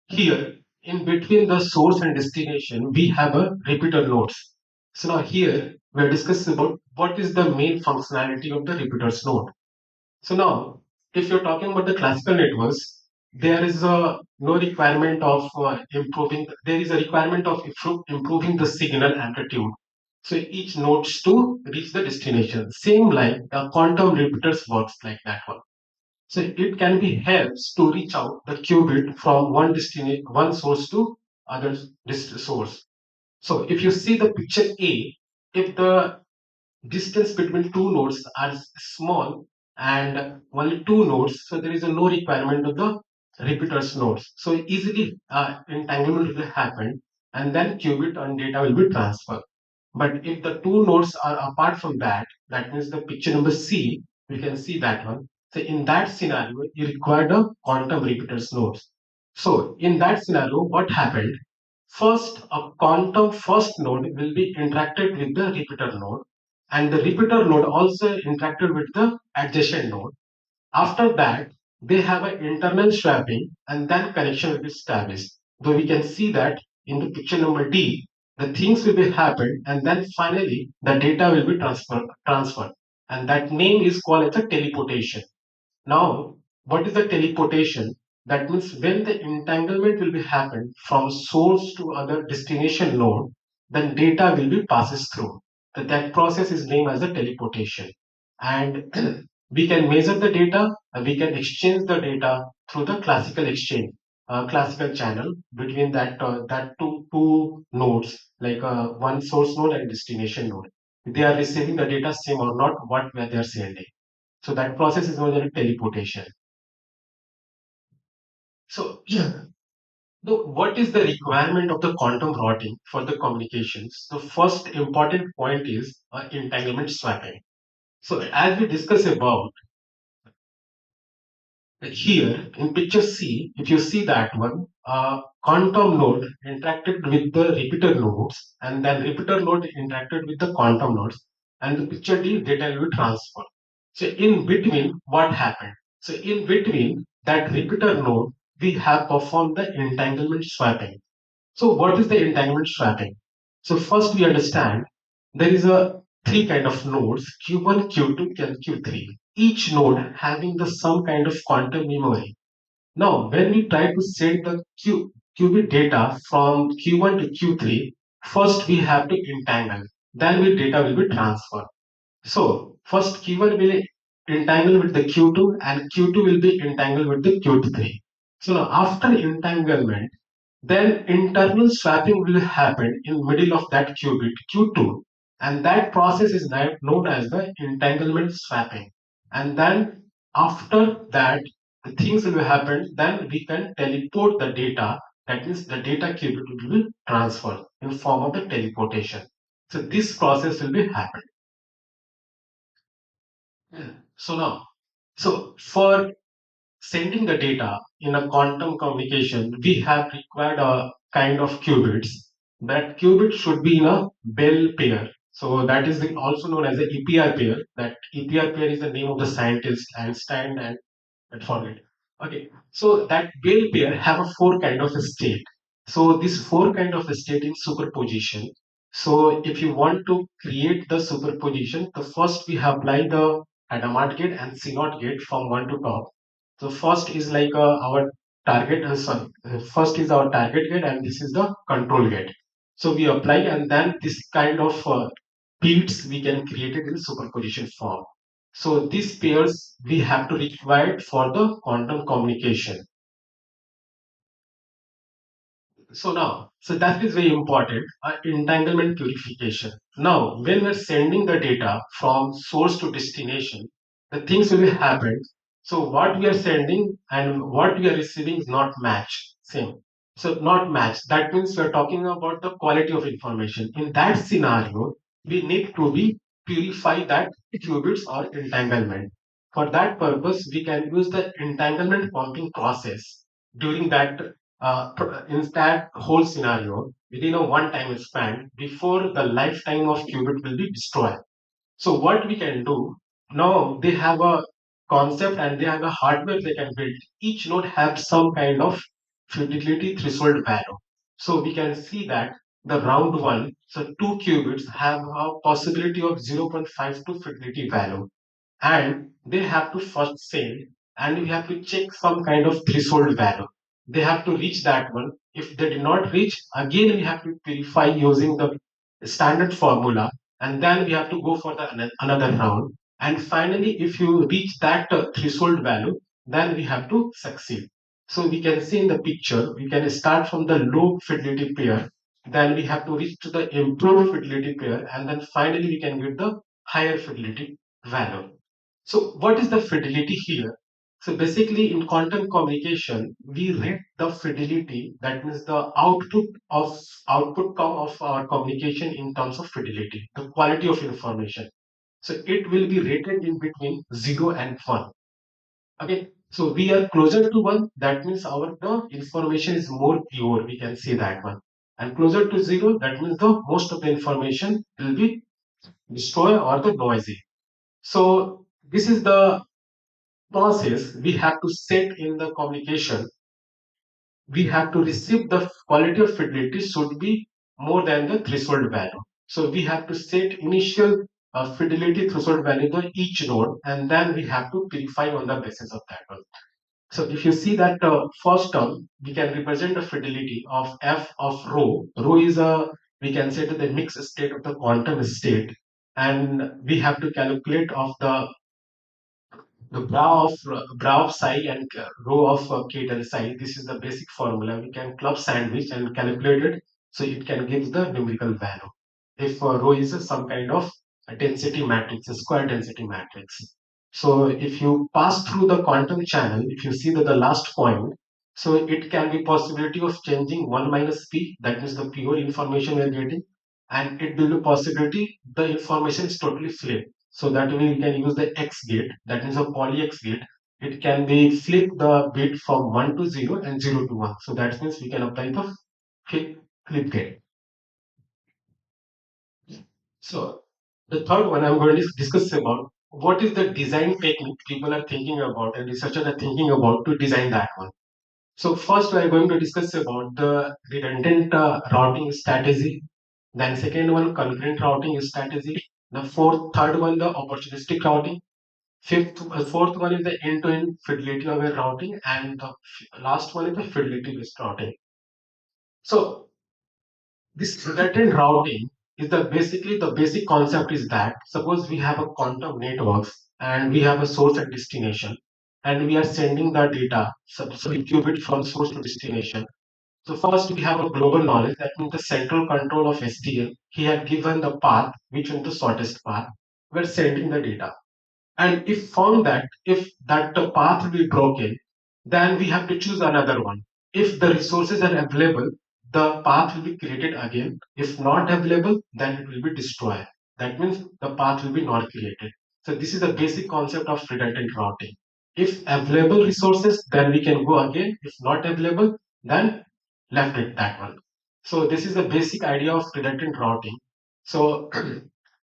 here in between the source and destination, we have a repeater nodes. So now here we are discussing about what is the main functionality of the repeaters node. So now, if you're talking about the classical networks, there is no requirement of improving. There is a requirement of improving the signal amplitude. So each nodes to reach the destination. Same like the quantum repeaters works like that one. So it can be helps to reach out the qubit from one source to other source. So if you see the picture A, if the distance between two nodes are small and only two nodes, so there is no requirement of the repeaters nodes. So easily entanglement will happen and then qubit and data will be transferred. But if the two nodes are apart from that, that means the picture number C, we can see that one. So in that scenario, you require the quantum repeaters nodes. So in that scenario, what happened? First, a quantum first node will be interacted with the repeater node, and the repeater node also interacted with the adjacent node. After that, they have an internal swapping and then connection will be established. Though we can see that in the picture number D, the things will be happened and then finally the data will be transferred. And that name is called as a teleportation. Now, what is the teleportation? That means when the entanglement will be happened from source to other destination node, then data will be passes through. That process is named as the teleportation. And we can measure the data, and we can exchange the data through the classical exchange, classical channel between that two nodes, like one source node and destination node. They are receiving the data same or not, what where they are sending. So that process is known as teleportation. So what is the requirement of the quantum routing for the communications? The first important point is entanglement swapping. So as we discussed about here in picture C, if you see that one, quantum node interacted with the repeater nodes and then repeater node interacted with the quantum nodes. and the picture D data will be transferred. So in between, what happened? So in between that repeater node, we have performed the entanglement swapping. So what is the entanglement swapping? So first we understand there is a three kind of nodes, Q1, Q2, and Q3. Each node having the some kind of quantum memory. Now, when we try to set the qubit data from Q1 to Q3, first we have to entangle, then the data will be transferred. So, first Q1 will entangle with the Q2 and Q2 will be entangled with the Q3. So now after entanglement, then internal swapping will happen in middle of that qubit Q2, and that process is known as the entanglement swapping. And then after that, the things will happen. Then we can teleport the data. That means the data qubit will be transferred in form of the teleportation. So this process will be happen. So now, so for sending the data in a quantum communication, we have required a kind of qubits. That qubit should be in a Bell pair. So that is also known as the EPR pair. That EPR pair is the name of the scientist Einstein and I forget. Okay, so that Bell pair have a four kind of a state. So this four kind of a state in superposition. So if you want to create the superposition, the first we apply the Hadamard gate and CNOT gate from one to top. So first is like our target, first is our target gate and this is the control gate. So we apply and then this kind of beats we can create it in superposition form. So these pairs we have to require for the quantum communication. So now, so that is very important, entanglement purification. Now, when we're sending the data from source to destination, the things will happen. So what we are sending and what we are receiving is not match, same. So not match. That means we're talking about the quality of information. In that scenario, we need to be purify that qubits or entanglement. For that purpose, we can use the entanglement pumping process during that in that whole scenario within a one time span before the lifetime of qubit will be destroyed. So what we can do now, they have a concept and they have a hardware they can build. Each node has some kind of fidelity threshold value. So we can see that the round one, so two qubits have a possibility of 0.52 fidelity value, and they have to first send and we have to check some kind of threshold value. They have to reach that one. If they did not reach, again we have to purify using the standard formula, and then we have to go for the another round. And finally, if you reach that threshold value, then we have to succeed. So we can see in the picture, we can start from the low fidelity pair, then we have to reach to the improved fidelity pair, and then finally we can get the higher fidelity value. So what is the fidelity here? So basically in quantum communication, we rate the fidelity, that means the output come of our communication in terms of fidelity, the quality of information. So it will be rated in between 0 and 1. Okay, so we are closer to 1, that means our the information is more pure, we can say that one. And closer to 0, that means the most of the information will be destroyed or the noisy. So this is the process we have to set in the communication. We have to receive the quality of fidelity should be more than the threshold value. So we have to set initial fidelity threshold value to each node, and then we have to purify on the basis of that one. So if you see that first term, we can represent the fidelity of f of rho. Rho is a, we can say that the mixed state of the quantum state, and we have to calculate of the bra of psi and rho of k del psi. This is the basic formula. We can club sandwich and calculate it, so it can give the numerical value. If rho is some kind of a density matrix, a square density matrix. So if you pass through the quantum channel, if you see that the last point, so it can be possibility of changing 1 minus p, that is the pure information we are getting, and it will be possibility the information is totally flipped. So that way we can use the X gate, that is a poly X gate. It can be flip the bit from 1 to 0 and 0 to 1. So that means we can apply the flip gate. So The third one I'm going to discuss about what is the design technique people are thinking about and researchers are thinking about to design that one. So first we are going to discuss about the redundant routing strategy. Then second one, concurrent routing strategy. The third one, the opportunistic routing. Fourth one is the end-to-end fidelity aware routing, and the last one is the fidelity-based routing. So this redundant routing is basically the basic concept is that suppose we have a quantum networks and we have a source and destination, and we are sending the data, so we qubit from source to destination. So first we have a global knowledge, that means the central control of SDL. He had given the path, which is the shortest path. We're sending the data. And if found that if that the path will be broken, then we have to choose another one. If the resources are available, the path will be created again. If not available, then it will be destroyed. That means the path will be not created. So this is the basic concept of redundant routing. If available resources, then we can go again. If not available, then left it that one. So this is the basic idea of redundant routing. So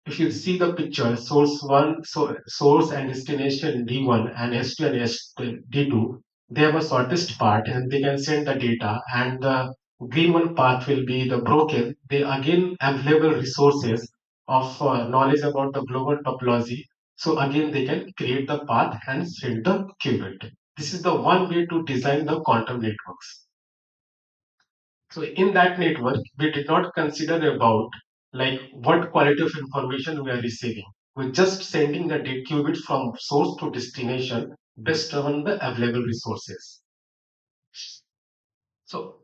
if you see the picture, source and destination D1 and S2 and D2, they have a shortest path and they can send the data, and the green one path will be the broken. They again available resources of knowledge about the global topology. So again, they can create the path and send the qubit. This is the one way to design the quantum networks. So in that network, we did not consider about like what quality of information we are receiving. We're just sending the data qubits from source to destination based on the available resources. So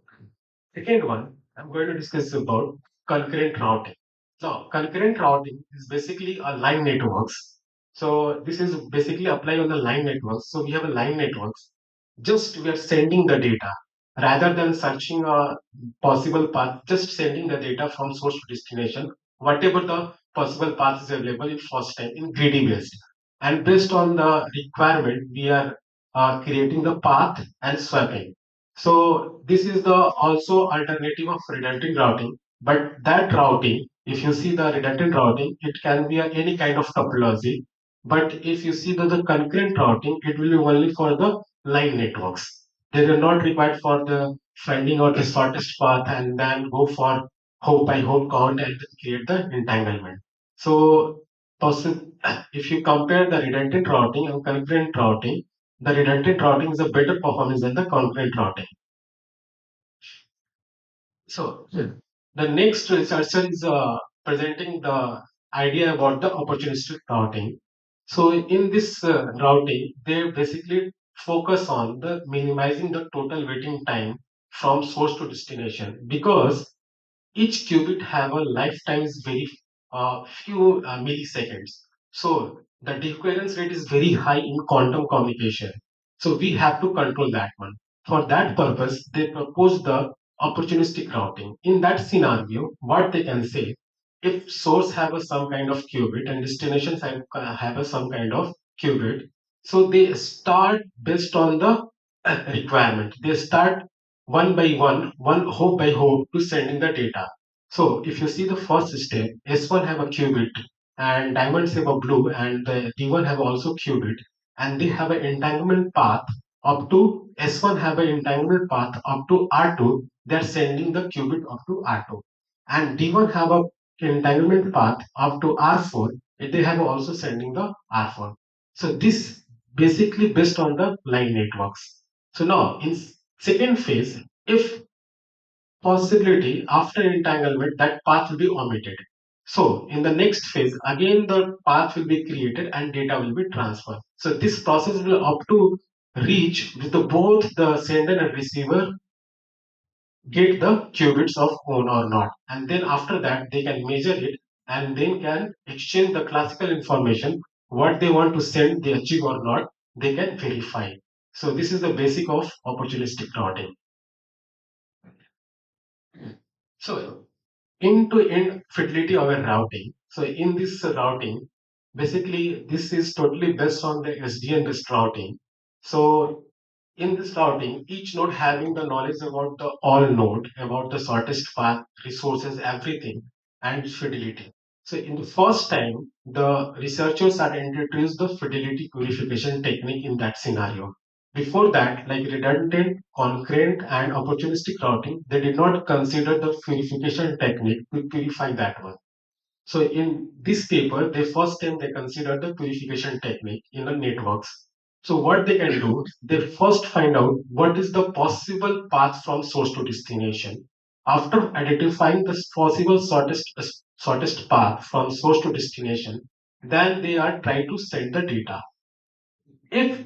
second one, I'm going to discuss about concurrent routing. So concurrent routing is basically a line networks. So this is basically apply on the line networks. So we have a line networks. Just we are sending the data rather than searching a possible path. Just sending the data from source to destination. Whatever the possible path is available in first time in greedy based, and based on the requirement, we are creating the path and swapping. So this is the also alternative of redundant routing. But that routing, if you see the redundant routing, it can be any kind of topology. But if you see the concurrent routing, it will be only for the line networks. They are not required for the finding out the shortest path and then go for hop by hop count and create the entanglement. So if you compare the redundant routing and concurrent routing, the redundant routing is a better performance than the concurrent routing. So the next researcher is presenting the idea about the opportunistic routing. So in this routing, they basically focus on the minimizing the total waiting time from source to destination, because each qubit have a lifetime is very few milliseconds. So the decoherence rate is very high in quantum communication. So we have to control that one. For that purpose, they propose the opportunistic routing. In that scenario, what they can say, if source have some kind of qubit and destinations have some kind of qubit, so they start based on the requirement. They start one by one hop by hop to sending the data. So if you see the first step, S1 have a qubit and diamonds have a blue, and the D1 have also qubit, and they have an entanglement path up to S1 have an entanglement path up to R2. They're sending the qubit up to R2, and D1 have a entanglement path up to R4. They have also sending the R4. So this basically based on the line networks. So now in second phase, if possibility after entanglement, that path will be omitted. So in the next phase, again the path will be created and data will be transferred. So this process will up to reach with both the sender and receiver get the qubits of own or not. And then after that, they can measure it and then can exchange the classical information, what they want to send, they achieve or not, they can verify. So this is the basic of opportunistic routing. So end-to-end fidelity aware routing. So in this routing, basically this is totally based on the SDN based routing. So in this routing, each node having the knowledge about the all node, about the shortest path, resources, everything, and fidelity. So in the first time, the researchers had introduced the fidelity purification technique in that scenario. Before that, like redundant, concurrent, and opportunistic routing, they did not consider the purification technique to purify that one. So in this paper, they first time they consider the purification technique in the networks. So what they can do, they first find out what is the possible path from source to destination. After identifying the possible shortest path from source to destination, then they are trying to send the data. If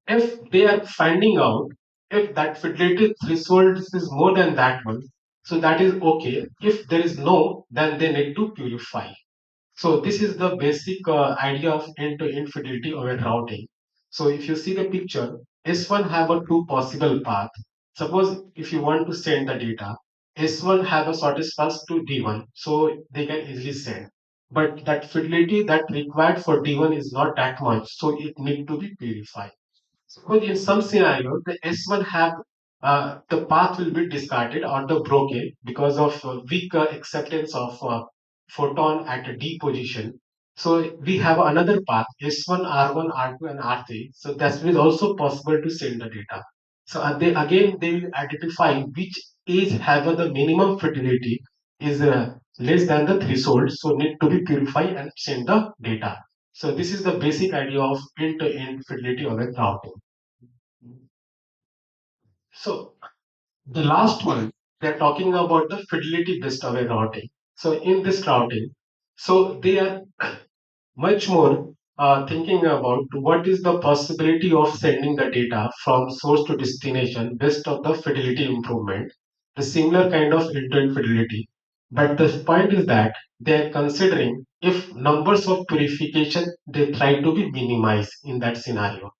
if they are finding out if that fidelity threshold is more than that one, so that is okay. If there is no, then they need to purify. So this is the basic idea of end-to-end fidelity over routing. So if you see the picture, S1 have a two possible path. Suppose if you want to send the data, S1 have a shortest path to D1, so they can easily send. But that fidelity that required for D1 is not that much, so it need to be purified. But in some scenario, the S1 have the path will be discarded or the broken because of weak acceptance of photon at a D position. So we have another path S1, R1, R2, and R3. So that is also possible to send the data. So they will identify which age have the minimum fidelity is less than the threshold, so need to be purified and send the data. So this is the basic idea of end-to-end fidelity of a routing. So the last one, they're talking about the fidelity based away routing. So in this routing, so they are much more thinking about what is the possibility of sending the data from source to destination based on the fidelity improvement, the similar kind of end-to-end fidelity. But the point is that they are considering if numbers of purification they try to be minimized in that scenario.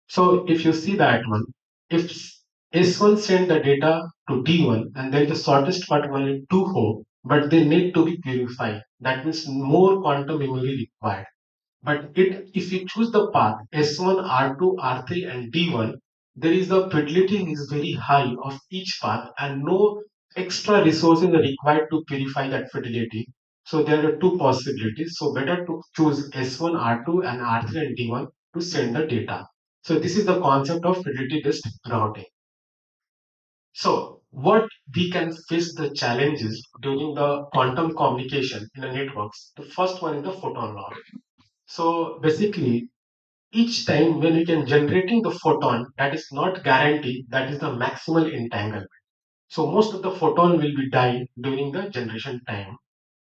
So if you see that one, if S1 send the data to D1 and there is the shortest part only 2 home, but they need to be purified. That means more quantum memory required. But if you choose the path S1, R2, R3, and D1, there is the fidelity is very high of each path and no extra resources are required to purify that fidelity. So there are two possibilities. So better to choose S1, R2, and R3 and D1 to send the data. So this is the concept of fidelity-based routing. So what we can face the challenges during the quantum communication in the networks. The first one is the photon loss. So basically, each time when you can generating the photon, that is not guaranteed that is the maximal entanglement. So most of the photon will be dying during the generation time.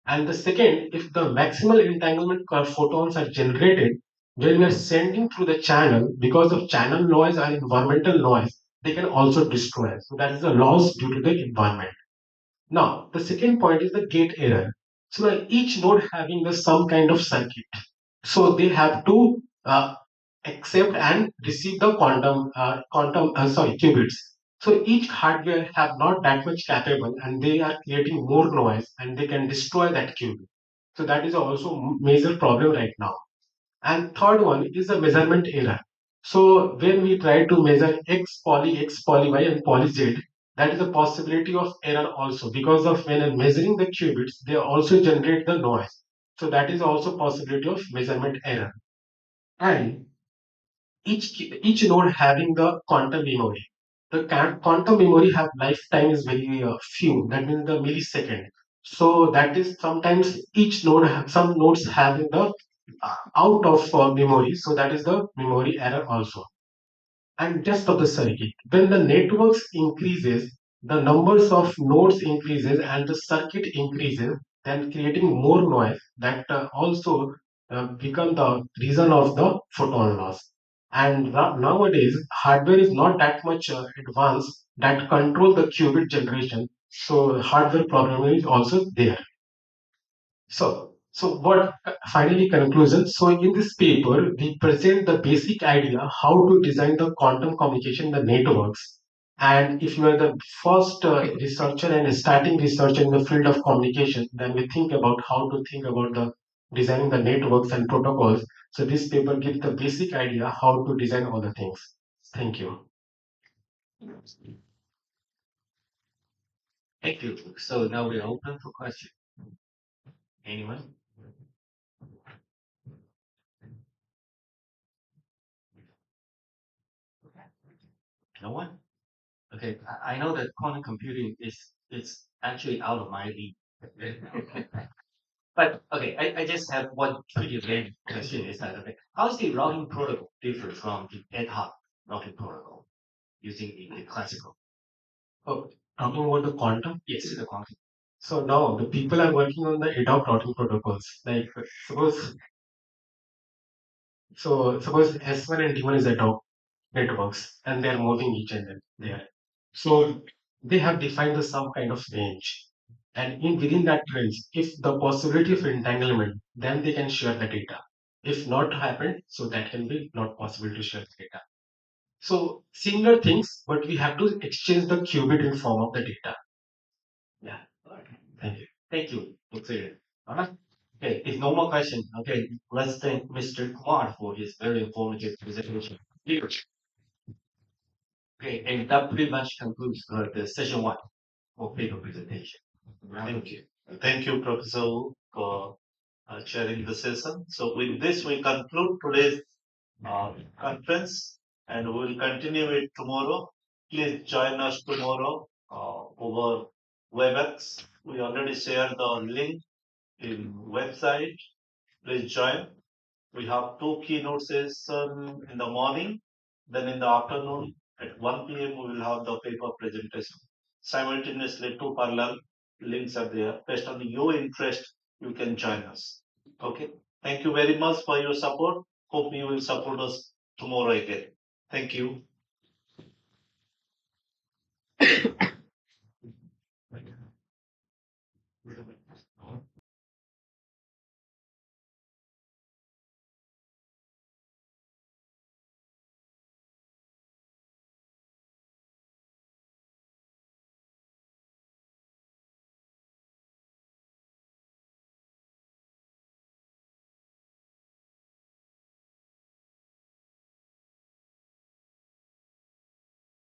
And the second, if the maximal entanglement photons are generated when we are sending through the channel, because of channel noise and environmental noise, they can also destroy. So that is the loss due to the environment. Now, the second point is the gate error. So now each node having the some kind of circuit. So they have to accept and receive the qubits. So each hardware have not that much capable and they are creating more noise and they can destroy that qubit. So that is also major problem right now. And third one is the measurement error. So when we try to measure X poly Y and poly Z, that is a possibility of error also because of when I'm measuring the qubits, they also generate the noise. So that is also possibility of measurement error. And each node having the quantum memory. The quantum memory have lifetime is very few. That means the millisecond. So that is sometimes each node some nodes having the out of memory. So that is the memory error also. And just of the circuit. When the networks increases, the numbers of nodes increases and the circuit increases, then creating more noise that also become the reason of the photon loss. And nowadays, hardware is not that much advanced that control the qubit generation. So hardware problem is also there. So what finally conclusion? So in this paper, we present the basic idea how to design the quantum communication in the networks. And if you are the first researcher and starting researcher in the field of communication, then we think about how to think about the designing the networks and protocols. So this paper gives the basic idea how to design all the things. Thank you. Thank you. So now we're open for questions. Anyone? No one? Okay, I know that quantum computing is actually out of my league. But okay, I just have one pretty vague question. Is that okay? How is the routing protocol different from the ad hoc routing protocol using the classical? Oh, talking about the quantum? Yes, the quantum. So now the people are working on the ad hoc routing protocols. Like suppose S1 and T1 is ad hoc networks and they are moving each other there. So they have defined the some kind of range. And within that range, if the possibility of entanglement, then they can share the data. If not happened, so that can be not possible to share the data. So similar things, but we have to exchange the qubit in form of the data. Yeah. Thank you. Thank you. Clear. All right. Okay. If no more questions, okay, let's thank Mr. Kumar for his very informative presentation. Okay, and that pretty much concludes the session one of paper presentation. Thank you. Thank you, Professor Wu, for chairing the session. So with this, we conclude today's conference and we will continue it tomorrow. Please join us tomorrow over WebEx. We already shared the link in website. Please join. We have two keynote sessions in the morning. Then in the afternoon at 1 p.m. we will have the paper presentation. Simultaneously, two parallel links are there. Based on your interest, you can join us. Okay. Thank you very much for your support. Hope you will support us tomorrow again. Thank you.